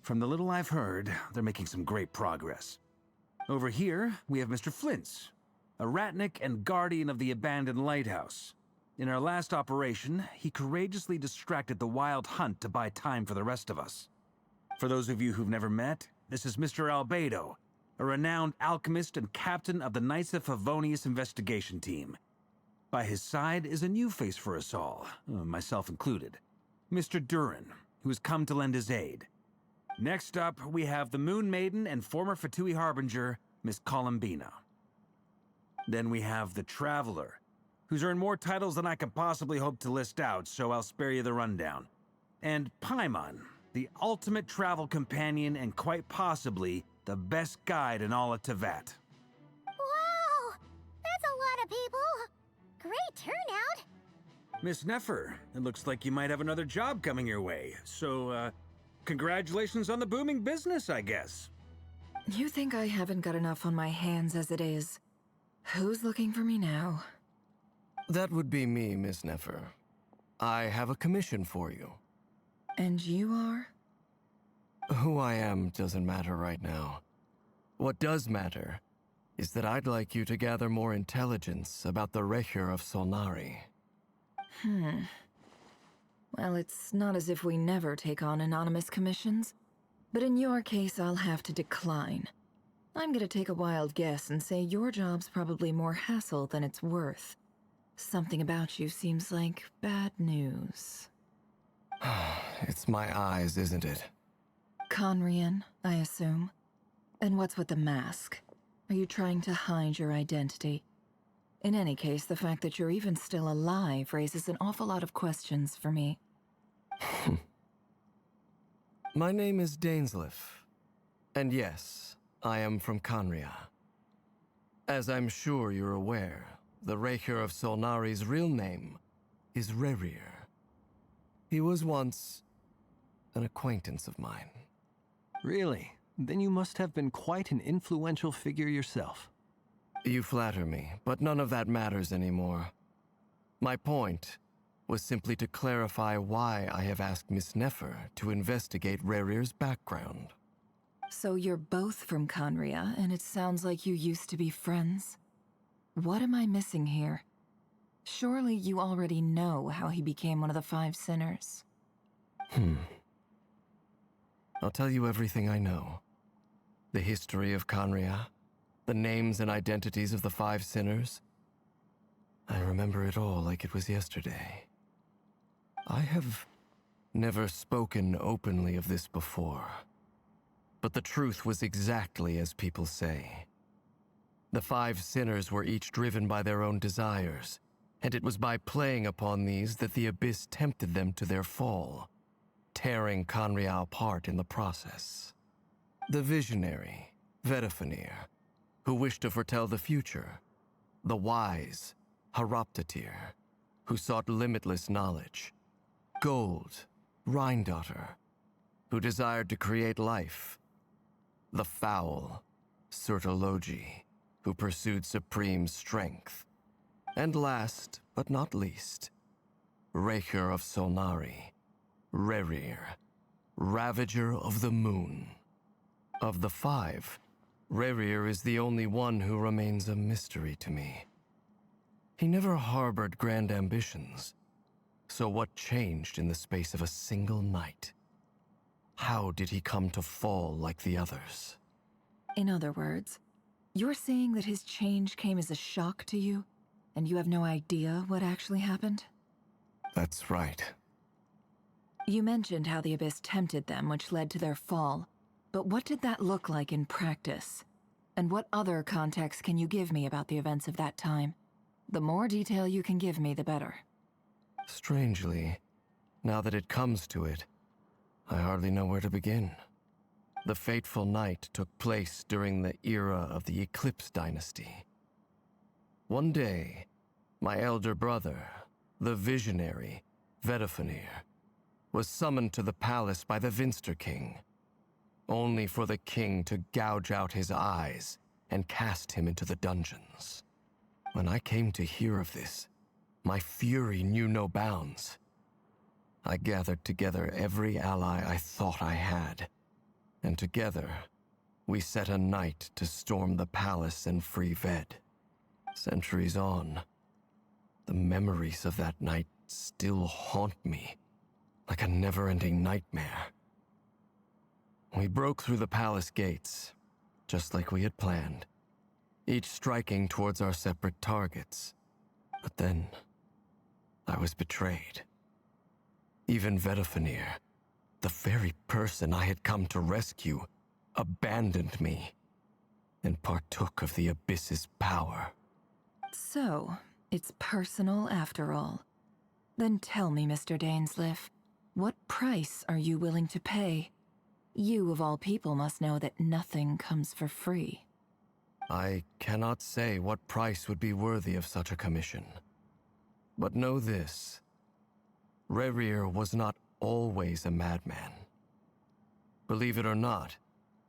From the little I've heard, they're making some great progress. Over here, we have Mr. Flint's, a ratnik and guardian of the abandoned lighthouse. In our last operation, he courageously distracted the Wild Hunt to buy time for the rest of us. For those of you who've never met, this is Mr. Albedo, a renowned alchemist and captain of the Knights of Favonius investigation team. By his side is a new face for us all, myself included, Mr. Durin, who has come to lend his aid. Next up, we have the Moon Maiden and former Fatui Harbinger, Miss Columbina. Then we have the Traveler, who's earned more titles than I could possibly hope to list out, so I'll spare you the rundown. And Paimon, the ultimate travel companion and quite possibly the best guide in all of Tevat. Wow! That's a lot of people! Great turnout! Miss Nefer, it looks like you might have another job coming your way, so, congratulations on the booming business, I guess. You think I haven't got enough on my hands as it is? Who's looking for me now? That would be me, Miss Nefer. I have a commission for you. And you are? Who I am doesn't matter right now. What does matter is that I'd like you to gather more intelligence about the Recher of Solnari. Well, it's not as if we never take on anonymous commissions. But in your case, I'll have to decline. I'm gonna take a wild guess and say your job's probably more hassle than it's worth. Something about you seems like bad news. It's my eyes, isn't it? Conrian, I assume. And what's with the mask? Are you trying to hide your identity? In any case, the fact that you're even still alive raises an awful lot of questions for me. My name is Dainsleif. And yes, I am from Conria. As I'm sure you're aware, the Recher of Solnari's real name is Rerir. He was once an acquaintance of mine. Really? Then you must have been quite an influential figure yourself. You flatter me, but none of that matters anymore. My point was simply to clarify why I have asked Miss Nefer to investigate Rerir's background. So you're both from Conria, and it sounds like you used to be friends? What am I missing here? Surely you already know how he became one of the Five Sinners. I'll tell you everything I know. The history of Conria, the names and identities of the Five Sinners. I remember it all like it was yesterday. I have never spoken openly of this before. But the truth was exactly as people say. The 5 sinners were each driven by their own desires, and it was by playing upon these that the Abyss tempted them to their fall, tearing Conriau apart in the process. The visionary, Vedifenir, who wished to foretell the future. The wise, Haroptatir, who sought limitless knowledge. Gold, Rheindotter, who desired to create life. The foul, Sertologi, who pursued supreme strength. And last, but not least, Raker of Solnari, Rerir, Ravager of the Moon. Of the 5, Rerir is the only one who remains a mystery to me. He never harbored grand ambitions, so what changed in the space of a single night? How did he come to fall like the others? In other words, you're saying that his change came as a shock to you, and you have no idea what actually happened? That's right. You mentioned how the Abyss tempted them, which led to their fall. But what did that look like in practice? And what other context can you give me about the events of that time? The more detail you can give me, the better. Strangely, now that it comes to it, I hardly know where to begin. The fateful night took place during the era of the Eclipse Dynasty. One day, my elder brother, the visionary, Vedifenir, was summoned to the palace by the Vinster King, only for the king to gouge out his eyes and cast him into the dungeons. When I came to hear of this, my fury knew no bounds. I gathered together every ally I thought I had, and together, we set a night to storm the palace and free Ved. Centuries on, the memories of that night still haunt me, like a never-ending nightmare. We broke through the palace gates, just like we had planned, each striking towards our separate targets. But then, I was betrayed. Even Vedifenir, the very person I had come to rescue, abandoned me and partook of the Abyss's power. So, it's personal after all. Then tell me, Mr. Dainsleif, what price are you willing to pay? You, of all people, must know that nothing comes for free. I cannot say what price would be worthy of such a commission. But know this. Rerir was not always a madman. Believe it or not,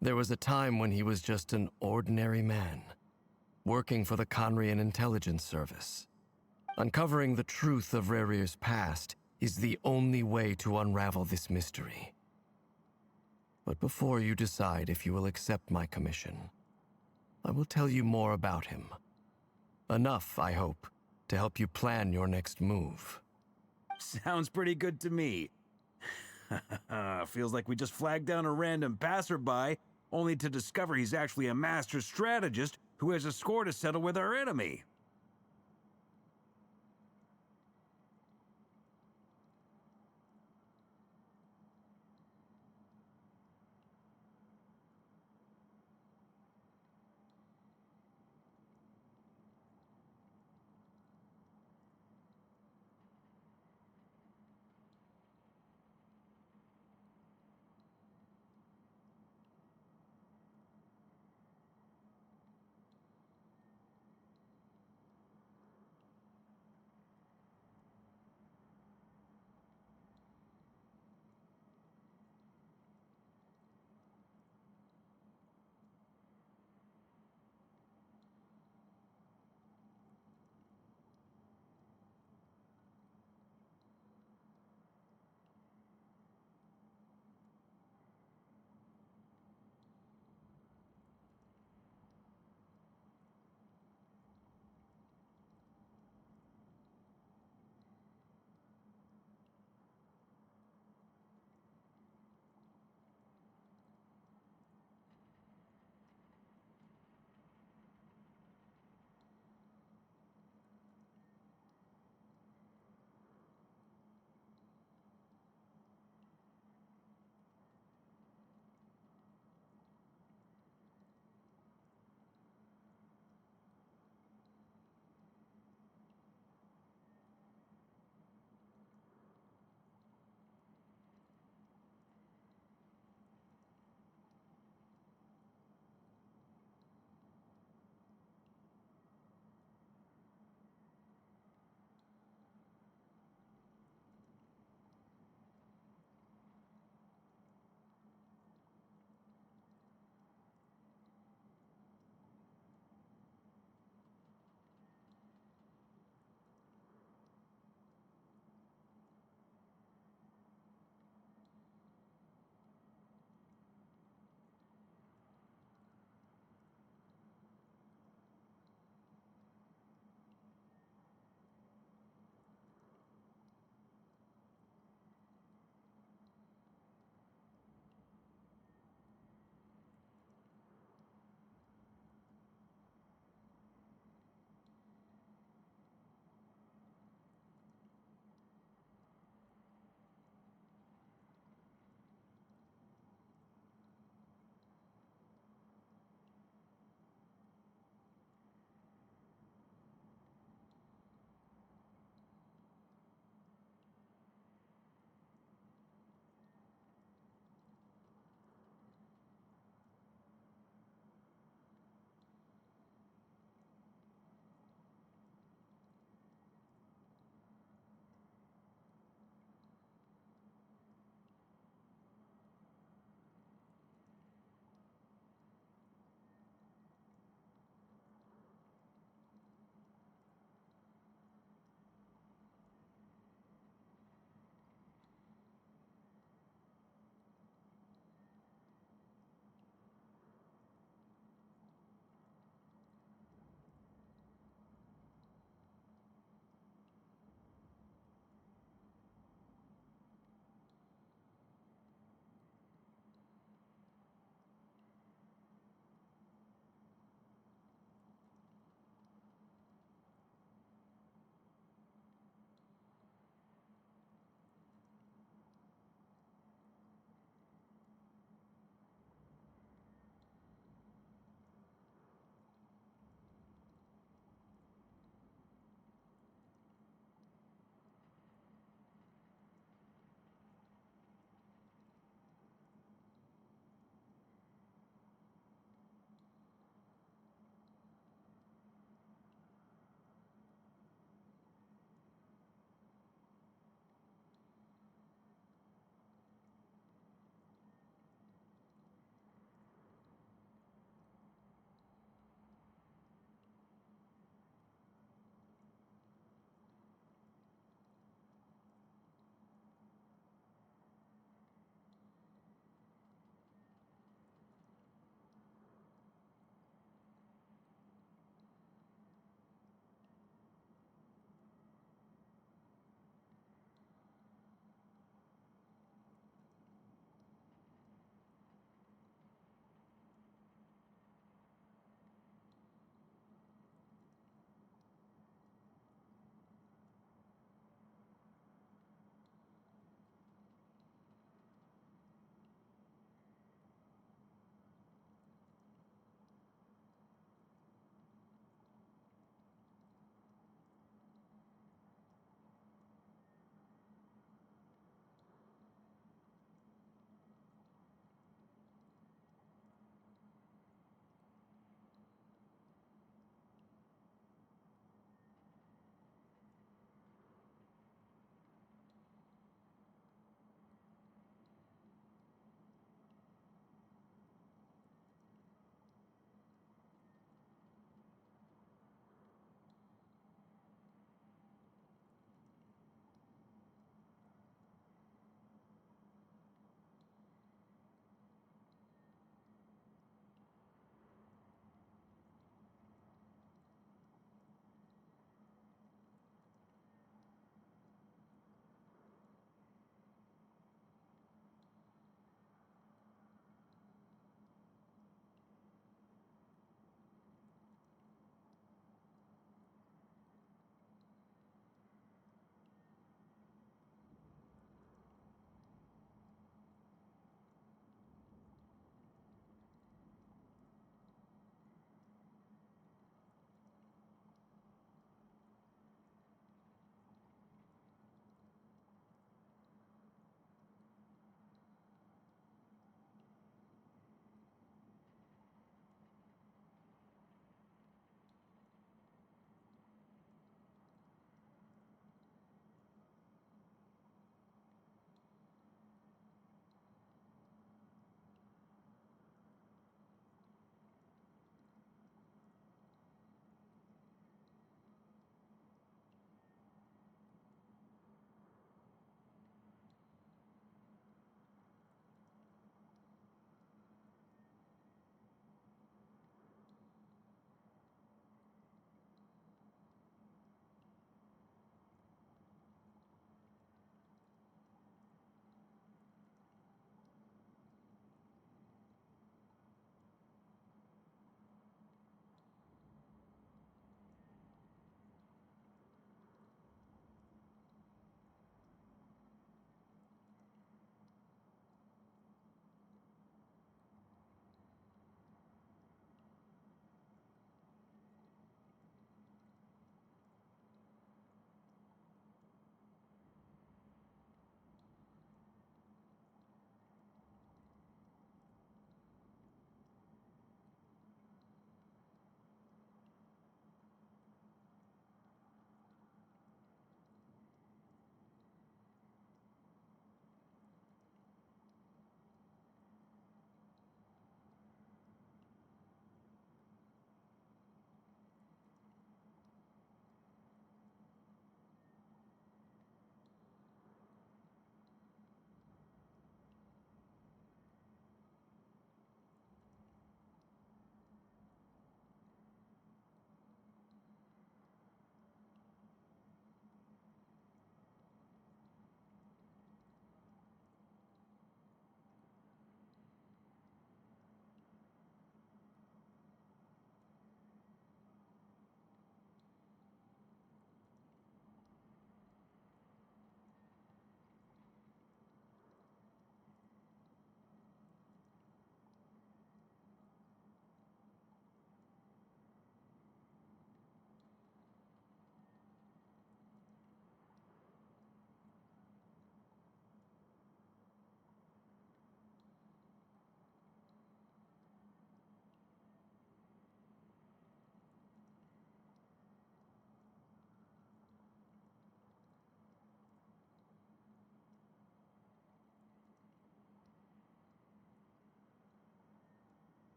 there was a time when he was just an ordinary man, working for the Conrian Intelligence Service. Uncovering the truth of Rerir's past is the only way to unravel this mystery. But before you decide if you will accept my commission, I will tell you more about him. Enough, I hope, to help you plan your next move. Sounds pretty good to me. Feels like we just flagged down a random passerby, only to discover he's actually a master strategist who has a score to settle with our enemy.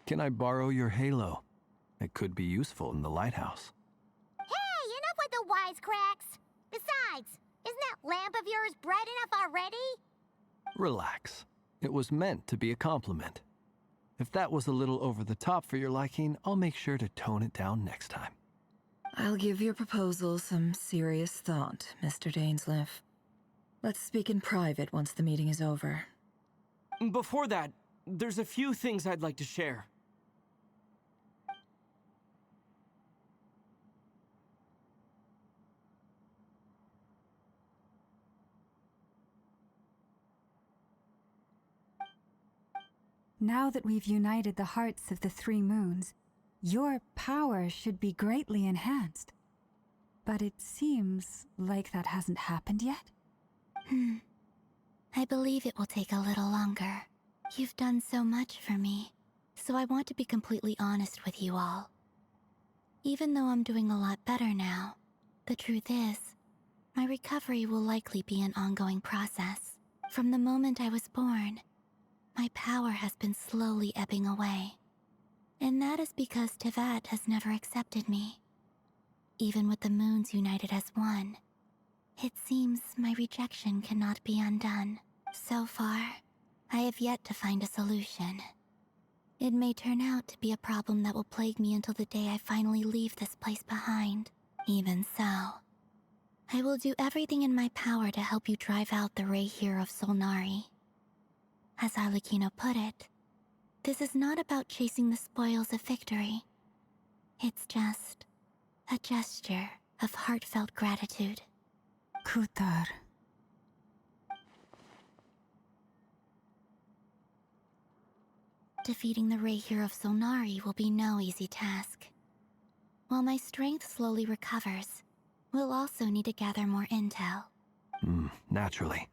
Can I borrow your halo? It could be useful in the lighthouse. Hey, enough with the wisecracks! Besides, isn't that lamp of yours bright enough already? Relax. It was meant to be a compliment. If that was a little over the top for your liking, I'll make sure to tone it down next time. I'll give your proposal some serious thought, Mr. Dainsleif. Let's speak in private once the meeting is over. Before that, there's a few things I'd like to share. Now that we've united the hearts of the three moons, your power should be greatly enhanced. But it seems like that hasn't happened yet. I believe it will take a little longer. You've done so much for me, so I want to be completely honest with you all. Even though I'm doing a lot better now, the truth is, my recovery will likely be an ongoing process. From the moment I was born, my power has been slowly ebbing away. And that is because Tevat has never accepted me. Even with the moons united as one, it seems my rejection cannot be undone. So far, I have yet to find a solution. It may turn out to be a problem that will plague me until the day I finally leave this place behind. Even so, I will do everything in my power to help you drive out the Ray here of Solnari. As Arlecchino put it, this is not about chasing the spoils of victory. It's just a gesture of heartfelt gratitude. Kutar. Defeating the Ray here of Solnari will be no easy task. While my strength slowly recovers, we'll also need to gather more intel. Naturally.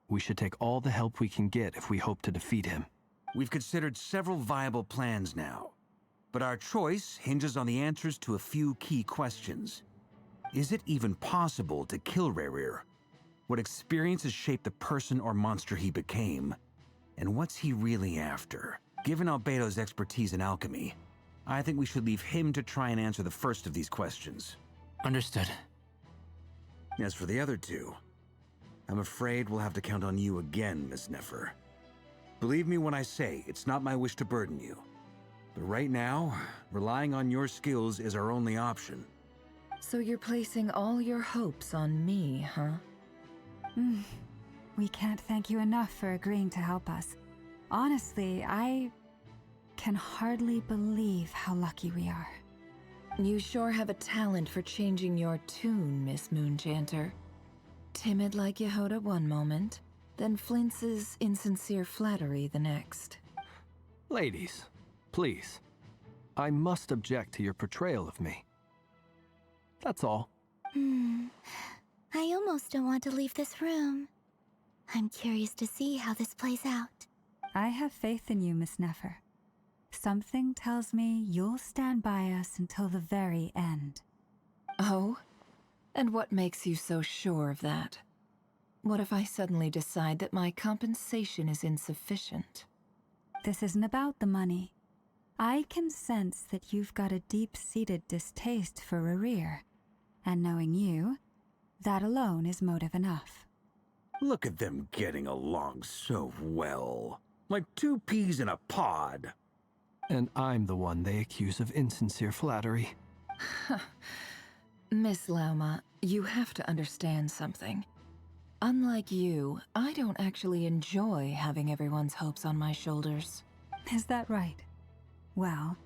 We should take all the help we can get if we hope to defeat him. We've considered several viable plans now, but our choice hinges on the answers to a few key questions. Is it even possible to kill Rerir? What experiences shaped the person or monster he became? And what's he really after? Given Albedo's expertise in alchemy, I think we should leave him to try and answer the first of these questions. Understood. As for the other two, I'm afraid we'll have to count on you again, Miss Nefer. Believe me when I say it's not my wish to burden you. But right now, relying on your skills is our only option. So you're placing all your hopes on me, huh? We can't thank you enough for agreeing to help us. Honestly, I can hardly believe how lucky we are. You sure have a talent for changing your tune, Miss Moonchanter. Timid like Yehoda one moment, then flinches insincere flattery the next. Ladies, please. I must object to your portrayal of me. That's all. I almost don't want to leave this room. I'm curious to see how this plays out. I have faith in you, Miss Nefer. Something tells me you'll stand by us until the very end. Oh? And what makes you so sure of that? What if I suddenly decide that my compensation is insufficient? This isn't about the money. I can sense that you've got a deep-seated distaste for Rerir. And knowing you, that alone is motive enough. Look at them getting along so well. Like two peas in a pod. And I'm the one they accuse of insincere flattery. Miss Lauma, you have to understand something. Unlike you, I don't actually enjoy having everyone's hopes on my shoulders. Is that right? Well,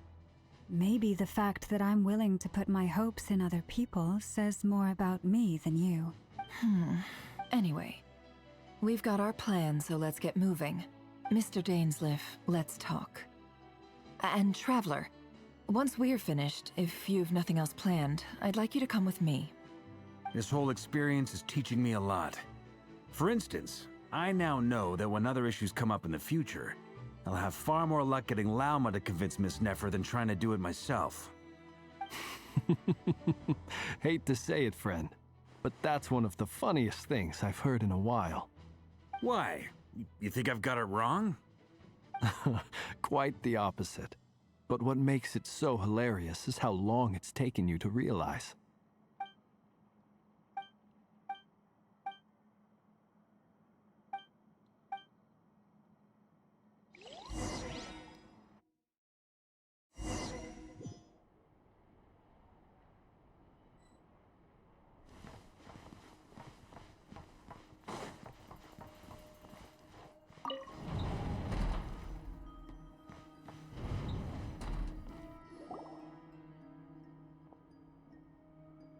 maybe the fact that I'm willing to put my hopes in other people says more about me than you. Anyway, we've got our plan, so let's get moving. Mr. Dainsleif, let's talk. And Traveler, once we're finished, if you've nothing else planned, I'd like you to come with me. This whole experience is teaching me a lot. For instance, I now know that when other issues come up in the future, I'll have far more luck getting Lauma to convince Miss Nefer than trying to do it myself. Hate to say it, friend, but that's one of the funniest things I've heard in a while. Why? You think I've got it wrong? Quite the opposite. But what makes it so hilarious is how long it's taken you to realize.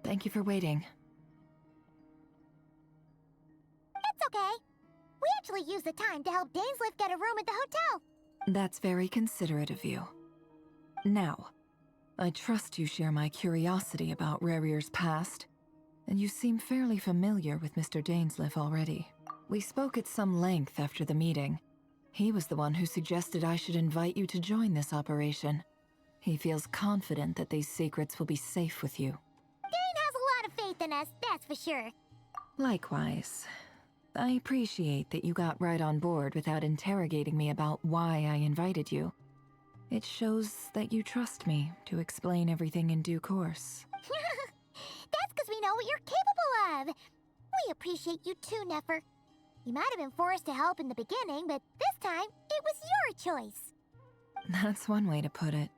Thank you for waiting. It's okay. We actually used the time to help Dainsliff get a room at the hotel. That's very considerate of you. Now, I trust you share my curiosity about Rarier's past, and you seem fairly familiar with Mr. Dainsliff already. We spoke at some length after the meeting. He was the one who suggested I should invite you to join this operation. He feels confident that these secrets will be safe with you. Dane has a lot of faith in us, that's for sure. Likewise. I appreciate that you got right on board without interrogating me about why I invited you. It shows that you trust me to explain everything in due course. That's because we know what you're capable of. We appreciate you too, Nefer. You might have been forced to help in the beginning, but this time, it was your choice. That's one way to put it.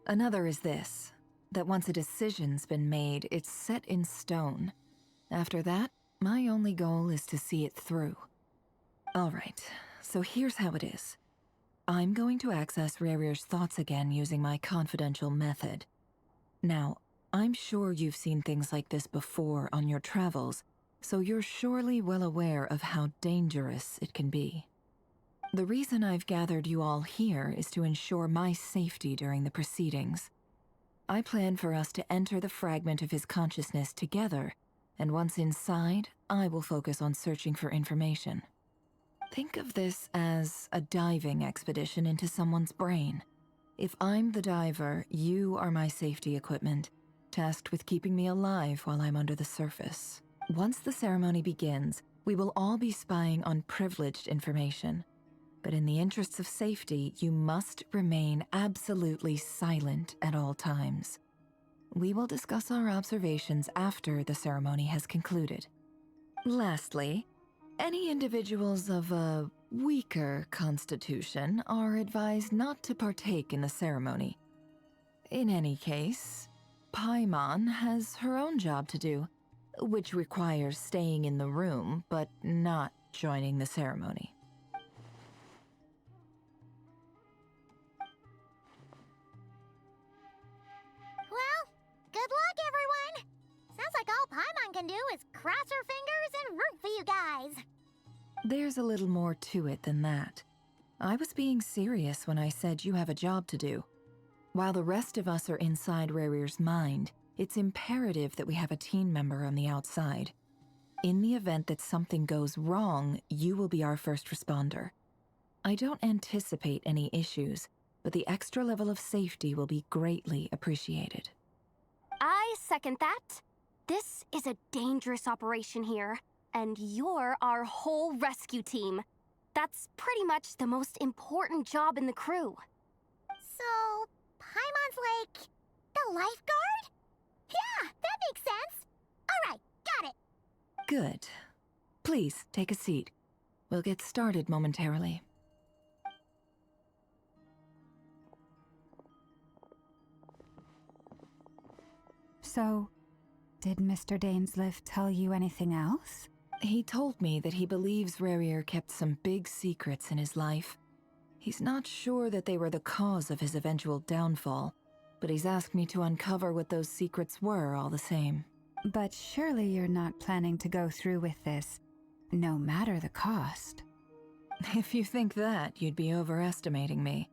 Another is this, that once a decision's been made, it's set in stone. After that, my only goal is to see it through. Alright, so here's how it is. I'm going to access Rarier's thoughts again using my confidential method. Now, I'm sure you've seen things like this before on your travels, so you're surely well aware of how dangerous it can be. The reason I've gathered you all here is to ensure my safety during the proceedings. I plan for us to enter the fragment of his consciousness together, and once inside, I will focus on searching for information. Think of this as a diving expedition into someone's brain. If I'm the diver, you are my safety equipment, tasked with keeping me alive while I'm under the surface. Once the ceremony begins, we will all be spying on privileged information. But in the interests of safety, you must remain absolutely silent at all times. We will discuss our observations after the ceremony has concluded. Lastly, any individuals of a weaker constitution are advised not to partake in the ceremony. In any case, Paimon has her own job to do, which requires staying in the room but not joining the ceremony. Well, good luck, everyone. Sounds like all Paimon can do is cross her fingers and root for you guys. There's a little more to it than that. I was being serious when I said you have a job to do. While the rest of us are inside Rarier's mind, it's imperative that we have a team member on the outside. In the event that something goes wrong, you will be our first responder. I don't anticipate any issues, but the extra level of safety will be greatly appreciated. I second that. This is a dangerous operation here, and you're our whole rescue team. That's pretty much the most important job in the crew. So, Paimon's like the lifeguard? Yeah, that makes sense. All right, got it. Good. Please, take a seat. We'll get started momentarily. So, did Mr. Dainsliff tell you anything else? He told me that he believes Rarier kept some big secrets in his life. He's not sure that they were the cause of his eventual downfall, but he's asked me to uncover what those secrets were all the same. But surely you're not planning to go through with this, no matter the cost. If you think that, you'd be overestimating me.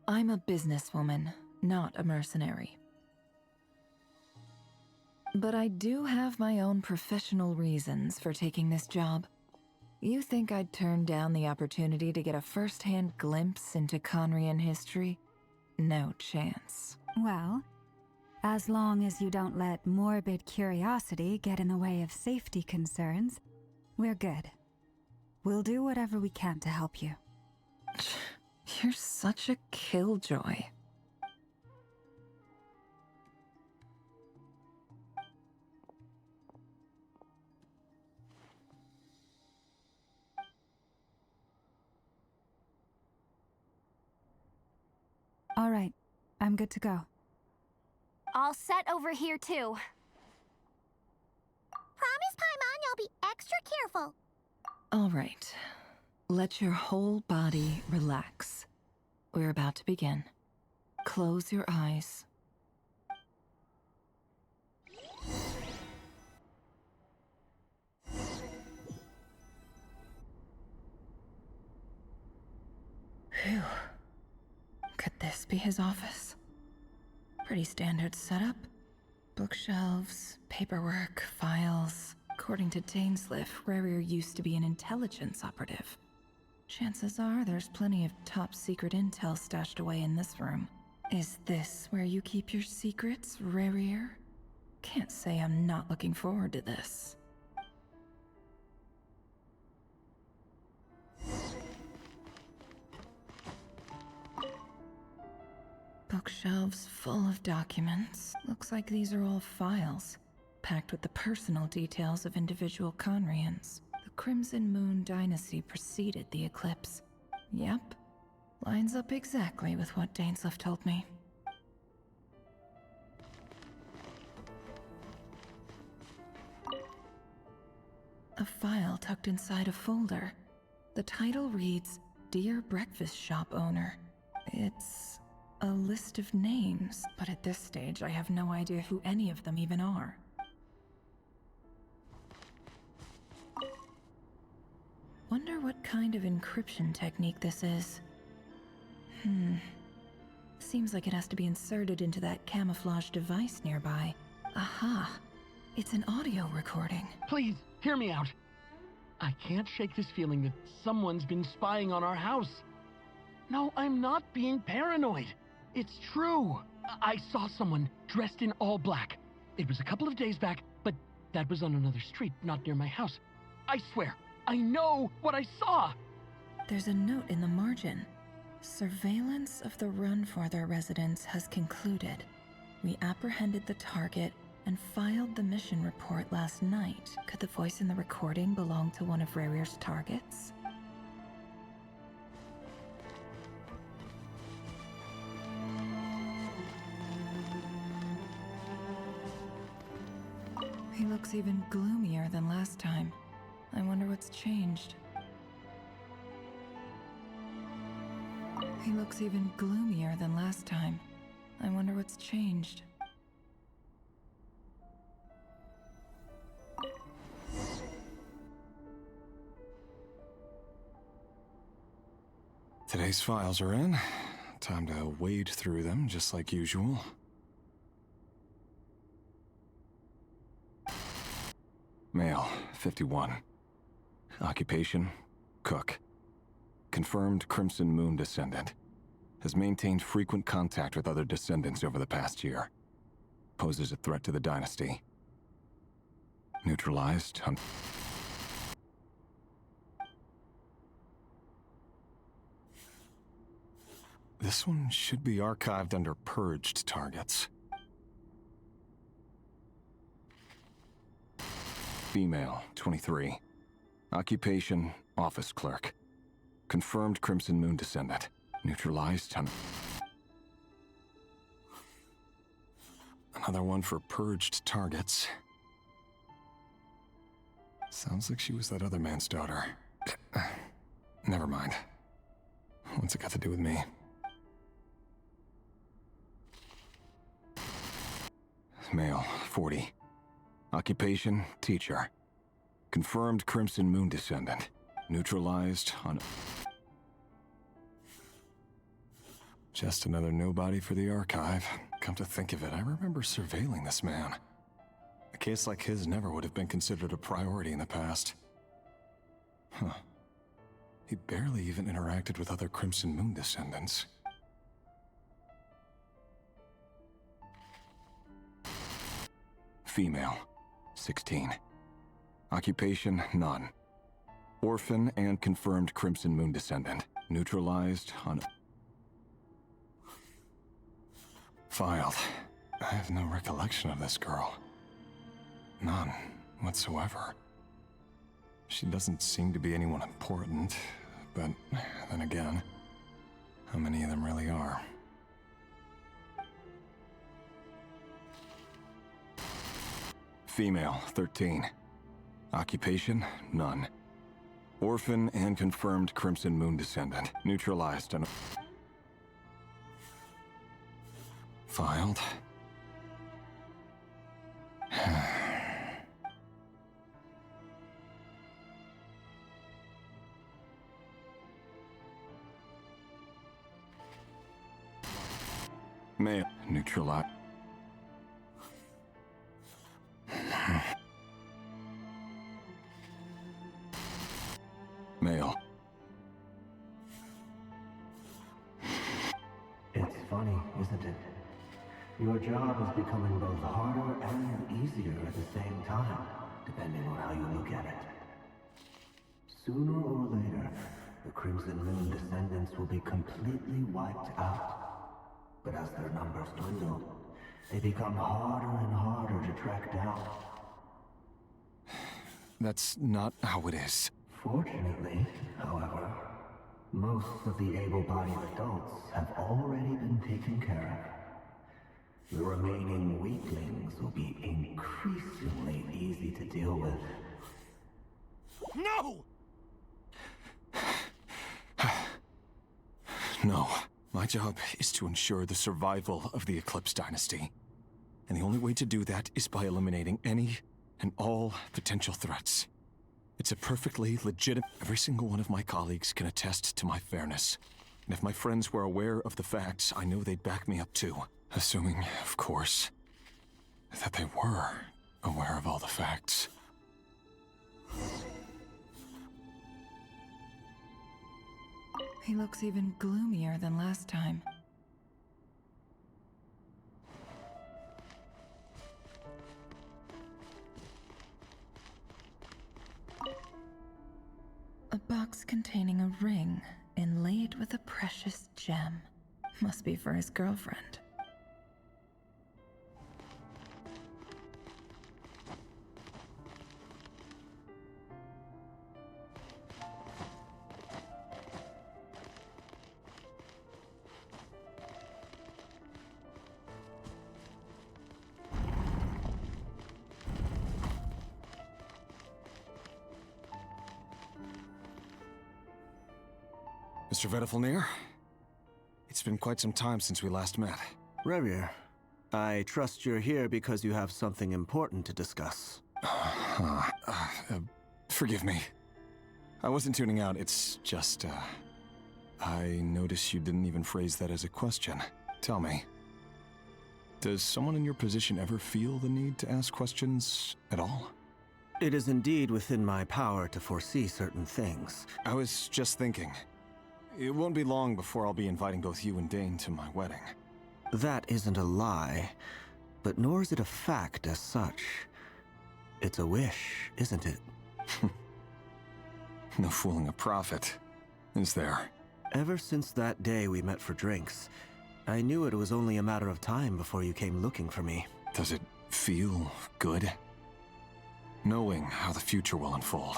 I'm a businesswoman, not a mercenary. But I do have my own professional reasons for taking this job. You think I'd turn down the opportunity to get a first-hand glimpse into Conrian history? No chance. Well, as long as you don't let morbid curiosity get in the way of safety concerns, we're good. We'll do whatever we can to help you. You're such a killjoy. All right, I'm good to go. All set over here, too. Promise, Paimon, you'll be extra careful. All right. Let your whole body relax. We're about to begin. Close your eyes. Phew. Could this be his office? Pretty standard setup. Bookshelves, paperwork, files. According to Dainsliff, Rarier used to be an intelligence operative. Chances are there's plenty of top-secret intel stashed away in this room. Is this where you keep your secrets, Rarier? Can't say I'm not looking forward to this. Bookshelves full of documents. Looks like these are all files, packed with the personal details of individual Conrians. The Crimson Moon Dynasty preceded the eclipse. Yep, lines up exactly with what Dainsliff told me. A file tucked inside a folder. The title reads, Dear Breakfast Shop Owner. It's a list of names, but at this stage I have no idea who any of them even are. Wonder what kind of encryption technique this is. Seems like it has to be inserted into that camouflage device nearby. Aha! It's an audio recording. Please, hear me out. I can't shake this feeling that someone's been spying on our house. No, I'm not being paranoid. It's true. I saw someone dressed in all black. It was a couple of days back, but that was on another street, not near my house. I swear, I know what I saw! There's a note in the margin. Surveillance of the Runfarther residence has concluded. We apprehended the target and filed the mission report last night. Could the voice in the recording belong to one of Rarier's targets? He looks even gloomier than last time. I wonder what's changed. He looks even gloomier than last time. I wonder what's changed. Today's files are in. Time to wade through them, just like usual. Male, 51. Occupation, cook. Confirmed Crimson Moon descendant. Has maintained frequent contact with other descendants over the past year. Poses a threat to the dynasty. Neutralized. This one should be archived under purged targets. Female, 23. Occupation, office clerk. Confirmed Crimson Moon descendant. Neutralized. Another one for purged targets. Sounds like she was that other man's daughter. Never mind. What's it got to do with me? Male, 40. Occupation, teacher. Confirmed Crimson Moon descendant. Neutralized on... Just another nobody for the archive. Come to think of it, I remember surveilling this man. A case like his never would have been considered a priority in the past. Huh. He barely even interacted with other Crimson Moon descendants. Female, 16. Occupation, none. Orphan and confirmed Crimson Moon descendant. Neutralized on... Filed. I have no recollection of this girl. None whatsoever. She doesn't seem to be anyone important, but then again, how many of them really are? Female, 13. Occupation, none. Orphan and confirmed Crimson Moon descendant. Neutralized and... Filed. Male, neutralized. Male. It's funny, isn't it? Your job is becoming both harder and easier at the same time, depending on how you look at it. Sooner or later, the Crimson Moon descendants will be completely wiped out. But as their numbers dwindle, they become harder and harder to track down. That's not how it is. Fortunately, however, most of the able-bodied adults have already been taken care of. The remaining weaklings will be increasingly easy to deal with. No! No. My job is to ensure the survival of the Eclipse Dynasty. And the only way to do that is by eliminating any and all potential threats. It's a perfectly legitimate... Every single one of my colleagues can attest to my fairness. And if my friends were aware of the facts, I know they'd back me up too. Assuming, of course, that they were aware of all the facts. He looks even gloomier than last time. A box containing a ring inlaid with a precious gem. Must be for his girlfriend. Mr. Vedifalnir? It's been quite some time since we last met. Rerir, I trust you're here because you have something important to discuss. Forgive me. I wasn't tuning out, it's just, I noticed you didn't even phrase that as a question. Tell me, does someone in your position ever feel the need to ask questions at all? It is indeed within my power to foresee certain things. I was just thinking. It won't be long before I'll be inviting both you and Dane to my wedding. That isn't a lie, but nor is it a fact as such. It's a wish, isn't it? No fooling a prophet, is there? Ever since that day we met for drinks, I knew it was only a matter of time before you came looking for me. Does it feel good? Knowing how the future will unfold.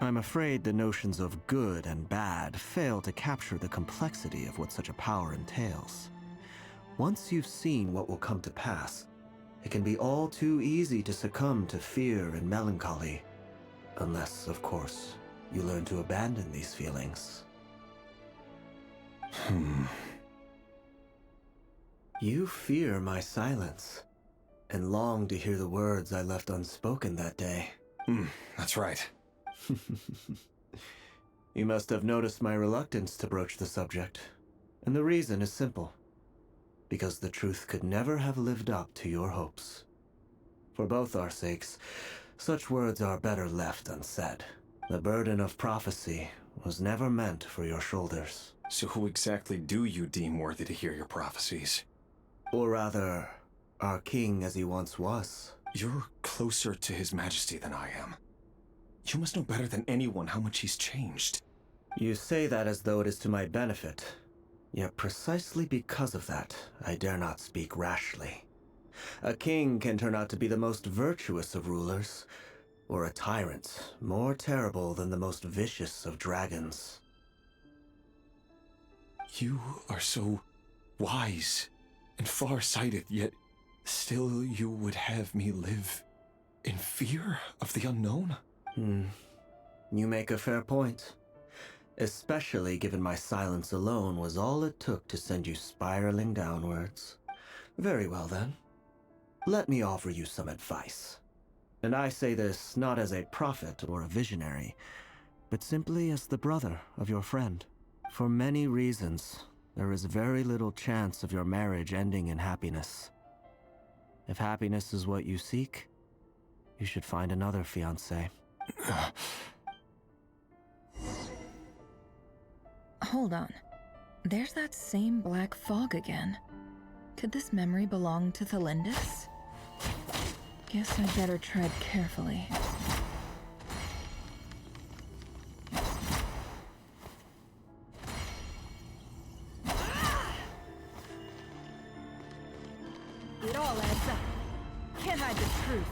I'm afraid the notions of good and bad fail to capture the complexity of what such a power entails. Once you've seen what will come to pass, it can be all too easy to succumb to fear and melancholy. Unless, of course, you learn to abandon these feelings. You fear my silence, and long to hear the words I left unspoken that day. That's right. You must have noticed my reluctance to broach the subject, and the reason is simple. Because the truth could never have lived up to your hopes. For both our sakes, such words are better left unsaid. The burden of prophecy was never meant for your shoulders. So who exactly do you deem worthy to hear your prophecies? Or rather, our king as he once was. You're closer to His Majesty than I am. You must know better than anyone how much he's changed. You say that as though it is to my benefit. Yet precisely because of that, I dare not speak rashly. A king can turn out to be the most virtuous of rulers, or a tyrant more terrible than the most vicious of dragons. You are so wise and far-sighted, yet still you would have me live in fear of the unknown? You make a fair point. Especially given my silence alone was all it took to send you spiraling downwards. Very well then. Let me offer you some advice. And I say this not as a prophet or a visionary, but simply as the brother of your friend. For many reasons, there is very little chance of your marriage ending in happiness. If happiness is what you seek, you should find another fiancé. Hold on. There's that same black fog again. Could this memory belong to Thelindis? Guess I'd better tread carefully. It all adds up. Can't hide the truth.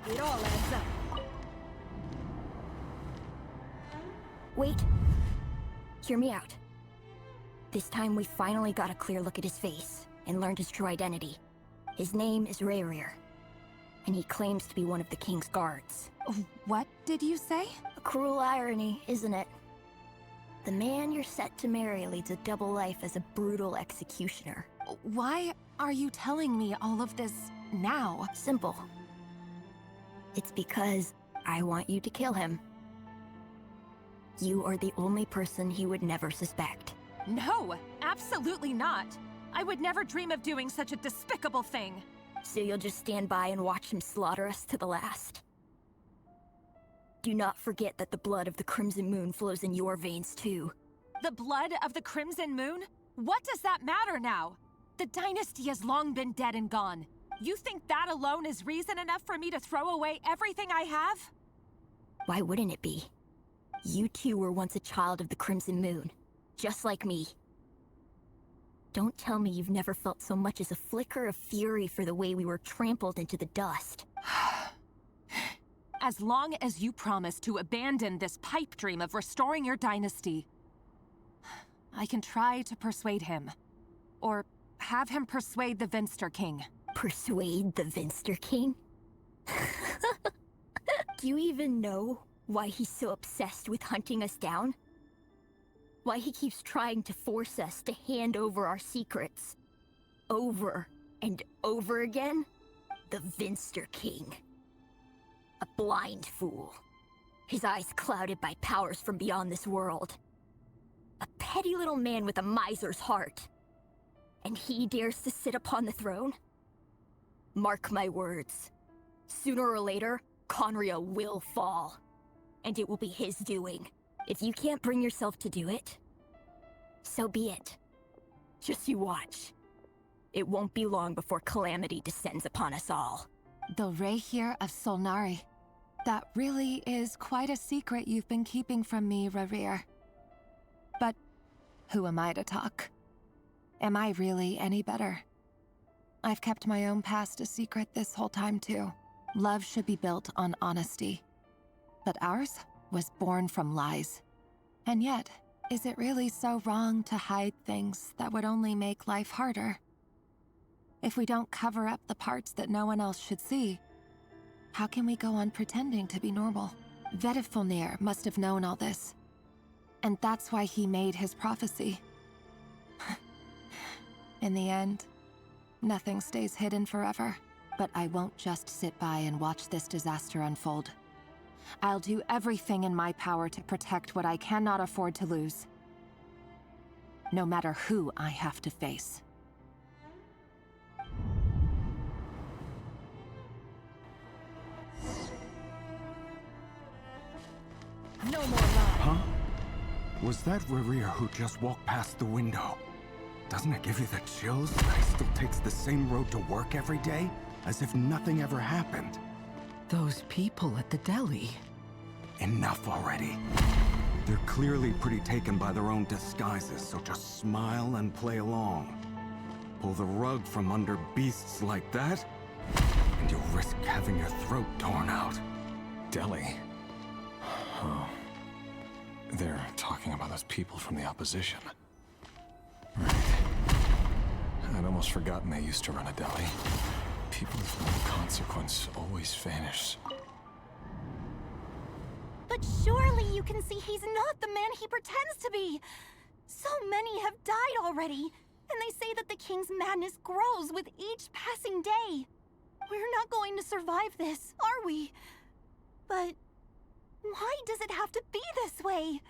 It all adds up. Wait. Hear me out. This time we finally got a clear look at his face and learned his true identity. His name is Rayrir, and he claims to be one of the king's guards. What did you say? A cruel irony, isn't it? The man you're set to marry leads a double life as a brutal executioner. Why are you telling me all of this now? Simple. It's because I want you to kill him. You are the only person he would never suspect. No, absolutely not. I would never dream of doing such a despicable thing. So you'll just stand by and watch him slaughter us to the last. Do not forget that the blood of the Crimson Moon flows in your veins too. The blood of the Crimson Moon? What does that matter now? The dynasty has long been dead and gone. You think that alone is reason enough for me to throw away everything I have? Why wouldn't it be? You two were once a child of the Crimson Moon, just like me. Don't tell me you've never felt so much as a flicker of fury for the way we were trampled into the dust. As long as you promise to abandon this pipe dream of restoring your dynasty, I can try to persuade him. Or have him persuade the Vinster King. Persuade the Vinster King? Do you even know why he's so obsessed with hunting us down? Why he keeps trying to force us to hand over our secrets? Over and over again? The Vinster King. A blind fool. His eyes clouded by powers from beyond this world. A petty little man with a miser's heart. And he dares to sit upon the throne? Mark my words. Sooner or later, Conria will fall. And it will be his doing. If you can't bring yourself to do it, so be it. Just you watch. It won't be long before calamity descends upon us all. The Rayrir of Solnari. That really is quite a secret you've been keeping from me, Rayrir. But who am I to talk? Am I really any better? I've kept my own past a secret this whole time too. Love should be built on honesty. But ours was born from lies. And yet, is it really so wrong to hide things that would only make life harder? If we don't cover up the parts that no one else should see, how can we go on pretending to be normal? Vedifulnir must have known all this. And that's why he made his prophecy. In the end, nothing stays hidden forever. But I won't just sit by and watch this disaster unfold. I'll do everything in my power to protect what I cannot afford to lose. No matter who I have to face. No more lies. Huh? Was that Rerir who just walked past the window? Doesn't it give you the chills that he still takes the same road to work every day? As if nothing ever happened. Those people at the deli. Enough already. They're clearly pretty taken by their own disguises, so just smile and play along. Pull the rug from under beasts like that, and you'll risk having your throat torn out. Deli? Oh. They're talking about those people from the opposition. Right. I'd almost forgotten they used to run a deli. People of no consequence always vanish. But surely you can see he's not the man he pretends to be. So many have died already, and they say that the king's madness grows with each passing day. We're not going to survive this, are we? But why does it have to be this way?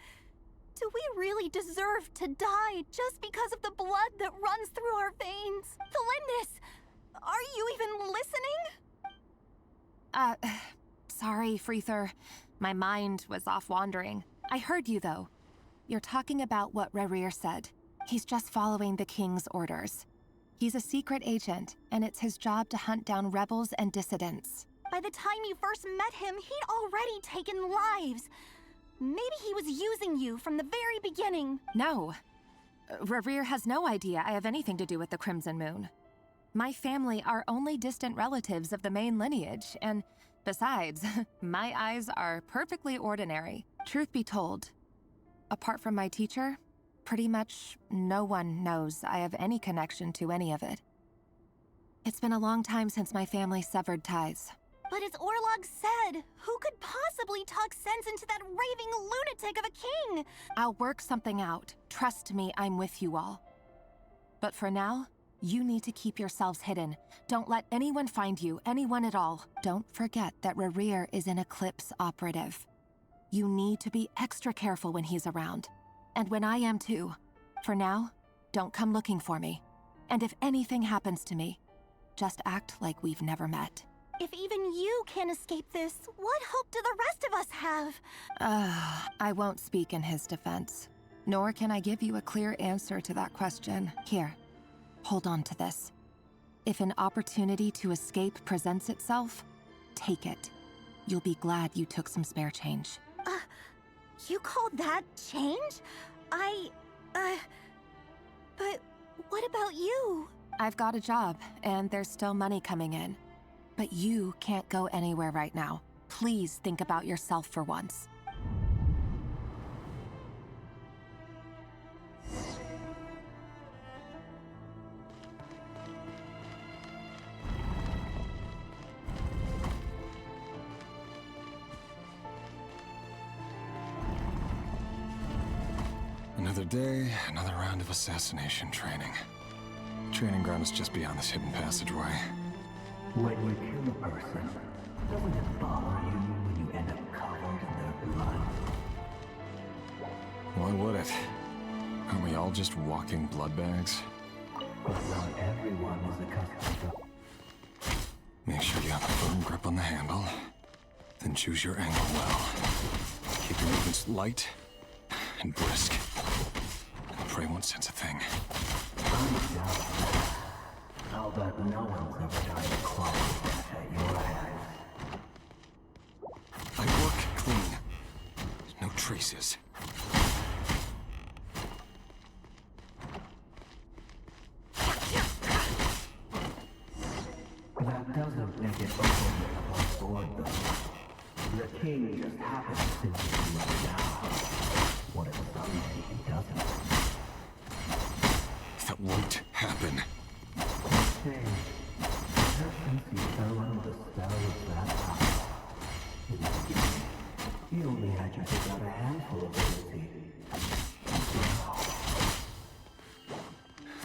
Do we really deserve to die just because of the blood that runs through our veins? Felindis, are you even listening? Sorry, Freether. My mind was off wandering. I heard you, though. You're talking about what Rerir said. He's just following the king's orders. He's a secret agent, and it's his job to hunt down rebels and dissidents. By the time you first met him, he'd already taken lives. Maybe he was using you from the very beginning. No. Rerir has no idea I have anything to do with the Crimson Moon. My family are only distant relatives of the main lineage, and besides, my eyes are perfectly ordinary. Truth be told, apart from my teacher, pretty much no one knows I have any connection to any of it. It's been a long time since my family severed ties. But as Orlog said, who could possibly talk sense into that raving lunatic of a king? I'll work something out. Trust me, I'm with you all. But for now, you need to keep yourselves hidden. Don't let anyone find you, anyone at all. Don't forget that Rerir is an Eclipse operative. You need to be extra careful when he's around. And when I am too. For now, don't come looking for me. And if anything happens to me, just act like we've never met. If even you can't escape this, what hope do the rest of us have? I won't speak in his defense. Nor can I give you a clear answer to that question. Here, hold on to this. If an opportunity to escape presents itself, take it. You'll be glad you took some spare change. You call that change? But what about you? I've got a job, and there's still money coming in. But you can't go anywhere right now. Please think about yourself for once. Another day, another round of assassination training. Training ground is just beyond this hidden passageway. When you kill a person, doesn't it bother you when you end up covered in their blood? Why would it? Aren't we all just walking blood bags? But not everyone is accustomed to... Make sure you have a firm grip on the handle, then choose your angle well. Keep your movements light and brisk. And pray won't sense a thing. I'll bet no one's ever tried to claw death at your hands. I work clean. No traces. That doesn't make it open above board, though. The king just happens to be right now. What if someday he doesn't? That won't happen. Hey, ever since you fell under the spell of that house, he only had you take out a handful of ability.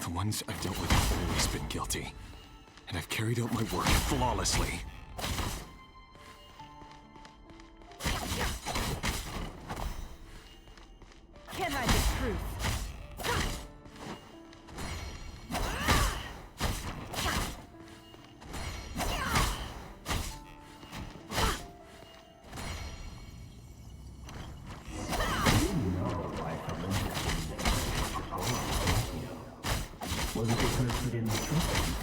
The ones I've dealt with have always been guilty. And I've carried out my work flawlessly. Can't hide the truth. because he didn't trust him.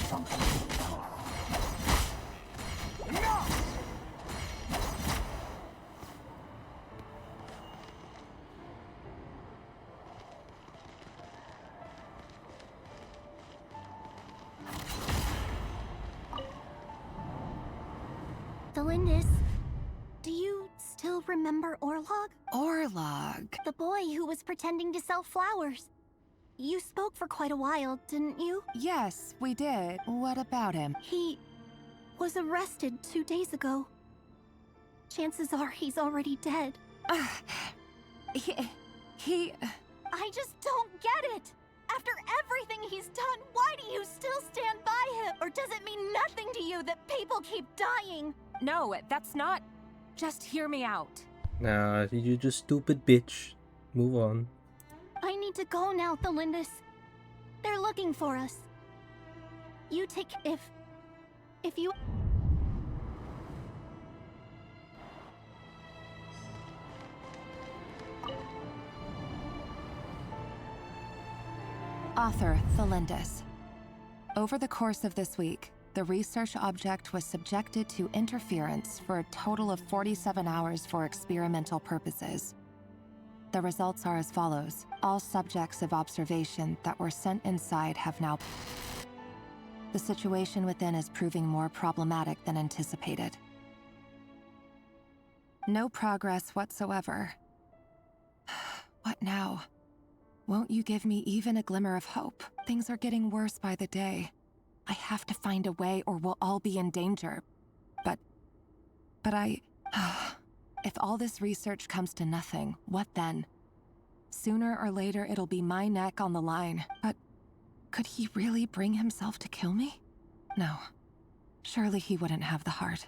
Something else. No! Delindis, do you still remember Orlog? Orlog? The boy who was pretending to sell flowers. You spoke for quite a while, didn't you? Yes, we did. What about him? He was arrested 2 days ago. Chances are he's already dead. He... I just don't get it! After everything he's done, why do you still stand by him? Or does it mean nothing to you that people keep dying? No, that's not... Just hear me out. Nah, you just stupid bitch. Move on. I need to go now, Thelindis. They're looking for us. You take... If you... Author Thelindis. Over the course of this week, the research object was subjected to interference for a total of 47 hours for experimental purposes. The results are as follows. All subjects of observation that were sent inside have now... The situation within is proving more problematic than anticipated. No progress whatsoever. What now? Won't you give me even a glimmer of hope? Things are getting worse by the day. I have to find a way or we'll all be in danger. But I... If all this research comes to nothing, what then? Sooner or later it'll be my neck on the line. But could he really bring himself to kill me? No. Surely he wouldn't have the heart.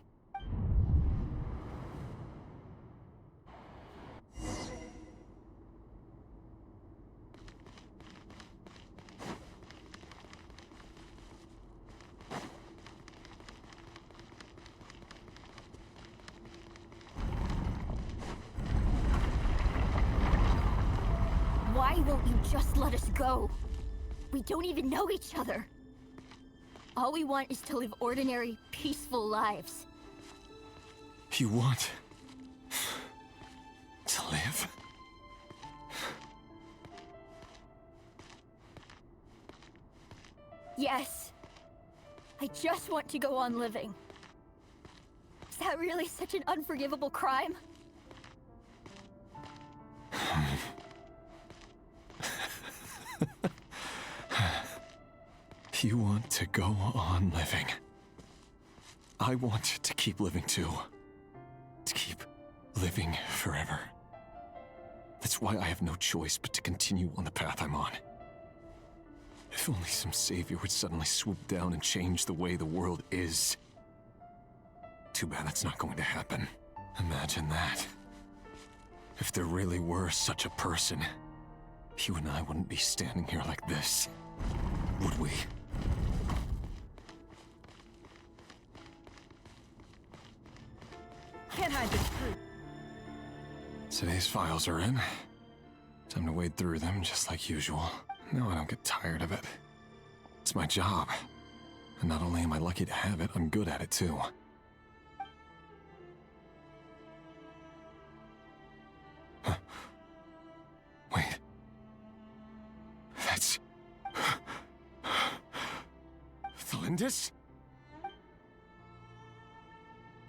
Why won't you just let us go? We don't even know each other. All we want is to live ordinary, peaceful lives. You want to live? Yes. I just want to go on living. Is that really such an unforgivable crime? You want to go on living. I want to keep living too. To keep living forever. That's why I have no choice but to continue on the path I'm on. If only some savior would suddenly swoop down and change the way the world is. Too bad that's not going to happen. Imagine that. If there really were such a person, you and I wouldn't be standing here like this, would we? Can't hide the truth. Today's files are in. Time to wade through them just like usual. No, I don't get tired of it. It's my job. And not only am I lucky to have it, I'm good at it too. Huh. Wait. That's... Thelindis?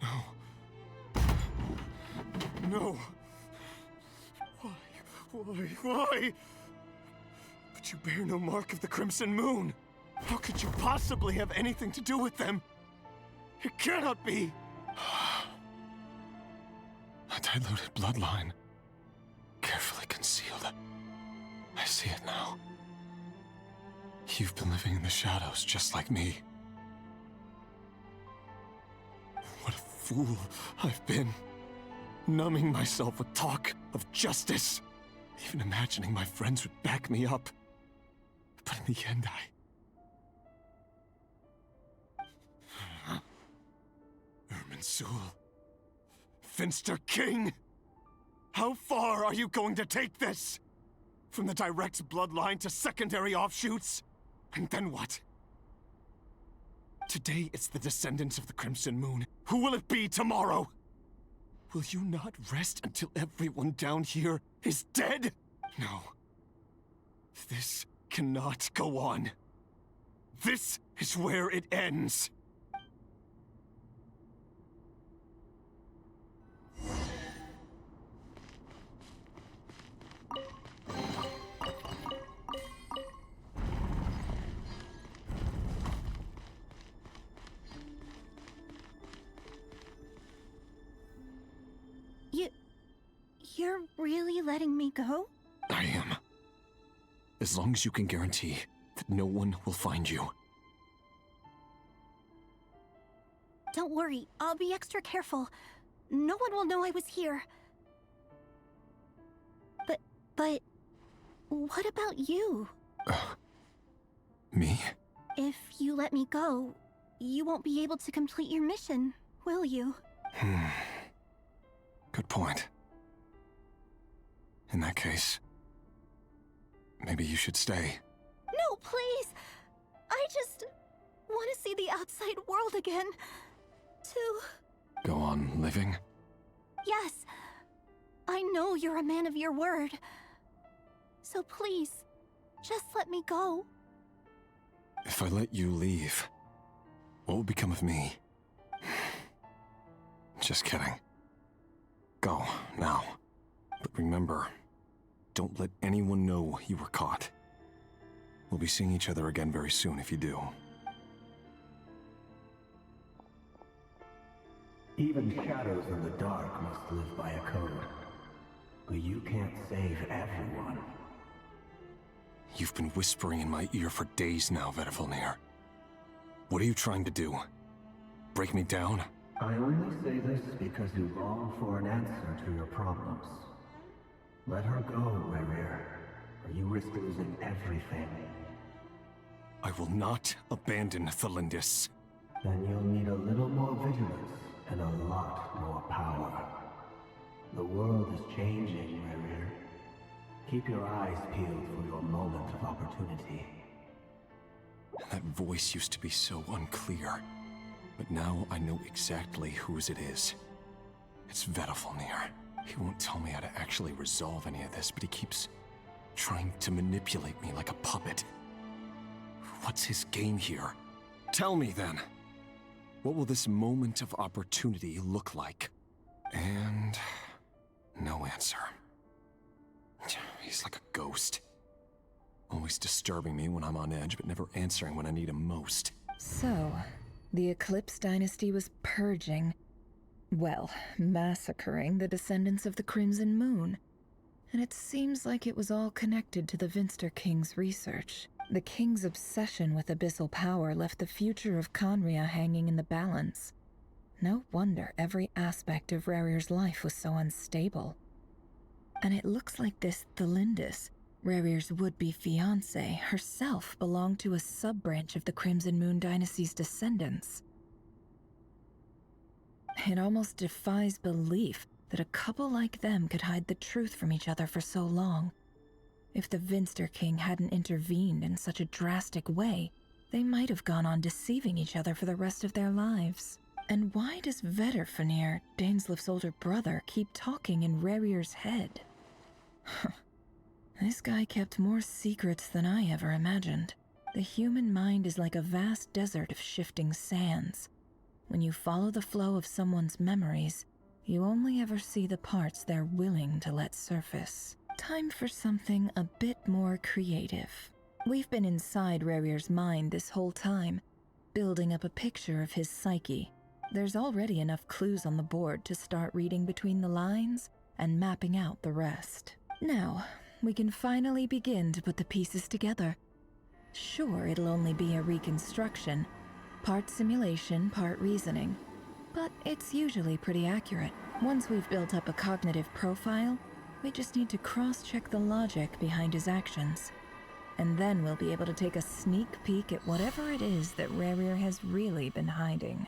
No. No. Why? But you bear no mark of the Crimson Moon. How could you possibly have anything to do with them? It cannot be. A diluted bloodline. Carefully concealed. I see it now. You've been living in the shadows just like me. What a fool I've been. Numbing myself with talk of justice. Even imagining my friends would back me up. But in the end, Irminsul. Finster King! How far are you going to take this? From the direct bloodline to secondary offshoots? And then what? Today it's the descendants of the Crimson Moon. Who will it be tomorrow? Will you not rest until everyone down here is dead? No. This cannot go on. This is where it ends. You're really letting me go? I am. As long as you can guarantee that no one will find you. Don't worry, I'll be extra careful. No one will know I was here. But what about you? Me? If you let me go, you won't be able to complete your mission, will you? Good point. In that case, maybe you should stay. No, please! I just want to see the outside world again. To... Go on living? Yes. I know you're a man of your word. So please, just let me go. If I let you leave, what will become of me? Just kidding. Go, now. But remember, don't let anyone know you were caught. We'll be seeing each other again very soon if you do. Even shadows in the dark must live by a code. But you can't save everyone. You've been whispering in my ear for days now, Vedifalnir. What are you trying to do? Break me down? I only say this because you long for an answer to your problems. Let her go, Rerir, or you risk losing everything. I will not abandon Thalindis. Then you'll need a little more vigilance and a lot more power. The world is changing, Rerir. Keep your eyes peeled for your moment of opportunity. That voice used to be so unclear, but now I know exactly whose it is. It's Vedifalnir. He won't tell me how to actually resolve any of this, but he keeps trying to manipulate me like a puppet. What's his game here? Tell me then. What will this moment of opportunity look like? And no answer. He's like a ghost. Always disturbing me when I'm on edge, but never answering when I need him most. So, the Eclipse Dynasty was purging, well, massacring the descendants of the Crimson Moon. And it seems like it was all connected to the Vinster King's research. The King's obsession with abyssal power left the future of Conria hanging in the balance. No wonder every aspect of Rerir's life was so unstable. And it looks like this Thalindis, Rerir's would-be fiancée, herself belonged to a sub-branch of the Crimson Moon Dynasty's descendants. It almost defies belief that a couple like them could hide the truth from each other for so long. If the Vinster King hadn't intervened in such a drastic way, they might have gone on deceiving each other for the rest of their lives. And why does Vedifalnir, Daneslif's older brother, keep talking in Rerir's head? This guy kept more secrets than I ever imagined. The human mind is like a vast desert of shifting sands. When you follow the flow of someone's memories, you only ever see the parts they're willing to let surface. Time for something a bit more creative. We've been inside Rerir's mind this whole time, building up a picture of his psyche. There's already enough clues on the board to start reading between the lines and mapping out the rest. Now, we can finally begin to put the pieces together. Sure, it'll only be a reconstruction, part simulation, part reasoning, but it's usually pretty accurate. Once we've built up a cognitive profile, we just need to cross-check the logic behind his actions. And then we'll be able to take a sneak peek at whatever it is that Rerir has really been hiding.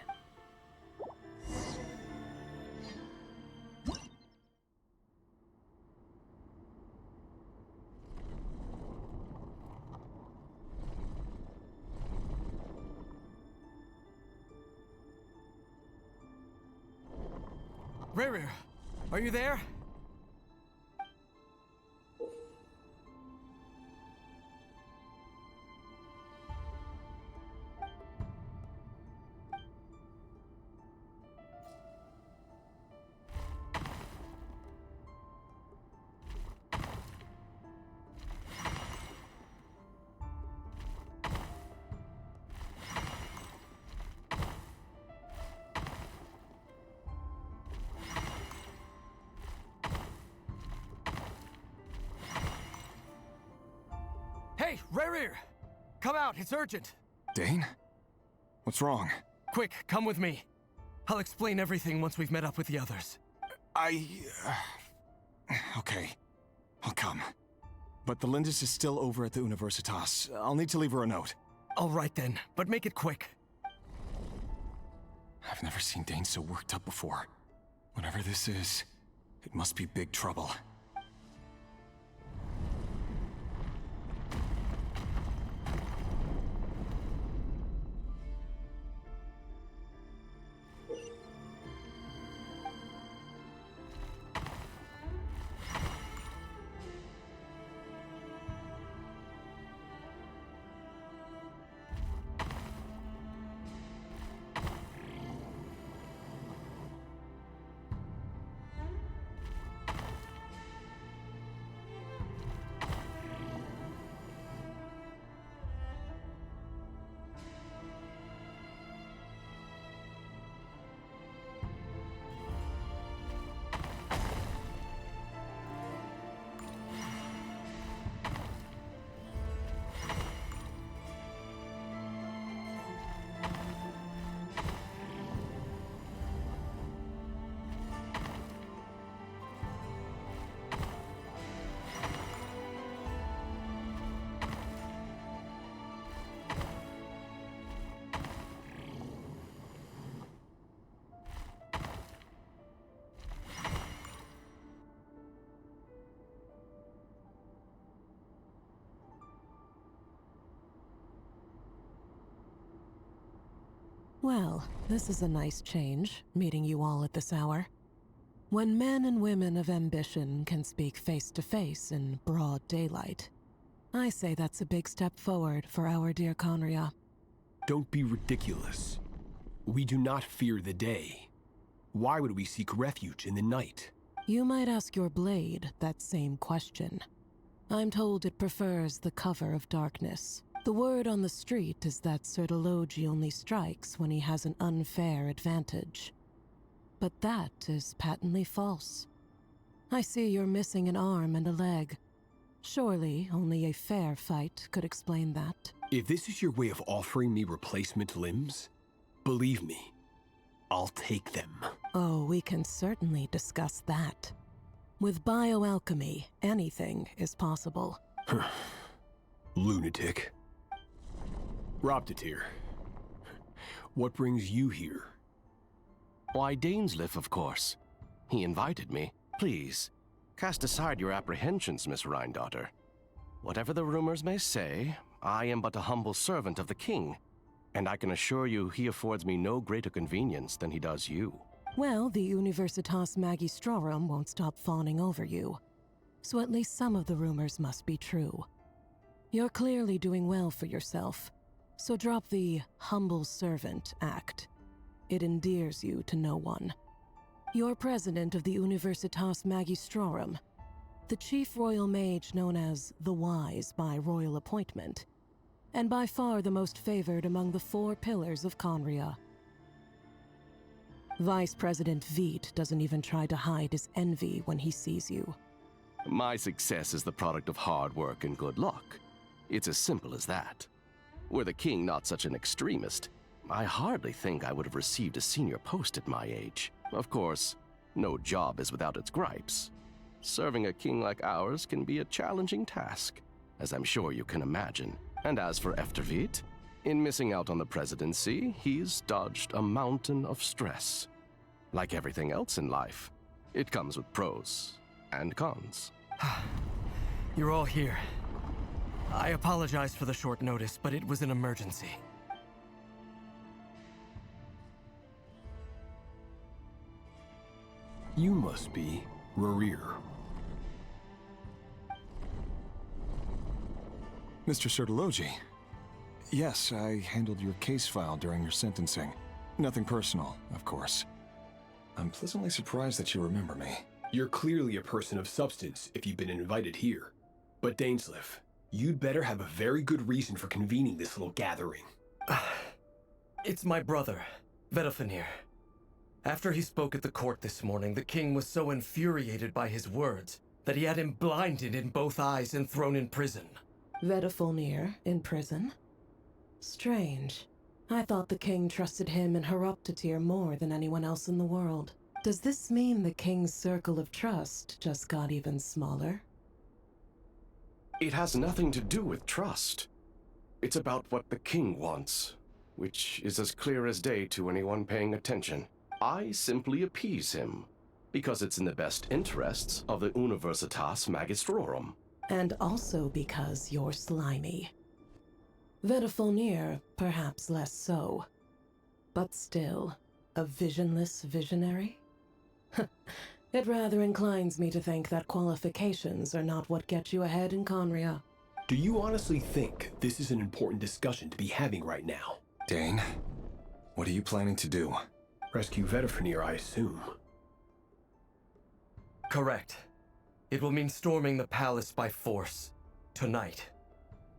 Rerir, are you there? Hey, Rerir! Come out, it's urgent! Dane? What's wrong? Quick, come with me. I'll explain everything once we've met up with the others. Okay. I'll come. But the Lindis is still over at the Universitas. I'll need to leave her a note. All right then, but make it quick. I've never seen Dane so worked up before. Whatever this is, it must be big trouble. Well, this is a nice change, meeting you all at this hour. When men and women of ambition can speak face to face in broad daylight, I say that's a big step forward for our dear Conria. Don't be ridiculous. We do not fear the day. Why would we seek refuge in the night? You might ask your blade that same question. I'm told it prefers the cover of darkness. The word on the street is that Sir Delogi only strikes when he has an unfair advantage. But that is patently false. I see you're missing an arm and a leg. Surely only a fair fight could explain that. If this is your way of offering me replacement limbs, believe me, I'll take them. Oh, we can certainly discuss that. With bioalchemy, anything is possible. Lunatic. Robtatir, what brings you here? Why, Dainsleif, of course. He invited me. Please, cast aside your apprehensions, Miss Rhine-daughter. Whatever the rumors may say, I am but a humble servant of the king, and I can assure you he affords me no greater convenience than he does you. Well, the Universitas Magistrorum won't stop fawning over you. So at least some of the rumors must be true. You're clearly doing well for yourself, so drop the humble servant act. It endears you to no one. You're president of the Universitas Magistrorum, the chief royal mage known as the Wise by royal appointment, and by far the most favored among the 4 pillars of Conria. Vice President Veit doesn't even try to hide his envy when he sees you. My success is the product of hard work and good luck. It's as simple as that. Were the king not such an extremist, I hardly think I would have received a senior post at my age. Of course, no job is without its gripes. Serving a king like ours can be a challenging task, as I'm sure you can imagine. And as for Efterveit, in missing out on the presidency, he's dodged a mountain of stress. Like everything else in life, it comes with pros and cons. You're all here. I apologize for the short notice, but it was an emergency. You must be Rerir. Mr. Sertologi. Yes, I handled your case file during your sentencing. Nothing personal, of course. I'm pleasantly surprised that you remember me. You're clearly a person of substance if you've been invited here. But Dainsleif, you'd better have a very good reason for convening this little gathering. It's my brother, Vedalfenir. After he spoke at the court this morning, the king was so infuriated by his words that he had him blinded in both eyes and thrown in prison. Vedalfenir in prison? Strange. I thought the king trusted him and Horoptatyr more than anyone else in the world. Does this mean the king's circle of trust just got even smaller? It has nothing to do with trust. It's about what the king wants, which is as clear as day to anyone paying attention. I simply appease him, because it's in the best interests of the Universitas Magistrorum. And also because you're slimy. Vedalfenir, perhaps less so. But still, a visionless visionary? It rather inclines me to think that qualifications are not what get you ahead in Conria. Do you honestly think this is an important discussion to be having right now? Dane, what are you planning to do? Rescue Vedalfenir, I assume. Correct. It will mean storming the palace by force. Tonight.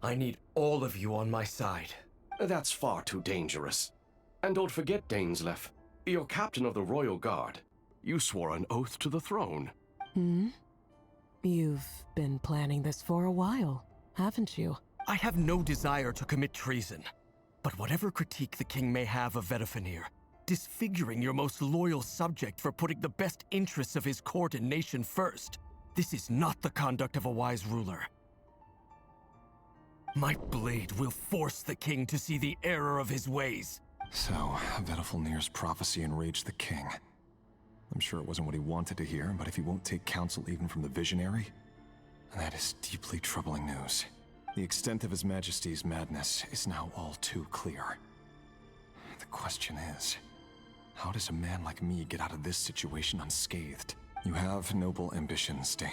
I need all of you on my side. That's far too dangerous. And don't forget, Dainsleif, you're captain of the Royal Guard. You swore an oath to the throne. You've been planning this for a while, haven't you? I have no desire to commit treason. But whatever critique the king may have of Vedalfenir, disfiguring your most loyal subject for putting the best interests of his court and nation first, this is not the conduct of a wise ruler. My blade will force the king to see the error of his ways. So, Vedalfenir's prophecy enraged the king. I'm sure it wasn't what he wanted to hear, but if he won't take counsel even from the visionary, that is deeply troubling news. The extent of His Majesty's madness is now all too clear. The question is, how does a man like me get out of this situation unscathed? You have noble ambitions, Dane,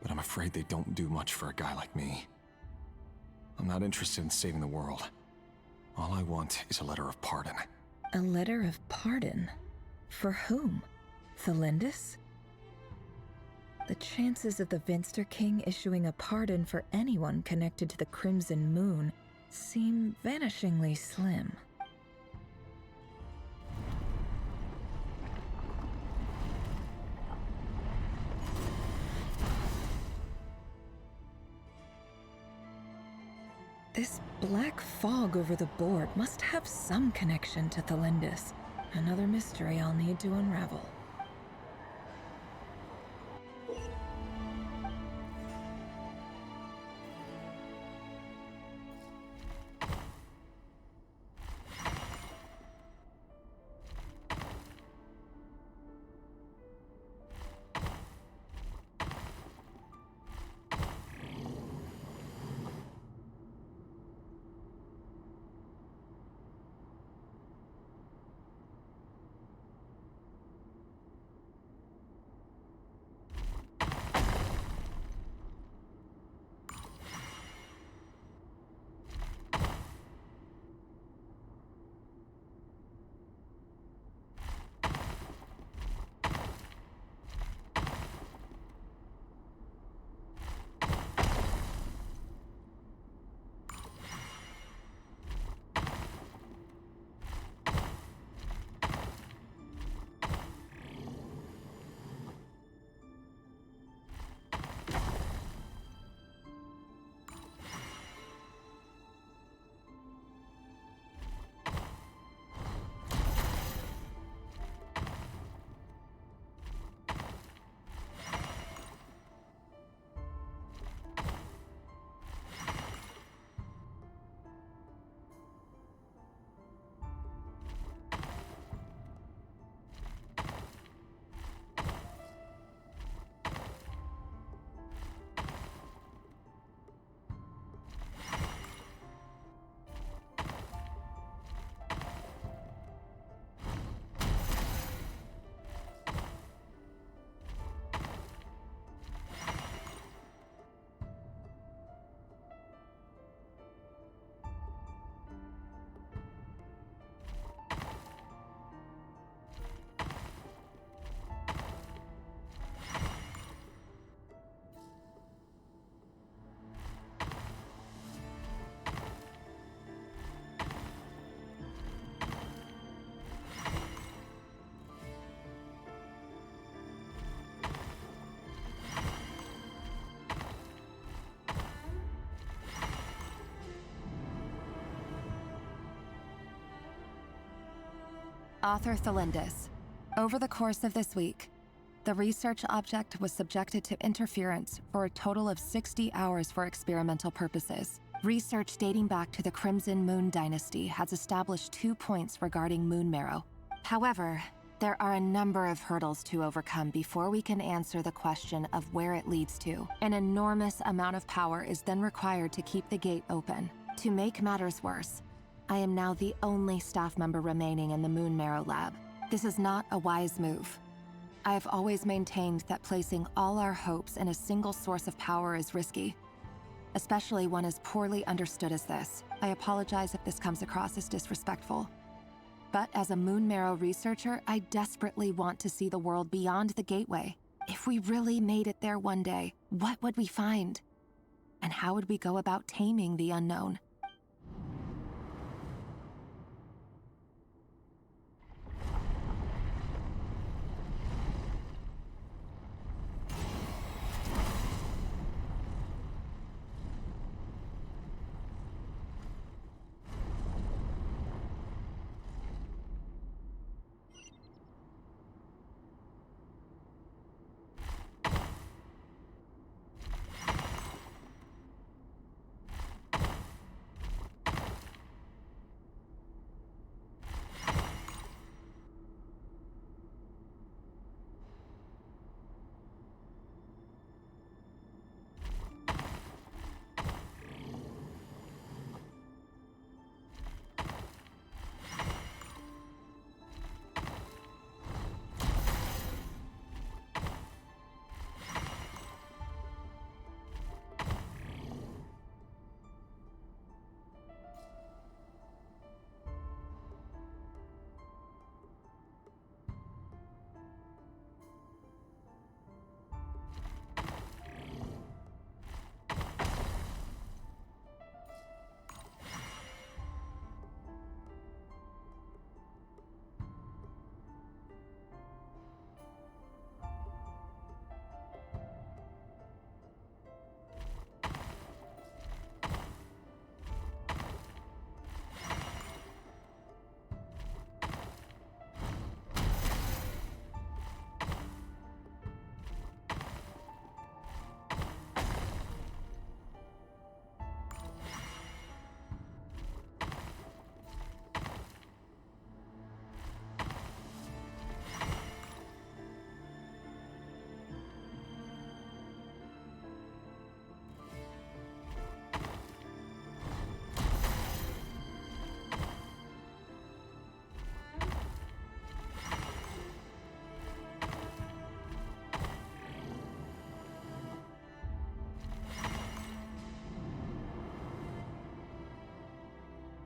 but I'm afraid they don't do much for a guy like me. I'm not interested in saving the world. All I want is a letter of pardon. A letter of pardon? For whom? Thelindis? The chances of the Vinster King issuing a pardon for anyone connected to the Crimson Moon seem vanishingly slim. This black fog over the board must have some connection to Thelindis. Another mystery I'll need to unravel. Author Thelindis. Over the course of this week, the research object was subjected to interference for a total of 60 hours for experimental purposes. Research dating back to the Crimson Moon Dynasty has established 2 points regarding moon marrow. However, there are a number of hurdles to overcome before we can answer the question of where it leads to. An enormous amount of power is then required to keep the gate open. To make matters worse, I am now the only staff member remaining in the Moon Marrow lab. This is not a wise move. I have always maintained that placing all our hopes in a single source of power is risky, especially one as poorly understood as this. I apologize if this comes across as disrespectful. But as a Moon Marrow researcher, I desperately want to see the world beyond the gateway. If we really made it there one day, what would we find? And how would we go about taming the unknown?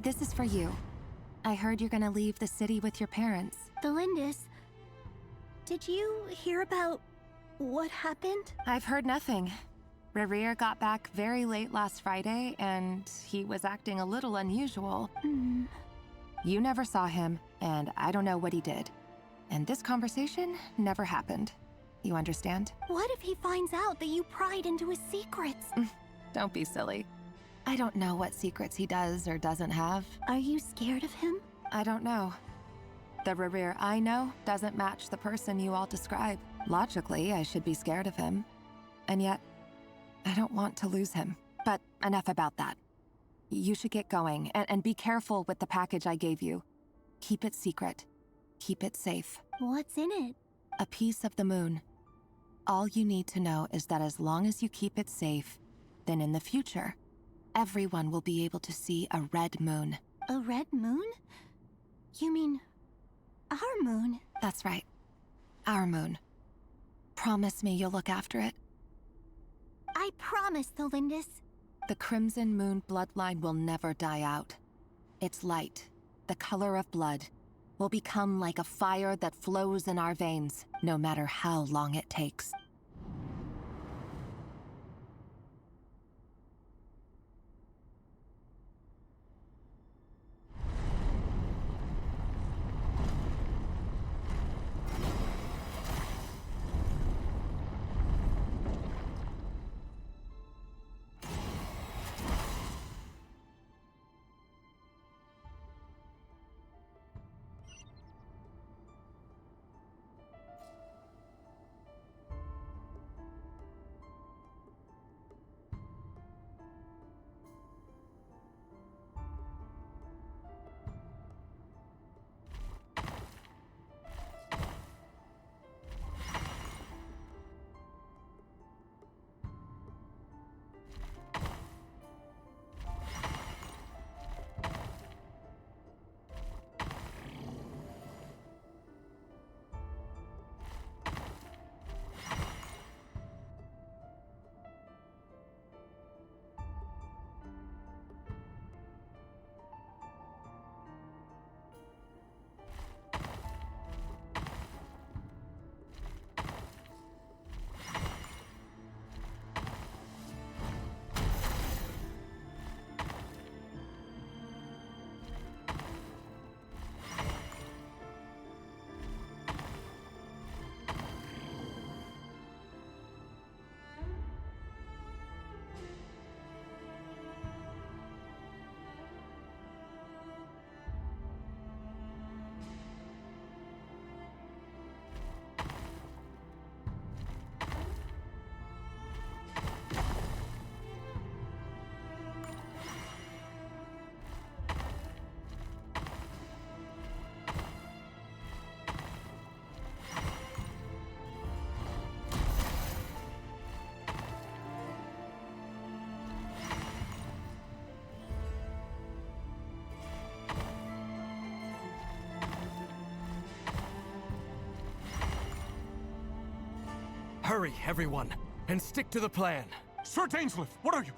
This is for you. I heard you're gonna leave the city with your parents. Thelindis, did you hear about what happened? I've heard nothing. Rerir got back very late last Friday, and he was acting a little unusual. You never saw him, and I don't know what he did. And this conversation never happened. You understand? What if he finds out that you pried into his secrets? Don't be silly. I don't know what secrets he does or doesn't have. Are you scared of him? I don't know. The Rerir I know doesn't match the person you all describe. Logically, I should be scared of him. And yet, I don't want to lose him. But enough about that. You should get going, and be careful with the package I gave you. Keep it secret. Keep it safe. What's in it? A piece of the moon. All you need to know is that as long as you keep it safe, then in the future, everyone will be able to see a red moon. A red moon? You mean our moon? That's right. Our moon. Promise me you'll look after it. I promise, Thelindis. The Crimson Moon bloodline will never die out. Its light, the color of blood, will become like a fire that flows in our veins, no matter how long it takes. Hurry, everyone, and stick to the plan. Sir Dainsleif, what are you?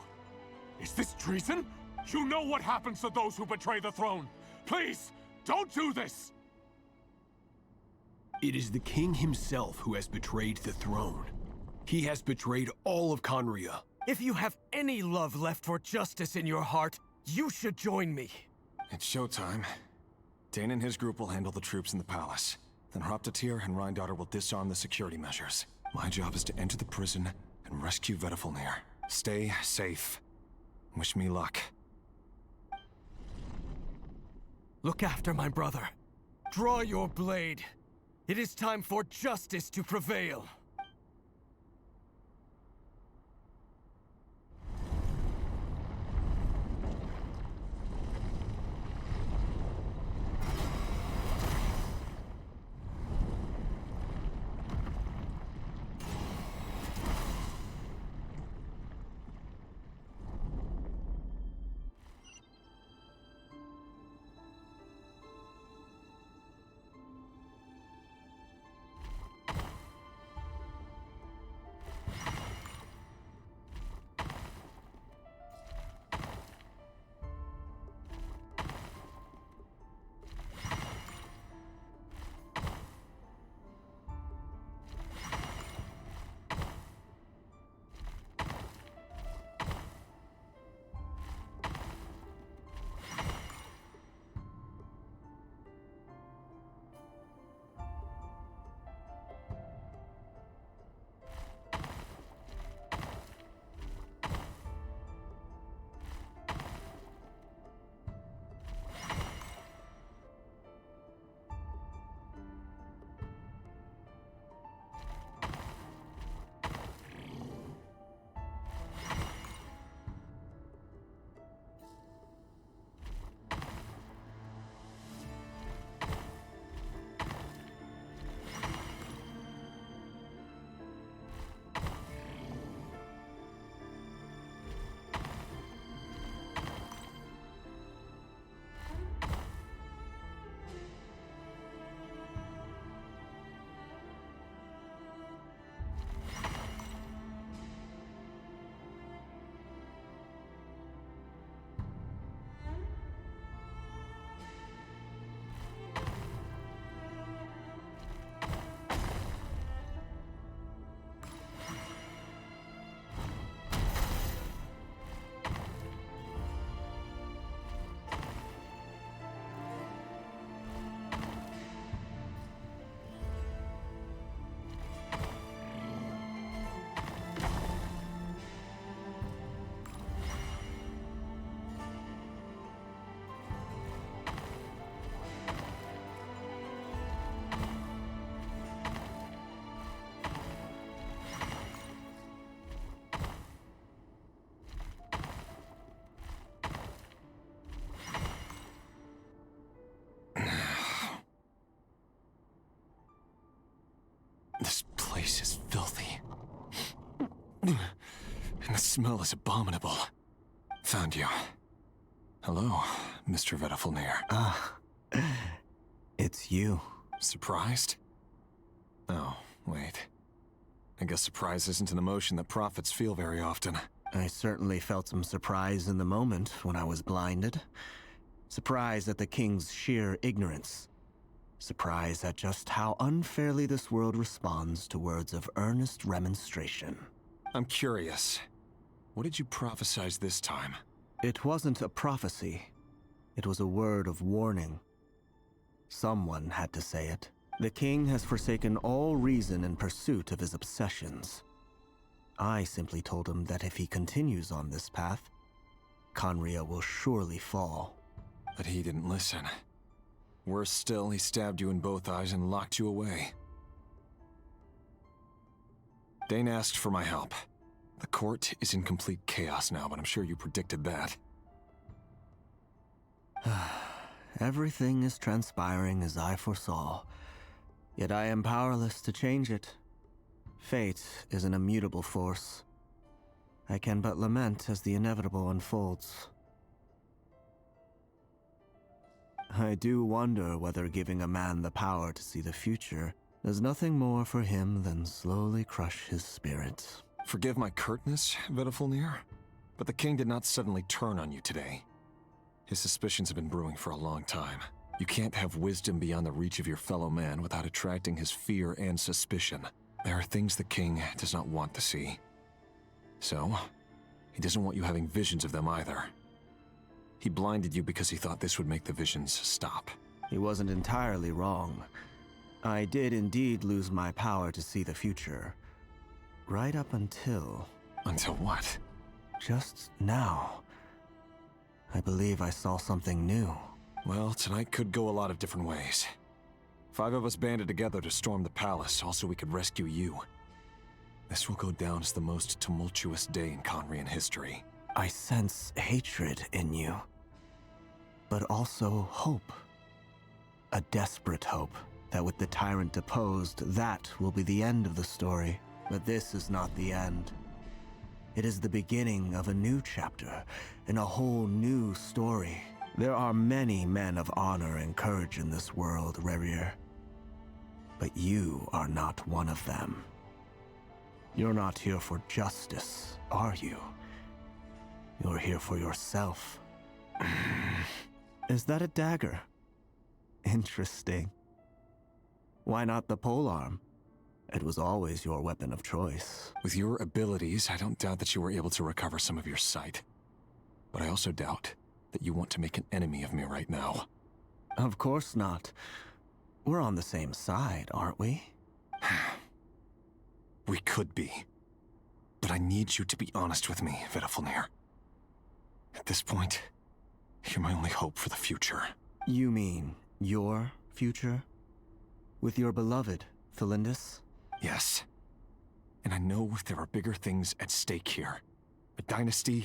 Is this treason? You know what happens to those who betray the throne. Please, don't do this! It is the king himself who has betrayed the throne. He has betrayed all of Conria. If you have any love left for justice in your heart, you should join me. It's showtime. Dane and his group will handle the troops in the palace. Then Hraptatir and Rhindaughter will disarm the security measures. My job is to enter the prison and rescue Vedifalnir. Stay safe. Wish me luck. Look after my brother. Draw your blade. It is time for justice to prevail. This place is filthy. And the smell is abominable. Found you. Hello, Mr. Vedifalnir. It's you. Surprised? Oh, wait. I guess surprise isn't an emotion that prophets feel very often. I certainly felt some surprise in the moment when I was blinded. Surprise at the king's sheer ignorance. Surprise at just how unfairly this world responds to words of earnest remonstration. I'm curious. What did you prophesize this time? It wasn't a prophecy. It was a word of warning. Someone had to say it. The king has forsaken all reason in pursuit of his obsessions. I simply told him that if he continues on this path, Conria will surely fall. But he didn't listen. Worse still, he stabbed you in both eyes and locked you away. Dane asked for my help. The court is in complete chaos now, but I'm sure you predicted that. Everything is transpiring as I foresaw, yet I am powerless to change it. Fate is an immutable force. I can but lament as the inevitable unfolds. I do wonder whether giving a man the power to see the future There's nothing more for him than slowly crush his spirits. Forgive my curtness, Vedafulnir, but the king did not suddenly turn on you today. His suspicions have been brewing for a long time. You can't have wisdom beyond the reach of your fellow man without attracting his fear and suspicion. There are things the king does not want to see. So, he doesn't want you having visions of them either. He blinded you because he thought this would make the visions stop. He wasn't entirely wrong. I did indeed lose my power to see the future. Right up until... Until what? Just now. I believe I saw something new. Well, tonight could go a lot of different ways. 5 of us banded together to storm the palace, also we could rescue you. This will go down as the most tumultuous day in Conrian history. I sense hatred in you, but also hope. A desperate hope that with the tyrant deposed, that will be the end of the story. But this is not the end. It is the beginning of a new chapter, in a whole new story. There are many men of honor and courage in this world, Rerir. But you are not one of them. You're not here for justice, are you? You're here for yourself. Is that a dagger? Interesting. Why not the polearm? It was always your weapon of choice. With your abilities, I don't doubt that you were able to recover some of your sight. But I also doubt that you want to make an enemy of me right now. Of course not. We're on the same side, aren't we? We could be. But I need you to be honest with me, Vedafulnir. At this point, you're my only hope for the future. You mean your future? With your beloved, Thelindis? Yes. And I know there are bigger things at stake here. A dynasty,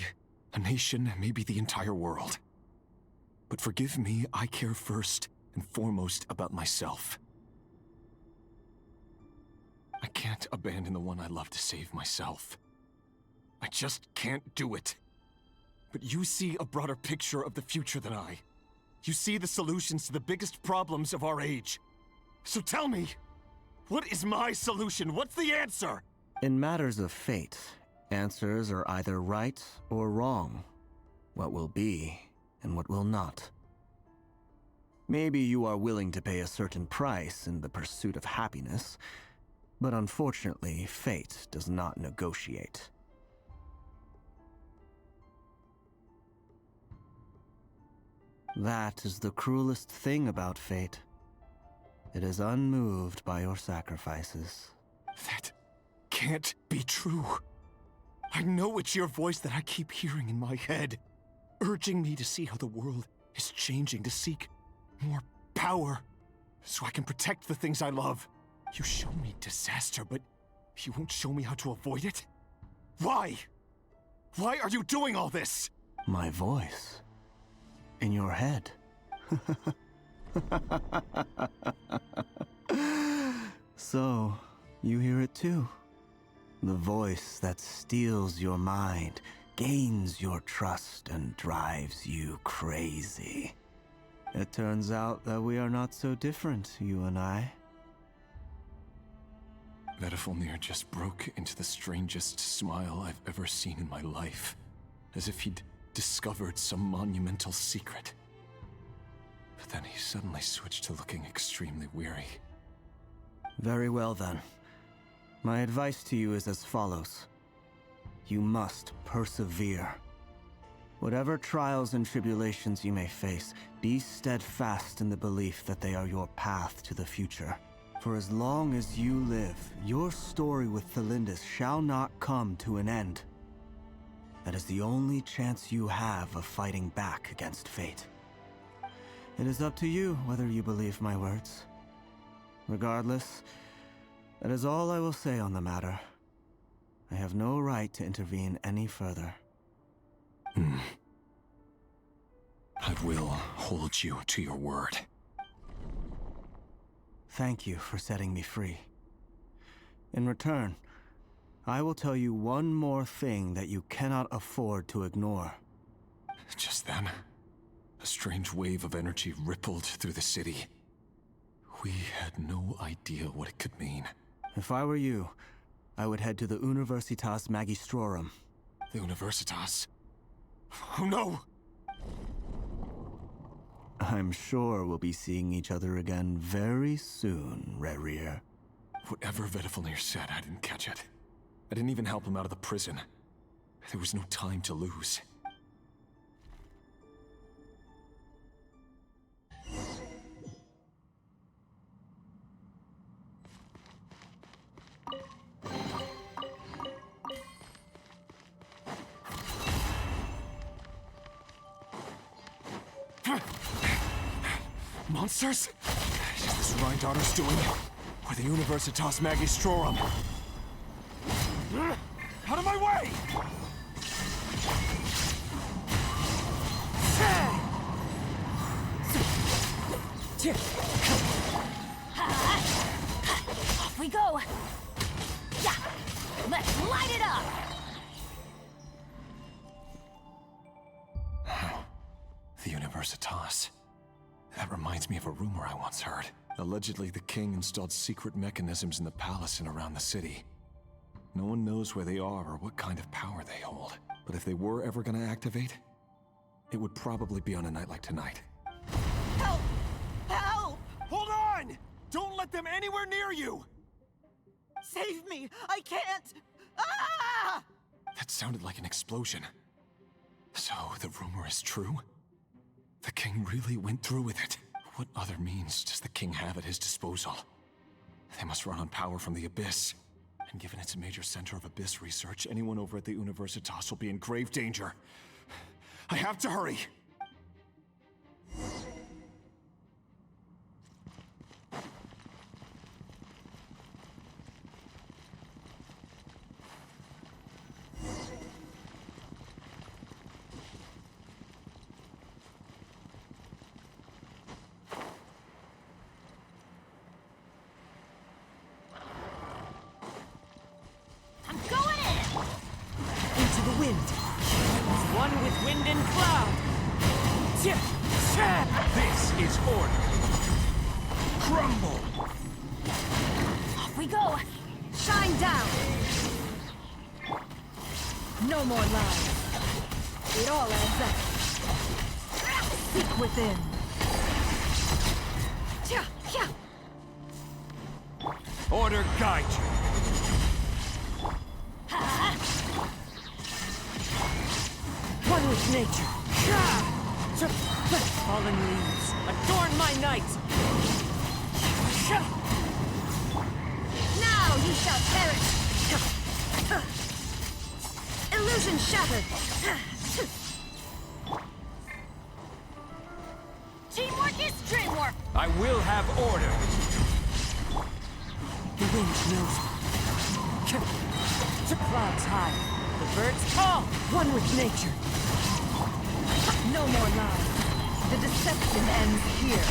a nation, maybe the entire world. But forgive me, I care first and foremost about myself. I can't abandon the one I love to save myself. I just can't do it. But you see a broader picture of the future than I. You see the solutions to the biggest problems of our age. So tell me, what is my solution? What's the answer? In matters of fate, answers are either right or wrong. What will be and what will not. Maybe you are willing to pay a certain price in the pursuit of happiness, but unfortunately, fate does not negotiate. That is the cruelest thing about fate. It is unmoved by your sacrifices. That can't be true. I know it's your voice that I keep hearing in my head, urging me to see how the world is changing, to seek more power, so I can protect the things I love. You show me disaster, but you won't show me how to avoid it? Why? Why are you doing all this? My voice. In your head. So, you hear it too. The voice that steals your mind, gains your trust, and drives you crazy. It turns out that we are not so different, you and I. Vedafulnir just broke into the strangest smile I've ever seen in my life, as if he'd discovered some monumental secret. But then he suddenly switched to looking extremely weary. Very well then. My advice to you is as follows. You must persevere. Whatever trials and tribulations you may face, be steadfast in the belief that they are your path to the future. For as long as you live, your story with Thelindis shall not come to an end. That is the only chance you have of fighting back against fate. It is up to you whether you believe my words. Regardless, that is all I will say on the matter. I have no right to intervene any further. I will hold you to your word. Thank you for setting me free. In return, I will tell you one more thing that you cannot afford to ignore. Just then, a strange wave of energy rippled through the city. We had no idea what it could mean. If I were you, I would head to the Universitas Magistrorum. The Universitas? Oh no! I'm sure we'll be seeing each other again very soon, Rerir. Whatever Vedifalnir said, I didn't catch it. I didn't even help him out of the prison. There was no time to lose. Monsters? Is this Rhindaughter's doing? Or the Universitas Magistrorum? Out of my way! Off we go! Yeah! Let's light it up! The Universitas. That reminds me of a rumor I once heard. Allegedly, the king installed secret mechanisms in the palace and around the city. No one knows where they are or what kind of power they hold. But if they were ever gonna activate, it would probably be on a night like tonight. Help! Help! Hold on! Don't let them anywhere near you! Save me! I can't! Ah! That sounded like an explosion. So, the rumor is true? The king really went through with it. What other means does the king have at his disposal? They must run on power from the Abyss. And given it's a major center of Abyss research, anyone over at the Universitas will be in grave danger. I have to hurry! I'm going in! Into the wind. One with wind and cloud. This is order. Crumble! Off we go! Shine down. No more lies. It all adds up. Seek within. Order guide you. One with nature. Fallen leaves, adorn my night. Now you shall perish! Illusion shattered! Teamwork is dreamwork! I will have order. The wind knows me. The clouds high, the birds tall. One with nature. No more lies. The deception ends here.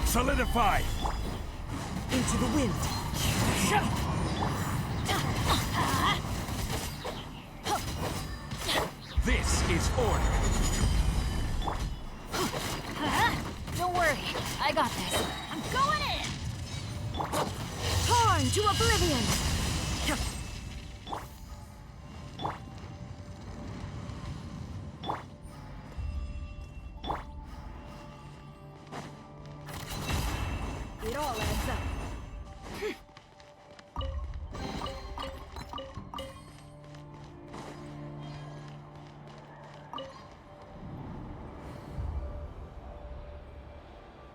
Solidify! Into the wind. This is order. Don't worry, I got this. I'm going in! Torn to oblivion! It all adds up.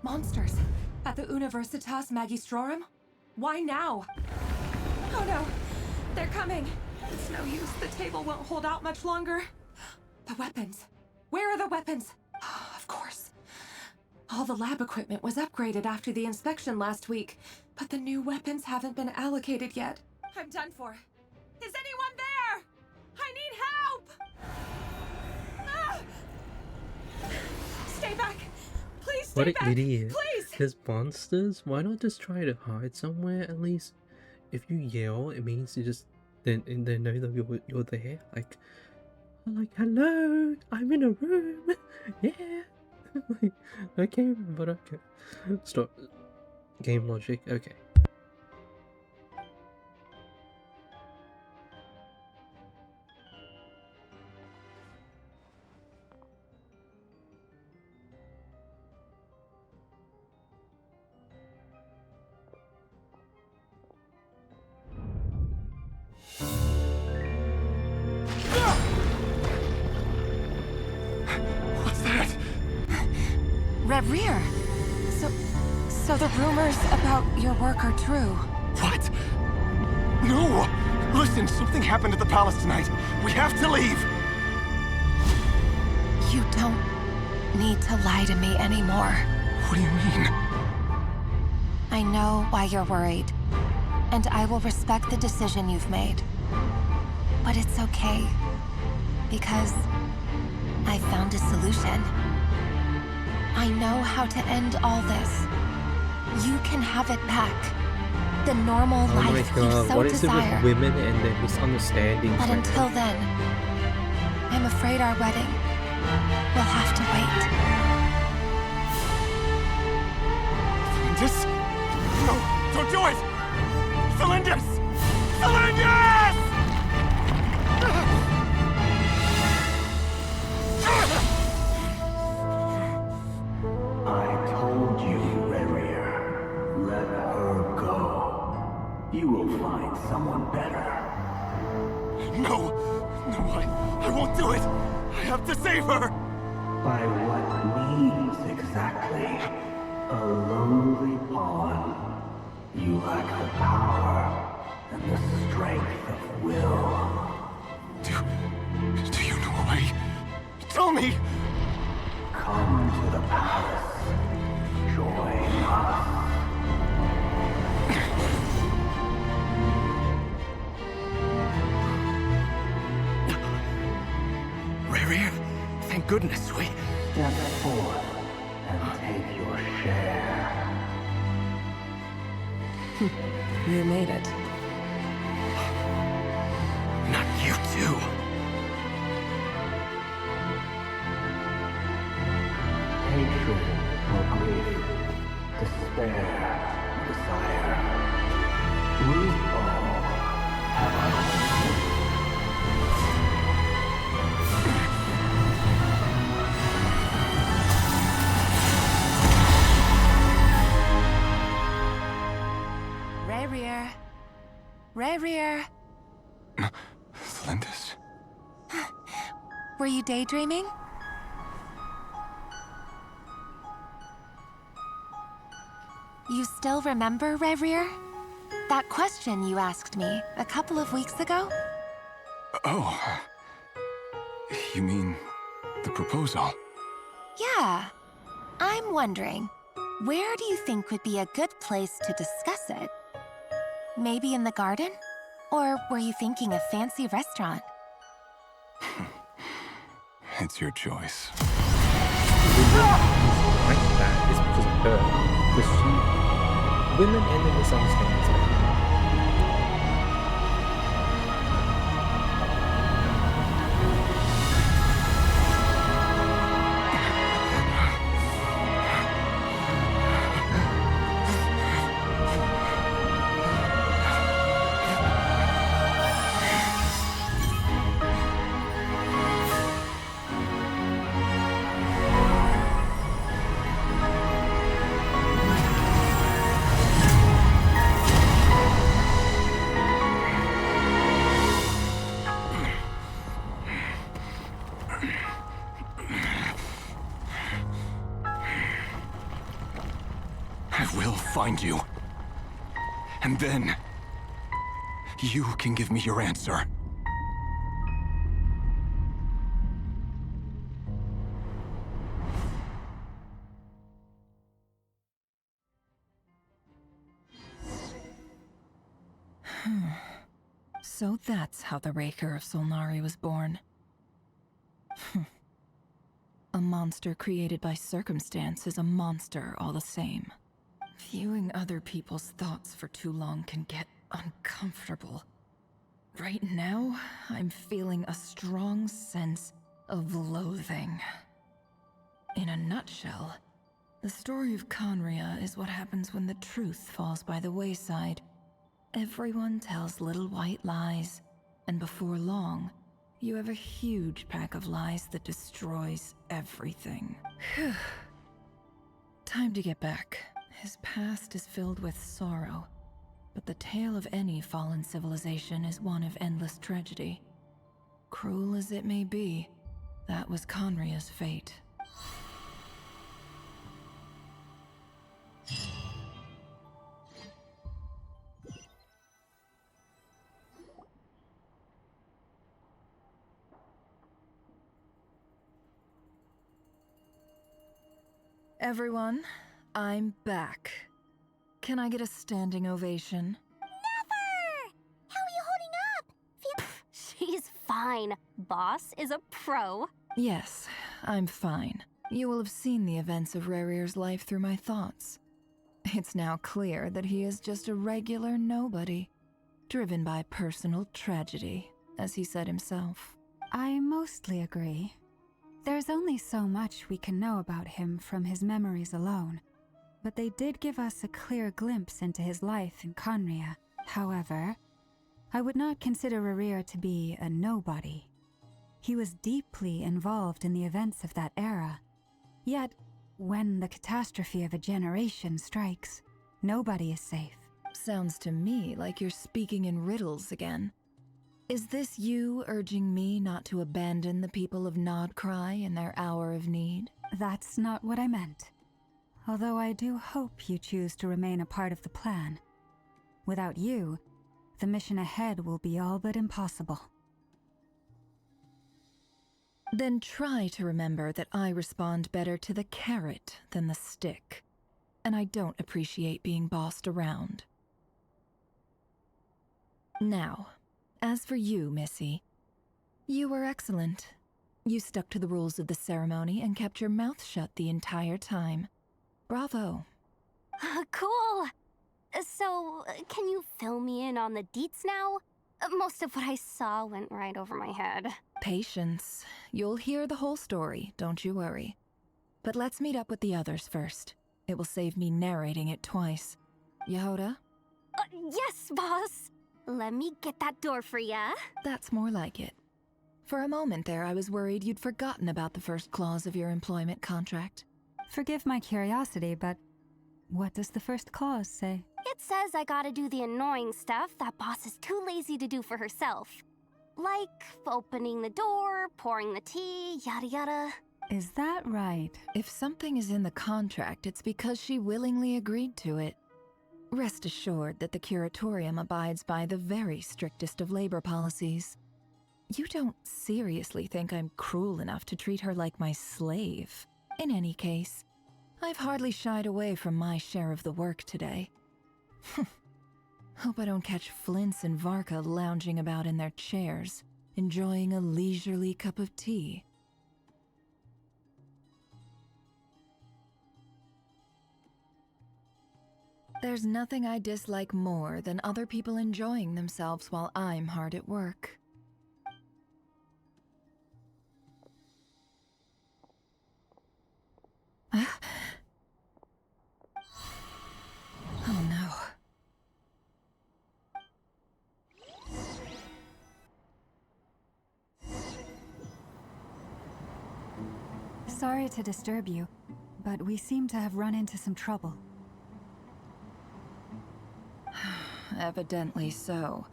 Monsters. At the Universitas Magistrorum? Why now? Oh no! They're coming! It's no use. The table won't hold out much longer. The weapons. Where are the weapons? Of course. All the lab equipment was upgraded after the inspection last week, but the new weapons haven't been allocated yet. I'm done for. Is anyone there? I need help! Ah! Stay back! Please stay What an back! idiot. Please! There's monsters? Why not just try to hide somewhere at least? If you yell, it means you just they know that you're there. Like, I'm like, hello, I'm in a room. Yeah. Like, okay, but okay. Stop. Game logic. Okay. What's that? Rear. So the rumors about your work are true. What? No! Listen, something happened at the palace tonight. We have to leave! You don't need to lie to me anymore. What do you mean? I know why you're worried, and I will respect the decision you've made. But it's okay, because I found a solution. I know how to end all this. You can have it back. The normal Oh my life you god, so what is desire. it with women and their misunderstandings? But man? until then, I'm afraid our wedding will have to wait. Celindus? No, don't do it! Celindus! Celindus! I told you, Rerir. Let her go. You will find someone better. No! No, I won't do it! I have to save her! By what means exactly? A lowly pawn. You lack the power and the strength of will. Do you know a way? Tell me! Come to the palace. Join us. Rerir, thank goodness we... Step forth and take your share. You made it. Not you too. Hatred or grief, despair or desire. We all have our own. Rerir. Celindus? Were you daydreaming? You still remember, Rerir? That question you asked me a couple of weeks ago? Oh. You mean the proposal? Yeah. I'm wondering, where do you think would be a good place to discuss it? Maybe in the garden? Or were you thinking a fancy restaurant? It's your choice. Like that is because of her. Because she... Women and the misunderstandings, man. I will find you. And then... you can give me your answer. So that's how the Raker of Solnari was born. A monster created by circumstance is a monster all the same. Viewing other people's thoughts for too long can get uncomfortable. Right now, I'm feeling a strong sense of loathing. In a nutshell, the story of Conria is what happens when the truth falls by the wayside. Everyone tells little white lies, and before long, you have a huge pack of lies that destroys everything. Time to get back. His past is filled with sorrow, but the tale of any fallen civilization is one of endless tragedy. Cruel as it may be, that was Conria's fate. Everyone, I'm back. Can I get a standing ovation? Never! How are you holding up? She's fine. Boss is a pro. Yes, I'm fine. You will have seen the events of Rerir's life through my thoughts. It's now clear that he is just a regular nobody, driven by personal tragedy, as he said himself. I mostly agree. There's only so much we can know about him from his memories alone, but they did give us a clear glimpse into his life in Conria. However, I would not consider Rerir to be a nobody. He was deeply involved in the events of that era. Yet, when the catastrophe of a generation strikes, nobody is safe. Sounds to me like you're speaking in riddles again. Is this you urging me not to abandon the people of Nodcry in their hour of need? That's not what I meant. Although I do hope you choose to remain a part of the plan. Without you, the mission ahead will be all but impossible. Then try to remember that I respond better to the carrot than the stick, and I don't appreciate being bossed around. Now, as for you, Missy, you were excellent. You stuck to the rules of the ceremony and kept your mouth shut the entire time. Bravo. Cool. So, can you fill me in on the deets now? Most of what I saw went right over my head. Patience. You'll hear the whole story, don't you worry. But let's meet up with the others first. It will save me narrating it twice. Yehoda? Yes, boss. Let me get that door for ya. That's more like it. For a moment there, I was worried you'd forgotten about the first clause of your employment contract. Forgive my curiosity, but what does the first clause say? It says I gotta do the annoying stuff that boss is too lazy to do for herself. Like opening the door, pouring the tea, yada yada. Is that right? If something is in the contract, it's because she willingly agreed to it. Rest assured that the Curatorium abides by the very strictest of labor policies. You don't seriously think I'm cruel enough to treat her like my slave? In any case, I've hardly shied away from my share of the work today. Hope I don't catch Flintz and Varka lounging about in their chairs, enjoying a leisurely cup of tea. There's nothing I dislike more than other people enjoying themselves while I'm hard at work. Oh no. Sorry to disturb you, but we seem to have run into some trouble. Evidently so.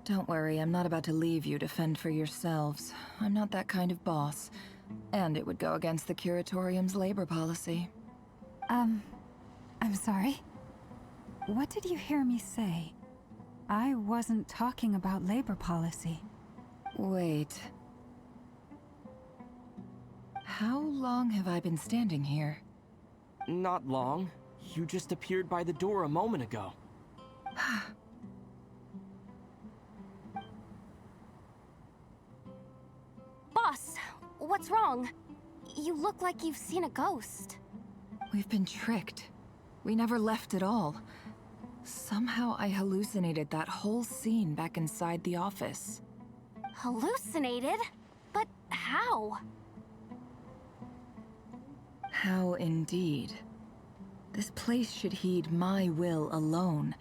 Don't worry, I'm not about to leave you to fend for yourselves. I'm not that kind of boss. And it would go against the Curatorium's labor policy. I'm sorry? What did you hear me say? I wasn't talking about labor policy. Wait. How long have I been standing here? Not long. You just appeared by the door a moment ago. Boss, what's wrong? You look like you've seen a ghost. We've been tricked. We never left at all. Somehow I hallucinated that whole scene back inside the office. Hallucinated? But how? How indeed. This place should heed my will alone.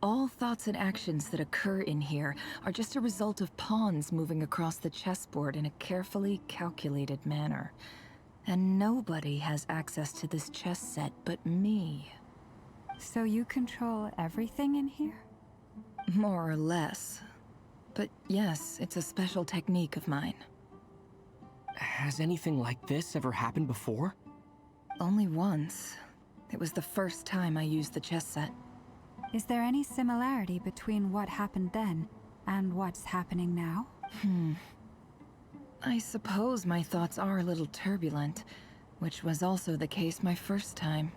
All thoughts and actions that occur in here are just a result of pawns moving across the chessboard in a carefully calculated manner. And nobody has access to this chess set but me. So you control everything in here? More or less. But yes, it's a special technique of mine. Has anything like this ever happened before? Only once. It was the first time I used the chess set. Is there any similarity between what happened then and what's happening now? I suppose my thoughts are a little turbulent, which was also the case my first time.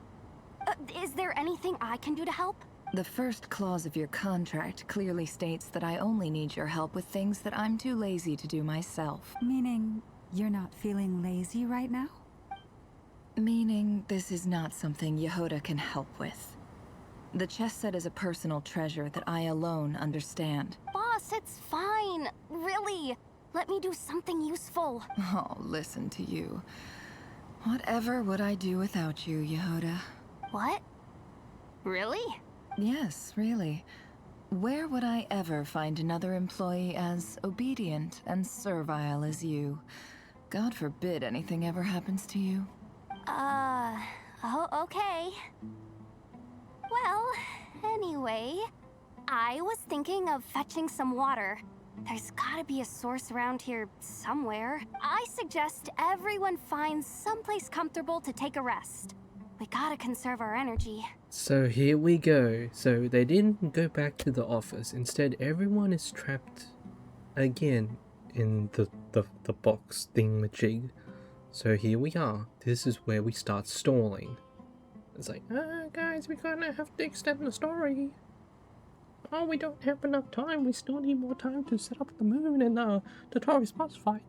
Is there anything I can do to help? The first clause of your contract clearly states that I only need your help with things that I'm too lazy to do myself. Meaning you're not feeling lazy right now? Meaning this is not something Yehoda can help with. The chess set is a personal treasure that I alone understand. Boss, it's fine. Really. Let me do something useful. Oh, listen to you. Whatever would I do without you, Yehoda? What? Really? Yes, really. Where would I ever find another employee as obedient and servile as you? God forbid anything ever happens to you. Oh, okay. Well, anyway, I was thinking of fetching some water. There's gotta be a source around here somewhere. I suggest everyone finds someplace comfortable to take a rest. We gotta conserve our energy. So here we go. So they didn't go back to the office. Instead, everyone is trapped again in the box thingamajig. So here we are. This is where we start stalling. It's like, guys, we're gonna have to extend the story. Oh, we don't have enough time. We still need more time to set up the moon and the Taurus boss fight.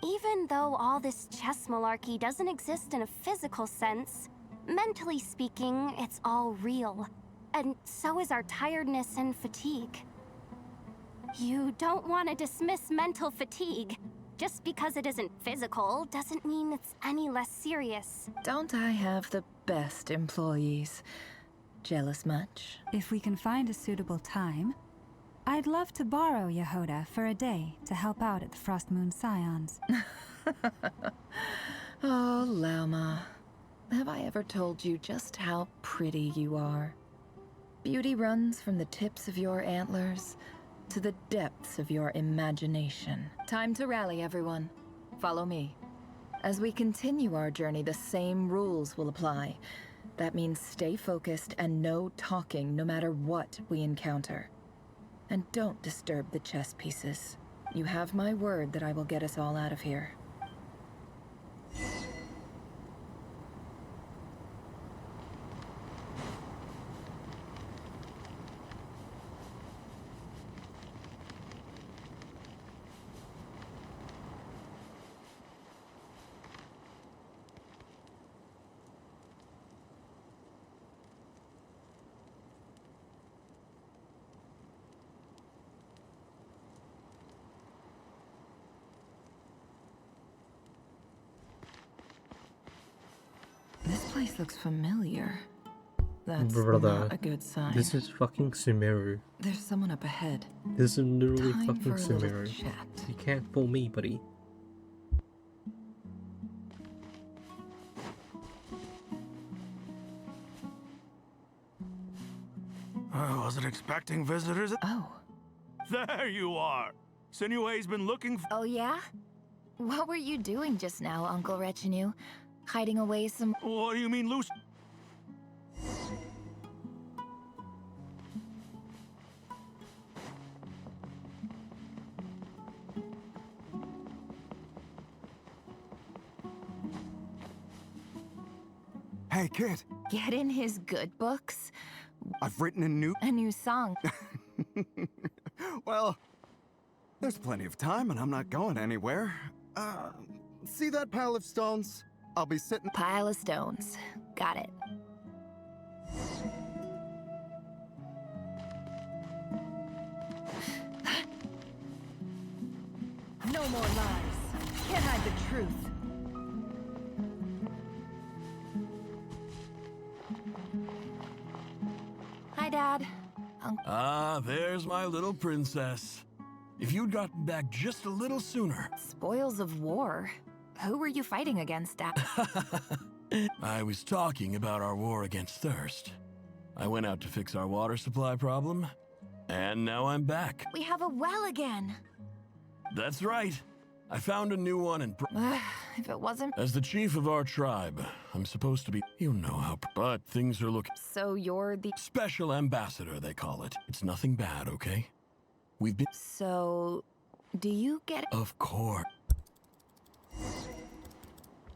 Even though all this chess malarkey doesn't exist in a physical sense, mentally speaking, it's all real. And so is our tiredness and fatigue. You don't want to dismiss mental fatigue. Just because it isn't physical doesn't mean it's any less serious. Don't I have the best employees? Jealous much? If we can find a suitable time, I'd love to borrow Yehoda for a day to help out at the Frost Moon Scions. Oh, Lauma. Have I ever told you just how pretty you are? Beauty runs from the tips of your antlers to the depths of your imagination. Time to rally, everyone. Follow me. As we continue our journey, the same rules will apply. That means stay focused and no talking no matter what we encounter. And don't disturb the chess pieces. You have my word that I will get us all out of here. This place looks familiar. That's Brother, not a good sign. this is fucking Sumeru. There's someone up ahead. This is literally Time fucking for a little Sumeru. chat. You can't fool me, buddy. I wasn't expecting visitors. Oh. There you are. Sinue's been looking for. Oh, yeah? What were you doing just now, Uncle Retinue? Hiding away some. What do you mean, loose? Hey, kid. Get in his good books? I've written a new song. Well, there's plenty of time and I'm not going anywhere. See that pile of stones? I'll be sitting. Pile of stones. Got it. No more lies. Can't hide the truth. Hi, Dad. Ah, there's my little princess. If you'd gotten back just a little sooner. Spoils of war. Who were you fighting against, Dad? I was talking about our war against thirst. I went out to fix our water supply problem, and now I'm back. We have a well again. That's right. I found a new one and If it wasn't... as the chief of our tribe, I'm supposed to be... You know how... But things are looking... So you're the... Special ambassador, they call it. It's nothing bad, okay? We've been... So... Do you get... Of course.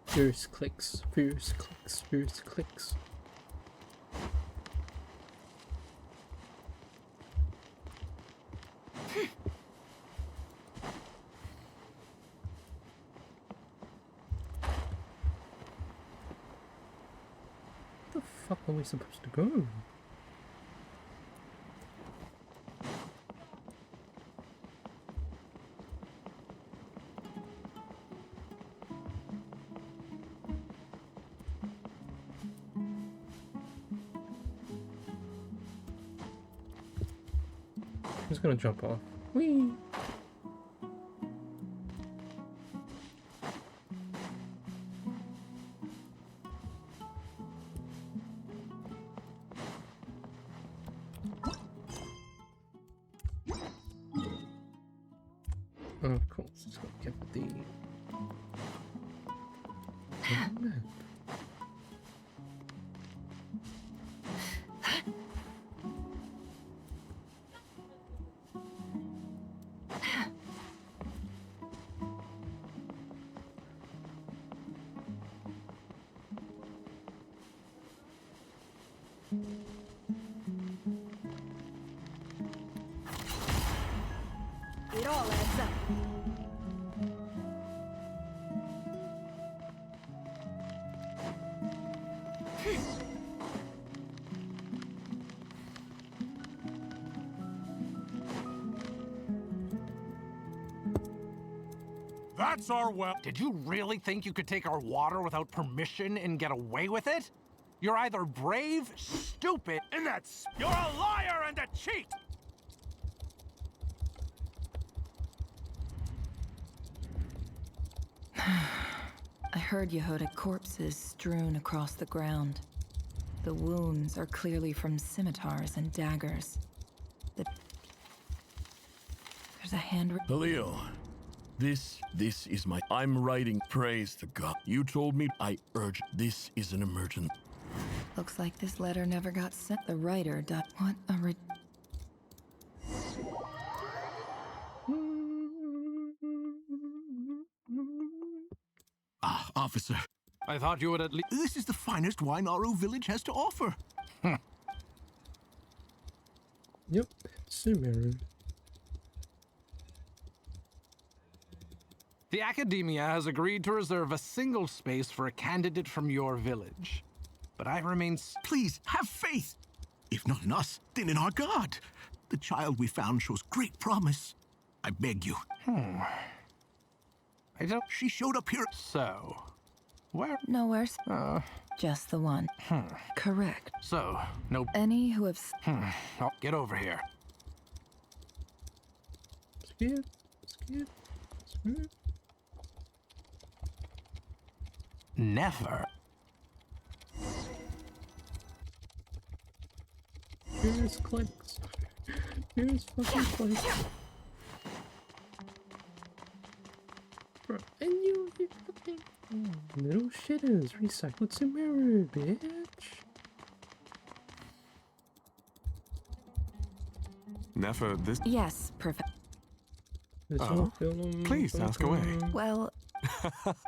Fierce clicks, fierce clicks, fierce clicks. Where the fuck are we supposed to go? I'm just gonna jump off. Whee! Oh, of course, it's got to get the map. It all adds up. That's our well. Did you really think you could take our water without permission and get away with it? You're either brave, stupid, and that's... You're a liar and a cheat! I heard Yehuda corpses strewn across the ground. The wounds are clearly from scimitars and daggers. There's a handwritten... Halil, this is my... I'm writing praise to God. You told me I urge. This is an emergency. Looks like this letter never got sent. The writer died. What a Ah, officer. I thought you would at least... This is the finest wine Aru village has to offer. Yep, Sumeru. The Academia has agreed to reserve a single space for a candidate from your village. But I remain... Please, have faith. If not in us, then in our god. The child we found shows great promise. I beg you. I don't... She showed up here... So... Where? Nowhere. Just the one. Correct. So, no... Any who have... Oh, get over here. Scared? Scared? Scared? Never. Here's clicks. Here's fucking clicks. Bro, and you fucking little shitters. Recycled Sumeru, bitch. Nefa, this... Yes, perfect. Please, ask away. Well,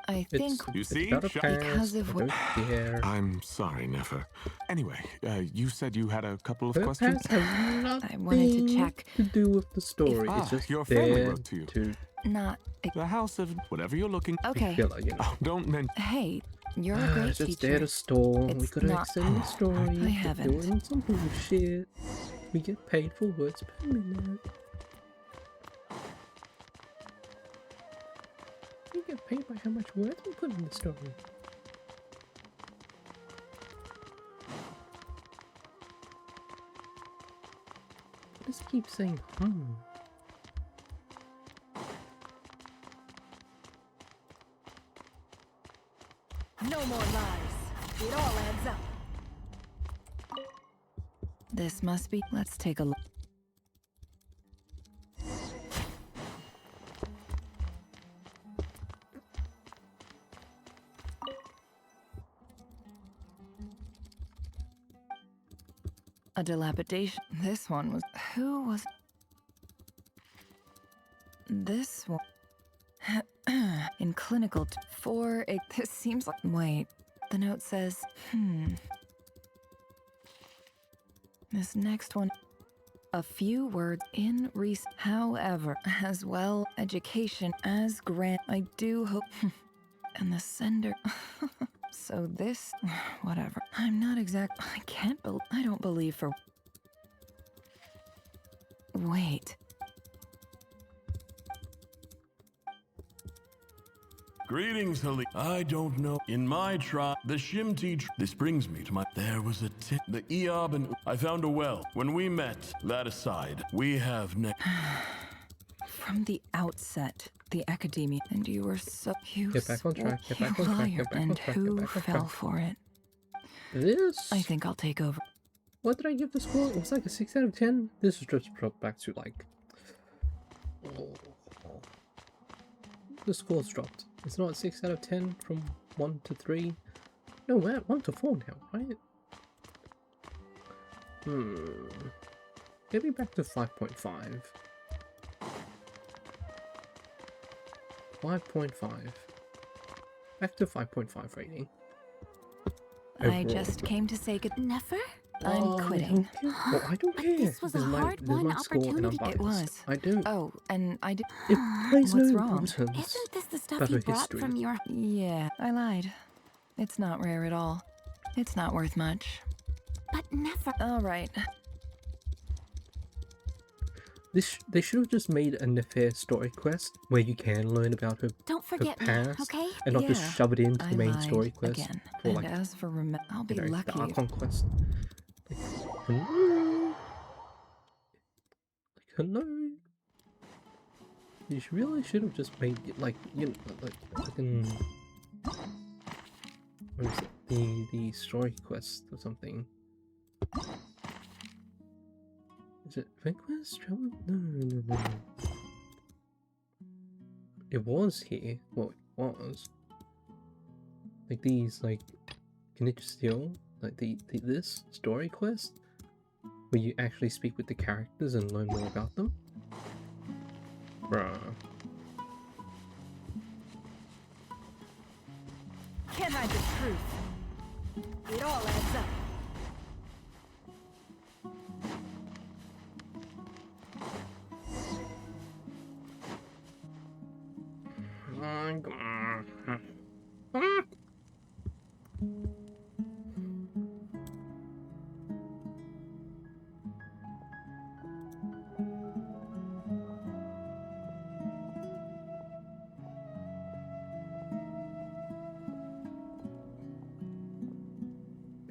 I think... You see? Because of what... I'm sorry, Nefa. Anyway, you said you had a couple of Her questions? past has nothing I wanted to check... to do with the story. Ah, It's just your family there wrote to you. Not... The house of whatever you're looking... Okay. I feel like, you know. Oh, don't mention... Hey, You're a great Just teacher. there to store. We It's gotta not. extend the story. I Keep haven't. doing some bullshit. We get paid for words per minute. We get paid by how much words we put in the story. Just keep saying, No more lies. It all adds up. This must be. Let's take a look. A dilapidation. This one was. Who was. This one. In clinical. For a. This seems like. Wait. The note says. This next one. A few words in however, as well, education as grant. I do hope. And the sender. So this. Whatever. I'm not exact. I can't I don't believe for. Wait. Greetings, Hali. I don't know. In my tribe, the Shimti. This brings me to my. There was a tip. The Eob and. I found a well. When we met, that aside, we have From the outset, the academia, and you were so. Get back on track. Get back on track. Get back on And track. Get who back on fell track. for it? This. I think I'll take over. What did I give the score? It was like a 6 out of 10. This is just dropped back to like. The score's dropped. It's not 6 out of 10 from 1 to 3. No, we're at 1 to 4 now, right? Get me back to 5.5. 5.5. Back to 5.5 rating. I Overall. just came to say good. Never? I'm quitting. I don't care. This was a hard-won opportunity. It was. I don't. Oh, and I did. It plays What's no wrong? importance. Isn't this the stuff About you her brought history. from your... Yeah, I lied. It's not rare at all. It's not worth much. But never... All right. They should have just made a Nefair story quest where you can learn about her, Don't forget her me, past, okay? and not just Yeah, shove it into the I main lied story quest. again. For And like, as for I'll be you know, lucky. the Archon quest. Like, hello? Like, hello? You really should have just made it like, you know, like fucking... What is it? The story quest or something. Is it Vanquist? No. It was here. Well, it was. Like these, like, can it just steal? Like this story quest? Where you actually speak with the characters and learn more about them? Bruh. Can't hide the truth. It all adds up.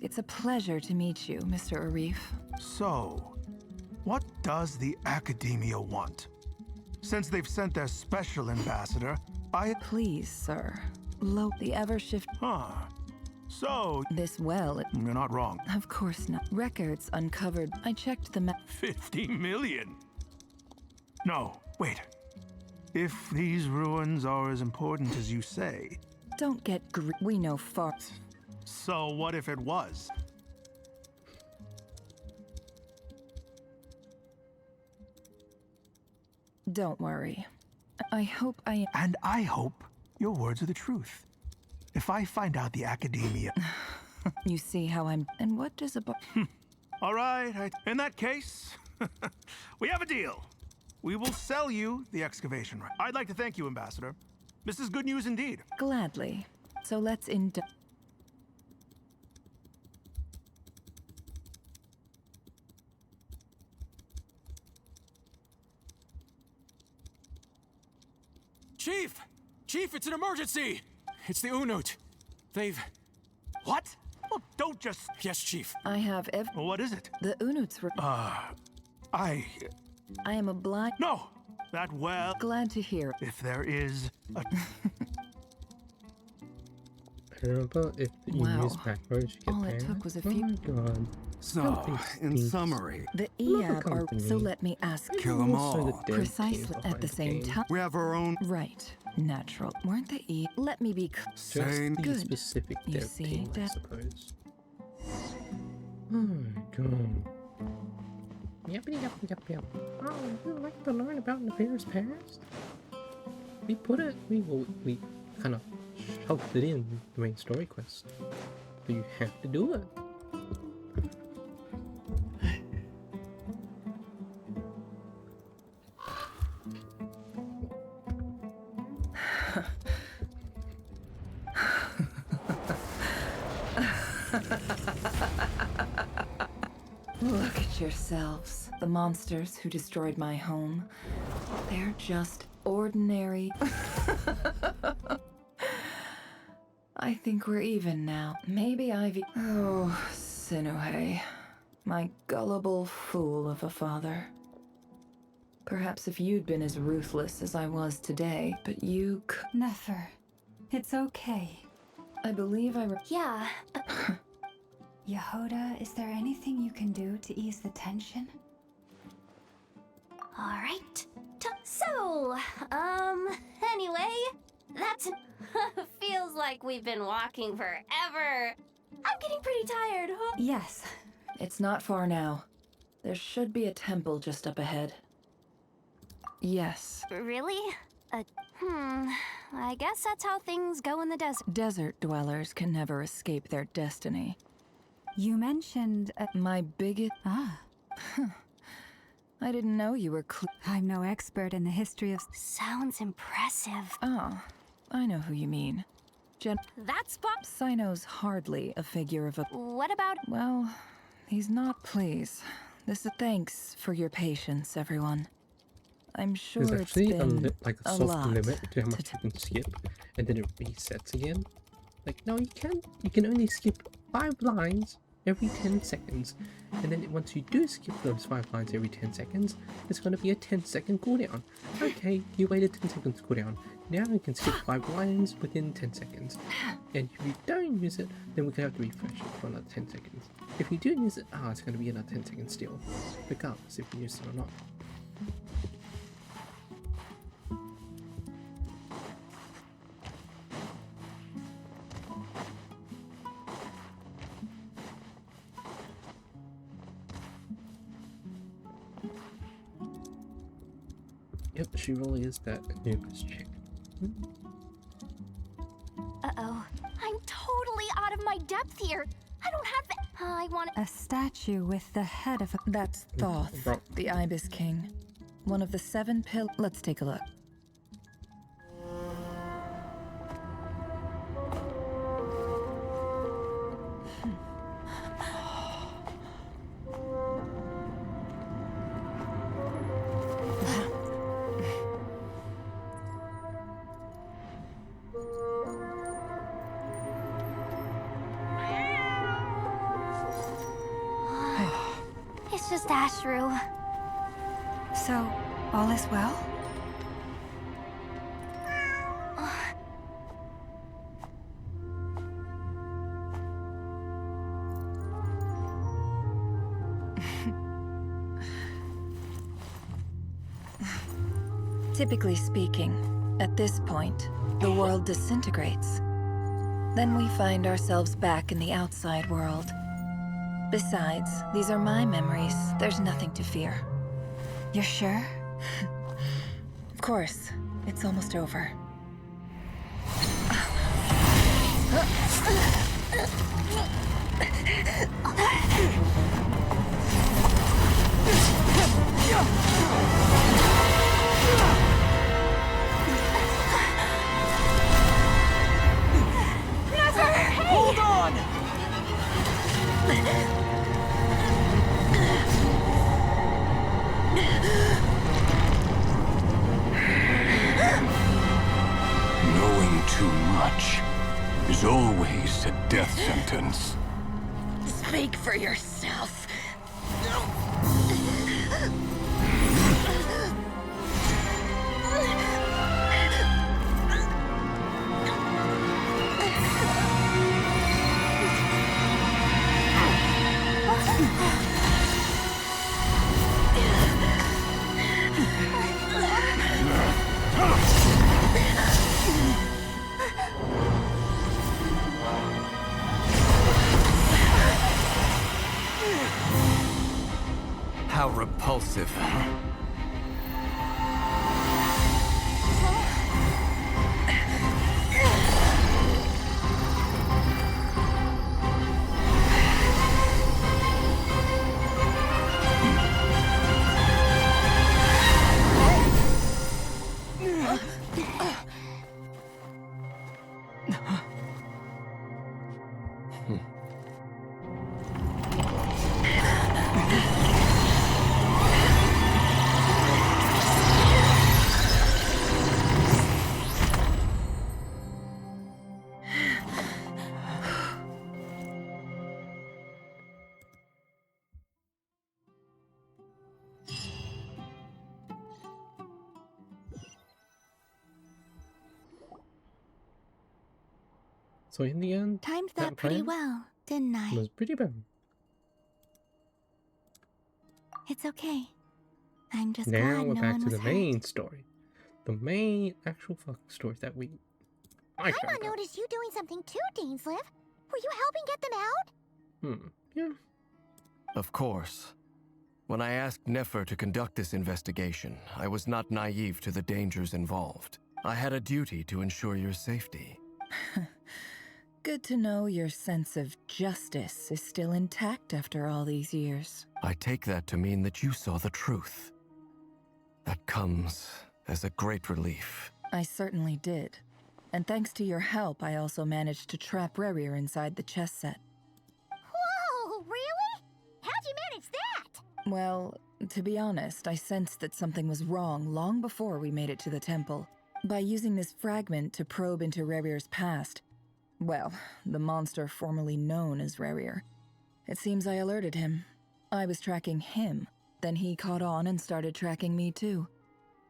It's a pleasure to meet you, Mr. Arif. So, what does the Academia want? Since they've sent their special ambassador, Please, sir. The ever-shift... Huh. So... This well... You're not wrong. Of course not. Records uncovered. I checked the 50 million? No, wait. If these ruins are as important as you say... Don't get we know far... So what if it was? Don't worry. I hope I... And I hope your words are the truth. If I find out the Academia... You see how I'm... And what does a... All right. In that case, we have a deal. We will sell you the excavation right. I'd like to thank you, Ambassador. This is good news indeed. Gladly. So let's Chief! Chief, it's an emergency! It's the Unut. They've... What? Well, don't just... Yes, Chief. I have What is it? The Unuts were... I am a blind... No! That well... Glad to hear. If there is a... Remember, if you use backwards, you get All it banned? took was a Oh few... my god. So, in summary... The EAB are... So let me ask... Kill them all. Precisely at the same time... We have our own... Right. Natural. Weren't the E... Let me be... Sane. Just the Good. specific You dev see, team, I that... suppose. Oh my god. Yep. Oh, would you like to learn about Nefarious past? We kind of shoved it in the main story quest. But you have to do it. Look at yourselves. The monsters who destroyed my home. They're just ordinary... I think we're even now. Maybe I've... Oh, Sinuhe. My gullible fool of a father. Perhaps if you'd been as ruthless as I was today, but you Nefer, it's okay. I believe I... Yeah. Yehoda, is there anything you can do to ease the tension? Alright. So, anyway, that's... Feels like we've been walking forever. I'm getting pretty tired, huh? Yes. It's not far now. There should be a temple just up ahead. Yes. Really? I guess that's how things go in the desert. Desert dwellers can never escape their destiny. You mentioned... My biggest... Ah. I didn't know you were I'm no expert in the history of... Sounds impressive. Oh, I know who you mean. That's Bob. Sino's hardly a figure of a... What about... Well, he's not... Please. This is... Thanks for your patience, everyone. I'm sure There's it's actually been a soft lot limit to how much you can skip, and then it resets again. Like, no, you can't. You can only skip 5 lines every 10 seconds, and then once you do skip those 5 lines every 10 seconds, it's going to be a 10-second cooldown. Okay, you waited 10 seconds cooldown. Now you can skip 5 lines within 10 seconds. And if you don't use it, then we're going to have to refresh it for another 10 seconds. If you do use it, it's going to be another 10 seconds still, regardless if you use it or not. Yep, she really is that Anubis chick. Uh-oh. I'm totally out of my depth here. I don't have the... I want... A statue with the head of a... That's Thoth, the Ibis King. One of the 7 pillars... Let's take a look. It's just Ashru. So, all is well? Typically speaking, at this point, the world disintegrates. Then we find ourselves back in the outside world. Besides, these are my memories. There's nothing to fear. You're sure? Of course. It's almost over. Hold on! touch is always a death sentence. Speak for yourself. How repulsive. So in the end, Timed that pretty plan well, didn't I? was pretty bad. It's okay. I'm just Now glad we're no back one to was the hurt. main story. The main actual fucking story that I found Paimon out. noticed you doing something too, Dainslev. Were you helping get them out? Yeah. Of course. When I asked Nefer to conduct this investigation, I was not naive to the dangers involved. I had a duty to ensure your safety. Good to know your sense of justice is still intact after all these years. I take that to mean that you saw the truth. That comes as a great relief. I certainly did. And thanks to your help, I also managed to trap Rerir inside the chess set. Whoa, really? How'd you manage that? Well, to be honest, I sensed that something was wrong long before we made it to the temple. By using this fragment to probe into Rerir's past, well, the monster formerly known as Rerir, it seems I alerted him. I was tracking him, then he caught on and started tracking me too.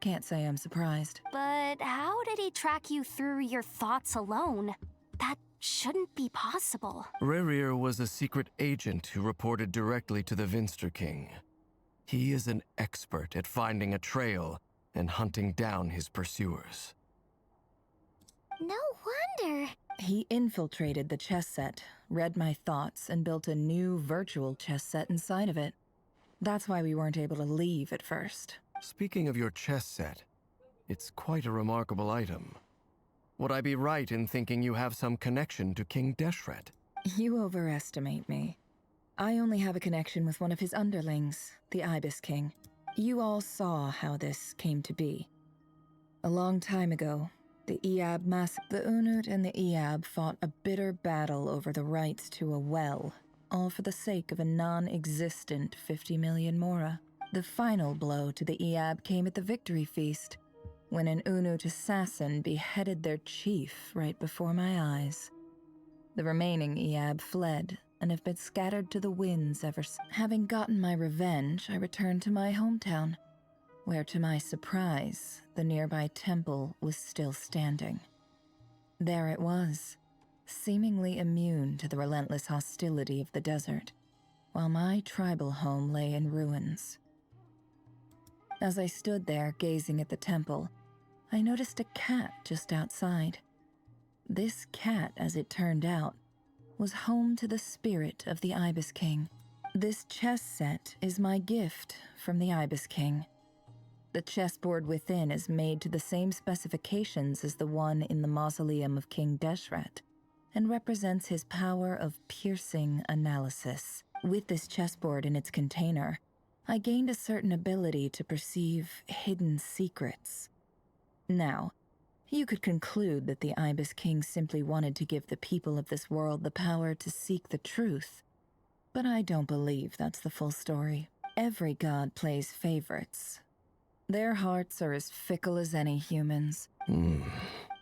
Can't say I'm surprised. But how did he track you through your thoughts alone? That shouldn't be possible. Rerir was a secret agent who reported directly to the Vinster King. He is an expert at finding a trail and hunting down his pursuers. No wonder. He infiltrated the chess set, read my thoughts, and built a new virtual chess set inside of it. That's why we weren't able to leave at first. Speaking of your chess set, it's quite a remarkable item. Would I be right in thinking you have some connection to King Deshret? You overestimate me. I only have a connection with one of his underlings, the Ibis King. You all saw how this came to be. A long time ago, the Eab the Unut and the Eab fought a bitter battle over the rights to a well, all for the sake of a non-existent 50 million Mora. The final blow to the Eab came at the victory feast, when an Unut assassin beheaded their chief right before my eyes. The remaining Eab fled and have been scattered to the winds ever since. Having gotten my revenge, I returned to my hometown, where to my surprise, the nearby temple was still standing. There it was, seemingly immune to the relentless hostility of the desert, while my tribal home lay in ruins. As I stood there gazing at the temple, I noticed a cat just outside. This cat, as it turned out, was home to the spirit of the Ibis King. This chess set is my gift from the Ibis King. The chessboard within is made to the same specifications as the one in the mausoleum of King Deshret, and represents his power of piercing analysis. With this chessboard in its container, I gained a certain ability to perceive hidden secrets. Now, you could conclude that the Ibis King simply wanted to give the people of this world the power to seek the truth, but I don't believe that's the full story. Every god plays favorites. Their hearts are as fickle as any humans.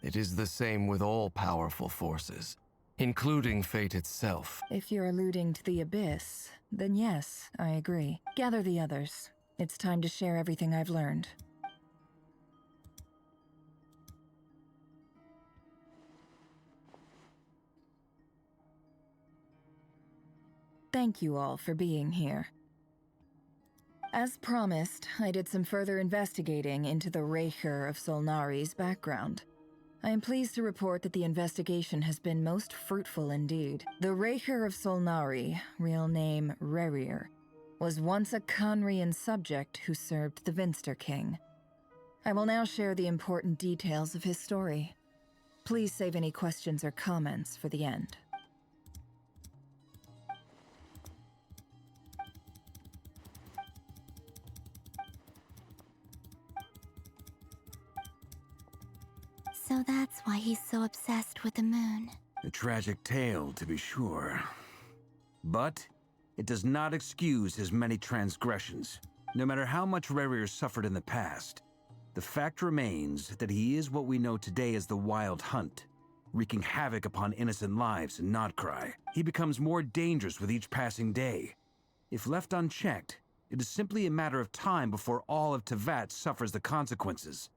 It is the same with all powerful forces, including fate itself. If you're alluding to the Abyss, then yes, I agree. Gather the others. It's time to share everything I've learned. Thank you all for being here. As promised, I did some further investigating into the Raker of Solnari's background. I am pleased to report that the investigation has been most fruitful indeed. The Raker of Solnari, real name Rerir, was once a Conrian subject who served the Vinster King. I will now share the important details of his story. Please save any questions or comments for the end. So that's why he's so obsessed with the moon. A tragic tale, to be sure. But it does not excuse his many transgressions. No matter how much Rerir suffered in the past, the fact remains that he is what we know today as the Wild Hunt, wreaking havoc upon innocent lives in Notcry. He becomes more dangerous with each passing day. If left unchecked, it is simply a matter of time before all of Tevat suffers the consequences.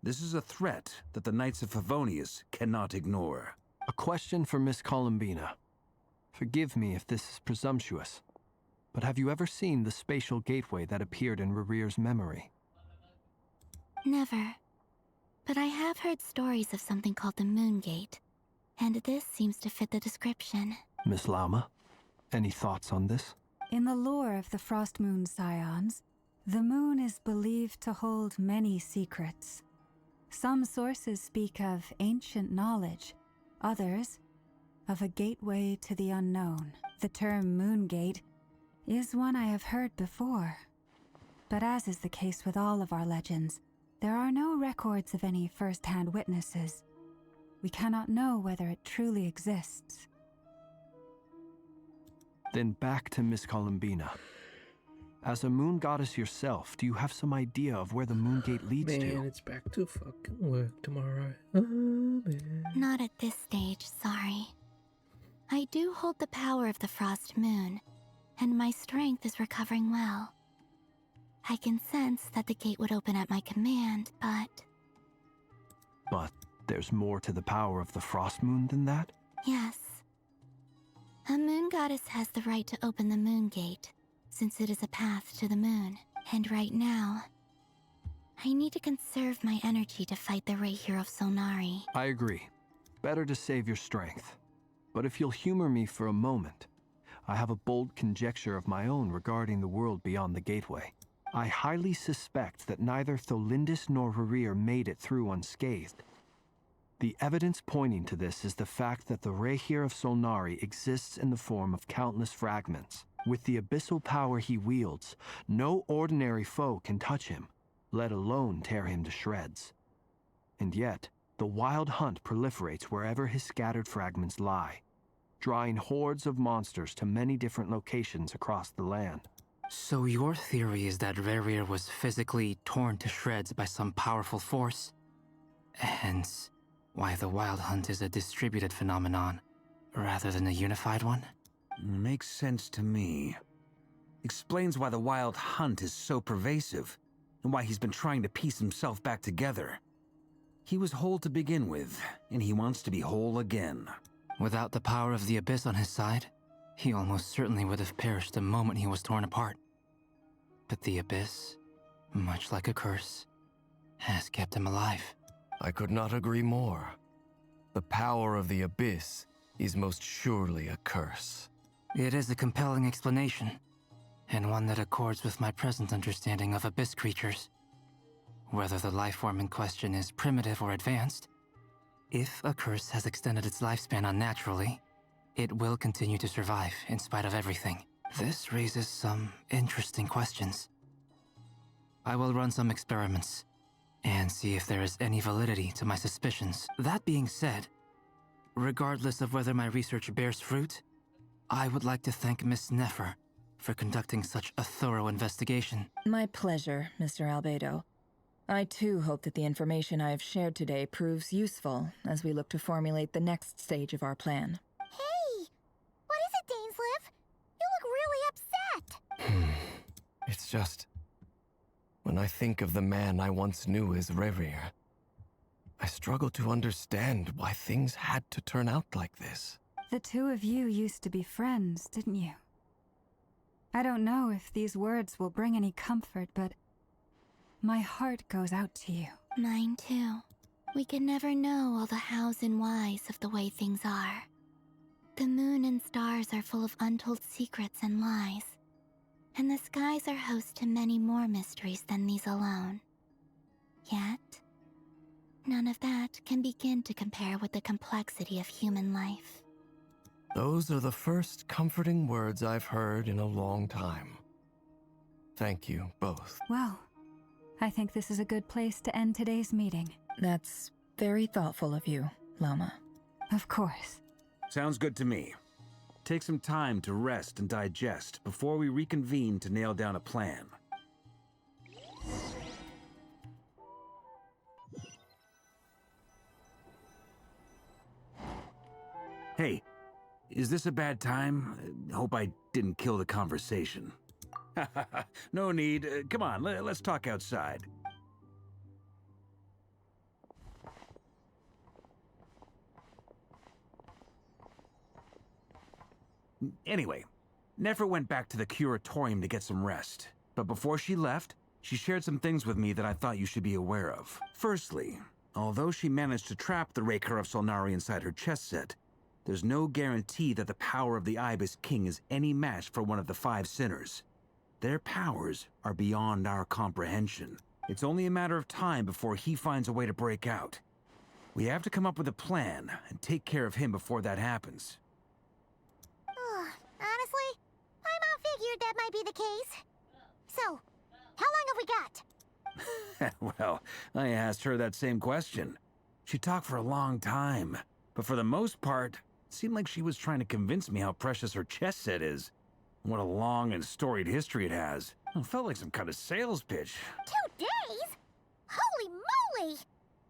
This is a threat that the Knights of Favonius cannot ignore. A question for Miss Columbina. Forgive me if this is presumptuous, but have you ever seen the spatial gateway that appeared in Rerir's memory? Never. But I have heard stories of something called the Moon Gate, and this seems to fit the description. Miss Lauma, any thoughts on this? In the lore of the Frost Moon Scions, the moon is believed to hold many secrets. Some sources speak of ancient knowledge, others of a gateway to the unknown. The term Moon Gate is one I have heard before. But as is the case with all of our legends, there are no records of any first-hand witnesses. We cannot know whether it truly exists. Then back to Miss Columbina. As a moon goddess yourself, do you have some idea of where the Moon Gate leads to? Man, it's back to fucking work tomorrow. Oh, man. Not at this stage, sorry. I do hold the power of the Frost Moon, and my strength is recovering well. I can sense that the gate would open at my command, but... But there's more to the power of the Frost Moon than that? Yes. A moon goddess has the right to open the Moon Gate, since it is a path to the moon. And right now, I need to conserve my energy to fight the Raker of Solnari. I agree. Better to save your strength. But if you'll humor me for a moment, I have a bold conjecture of my own regarding the world beyond the gateway. I highly suspect that neither Tholindis nor Rerir made it through unscathed. The evidence pointing to this is the fact that the Raker of Solnari exists in the form of countless fragments. With the abyssal power he wields, no ordinary foe can touch him, let alone tear him to shreds. And yet, the Wild Hunt proliferates wherever his scattered fragments lie, drawing hordes of monsters to many different locations across the land. So your theory is that Rerir was physically torn to shreds by some powerful force? Hence, why the Wild Hunt is a distributed phenomenon, rather than a unified one? Makes sense to me. Explains why the Wild Hunt is so pervasive, and why he's been trying to piece himself back together. He was whole to begin with, and he wants to be whole again. Without the power of the Abyss on his side, he almost certainly would have perished the moment he was torn apart. But the Abyss, much like a curse, has kept him alive. I could not agree more. The power of the Abyss is most surely a curse. It is a compelling explanation, and one that accords with my present understanding of Abyss creatures. Whether the life form in question is primitive or advanced, if a curse has extended its lifespan unnaturally, it will continue to survive in spite of everything. This raises some interesting questions. I will run some experiments and see if there is any validity to my suspicions. That being said, regardless of whether my research bears fruit, I would like to thank Miss Nefer for conducting such a thorough investigation. My pleasure, Mr. Albedo. I too hope that the information I have shared today proves useful as we look to formulate the next stage of our plan. Hey! What is it, Dainsleif? You look really upset! It's just... when I think of the man I once knew as Rerir, I struggle to understand why things had to turn out like this. The two of you used to be friends, didn't you? I don't know if these words will bring any comfort, but my heart goes out to you. Mine too. We can never know all the hows and whys of the way things are. The moon and stars are full of untold secrets and lies, and the skies are host to many more mysteries than these alone. Yet, none of that can begin to compare with the complexity of human life. Those are the first comforting words I've heard in a long time. Thank you, both. Well, I think this is a good place to end today's meeting. That's very thoughtful of you, Lama. Of course. Sounds good to me. Take some time to rest and digest before we reconvene to nail down a plan. Hey, is this a bad time? Hope I didn't kill the conversation. No need. Come on, let's talk outside. Anyway, Nefer went back to the curatorium to get some rest. But before she left, she shared some things with me that I thought you should be aware of. Firstly, although she managed to trap the Raker of Solnari inside her chess set, there's no guarantee that the power of the Ibis King is any match for one of the 5 sinners. Their powers are beyond our comprehension. It's only a matter of time before he finds a way to break out. We have to come up with a plan and take care of him before that happens. Honestly, my mom figured that might be the case. So, how long have we got? Well, I asked her that same question. She talked for a long time, but for the most part, it seemed like she was trying to convince me how precious her chess set is. What a long and storied history it has. It felt like some kind of sales pitch. 2 days? Holy moly!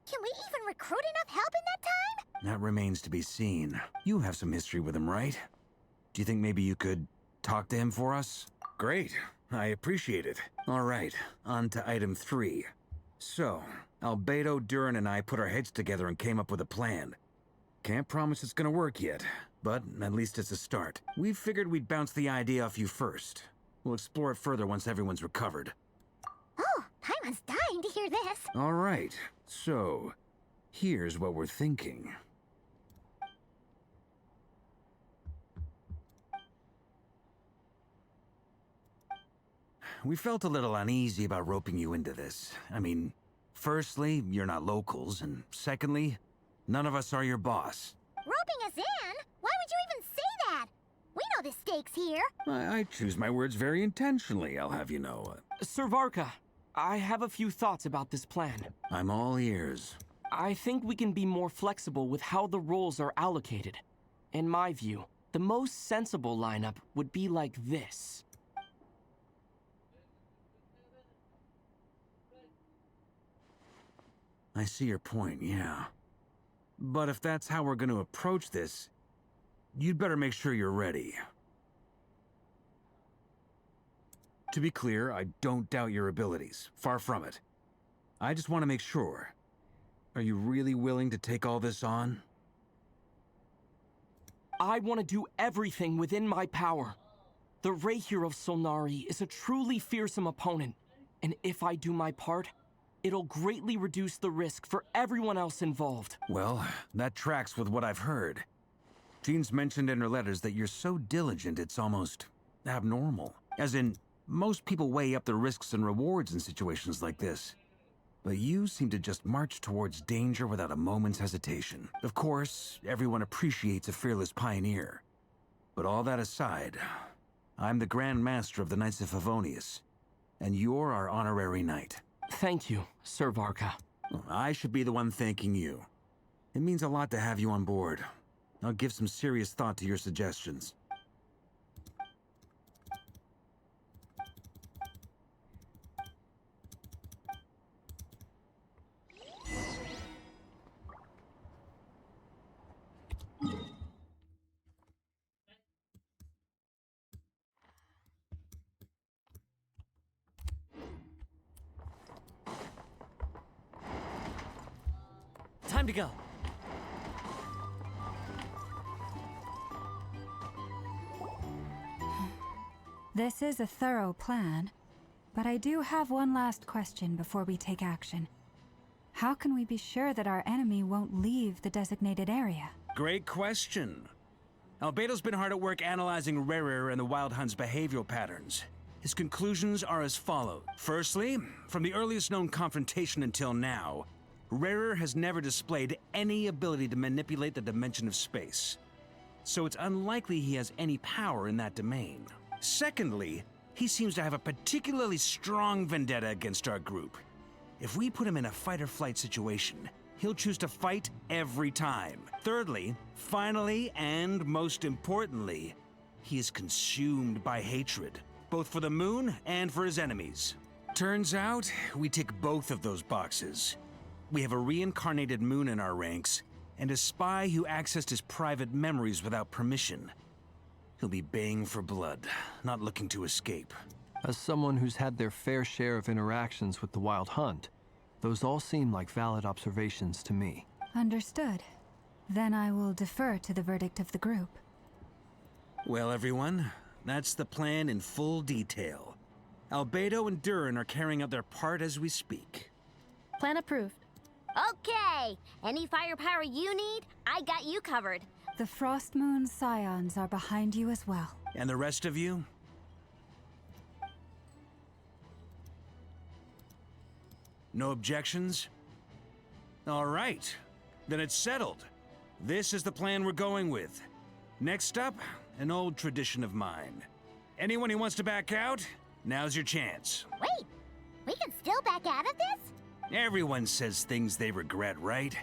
Can we even recruit enough help in that time? That remains to be seen. You have some history with him, right? Do you think maybe you could talk to him for us? Great. I appreciate it. All right, on to item 3. So, Albedo, Durin, and I put our heads together and came up with a plan. Can't promise it's gonna work yet, but at least it's a start. We figured we'd bounce the idea off you first. We'll explore it further once everyone's recovered. Oh, Paimon's dying to hear this. All right, so here's what we're thinking. We felt a little uneasy about roping you into this. I mean, firstly, you're not locals, and secondly, none of us are your boss. Roping us in? Why would you even say that? We know the stakes here. I choose my words very intentionally, I'll have you know. Sir Varka, I have a few thoughts about this plan. I'm all ears. I think we can be more flexible with how the roles are allocated. In my view, the most sensible lineup would be like this. I see your point, yeah. But if that's how we're going to approach this, you'd better make sure you're ready. To be clear, I don't doubt your abilities. Far from it. I just want to make sure. Are you really willing to take all this on? I want to do everything within my power. The Raher of Solnari is a truly fearsome opponent, and if I do my part, it'll greatly reduce the risk for everyone else involved. Well, that tracks with what I've heard. Jean's mentioned in her letters that you're so diligent it's almost abnormal. As in, most people weigh up the risks and rewards in situations like this. But you seem to just march towards danger without a moment's hesitation. Of course, everyone appreciates a fearless pioneer. But all that aside, I'm the Grand Master of the Knights of Favonius, and you're our honorary knight. Thank you, Sir Varka. I should be the one thanking you. It means a lot to have you on board. I'll give some serious thought to your suggestions. Time to go. This is a thorough plan, but I do have one last question before we take action. How can we be sure that our enemy won't leave the designated area? Great question. Albedo's been hard at work analyzing Rarer and the Wild Hunt's behavioral patterns. His conclusions are as follows. Firstly, from the earliest known confrontation until now, Rarer has never displayed any ability to manipulate the dimension of space. So it's unlikely he has any power in that domain. Secondly, he seems to have a particularly strong vendetta against our group. If we put him in a fight-or-flight situation, he'll choose to fight every time. Thirdly, finally, and most importantly, he is consumed by hatred, both for the moon and for his enemies. Turns out, we tick both of those boxes. We have a reincarnated moon in our ranks, and a spy who accessed his private memories without permission. He'll be baying for blood, not looking to escape. As someone who's had their fair share of interactions with the Wild Hunt, those all seem like valid observations to me. Understood. Then I will defer to the verdict of the group. Well, everyone, that's the plan in full detail. Albedo and Durin are carrying out their part as we speak. Plan approved. Okay! Any firepower you need, I got you covered. The Frost Moon Scions are behind you as well. And the rest of you? No objections? All right. Then it's settled. This is the plan we're going with. Next up, an old tradition of mine. Anyone who wants to back out, now's your chance. Wait, we can still back out of this? Everyone says things they regret, right?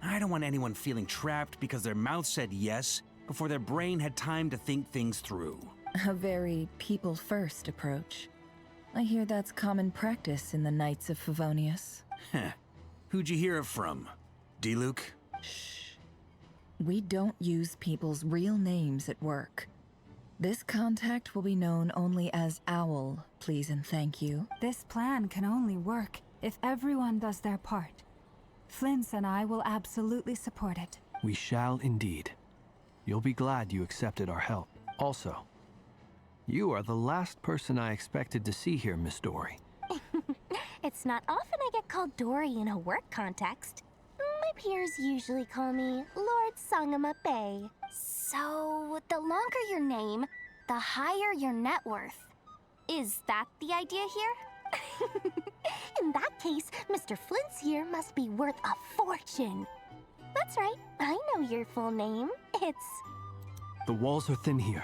I don't want anyone feeling trapped because their mouth said yes before their brain had time to think things through. A very people-first approach. I hear that's common practice in the Knights of Favonius. Heh. Who'd you hear it from? D-Luke? Shh. We don't use people's real names at work. This contact will be known only as Owl, please and thank you. This plan can only work if everyone does their part. Flint's and I will absolutely support it. We shall indeed. You'll be glad you accepted our help. Also, you are the last person I expected to see here, Miss Dory. It's not often I get called Dory in a work context. My peers usually call me Lord Sangama Bay. So, the longer your name, the higher your net worth. Is that the idea here? In that case, Mr. Flint's here must be worth a fortune. That's right, I know your full name. It's... The walls are thin here.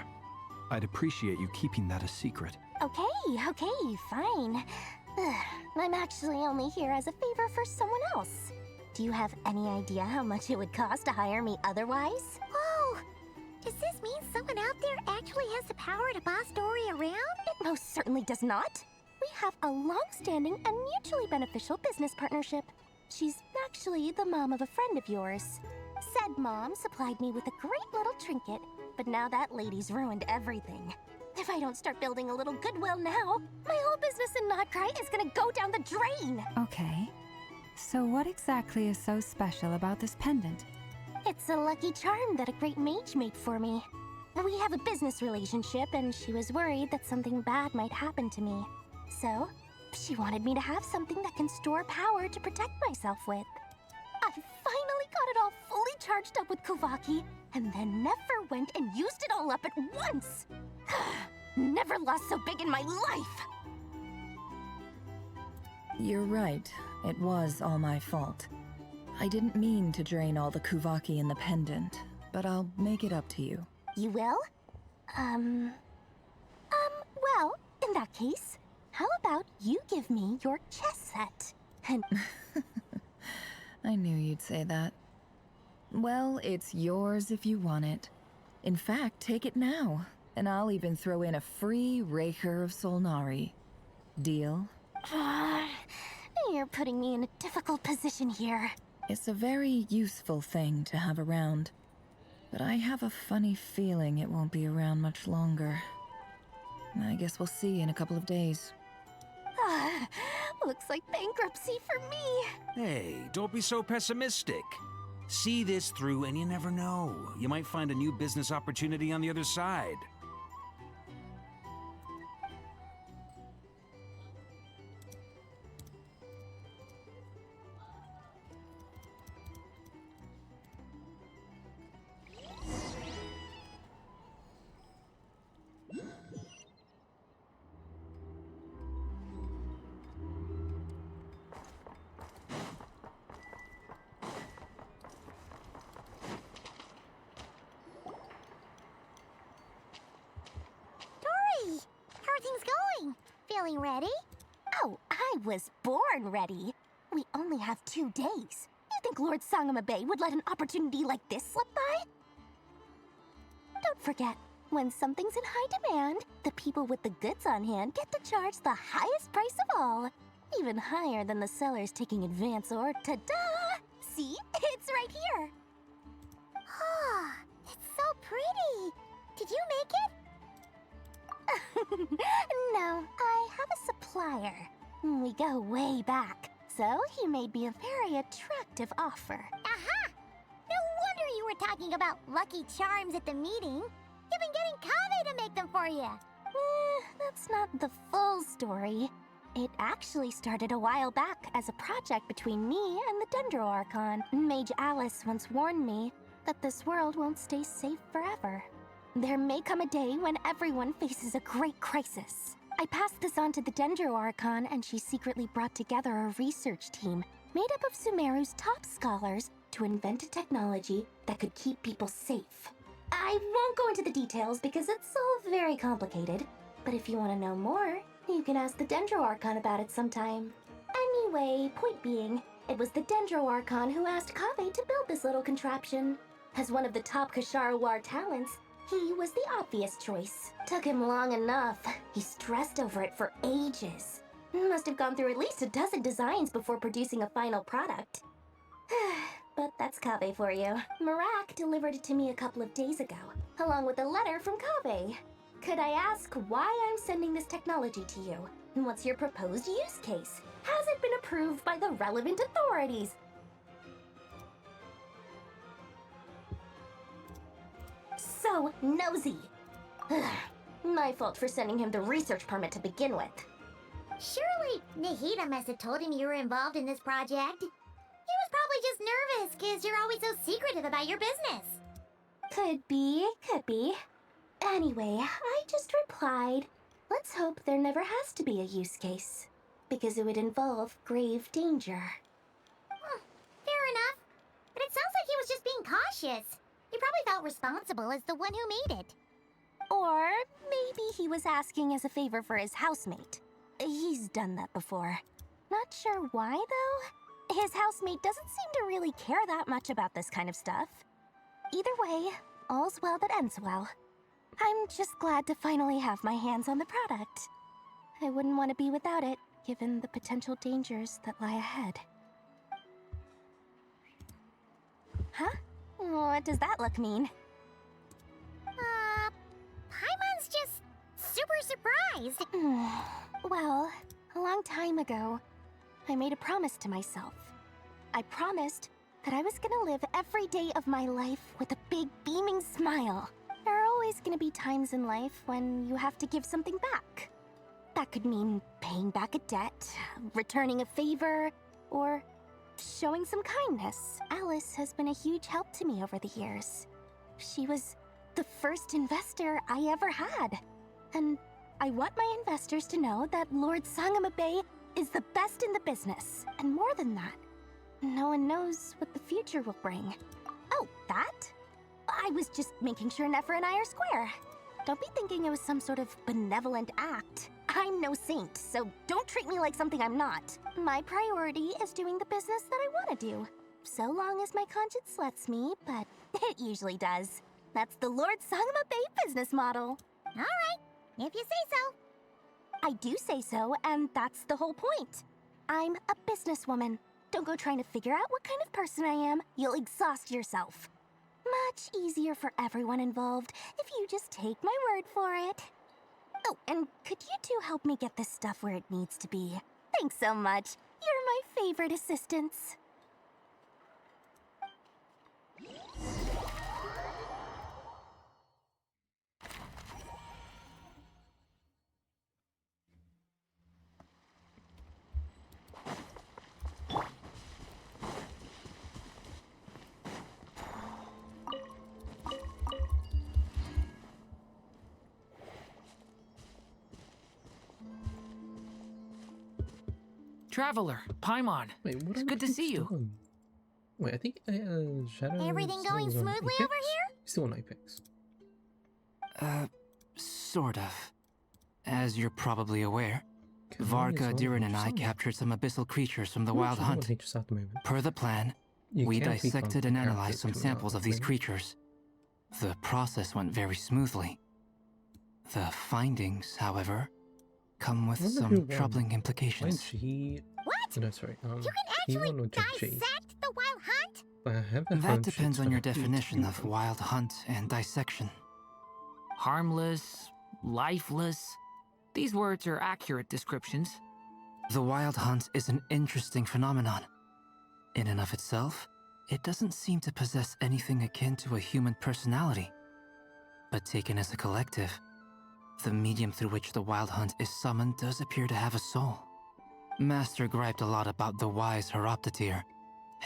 I'd appreciate you keeping that a secret. Okay, fine. I'm actually only here as a favor for someone else. Do you have any idea how much it would cost to hire me otherwise? Whoa! Does this mean someone out there actually has the power to boss Dory around? It most certainly does not. We have a long-standing and mutually beneficial business partnership. She's actually the mom of a friend of yours. Said mom supplied me with a great little trinket, but now that lady's ruined everything. If I don't start building a little goodwill now, my whole business in Notcry is gonna go down the drain! Okay. So what exactly is so special about this pendant? It's a lucky charm that a great mage made for me. We have a business relationship, and she was worried that something bad might happen to me. So, she wanted me to have something that can store power to protect myself with. I finally got it all fully charged up with Kuvaki, and then never went and used it all up at once! Never lost so big in my life! You're right. It was all my fault. I didn't mean to drain all the Kuvaki in the pendant, but I'll make it up to you. You will? Well, in that case, how about you give me your chess set? And I knew you'd say that. Well, it's yours if you want it. In fact, take it now, and I'll even throw in a free Raker of Solnari. Deal? You're putting me in a difficult position here. It's a very useful thing to have around, but I have a funny feeling it won't be around much longer. I guess we'll see in a couple of days. Looks like bankruptcy for me. Hey, don't be so pessimistic. See this through and you never know. You might find a new business opportunity on the other side. Dory! How are things going? Feeling ready? Oh, I was born ready. We only have 2 days. You think Lord Sangamabe would let an opportunity like this slip by? Don't forget, when something's in high demand, the people with the goods on hand get to charge the highest price of all. Even higher than the sellers taking advance or ta-da! See? It's right here. Ah, it's so pretty. Did you make it? No, I have a supplier. We go way back, so he made me a very attractive offer. Aha! No wonder you were talking about Lucky Charms at the meeting. You've been getting Kaveh to make them for you. That's not the full story. It actually started a while back as a project between me and the Dendro Archon. Mage Alice once warned me that this world won't stay safe forever. There may come a day when everyone faces a great crisis. I passed this on to the Dendro Archon, and she secretly brought together a research team made up of Sumeru's top scholars to invent a technology that could keep people safe. I won't go into the details because it's all very complicated, but if you want to know more, you can ask the Dendro Archon about it sometime. Anyway, point being, it was the Dendro Archon who asked Kaveh to build this little contraption. As one of the top Kashara War talents, he was the obvious choice. Took him long enough. He stressed over it for ages. Must have gone through at least a dozen designs before producing a final product. But that's Kaveh for you. Marak delivered it to me a couple of days ago, along with a letter from Kaveh. Could I ask why I'm sending this technology to you? And what's your proposed use case? Has it been approved by the relevant authorities? So nosy. My fault for sending him the research permit to begin with. Surely Nahida must have told him you were involved in this project. He was probably just nervous because you're always so secretive about your business. Could be, could be. Anyway, I just replied, let's hope there never has to be a use case, because it would involve grave danger. Fair enough. But it sounds like he was just being cautious. He probably felt responsible as the one who made it. Or maybe he was asking as a favor for his housemate. He's done that before. Not sure why, though. His housemate doesn't seem to really care that much about this kind of stuff. Either way, all's well that ends well. I'm just glad to finally have my hands on the product. I wouldn't want to be without it, given the potential dangers that lie ahead. Huh? What does that look mean? Paimon's just super surprised. Well, a long time ago, I made a promise to myself. I promised that I was gonna live every day of my life with a big beaming smile. There are always gonna be times in life when you have to give something back. That could mean paying back a debt, returning a favor, or showing some kindness. Alice has been a huge help to me over the years. She was the first investor I ever had. And I want my investors to know that Lord Sangamabe is the best in the business. And more than that, no one knows what the future will bring. Oh, that? I was just making sure Nefer and I are square. Don't be thinking it was some sort of benevolent act. I'm no saint, so don't treat me like something I'm not. My priority is doing the business that I want to do. So long as my conscience lets me, but it usually does. That's the Lord Sangamabe business model. All right, if you say so. I do say so, and that's the whole point. I'm a businesswoman. Don't go trying to figure out what kind of person I am. You'll exhaust yourself. Much easier for everyone involved if you just take my word for it. Oh, and could you two help me get this stuff where it needs to be? Thanks so much. You're my favorite assistants. Traveler, Paimon. Wait, what it's good to see you. Done? Wait, I think Shadow. Everything going smoothly over here? Still on Apex. Sort of. As you're probably aware, Varka, Durin, and I captured some abyssal creatures from the Wild Hunt. Per the plan, we dissected and analyzed some samples of these creatures. The process went very smoothly. The findings, however, come with some troubling implications. What? No, sorry. You can actually dissect the Wild Hunt? But I haven't That depends on your definition of Wild Hunt and dissection. Harmless, lifeless. These words are accurate descriptions. The Wild Hunt is an interesting phenomenon. In and of itself, it doesn't seem to possess anything akin to a human personality. But taken as a collective, the medium through which the Wild Hunt is summoned does appear to have a soul. Master griped a lot about the wise Horoptatyr,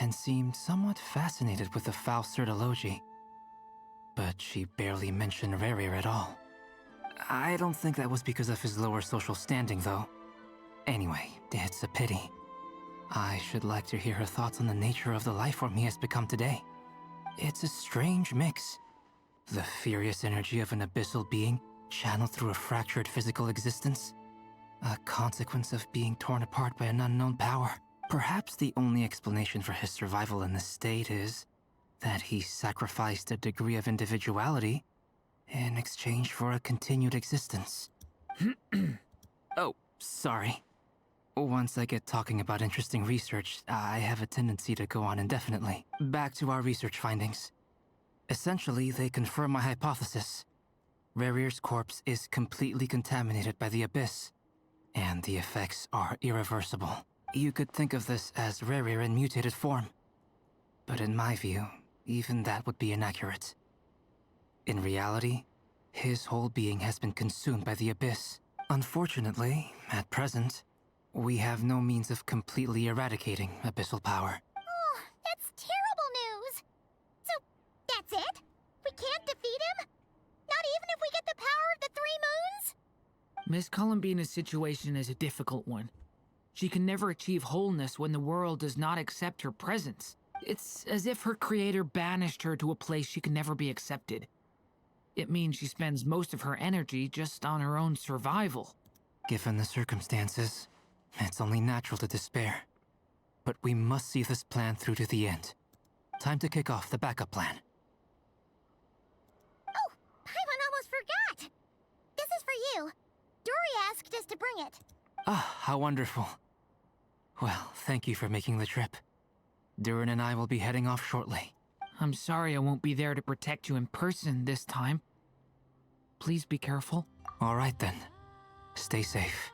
and seemed somewhat fascinated with the foul Certology. But she barely mentioned Rerir at all. I don't think that was because of his lower social standing, though. Anyway, it's a pity. I should like to hear her thoughts on the nature of the lifeform he has become today. It's a strange mix. The furious energy of an abyssal being channeled through a fractured physical existence. A consequence of being torn apart by an unknown power. Perhaps the only explanation for his survival in this state is that he sacrificed a degree of individuality in exchange for a continued existence. Oh, sorry. Once I get talking about interesting research, I have a tendency to go on indefinitely. Back to our research findings. Essentially, they confirm my hypothesis. Rerir's corpse is completely contaminated by the Abyss, and the effects are irreversible. You could think of this as Rerir in mutated form. But in my view, even that would be inaccurate. In reality, his whole being has been consumed by the Abyss. Unfortunately, at present, we have no means of completely eradicating abyssal power. Oh, that's terrible news! So, that's it? We can't defeat him? Not even if we get the power of the Three Moons? Miss Columbina's situation is a difficult one. She can never achieve wholeness when the world does not accept her presence. It's as if her creator banished her to a place she can never be accepted. It means she spends most of her energy just on her own survival. Given the circumstances, it's only natural to despair. But we must see this plan through to the end. Time to kick off the backup plan. Oh, Paimon almost forgot! This is for you. Dory asked us to bring it. Ah, how wonderful. Well, thank you for making the trip. Durin and I will be heading off shortly. I'm sorry I won't be there to protect you in person this time. Please be careful. All right then. Stay safe.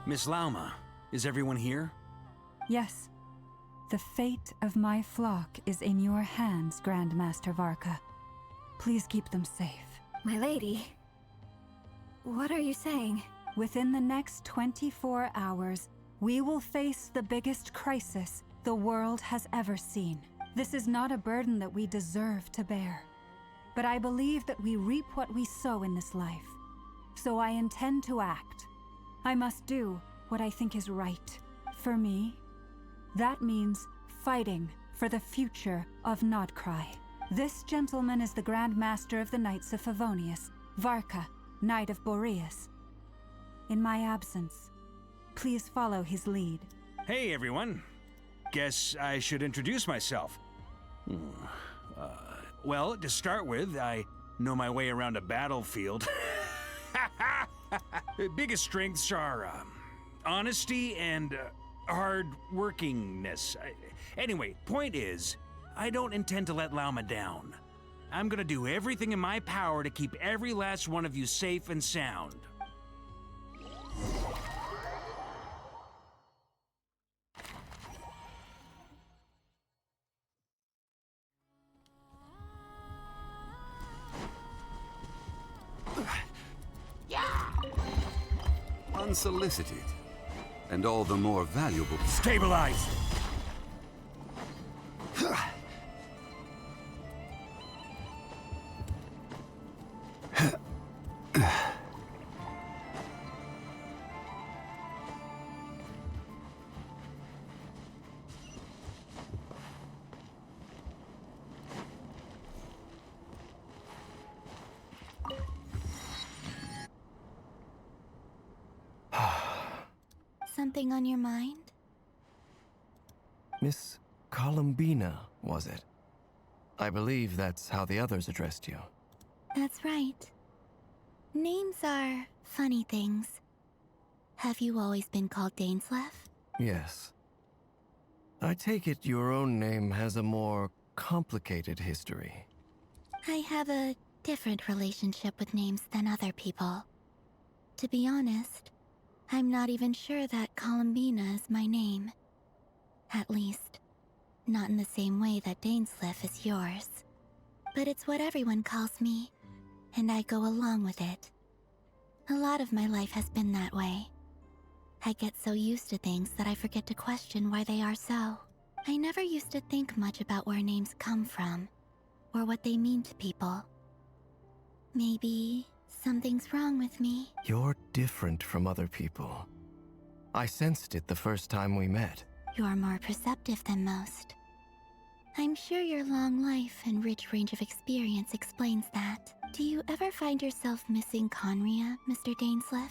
Miss Lauma, is everyone here? Yes. The fate of my flock is in your hands, Grand Master Varka. Please keep them safe. My lady, what are you saying? Within the next 24 hours, we will face the biggest crisis the world has ever seen. This is not a burden that we deserve to bear. But I believe that we reap what we sow in this life. So I intend to act. I must do what I think is right. For me, that means fighting for the future of Nodcry. This gentleman is the Grand Master of the Knights of Favonius, Varka, Knight of Boreas. In my absence, please follow his lead. Hey, everyone. Guess I should introduce myself. Well, to start with, I know my way around a battlefield. Biggest strengths are honesty and hard-workingness. Anyway, point is, I don't intend to let Lauma down. I'm gonna do everything in my power to keep every last one of you safe and sound. unsolicited, and all the more valuable. Stabilize! Something on your mind? Miss Columbina, was it? I believe that's how the others addressed you. That's right. Names are funny things. Have you always been called Dainsleif? Yes. I take it your own name has a more complicated history. I have a different relationship with names than other people. To be honest, I'm not even sure that Columbina is my name. At least, not in the same way that Dainsleif is yours. But it's what everyone calls me, and I go along with it. A lot of my life has been that way. I get so used to things that I forget to question why they are so. I never used to think much about where names come from, or what they mean to people. Maybe something's wrong with me. You're different from other people. I sensed it the first time we met. You're more perceptive than most. I'm sure your long life and rich range of experience explains that. Do you ever find yourself missing Conria, Mr. Dainsleif?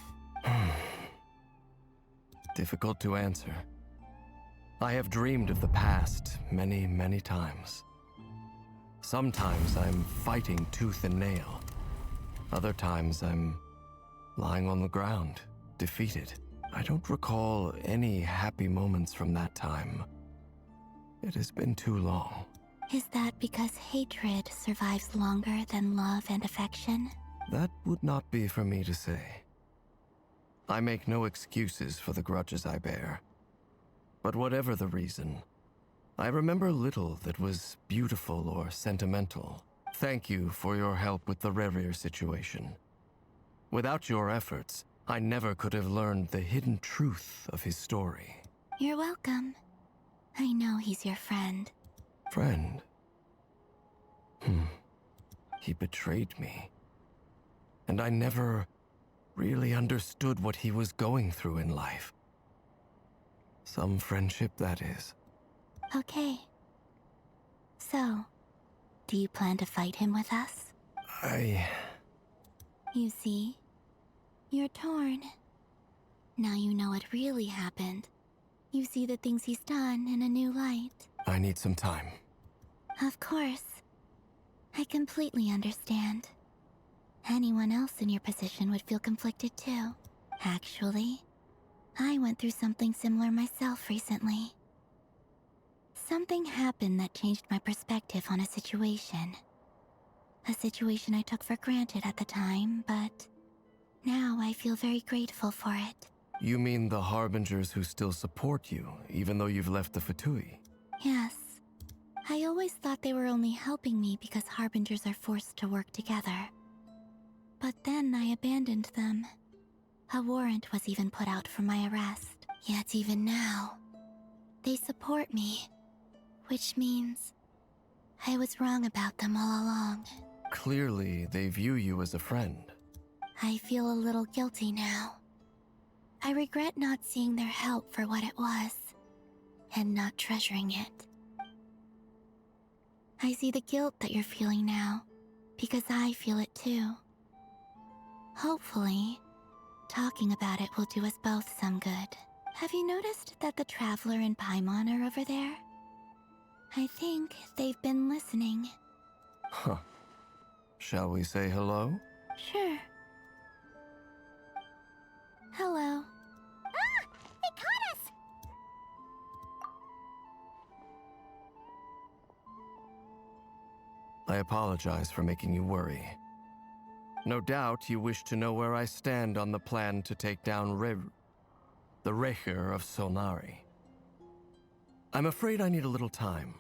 Difficult to answer. I have dreamed of the past many, many times. Sometimes I'm fighting tooth and nail. Other times I'm lying on the ground, defeated. I don't recall any happy moments from that time. It has been too long. Is that because hatred survives longer than love and affection? That would not be for me to say. I make no excuses for the grudges I bear. But whatever the reason, I remember little that was beautiful or sentimental. Thank you for your help with the Rerir situation. Without your efforts, I never could have learned the hidden truth of his story. You're welcome. I know he's your friend. Friend? He betrayed me. And I never really understood what he was going through in life. Some friendship, that is. Okay. So, do you plan to fight him with us? You see, you're torn. Now you know what really happened. You see the things he's done in a new light. I need some time. Of course. I completely understand. Anyone else in your position would feel conflicted too. Actually, I went through something similar myself recently. Something happened that changed my perspective on a situation. A situation I took for granted at the time, but now I feel very grateful for it. You mean the Harbingers who still support you, even though you've left the Fatui? Yes. I always thought they were only helping me because Harbingers are forced to work together. But then I abandoned them. A warrant was even put out for my arrest. Yet even now, they support me. Which means I was wrong about them all along. Clearly, they view you as a friend. I feel a little guilty now. I regret not seeing their help for what it was, and not treasuring it. I see the guilt that you're feeling now, because I feel it too. Hopefully, talking about it will do us both some good. Have you noticed that the Traveler and Paimon are over there? I think they've been listening. Huh. Shall we say hello? Sure. Hello. Ah! They caught us! I apologize for making you worry. No doubt you wish to know where I stand on the plan to take down the Recher of Solnari. I'm afraid I need a little time,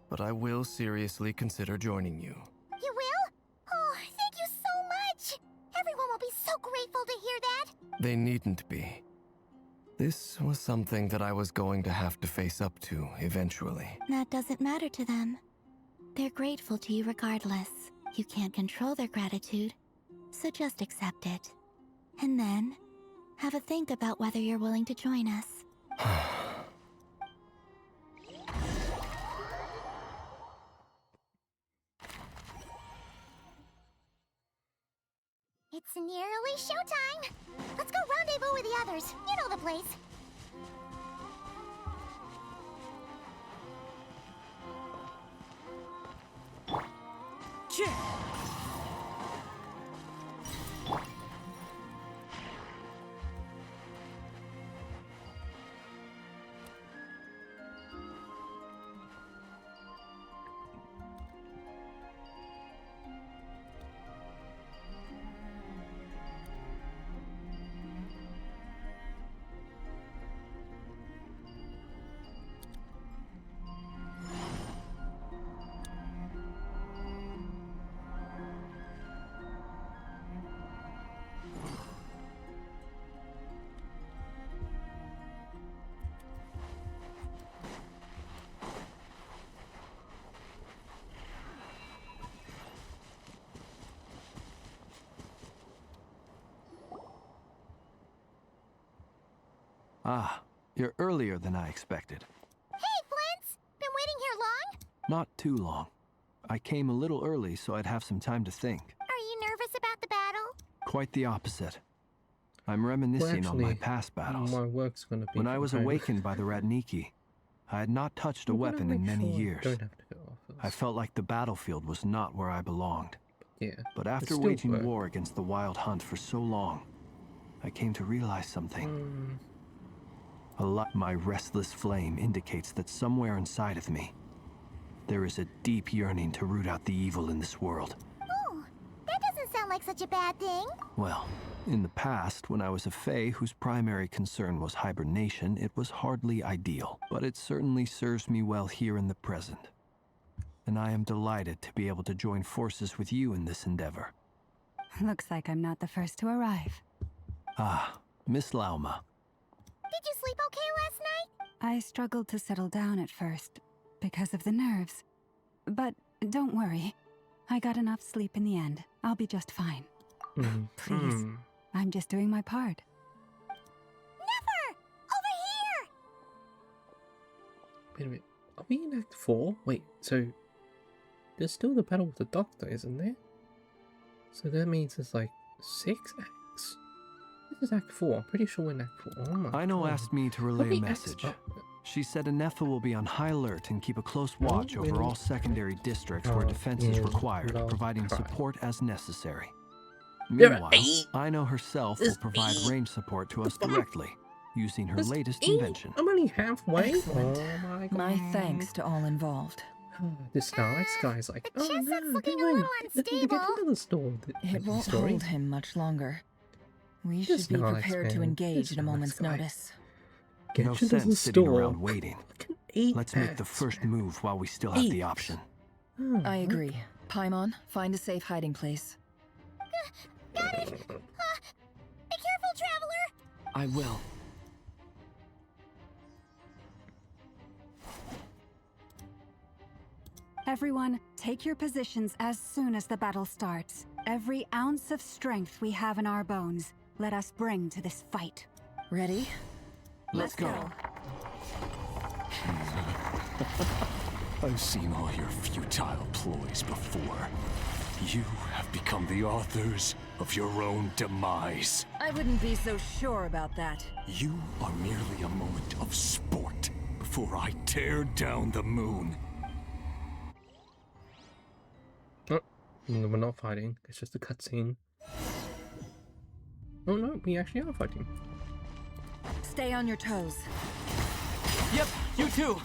but I will seriously consider joining you. You will? Oh, thank you so much! Everyone will be so grateful to hear that! They needn't be. This was something that I was going to have to face up to eventually. That doesn't matter to them. They're grateful to you regardless. You can't control their gratitude, so just accept it. And then, have a think about whether you're willing to join us. It's nearly showtime! Let's go rendezvous with the others. You know the place. Ah, you're earlier than I expected. Hey, Flint's! Been waiting here long? Not too long. I came a little early so I'd have some time to think. Are you nervous about the battle? Quite the opposite. I'm reminiscing on my past battles. My work's gonna be when I was awakened by the Radniki, I had not touched a weapon in many years. I felt like the battlefield was not where I belonged. Yeah. But after waging war against the Wild Hunt for so long, I came to realize something. My restless flame indicates that somewhere inside of me, there is a deep yearning to root out the evil in this world. Oh, that doesn't sound like such a bad thing. Well, in the past, when I was a Fae whose primary concern was hibernation, it was hardly ideal. But it certainly serves me well here in the present. And I am delighted to be able to join forces with you in this endeavor. Looks like I'm not the first to arrive. Ah, Miss Lauma. Did you sleep okay last night? I struggled to settle down at first, because of the nerves. But don't worry. I got enough sleep in the end. I'll be just fine. Please. I'm just doing my part. Never! Over here! Wait a minute. Are we in Act 4? Wait, so... There's still the battle with the Doctor, isn't there? So that means there's like 6 acts? This is Act 4. I'm pretty sure we're in Act 4. Oh my Ino God. asked me to relay a message. She said Anefa will be on high alert and keep a close watch over all secondary districts where defense is required, providing support as necessary. Meanwhile, Ino herself will provide range support to us directly, using her latest invention. I'm only halfway. Excellent. Oh my God. My thanks to all involved. This Starlight guy's like, The oh chestnut's no, looking they a little won't unstable. get into the store. It won't hold him much longer. We This should be Starlight's prepared to man. engage This at a moment's Starlight's guy. notice. No Genshin doesn't sense sitting store. around waiting. Let's make the first move while we still have the option. I agree. Paimon, find a safe hiding place. Got it! Be careful, Traveler! I will. Everyone, take your positions as soon as the battle starts. Every ounce of strength we have in our bones, let us bring to this fight. Ready? Let's go. I've seen all your futile ploys before. You have become the authors of your own demise. I wouldn't be so sure about that. You are merely a moment of sport before I tear down the moon. Oh, no, we're not fighting. It's just a cutscene. Oh no, we actually are fighting. Stay on your toes. Yep, you too.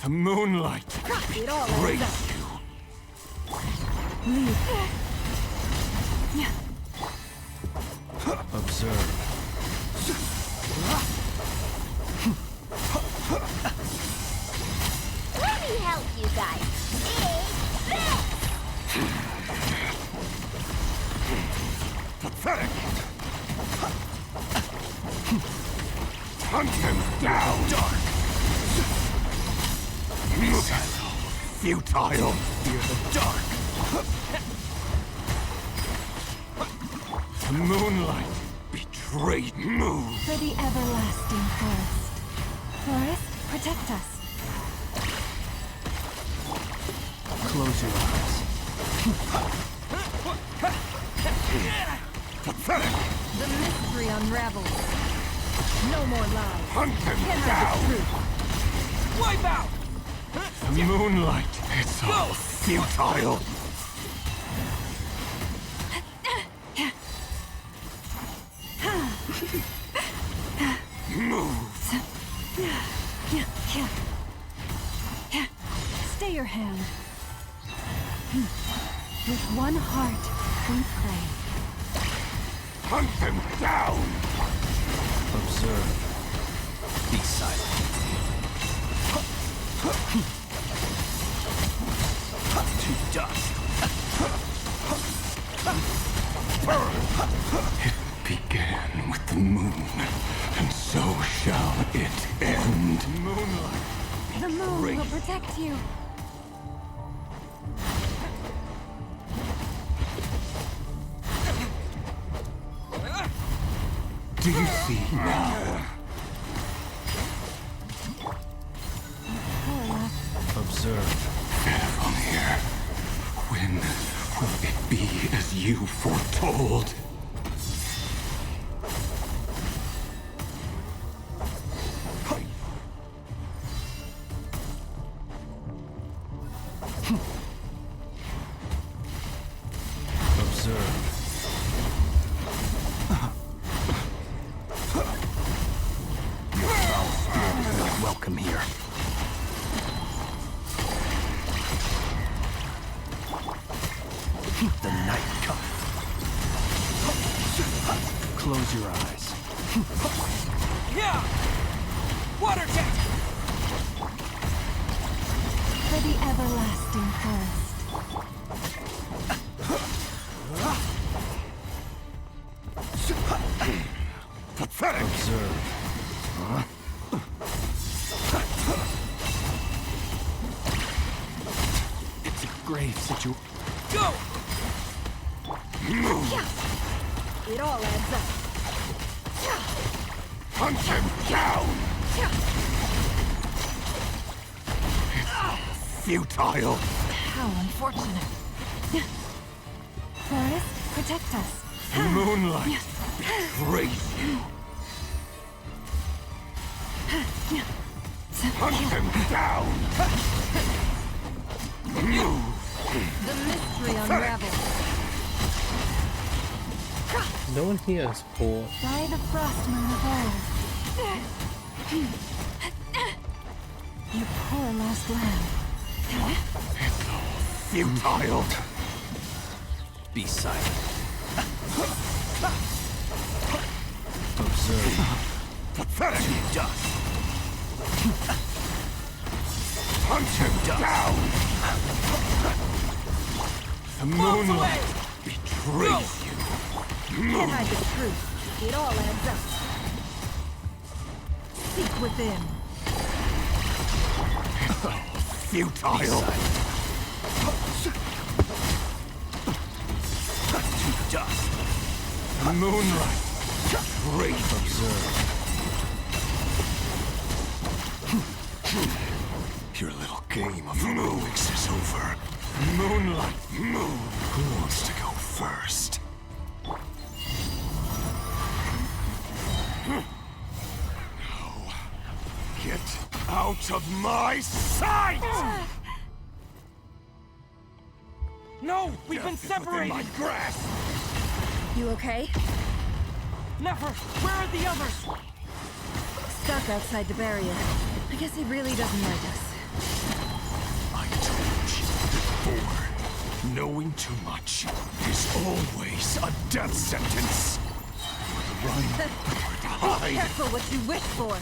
The moonlight It all breaks adds you. Leave. Observe. Let me help you guys. It's this! down! Dark! Futile! Fear the dark! The moonlight betrayed. Move! For the everlasting forest. Forest, protect us. Close your eyes. Pathetic! The mystery unravels. No more lies. Hunt them Can't down! hide the truth. Wipe out! The moonlight, it's all futile. Move! Stay your hand. With one heart, we pray. Hunt them down! Observe. Be silent. To dust. It began with the moon, and so shall it end. Moonlight. The moon will protect you. Do you see now? Observe. From here, when will it be as you foretold? Observe. Your foul spirit is not welcome here. The night comes. Close your eyes. Yeah! Water jet! For the everlasting forest. Pathetic! Observe. It's a grave situation. Go! Move! It all adds up. Hunt him down! Futile! How unfortunate. Forest, protect us. The moonlight betrays you. Hunt him down! Move! The mystery unravels. No one here is poor. By the frost moon of old. You poor lost lamb. Futile! Be silent. Observe. Pathetic! To dust. Hunt him down! The moonlight betrays you. Can't hide the truth. It all adds up. Seek within. Futile! To dust. The moonlight betrays you. Observe. Your little game of heroics is over. Moonlight, move! Who wants to go first? No. Get out of my sight! No! We've been Death is within separated! my grasp! You okay? Never! Where are the others? Stuck outside the barrier. I guess he really doesn't like us. I told you before. Knowing too much is always a death sentence. Run or to hide. Careful what you wish for.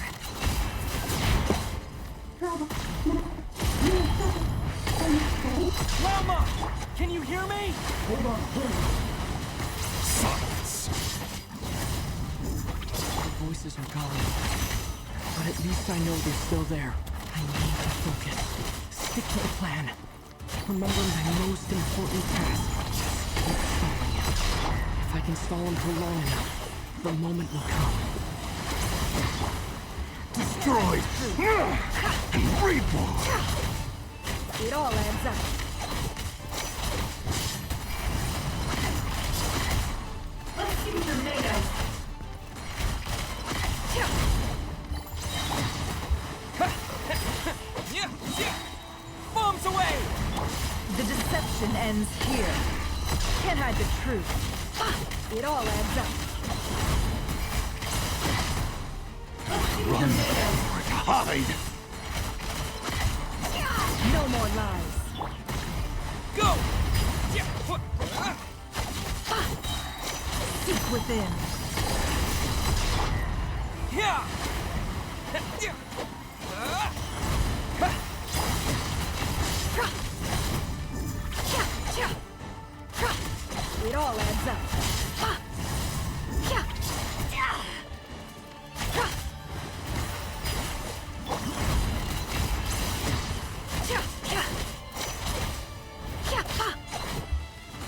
Mama! Can you hear me? Silence. The voices are calling. But at least I know they're still there. I need to focus. Stick to the plan. Remember my most important task. Keep stalling him. If I can stall him for long enough, the moment will come. Destroyed! And reborn! It all adds up. Let's see what you're made of. Bombs away! The deception ends here. Can't hide the truth. It all adds up. Run! Hide! No more lies. Go! Seek within. It all adds up.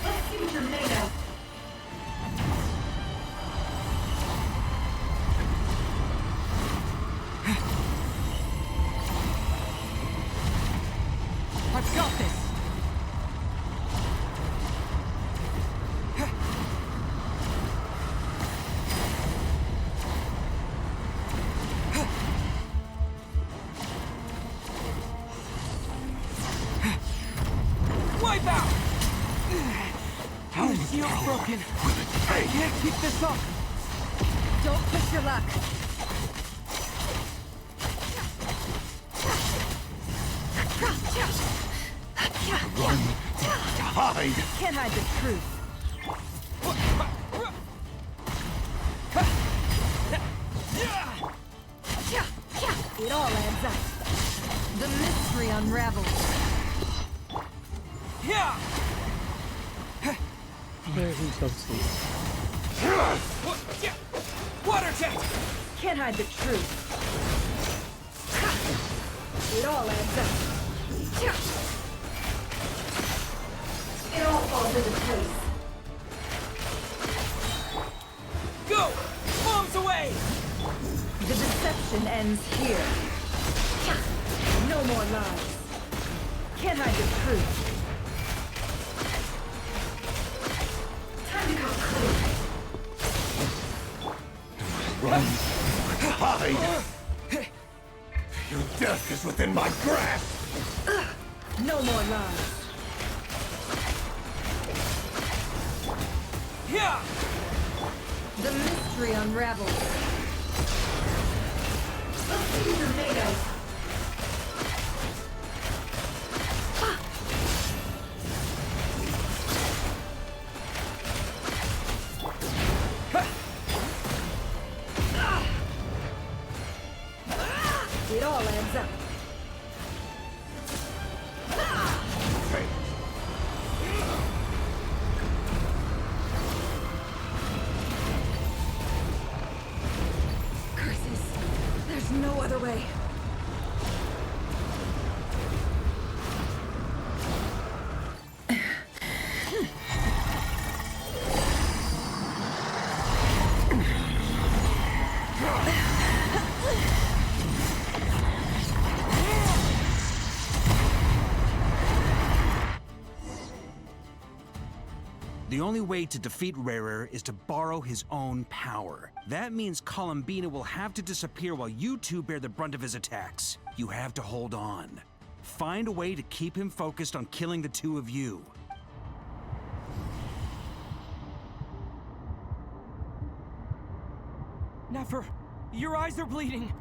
Let's see what you're made of. I've got this! Wipe out! Our shield's broken. I can't keep this up. Don't push your luck. Run! Hide! Can't hide the truth. It all adds up. The mystery unravels. Water jet! Can't hide the truth. It all adds up. It all falls into place. Go! Bombs away! The deception ends here. No more lies. Can't hide the truth. Time to come clean. Run! Hide! Your death is within my grasp! No more lies. The mystery unravels. Let's see what you're made of. It all adds up. Curses. There's no other way. The only way to defeat Rarer is to borrow his own power. That means Columbina will have to disappear while you two bear the brunt of his attacks. You have to hold on. Find a way to keep him focused on killing the two of you. Nefer, your eyes are bleeding.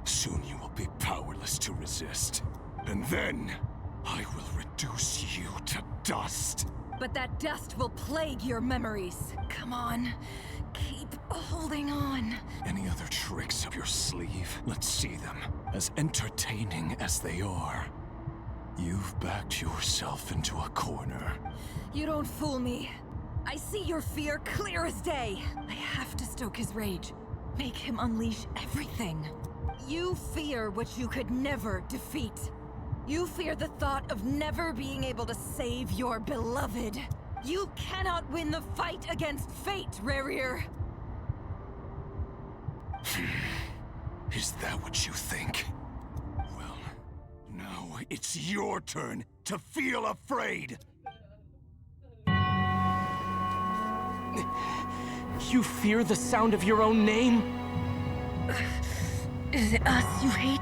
Soon you will be powerless to resist. And then, I will reduce you to dust. But that dust will plague your memories. Come on. Keep holding on. Any other tricks up your sleeve? Let's see them. As entertaining as they are. You've backed yourself into a corner. You don't fool me. I see your fear clear as day. I have to stoke his rage. Make him unleash everything. You fear what you could never defeat. You fear the thought of never being able to save your beloved. You cannot win the fight against fate, Rerir. Is that what you think? Well, now it's your turn to feel afraid! You fear the sound of your own name? Is it us you hate?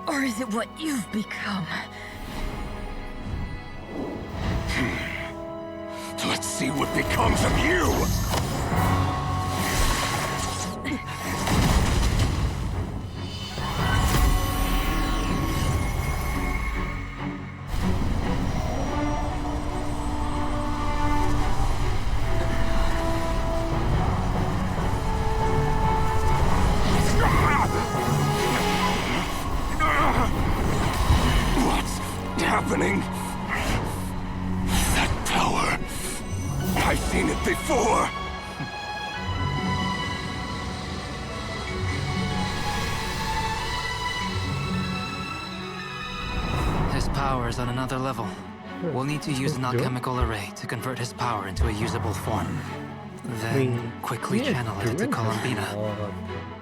Or is it what you've become? Let's see what becomes of you! What's happening? That power. I've seen it before. His power is on another level. We'll need to use an alchemical array to convert his power into a usable form. Then quickly channel it into Columbina,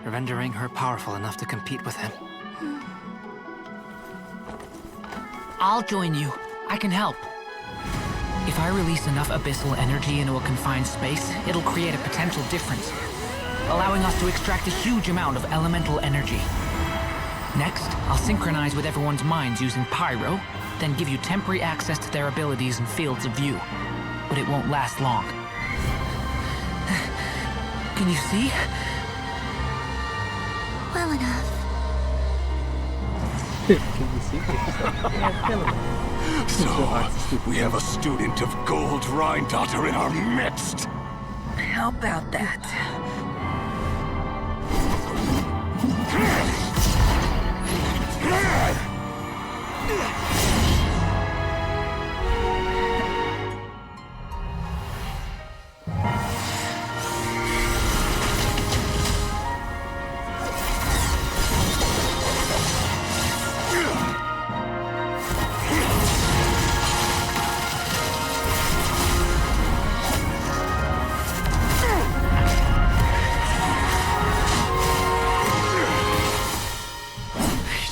rendering her powerful enough to compete with him. I'll join you. I can help. If I release enough abyssal energy into a confined space, it'll create a potential difference, allowing us to extract a huge amount of elemental energy. Next, I'll synchronize with everyone's minds using Pyro, then give you temporary access to their abilities and fields of view. But it won't last long. Can you see? Well enough. So, we have a student of Gold Rhine-Daughter in our midst! How about that?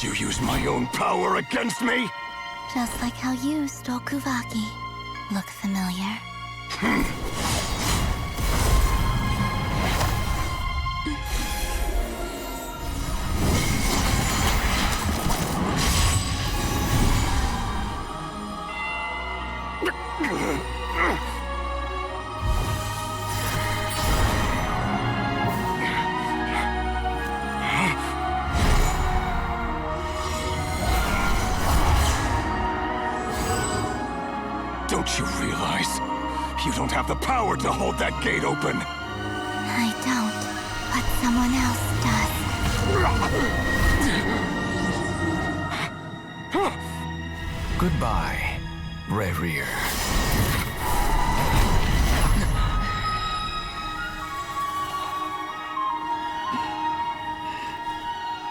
You use my own power against me? Just like how you stole Kuvaki. Look familiar? Don't you realize? You don't have the power to hold that gate open! I don't, but someone else does. Goodbye, Rerir.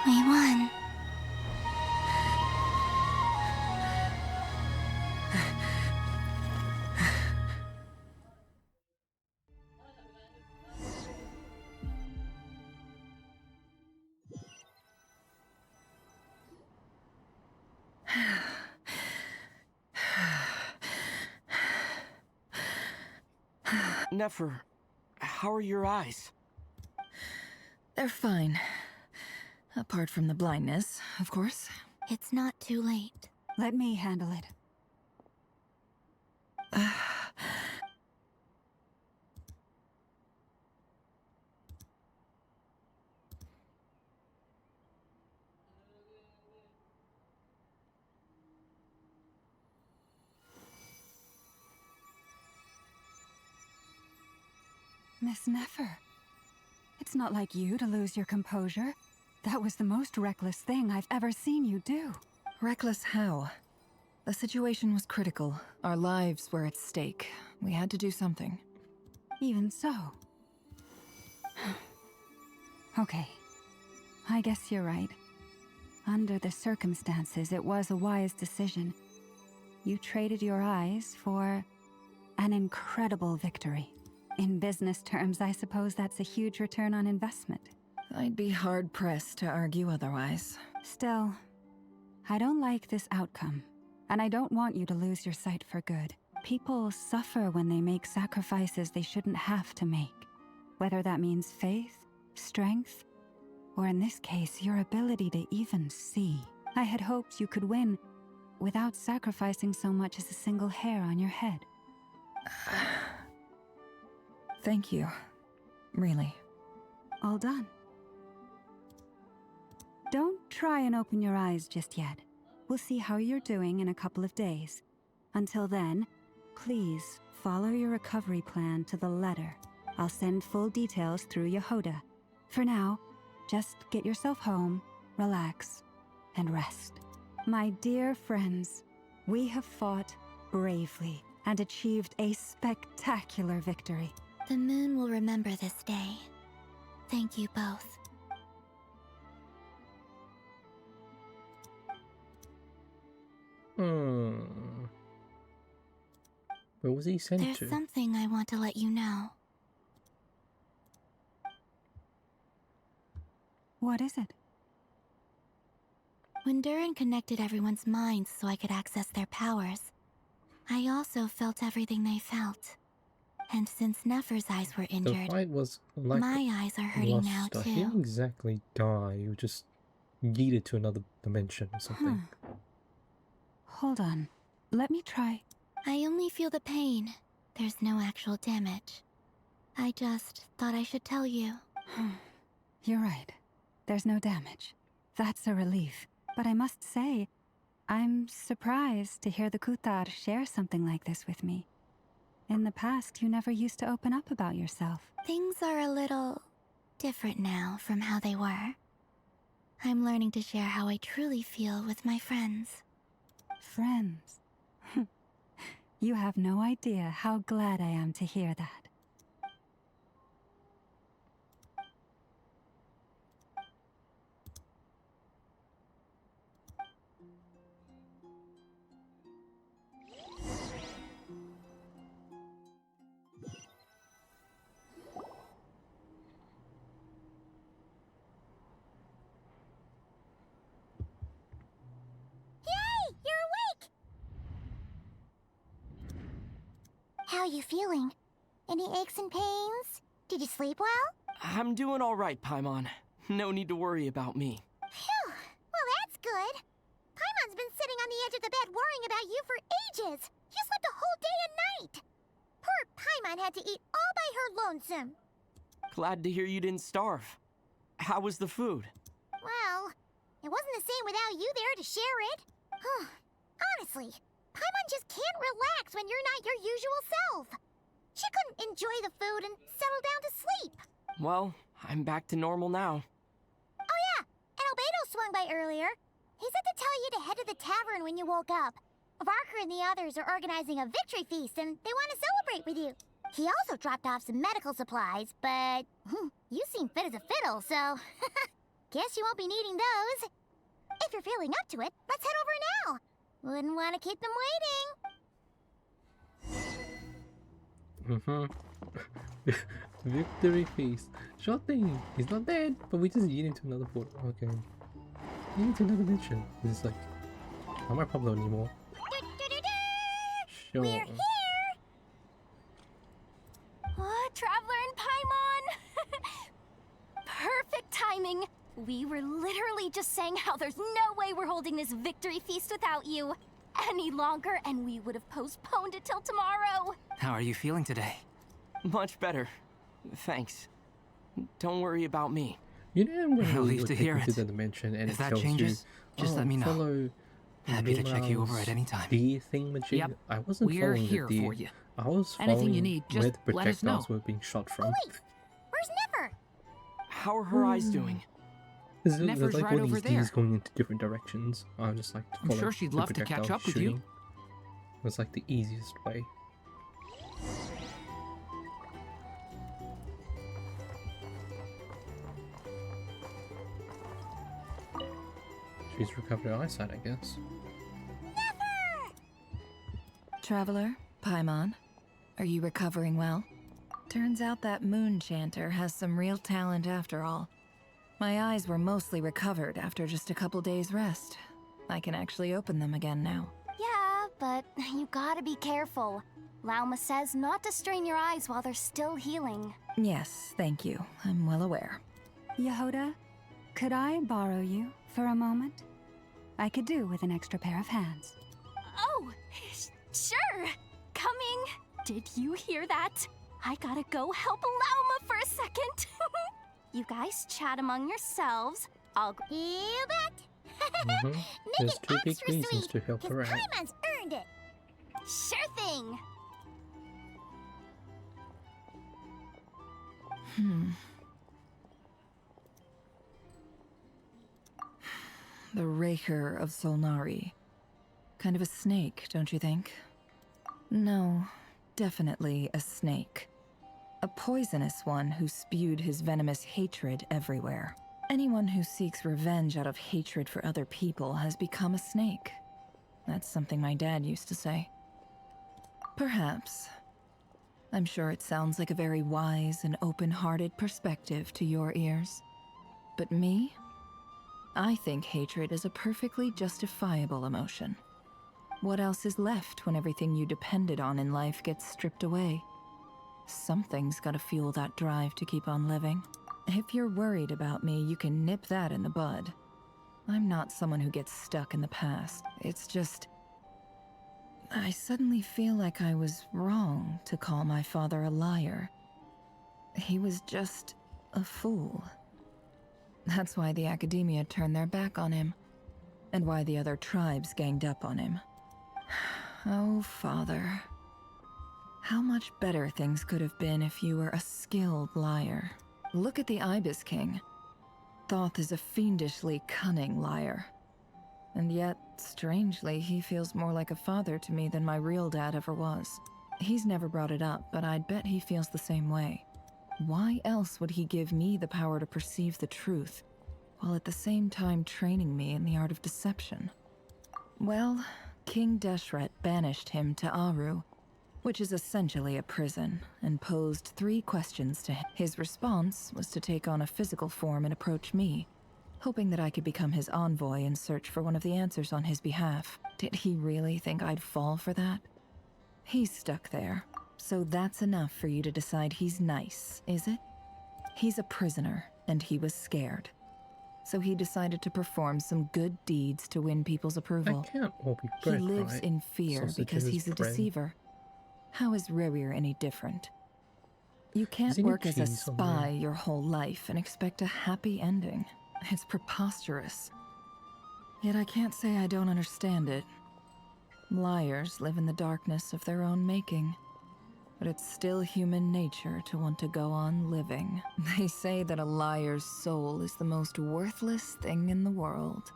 We won. Nefer, how are your eyes? They're fine. Apart from the blindness, of course. It's not too late. Let me handle it. Miss Nefer, it's not like you to lose your composure. That was the most reckless thing I've ever seen you do. Reckless how? The situation was critical. Our lives were at stake. We had to do something. Even so. Okay. I guess you're right. Under the circumstances, it was a wise decision. You traded your eyes for an incredible victory. In business terms, I suppose that's a huge return on investment. I'd be hard-pressed to argue otherwise. Still, I don't like this outcome, and I don't want you to lose your sight for good. People suffer when they make sacrifices they shouldn't have to make, whether that means faith, strength, or in this case, your ability to even see. I had hoped you could win without sacrificing so much as a single hair on your head. Thank you. Really. All done. Don't try and open your eyes just yet. We'll see how you're doing in a couple of days. Until then, please follow your recovery plan to the letter. I'll send full details through Yehoda. For now, just get yourself home, relax, and rest. My dear friends, we have fought bravely and achieved a spectacular victory. The moon will remember this day. Thank you both. Where was he sent There's to? something I want to let you know. What is it? When Durin connected everyone's minds so I could access their powers, I also felt everything they felt. And since Nefer's eyes were injured, The fight was like my eyes are hurting lost. now He too. didn't exactly die. He was just yeeted to another dimension or something. Hold on. Let me try. I only feel the pain. There's no actual damage. I just thought I should tell you. You're right. There's no damage. That's a relief. But I must say, I'm surprised to hear the Kutar share something like this with me. In the past, you never used to open up about yourself. Things are a little different now from how they were. I'm learning to share how I truly feel with my friends. Friends? You have no idea how glad I am to hear that. Yay! You're awake! How are you feeling? Any aches and pains? Did you sleep well? I'm doing all right, Paimon. No need to worry about me. Phew! Well, that's good. Paimon's been sitting on the edge of the bed worrying about you for ages. You slept a whole day and night. Poor Paimon had to eat all by her lonesome. Glad to hear you didn't starve. How was the food? Well, it wasn't the same without you there to share it. Honestly, Paimon just can't relax when you're not your usual self. She couldn't enjoy the food and settle down to sleep. Well, I'm back to normal now. Oh yeah, and Albedo swung by earlier. He said to tell you to head to the tavern when you woke up. Varker and the others are organizing a victory feast and they want to celebrate with you. He also dropped off some medical supplies, but you seem fit as a fiddle, so guess you won't be needing those. If you're feeling up to it, let's head over now. Wouldn't want to keep them waiting. Victory feast. Sure thing. He's not dead, but we just yeet him to another portal. Okay. Yeet him to another dimension. It's like, not my problem anymore. Sure. We're here! What, Traveler and Paimon? Perfect timing. We were literally just saying how there's no way we're holding this victory feast without you any longer, and we would have postponed it till tomorrow. How are you feeling today? Much better. Thanks. Don't worry about me. You know when Relieved to hear to it. the dimension and If it that tells changes, you, just let me know. Follow Happy to check you over Mila's at any time. D thingamajig. Yep. I wasn't We're following here the D. for you. I was Anything following you need, where just the let us know. projectiles were being shot from. Where's Nefer? How are her eyes doing? There's Nefer's like right all over these there. D's going into different directions. I just like to I'm follow sure she'd the love to catch projectile up with you. shooting. It was like the easiest way. She's recovered her eyesight, I guess. Traveler, Paimon, are you recovering well? Turns out that moon chanter has some real talent after all. My eyes were mostly recovered after just a couple days' rest. I can actually open them again now. Yeah, but you gotta be careful. Lauma says not to strain your eyes while they're still healing. Yes, thank you. I'm well aware. Yehoda, could I borrow you for a moment? I could do with an extra pair of hands. Oh, sure. Coming. Did you hear that? I gotta go help Lauma for a second. You guys chat among yourselves. I'll You bet. Mm-hmm. There's two big extra reasons sweet, to help 'cause her out. Paimon's earned it. Sure thing. The Raker of Solnari. Kind of a snake, don't you think? No, definitely a snake. A poisonous one who spewed his venomous hatred everywhere. Anyone who seeks revenge out of hatred for other people has become a snake. That's something my dad used to say. Perhaps. I'm sure it sounds like a very wise and open-hearted perspective to your ears. But me? I think hatred is a perfectly justifiable emotion. What else is left when everything you depended on in life gets stripped away? Something's gotta fuel that drive to keep on living. If you're worried about me, you can nip that in the bud. I'm not someone who gets stuck in the past. It's just... I suddenly feel like I was wrong to call my father a liar. He was just a fool. That's why the Academia turned their back on him, and why the other tribes ganged up on him. Oh, Father. How much better things could have been if you were a skilled liar. Look at the Ibis King. Thoth is a fiendishly cunning liar. And yet, strangely, he feels more like a father to me than my real dad ever was. He's never brought it up, but I'd bet he feels the same way. Why else would he give me the power to perceive the truth, while at the same time training me in the art of deception? Well, King Deshret banished him to Aru, which is essentially a prison, and posed 3 questions to him. His response was to take on a physical form and approach me, hoping that I could become his envoy and search for one of the answers on his behalf. Did he really think I'd fall for that? He's stuck there, so that's enough for you to decide he's nice, is it? He's a prisoner, and he was scared. So he decided to perform some good deeds to win people's approval. That can't all be He bread, lives right? in fear because he's a bread. deceiver. How is Rerir any different? You can't Does he need work as a cheese on spy there? your whole life and expect a happy ending. It's preposterous. Yet I can't say I don't understand it. Liars live in the darkness of their own making. But it's still human nature to want to go on living. They say that a liar's soul is the most worthless thing in the world.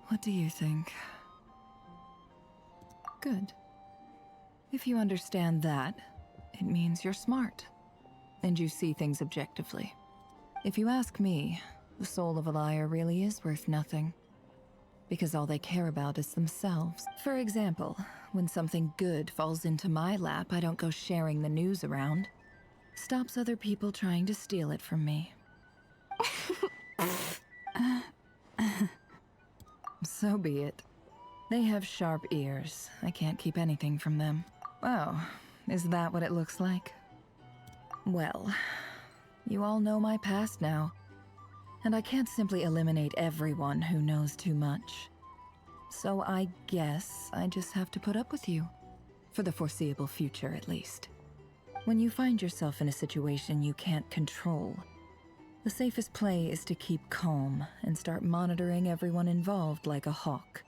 What do you think? Good. If you understand that, it means you're smart, and you see things objectively. If you ask me, the soul of a liar really is worth nothing, because all they care about is themselves. For example, when something good falls into my lap, I don't go sharing the news around. Stops other people trying to steal it from me. So be it. They have sharp ears. I can't keep anything from them. Oh, is that what it looks like? Well, you all know my past now. And I can't simply eliminate everyone who knows too much. So I guess I just have to put up with you. For the foreseeable future, at least. When you find yourself in a situation you can't control, the safest play is to keep calm and start monitoring everyone involved like a hawk.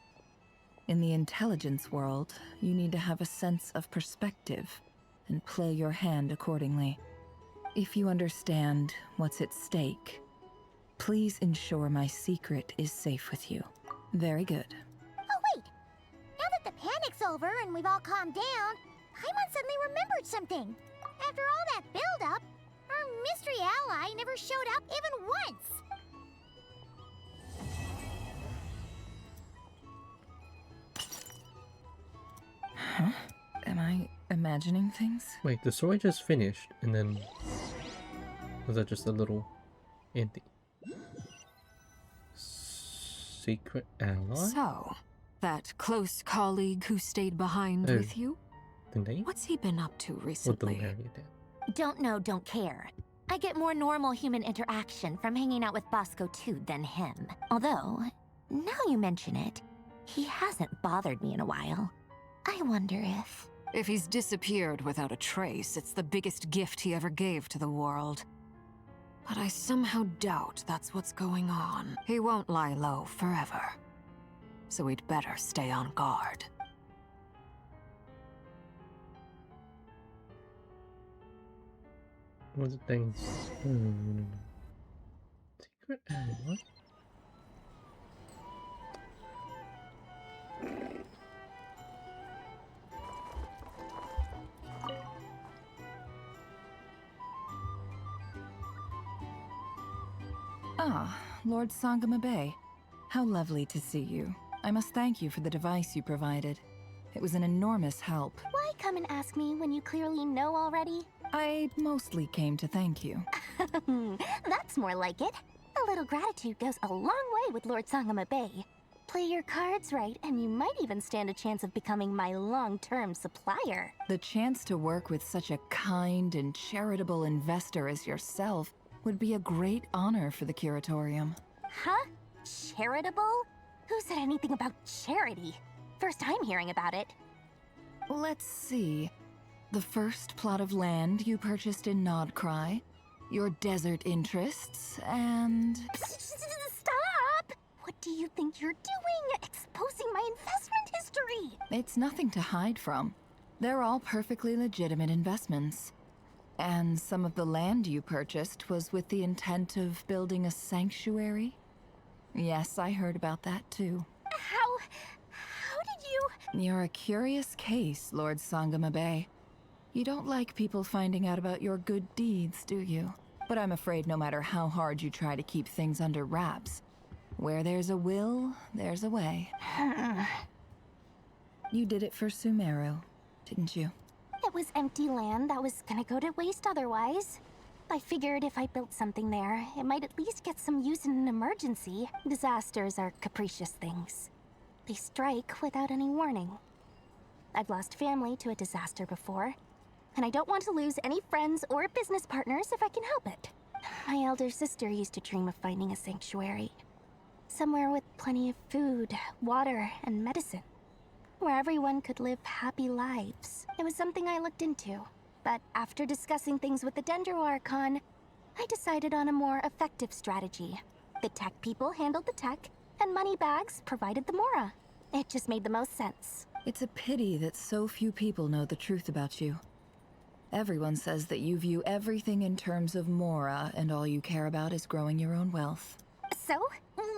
In the intelligence world, you need to have a sense of perspective and play your hand accordingly. If you understand what's at stake, please ensure my secret is safe with you. Very good. Oh, wait! Now that the panic's over and we've all calmed down, Paimon suddenly remembered something. After all that build-up, our mystery ally never showed up even once. Huh? Am I imagining things? Wait, the story just finished, and then was that just a little ending? Secret ally? So, that close colleague who stayed behind Oh, with you? the name? What's he been up to Or the recently? marionette? Don't know, don't care. I get more normal human interaction from hanging out with Bosco too than him. Although, now you mention it, he hasn't bothered me in a while. I wonder if... If he's disappeared without a trace, it's the biggest gift he ever gave to the world. But I somehow doubt that's what's going on. He won't lie low forever. So we'd better stay on guard. What was it things? Secret ally? Ah, Lord Sangama Bay. How lovely to see you. I must thank you for the device you provided. It was an enormous help. Why come and ask me when you clearly know already? I mostly came to thank you. That's more like it. A little gratitude goes a long way with Lord Sangama Bay. Play your cards right, and you might even stand a chance of becoming my long-term supplier. The chance to work with such a kind and charitable investor as yourself would be a great honor for the Curatorium. Huh? Charitable? Who said anything about charity? First I'm hearing about it. Let's see. The first plot of land you purchased in Nodcry, your desert interests, and... Stop! What do you think you're doing? Exposing my investment history! It's nothing to hide from. They're all perfectly legitimate investments. And some of the land you purchased was with the intent of building a sanctuary? Yes, I heard about that too. How did you... You're a curious case, Lord Sangama Bay. You don't like people finding out about your good deeds, do you? But I'm afraid no matter how hard you try to keep things under wraps, where there's a will, there's a way. You did it for Sumeru, didn't you? It was empty land that was gonna go to waste otherwise. I figured if I built something there, it might at least get some use in an emergency. Disasters are capricious things. They strike without any warning. I've lost family to a disaster before, and I don't want to lose any friends or business partners if I can help it. My elder sister used to dream of finding a sanctuary. Somewhere with plenty of food, water, and medicine. Where everyone could live happy lives. It was something I looked into. But after discussing things with the Dendro Archon, I decided on a more effective strategy. The tech people handled the tech, and Moneybags provided the Mora. It just made the most sense. It's a pity that so few people know the truth about you. Everyone says that you view everything in terms of Mora, and all you care about is growing your own wealth. So,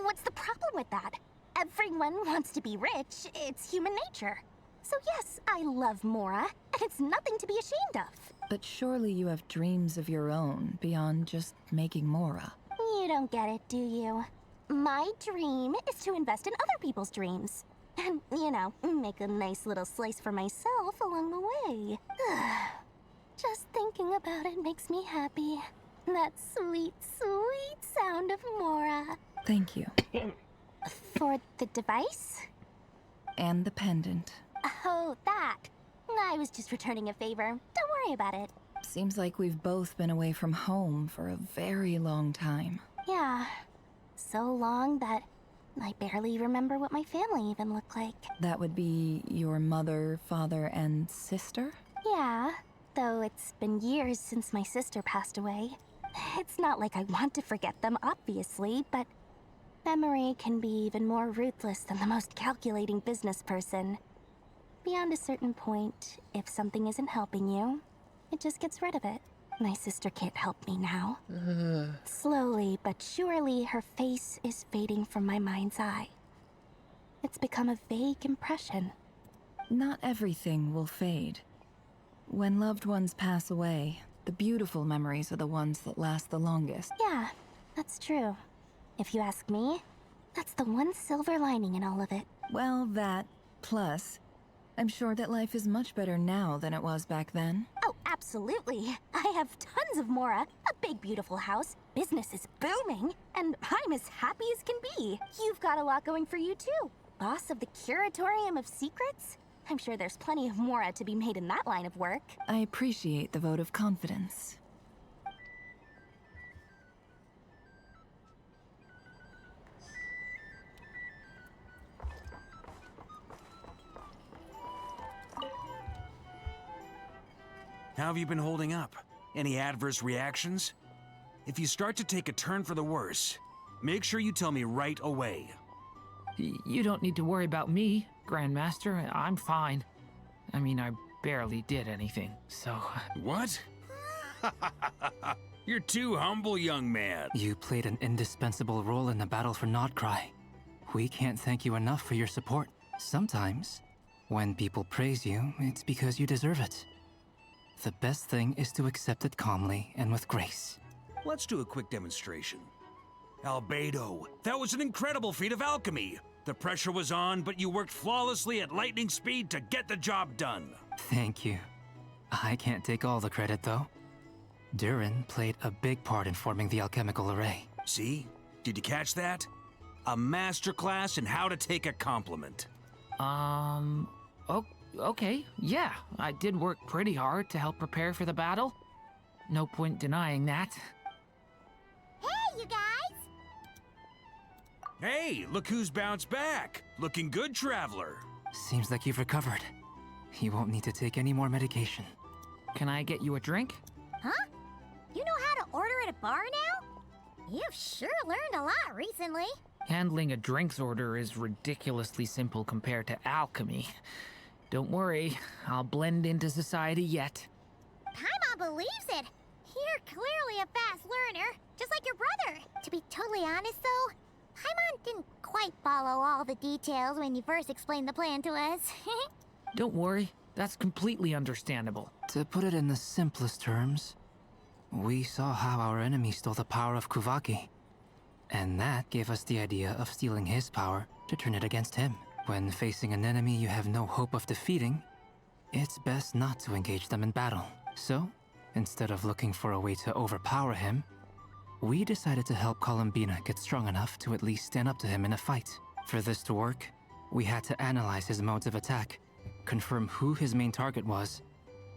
what's the problem with that? Everyone wants to be rich. It's human nature. So yes, I love Mora, and it's nothing to be ashamed of. But surely you have dreams of your own beyond just making Mora. You don't get it, do you? My dream is to invest in other people's dreams. And, you know, make a nice little slice for myself along the way. Just thinking about it makes me happy. That sweet, sweet sound of Mora. Thank you. For the device? And the pendant. Oh, that. I was just returning a favor. Don't worry about it. Seems like we've both been away from home for a very long time. Yeah. So long that I barely remember what my family even looked like. That would be your mother, father, and sister? Yeah, though it's been years since my sister passed away. It's not like I want to forget them, obviously, but memory can be even more ruthless than the most calculating business person. Beyond a certain point, if something isn't helping you, it just gets rid of it. My sister can't help me now. Slowly but surely, her face is fading from my mind's eye. It's become a vague impression. Not everything will fade. When loved ones pass away, the beautiful memories are the ones that last the longest. Yeah, that's true. If you ask me, that's the one silver lining in all of it. Well, that, plus, I'm sure that life is much better now than it was back then. Oh, absolutely. I have tons of Mora, a big beautiful house, business is booming, and I'm as happy as can be. You've got a lot going for you too. Boss of the Curatorium of Secrets? I'm sure there's plenty of Mora to be made in that line of work. I appreciate the vote of confidence. How have you been holding up? Any adverse reactions? If you start to take a turn for the worse, make sure you tell me right away. You don't need to worry about me, Grandmaster. I'm fine. I mean, I barely did anything, so... What? You're too humble, young man. You played an indispensable role in the battle for Nodcry. We can't thank you enough for your support. Sometimes, when people praise you, it's because you deserve it. The best thing is to accept it calmly and with grace. Let's do a quick demonstration. Albedo, that was an incredible feat of alchemy. The pressure was on, but you worked flawlessly at lightning speed to get the job done. Thank you. I can't take all the credit, though. Durin played a big part in forming the alchemical array. See? Did you catch that? A masterclass in how to take a compliment. Okay, yeah. I did work pretty hard to help prepare for the battle. No point denying that. Hey, you guys! Hey, look who's bounced back. Looking good, Traveler. Seems like you've recovered. You won't need to take any more medication. Can I get you a drink? Huh? You know how to order at a bar now? You've sure learned a lot recently. Handling a drinks order is ridiculously simple compared to alchemy. Don't worry, I'll blend into society yet. Paimon believes it. You're clearly a fast learner, just like your brother. To be totally honest, though, Paimon didn't quite follow all the details when you first explained the plan to us. Don't worry, that's completely understandable. To put it in the simplest terms, we saw how our enemy stole the power of Kuvaki. And that gave us the idea of stealing his power to turn it against him. When facing an enemy you have no hope of defeating, it's best not to engage them in battle. So, instead of looking for a way to overpower him, we decided to help Columbina get strong enough to at least stand up to him in a fight. For this to work, we had to analyze his modes of attack, confirm who his main target was,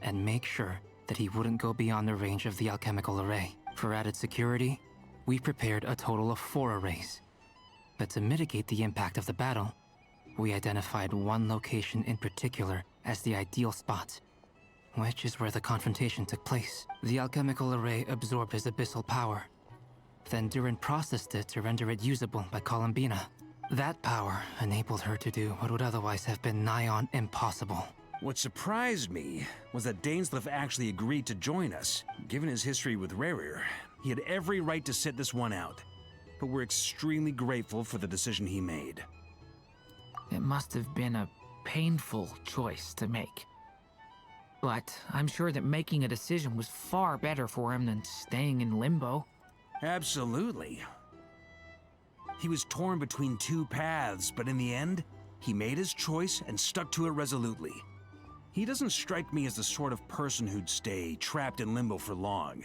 and make sure that he wouldn't go beyond the range of the alchemical array. For added security, we prepared a total of 4 arrays. But to mitigate the impact of the battle, we identified one location in particular as the ideal spot, which is where the confrontation took place. The alchemical array absorbed his abyssal power. Then Durin processed it to render it usable by Columbina. That power enabled her to do what would otherwise have been nigh on impossible. What surprised me was that Dainsleif actually agreed to join us. Given his history with Rerir, he had every right to sit this one out. But we're extremely grateful for the decision he made. It must have been a painful choice to make. But I'm sure that making a decision was far better for him than staying in limbo. Absolutely. He was torn between 2 paths, but in the end, he made his choice and stuck to it resolutely. He doesn't strike me as the sort of person who'd stay trapped in limbo for long.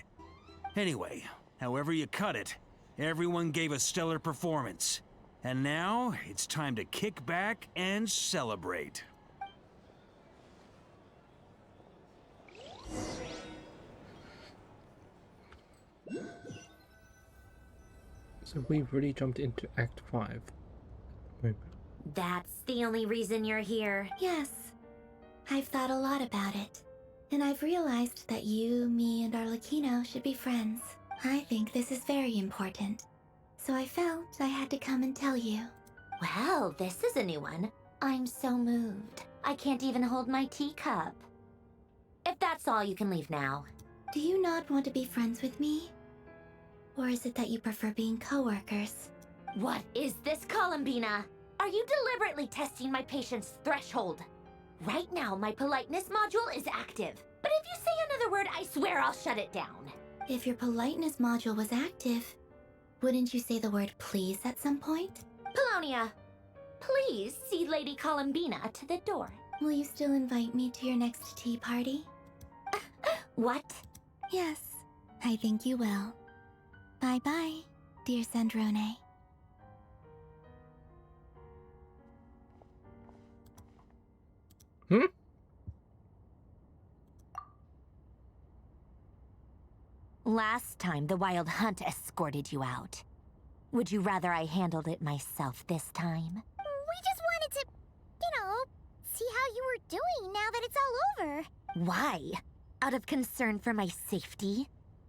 Anyway, however you cut it, everyone gave a stellar performance. And now, it's time to kick back and celebrate. So we've really jumped into Act 5. That's the only reason you're here. Yes. I've thought a lot about it. And I've realized that you, me, and Arlecchino should be friends. I think this is very important. So I felt I had to come and tell you. Well, this is a new one. I'm so moved. I can't even hold my teacup. If that's all, you can leave now. Do you not want to be friends with me? Or is it that you prefer being co-workers? What is this, Columbina? Are you deliberately testing my patience threshold? Right now, my politeness module is active. But if you say another word, I swear I'll shut it down. If your politeness module was active, wouldn't you say the word please at some point? Paulownia, please see Lady Columbina to the door. Will you still invite me to your next tea party? What? Yes, I think you will. Bye-bye, dear Sandrone. Hmm? Last time, the Wild Hunt escorted you out. Would you rather I handled it myself this time? We just wanted to, see how you were doing now that it's all over. Why? Out of concern for my safety?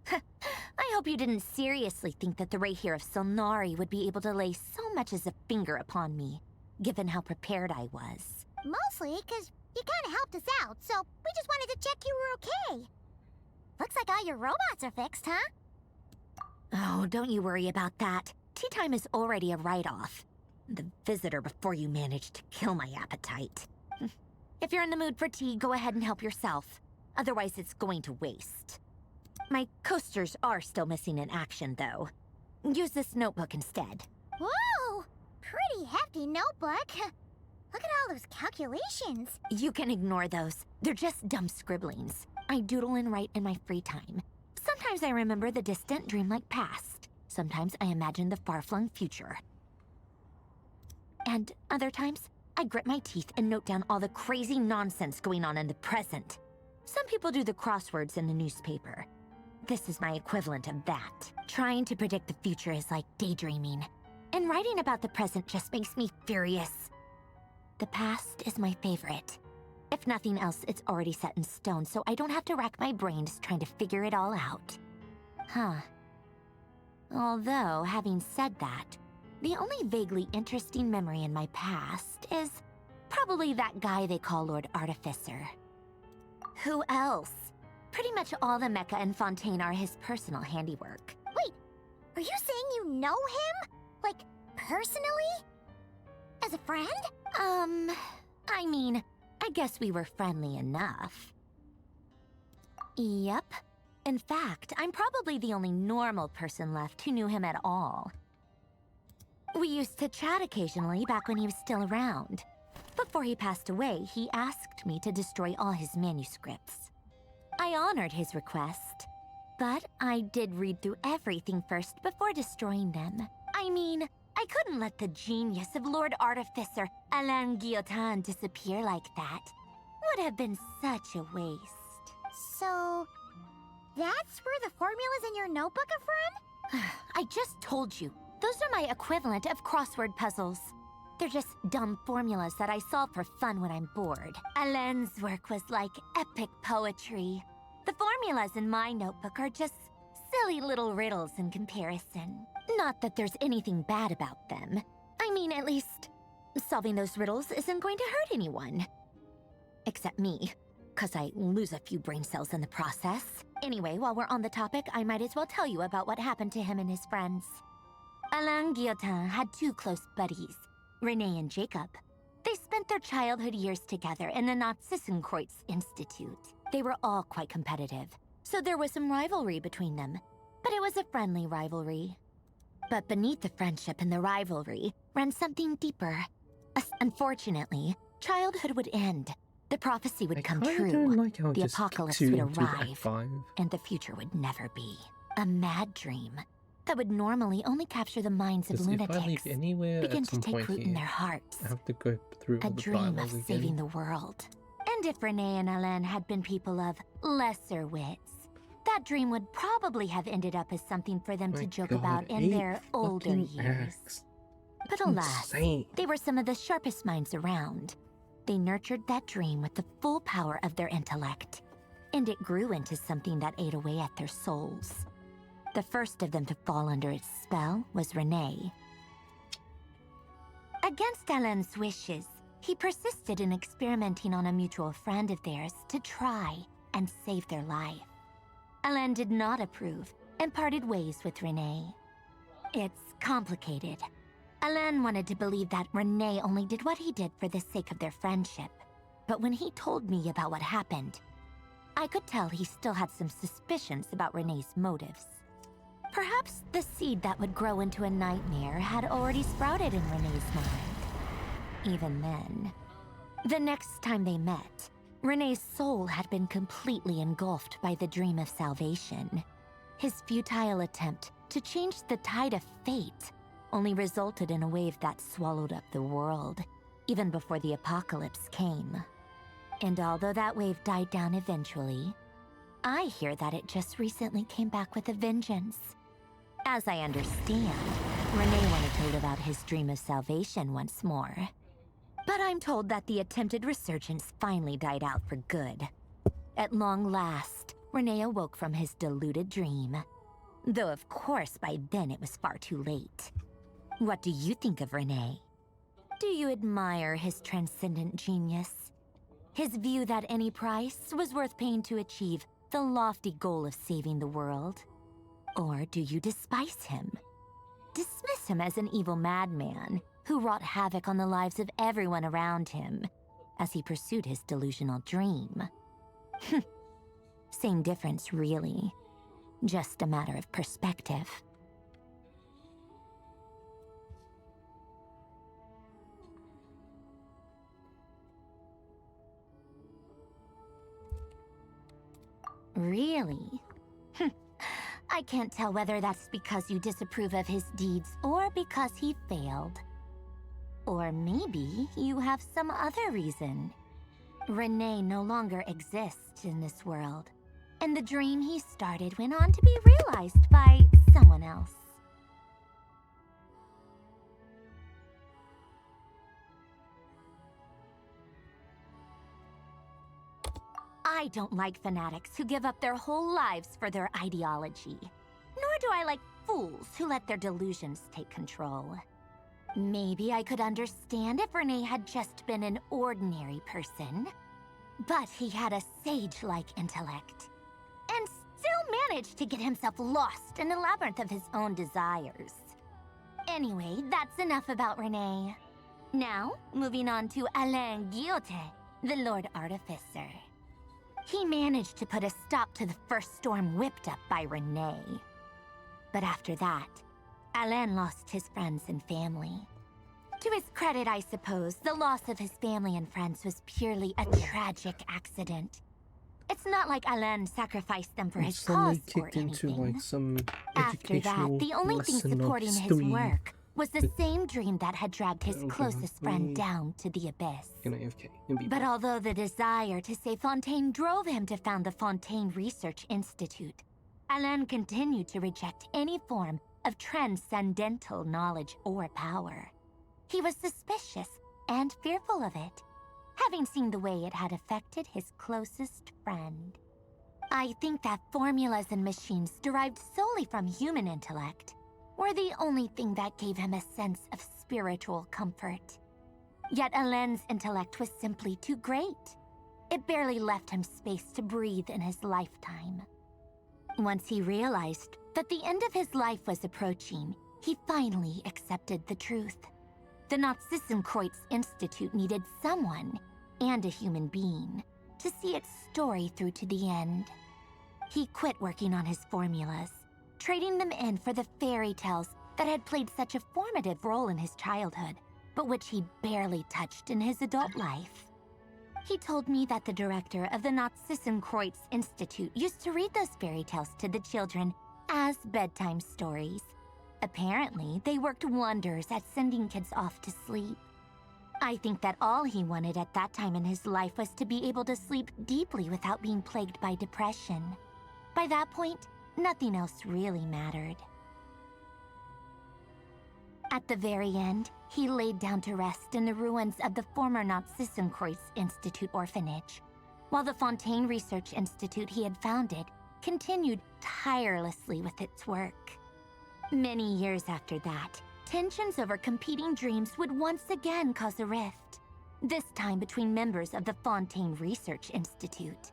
I hope you didn't seriously think that the Rayhir of Solnari would be able to lay so much as a finger upon me, given how prepared I was. Mostly because you kind of helped us out, so we just wanted to check you were okay. Looks like all your robots are fixed, huh? Oh, don't you worry about that. Tea time is already a write-off. The visitor before you managed to kill my appetite. If you're in the mood for tea, go ahead and help yourself. Otherwise, it's going to waste. My coasters are still missing in action, though. Use this notebook instead. Whoa! Pretty hefty notebook. Look at all those calculations. You can ignore those. They're just dumb scribblings. I doodle and write in my free time. Sometimes I remember the distant, dreamlike past. Sometimes I imagine the far-flung future. And other times, I grit my teeth and note down all the crazy nonsense going on in the present. Some people do the crosswords in the newspaper. This is my equivalent of that. Trying to predict the future is like daydreaming. And writing about the present just makes me furious. The past is my favorite. If nothing else, it's already set in stone, so I don't have to rack my brains trying to figure it all out. Huh. Although, having said that, the only vaguely interesting memory in my past is probably that guy they call Lord Artificer. Who else? Pretty much all the mecha and Fontaine are his personal handiwork. Wait, are you saying you know him? Like, personally? As a friend? I mean, I guess we were friendly enough. Yep. In fact, I'm probably the only normal person left who knew him at all. We used to chat occasionally back when he was still around. Before he passed away, he asked me to destroy all his manuscripts. I honored his request, but I did read through everything first before destroying them. I mean, I couldn't let the genius of Lord Artificer Alain Guillotin disappear like that. Would have been such a waste. So, that's where the formulas in your notebook are from? I just told you. Those are my equivalent of crossword puzzles. They're just dumb formulas that I solve for fun when I'm bored. Alain's work was like epic poetry. The formulas in my notebook are just silly little riddles in comparison. Not that there's anything bad about them. I mean, at least, solving those riddles isn't going to hurt anyone. Except me, 'cause I lose a few brain cells in the process. Anyway, while we're on the topic, I might as well tell you about what happened to him and his friends. Alain Guillotin had two close buddies, Renee and Jacob. They spent their childhood years together in the Narzissenkreuz Institute. They were all quite competitive, so there was some rivalry between them. But it was a friendly rivalry. But beneath the friendship and the rivalry ran something deeper. Unfortunately, childhood would end. The prophecy would come true. The apocalypse would arrive, and the future would never be. A mad dream that would normally only capture the minds of lunatics begin to take root in their hearts. I have to go through A all the dream of dialogue saving again. the world. And if Renee and Alain had been people of lesser wits, that dream would probably have ended up as something for them to joke about in their older years. But alas, they were some of the sharpest minds around. They nurtured that dream with the full power of their intellect, and it grew into something that ate away at their souls. The first of them to fall under its spell was Renee. Against Alain's wishes, he persisted in experimenting on a mutual friend of theirs to try and save their life. Alain did not approve and parted ways with Renee. It's complicated. Alain wanted to believe that Renee only did what he did for the sake of their friendship. But when he told me about what happened, I could tell he still had some suspicions about Renee's motives. Perhaps the seed that would grow into a nightmare had already sprouted in Renee's mind. Even then, The next time they met, Rene's soul had been completely engulfed by the dream of salvation. His futile attempt to change the tide of fate only resulted in a wave that swallowed up the world, even before the apocalypse came. And although that wave died down eventually, I hear that it just recently came back with a vengeance. As I understand, Rene wanted to live out his dream of salvation once more. But I'm told that the attempted resurgence finally died out for good. At long last, Rene awoke from his deluded dream. Though of course by then it was far too late. What do you think of Rene? Do you admire his transcendent genius? His view that any price was worth paying to achieve the lofty goal of saving the world? Or do you despise him? Dismiss him as an evil madman who wrought havoc on the lives of everyone around him as he pursued his delusional dream? Same difference, really. Just a matter of perspective. Really? I can't tell whether that's because you disapprove of his deeds or because he failed. Or maybe you have some other reason. Rene no longer exists in this world, and the dream he started went on to be realized by someone else. I don't like fanatics who give up their whole lives for their ideology. Nor do I like fools who let their delusions take control. Maybe I could understand if Rene had just been an ordinary person. But he had a sage-like intellect, and still managed to get himself lost in a labyrinth of his own desires. Anyway, that's enough about Rene. Now, moving on to Alain Guillotin, the Lord Artificer. He managed to put a stop to the first storm whipped up by Rene. But after that, Alain lost his friends and family. To his credit, I suppose, the loss of his family and friends was purely a tragic accident. It's not like Alain sacrificed them for his cause or anything. Into like some After that, the only thing supporting his work was the same dream that had dragged his closest friend down to the abyss. But although the desire to save Fontaine drove him to found the Fontaine Research Institute, Alain continued to reject any form of transcendental knowledge or power. He was suspicious and fearful of it, having seen the way it had affected his closest friend. I think that formulas and machines derived solely from human intellect were the only thing that gave him a sense of spiritual comfort. Yet Alain's intellect was simply too great. It barely left him space to breathe in his lifetime. Once he realized that the end of his life was approaching, he finally accepted the truth. The Nazissenkreuz Institute needed someone, and a human being, to see its story through to the end. He quit working on his formulas, trading them in for the fairy tales that had played such a formative role in his childhood, but which he barely touched in his adult life. He told me that the director of the Nazissenkreuz Institute used to read those fairy tales to the children as bedtime stories. Apparently, they worked wonders at sending kids off to sleep. I think that all he wanted at that time in his life was to be able to sleep deeply without being plagued by depression. By that point, nothing else really mattered. At the very end, he laid down to rest in the ruins of the former Nazissenkreuz Institute orphanage, while the Fontaine Research Institute he had founded continued tirelessly with its work. Many years after that, tensions over competing dreams would once again cause a rift, this time between members of the Fontaine Research Institute.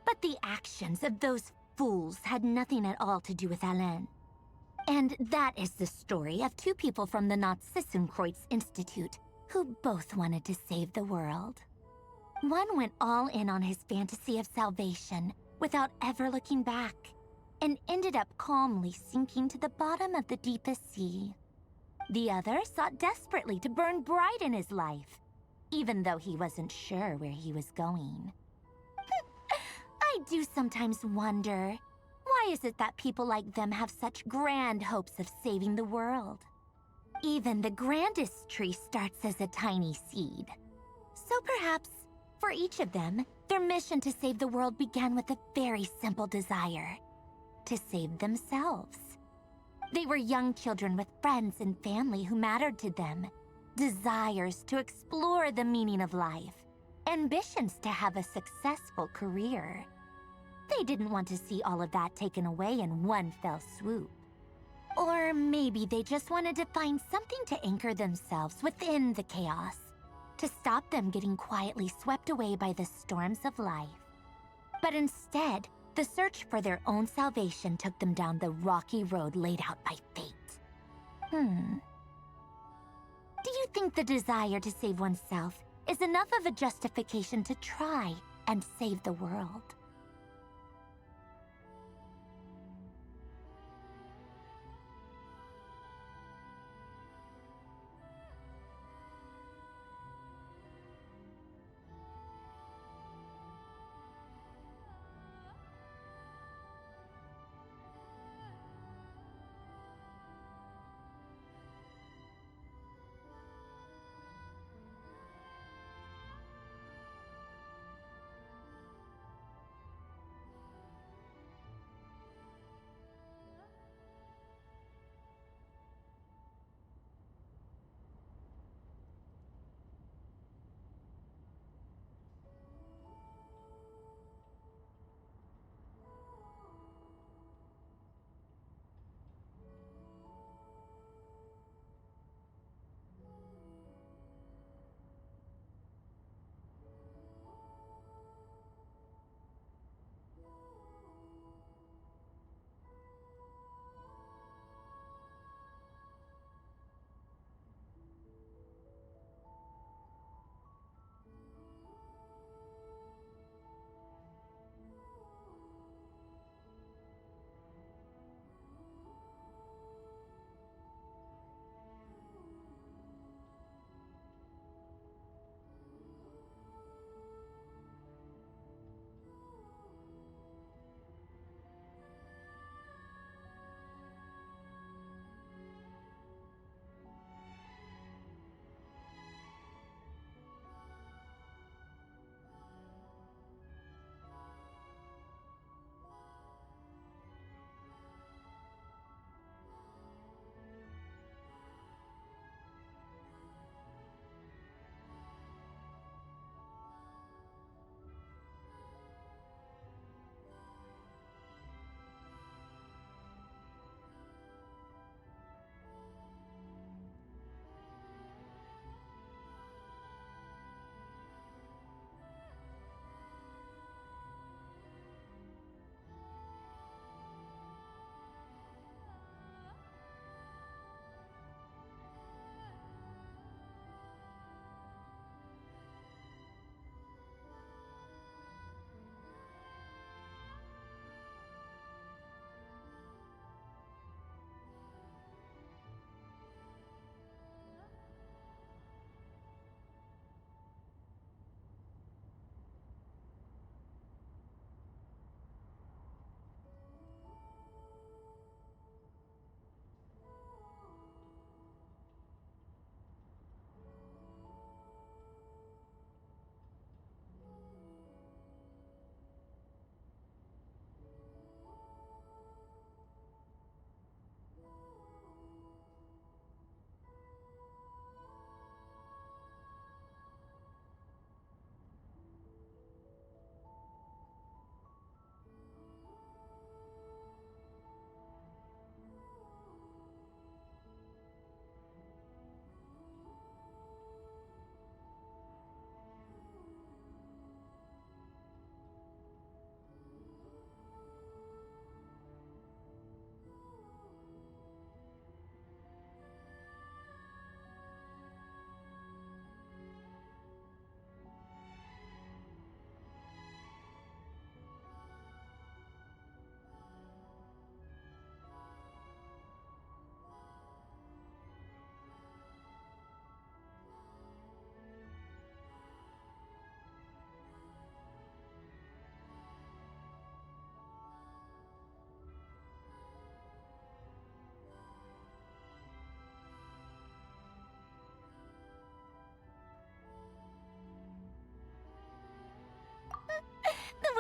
But the actions of those fools had nothing at all to do with Alain. And that is the story of two people from the Nazissenkreuz Institute who both wanted to save the world. One went all in on his fantasy of salvation without ever looking back, and ended up calmly sinking to the bottom of the deepest sea. The other sought desperately to burn bright in his life, even though he wasn't sure where he was going. I do sometimes wonder, why is it that people like them have such grand hopes of saving the world? Even the grandest tree starts as a tiny seed. So perhaps, for each of them, their mission to save the world began with a very simple desire: to save themselves. They were young children with friends and family who mattered to them, desires to explore the meaning of life, ambitions to have a successful career. They didn't want to see all of that taken away in one fell swoop. Or maybe they just wanted to find something to anchor themselves within the chaos, to stop them getting quietly swept away by the storms of life. But instead, the search for their own salvation took them down the rocky road laid out by fate. Do you think the desire to save oneself is enough of a justification to try and save the world?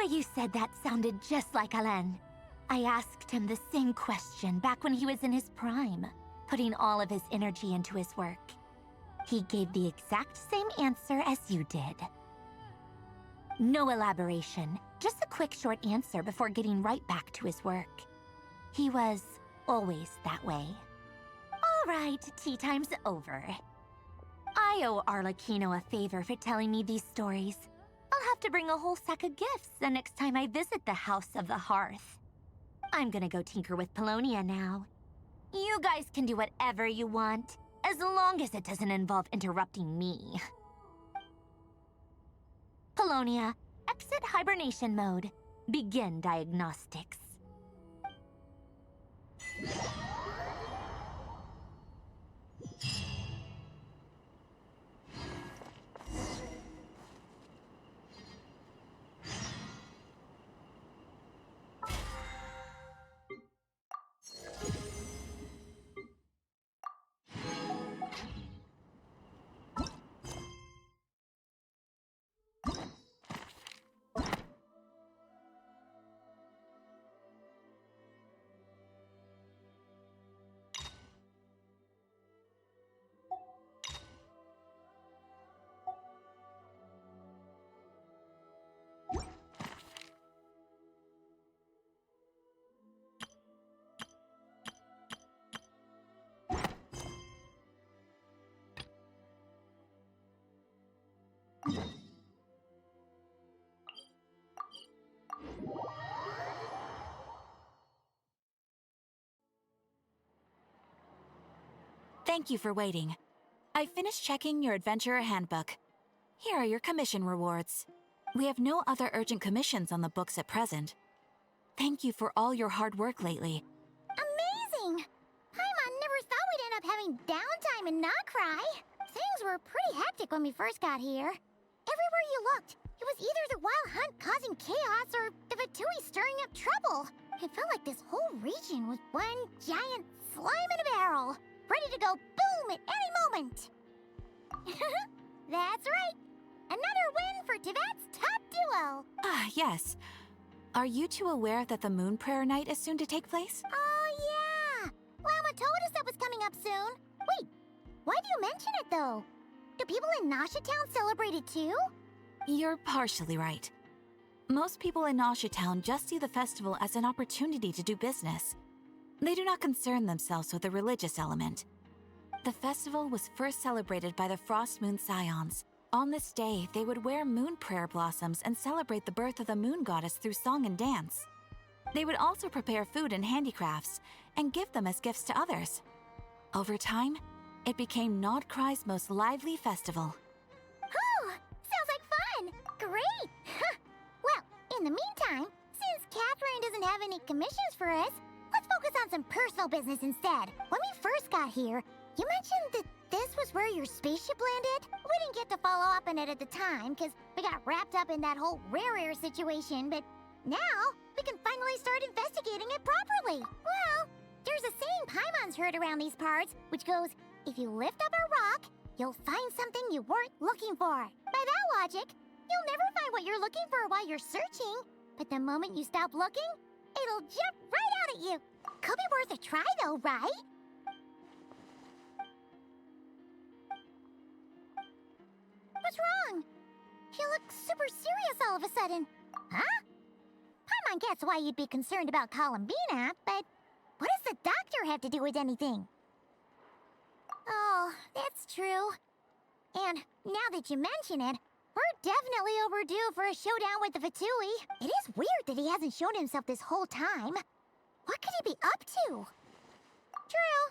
What you said that sounded just like Alain. I asked him the same question back when he was in his prime, putting all of his energy into his work. He gave the exact same answer as you did. No elaboration, just a quick short answer before getting right back to his work. He was always that way. All right, tea time's over. I owe Arlecchino a favor for telling me these stories. I'll have to bring a whole sack of gifts the next time I visit the House of the Hearth. I'm gonna go tinker with Polonia now. You guys can do whatever you want, as long as it doesn't involve interrupting me. Polonia, exit hibernation mode. Begin diagnostics. Thank you for waiting. I finished checking your Adventurer Handbook. Here are your commission rewards. We have no other urgent commissions on the books at present. Thank you for all your hard work lately. Amazing! Paimon never thought we'd end up having downtime in Nocry. Things were pretty hectic when we first got here. Everywhere you looked, it was either the Wild Hunt causing chaos or the Fatui stirring up trouble. It felt like this whole region was one giant slime in a barrel, ready to go boom at any moment. That's right. Another win for Teyvat's top duo. Ah, yes. Are you two aware that the Moon Prayer Night is soon to take place? Oh, yeah. Llama told us that was coming up soon. Wait, why do you mention it, though? Do people in Nasha Town celebrate it, too? You're partially right. Most people in Nasha Town just see the festival as an opportunity to do business. They do not concern themselves with the religious element. The festival was first celebrated by the Frost Moon Scions. On this day, they would wear moon prayer blossoms and celebrate the birth of the moon goddess through song and dance. They would also prepare food and handicrafts and give them as gifts to others. Over time, it became Nodcry's most lively festival. Oh, sounds like fun! Great! Well, in the meantime, since Catherine doesn't have any commissions for us, let's focus on some personal business instead. When we first got here, you mentioned that this was where your spaceship landed? We didn't get to follow up on it at the time, because we got wrapped up in that whole rare air situation, but now we can finally start investigating it properly. Well, there's a saying Paimon's heard around these parts, which goes, if you lift up a rock, you'll find something you weren't looking for. By that logic, you'll never find what you're looking for while you're searching, but the moment you stop looking, it'll jump right out at you. Could be worth a try though, right? What's wrong? You look super serious all of a sudden. Huh? Paimon gets why you'd be concerned about Columbina, but what does the doctor have to do with anything? Oh, that's true. And now that you mention it, we're definitely overdue for a showdown with the Fatui. It is weird that he hasn't shown himself this whole time. What could he be up to? True.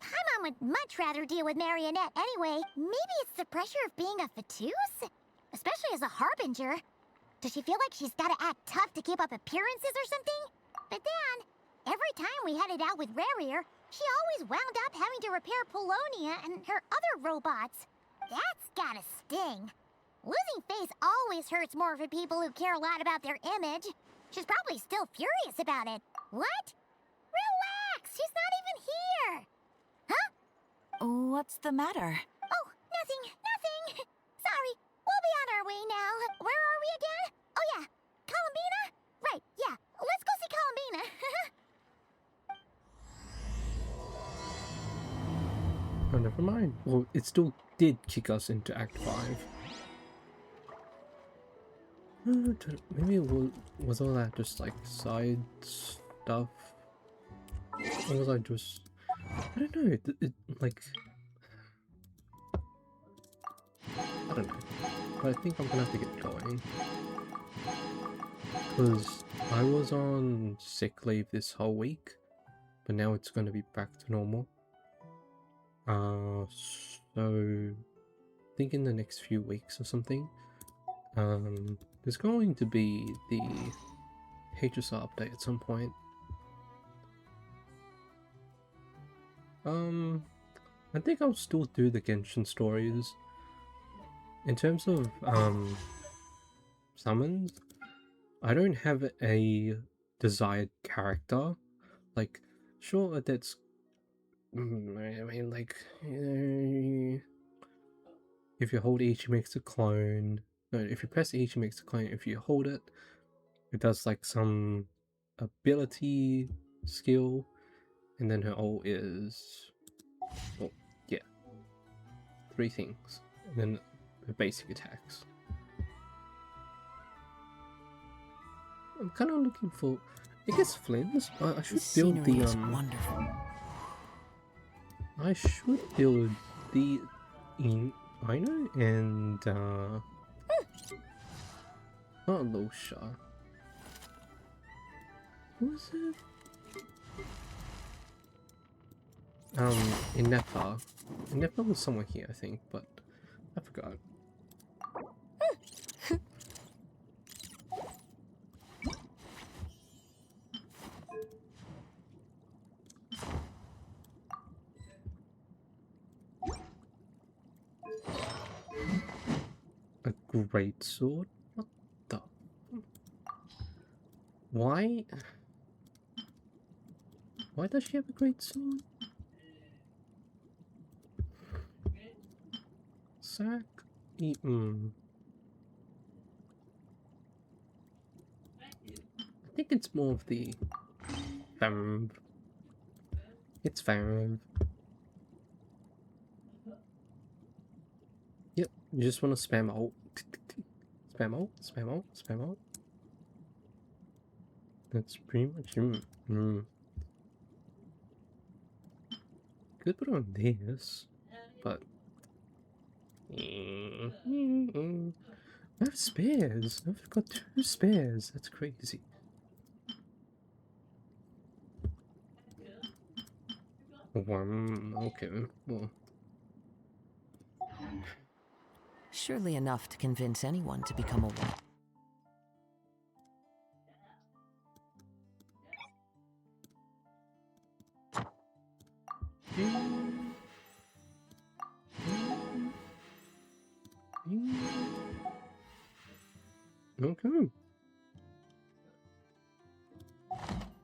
Paimon would much rather deal with Marionette anyway. Maybe it's the pressure of being a Fatuse? Especially as a Harbinger. Does she feel like she's gotta act tough to keep up appearances or something? But then, every time we headed out with Rarier, she always wound up having to repair Polonia and her other robots. That's gotta sting. Losing face always hurts more for people who care a lot about their image. She's probably still furious about it. What? Relax! She's not even here! Huh? What's the matter? Oh, nothing. Sorry. We'll be on our way now. Where are we again? Oh yeah, never mind. Well, it still did kick us into Act 5. Maybe was all that just like side stuff? Or was I just... I don't know, like... I don't know. But I think I'm gonna have to get going. Because I was on sick leave this whole week, but now it's gonna be back to normal. So... I think in the next few weeks or something, there's going to be the HSR update at some point. I think I'll still do the Genshin stories. In terms of summons, I don't have a desired character. Like, sure, that's... I mean, like, if you hold H, it makes a clone. No, if you press H, it makes a clone. If you hold it, it does like some ability skill, and then her ult is... well, yeah. 3 things. And then her basic attacks. I'm kind of looking for... I guess Flynn's? I should build the... wonderful. I should build the... Ino and... not Losha. Who was it? Inepa. Inepa was somewhere here, I think, but I forgot. A great sword? What the? Why? Why does she have a great sword? Sack eaten. I think it's more of the Fam. It's Fam. Yep, you just want to spam ult. Spam ult, spam ult, spam ult. That's pretty much Could put on this, but I have spares. I've got 2 spares. That's crazy. Okay, well. Surely enough to convince anyone to become a one. Okay.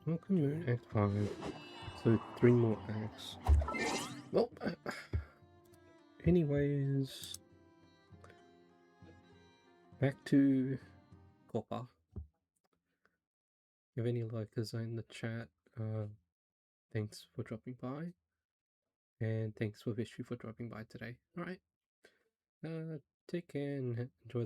Okay, Act 5. So 3 more acts. Well, anyways, back to Copper. If any likers are in the chat, thanks for dropping by. And thanks for Vishri for dropping by today. Alright. Take care and enjoy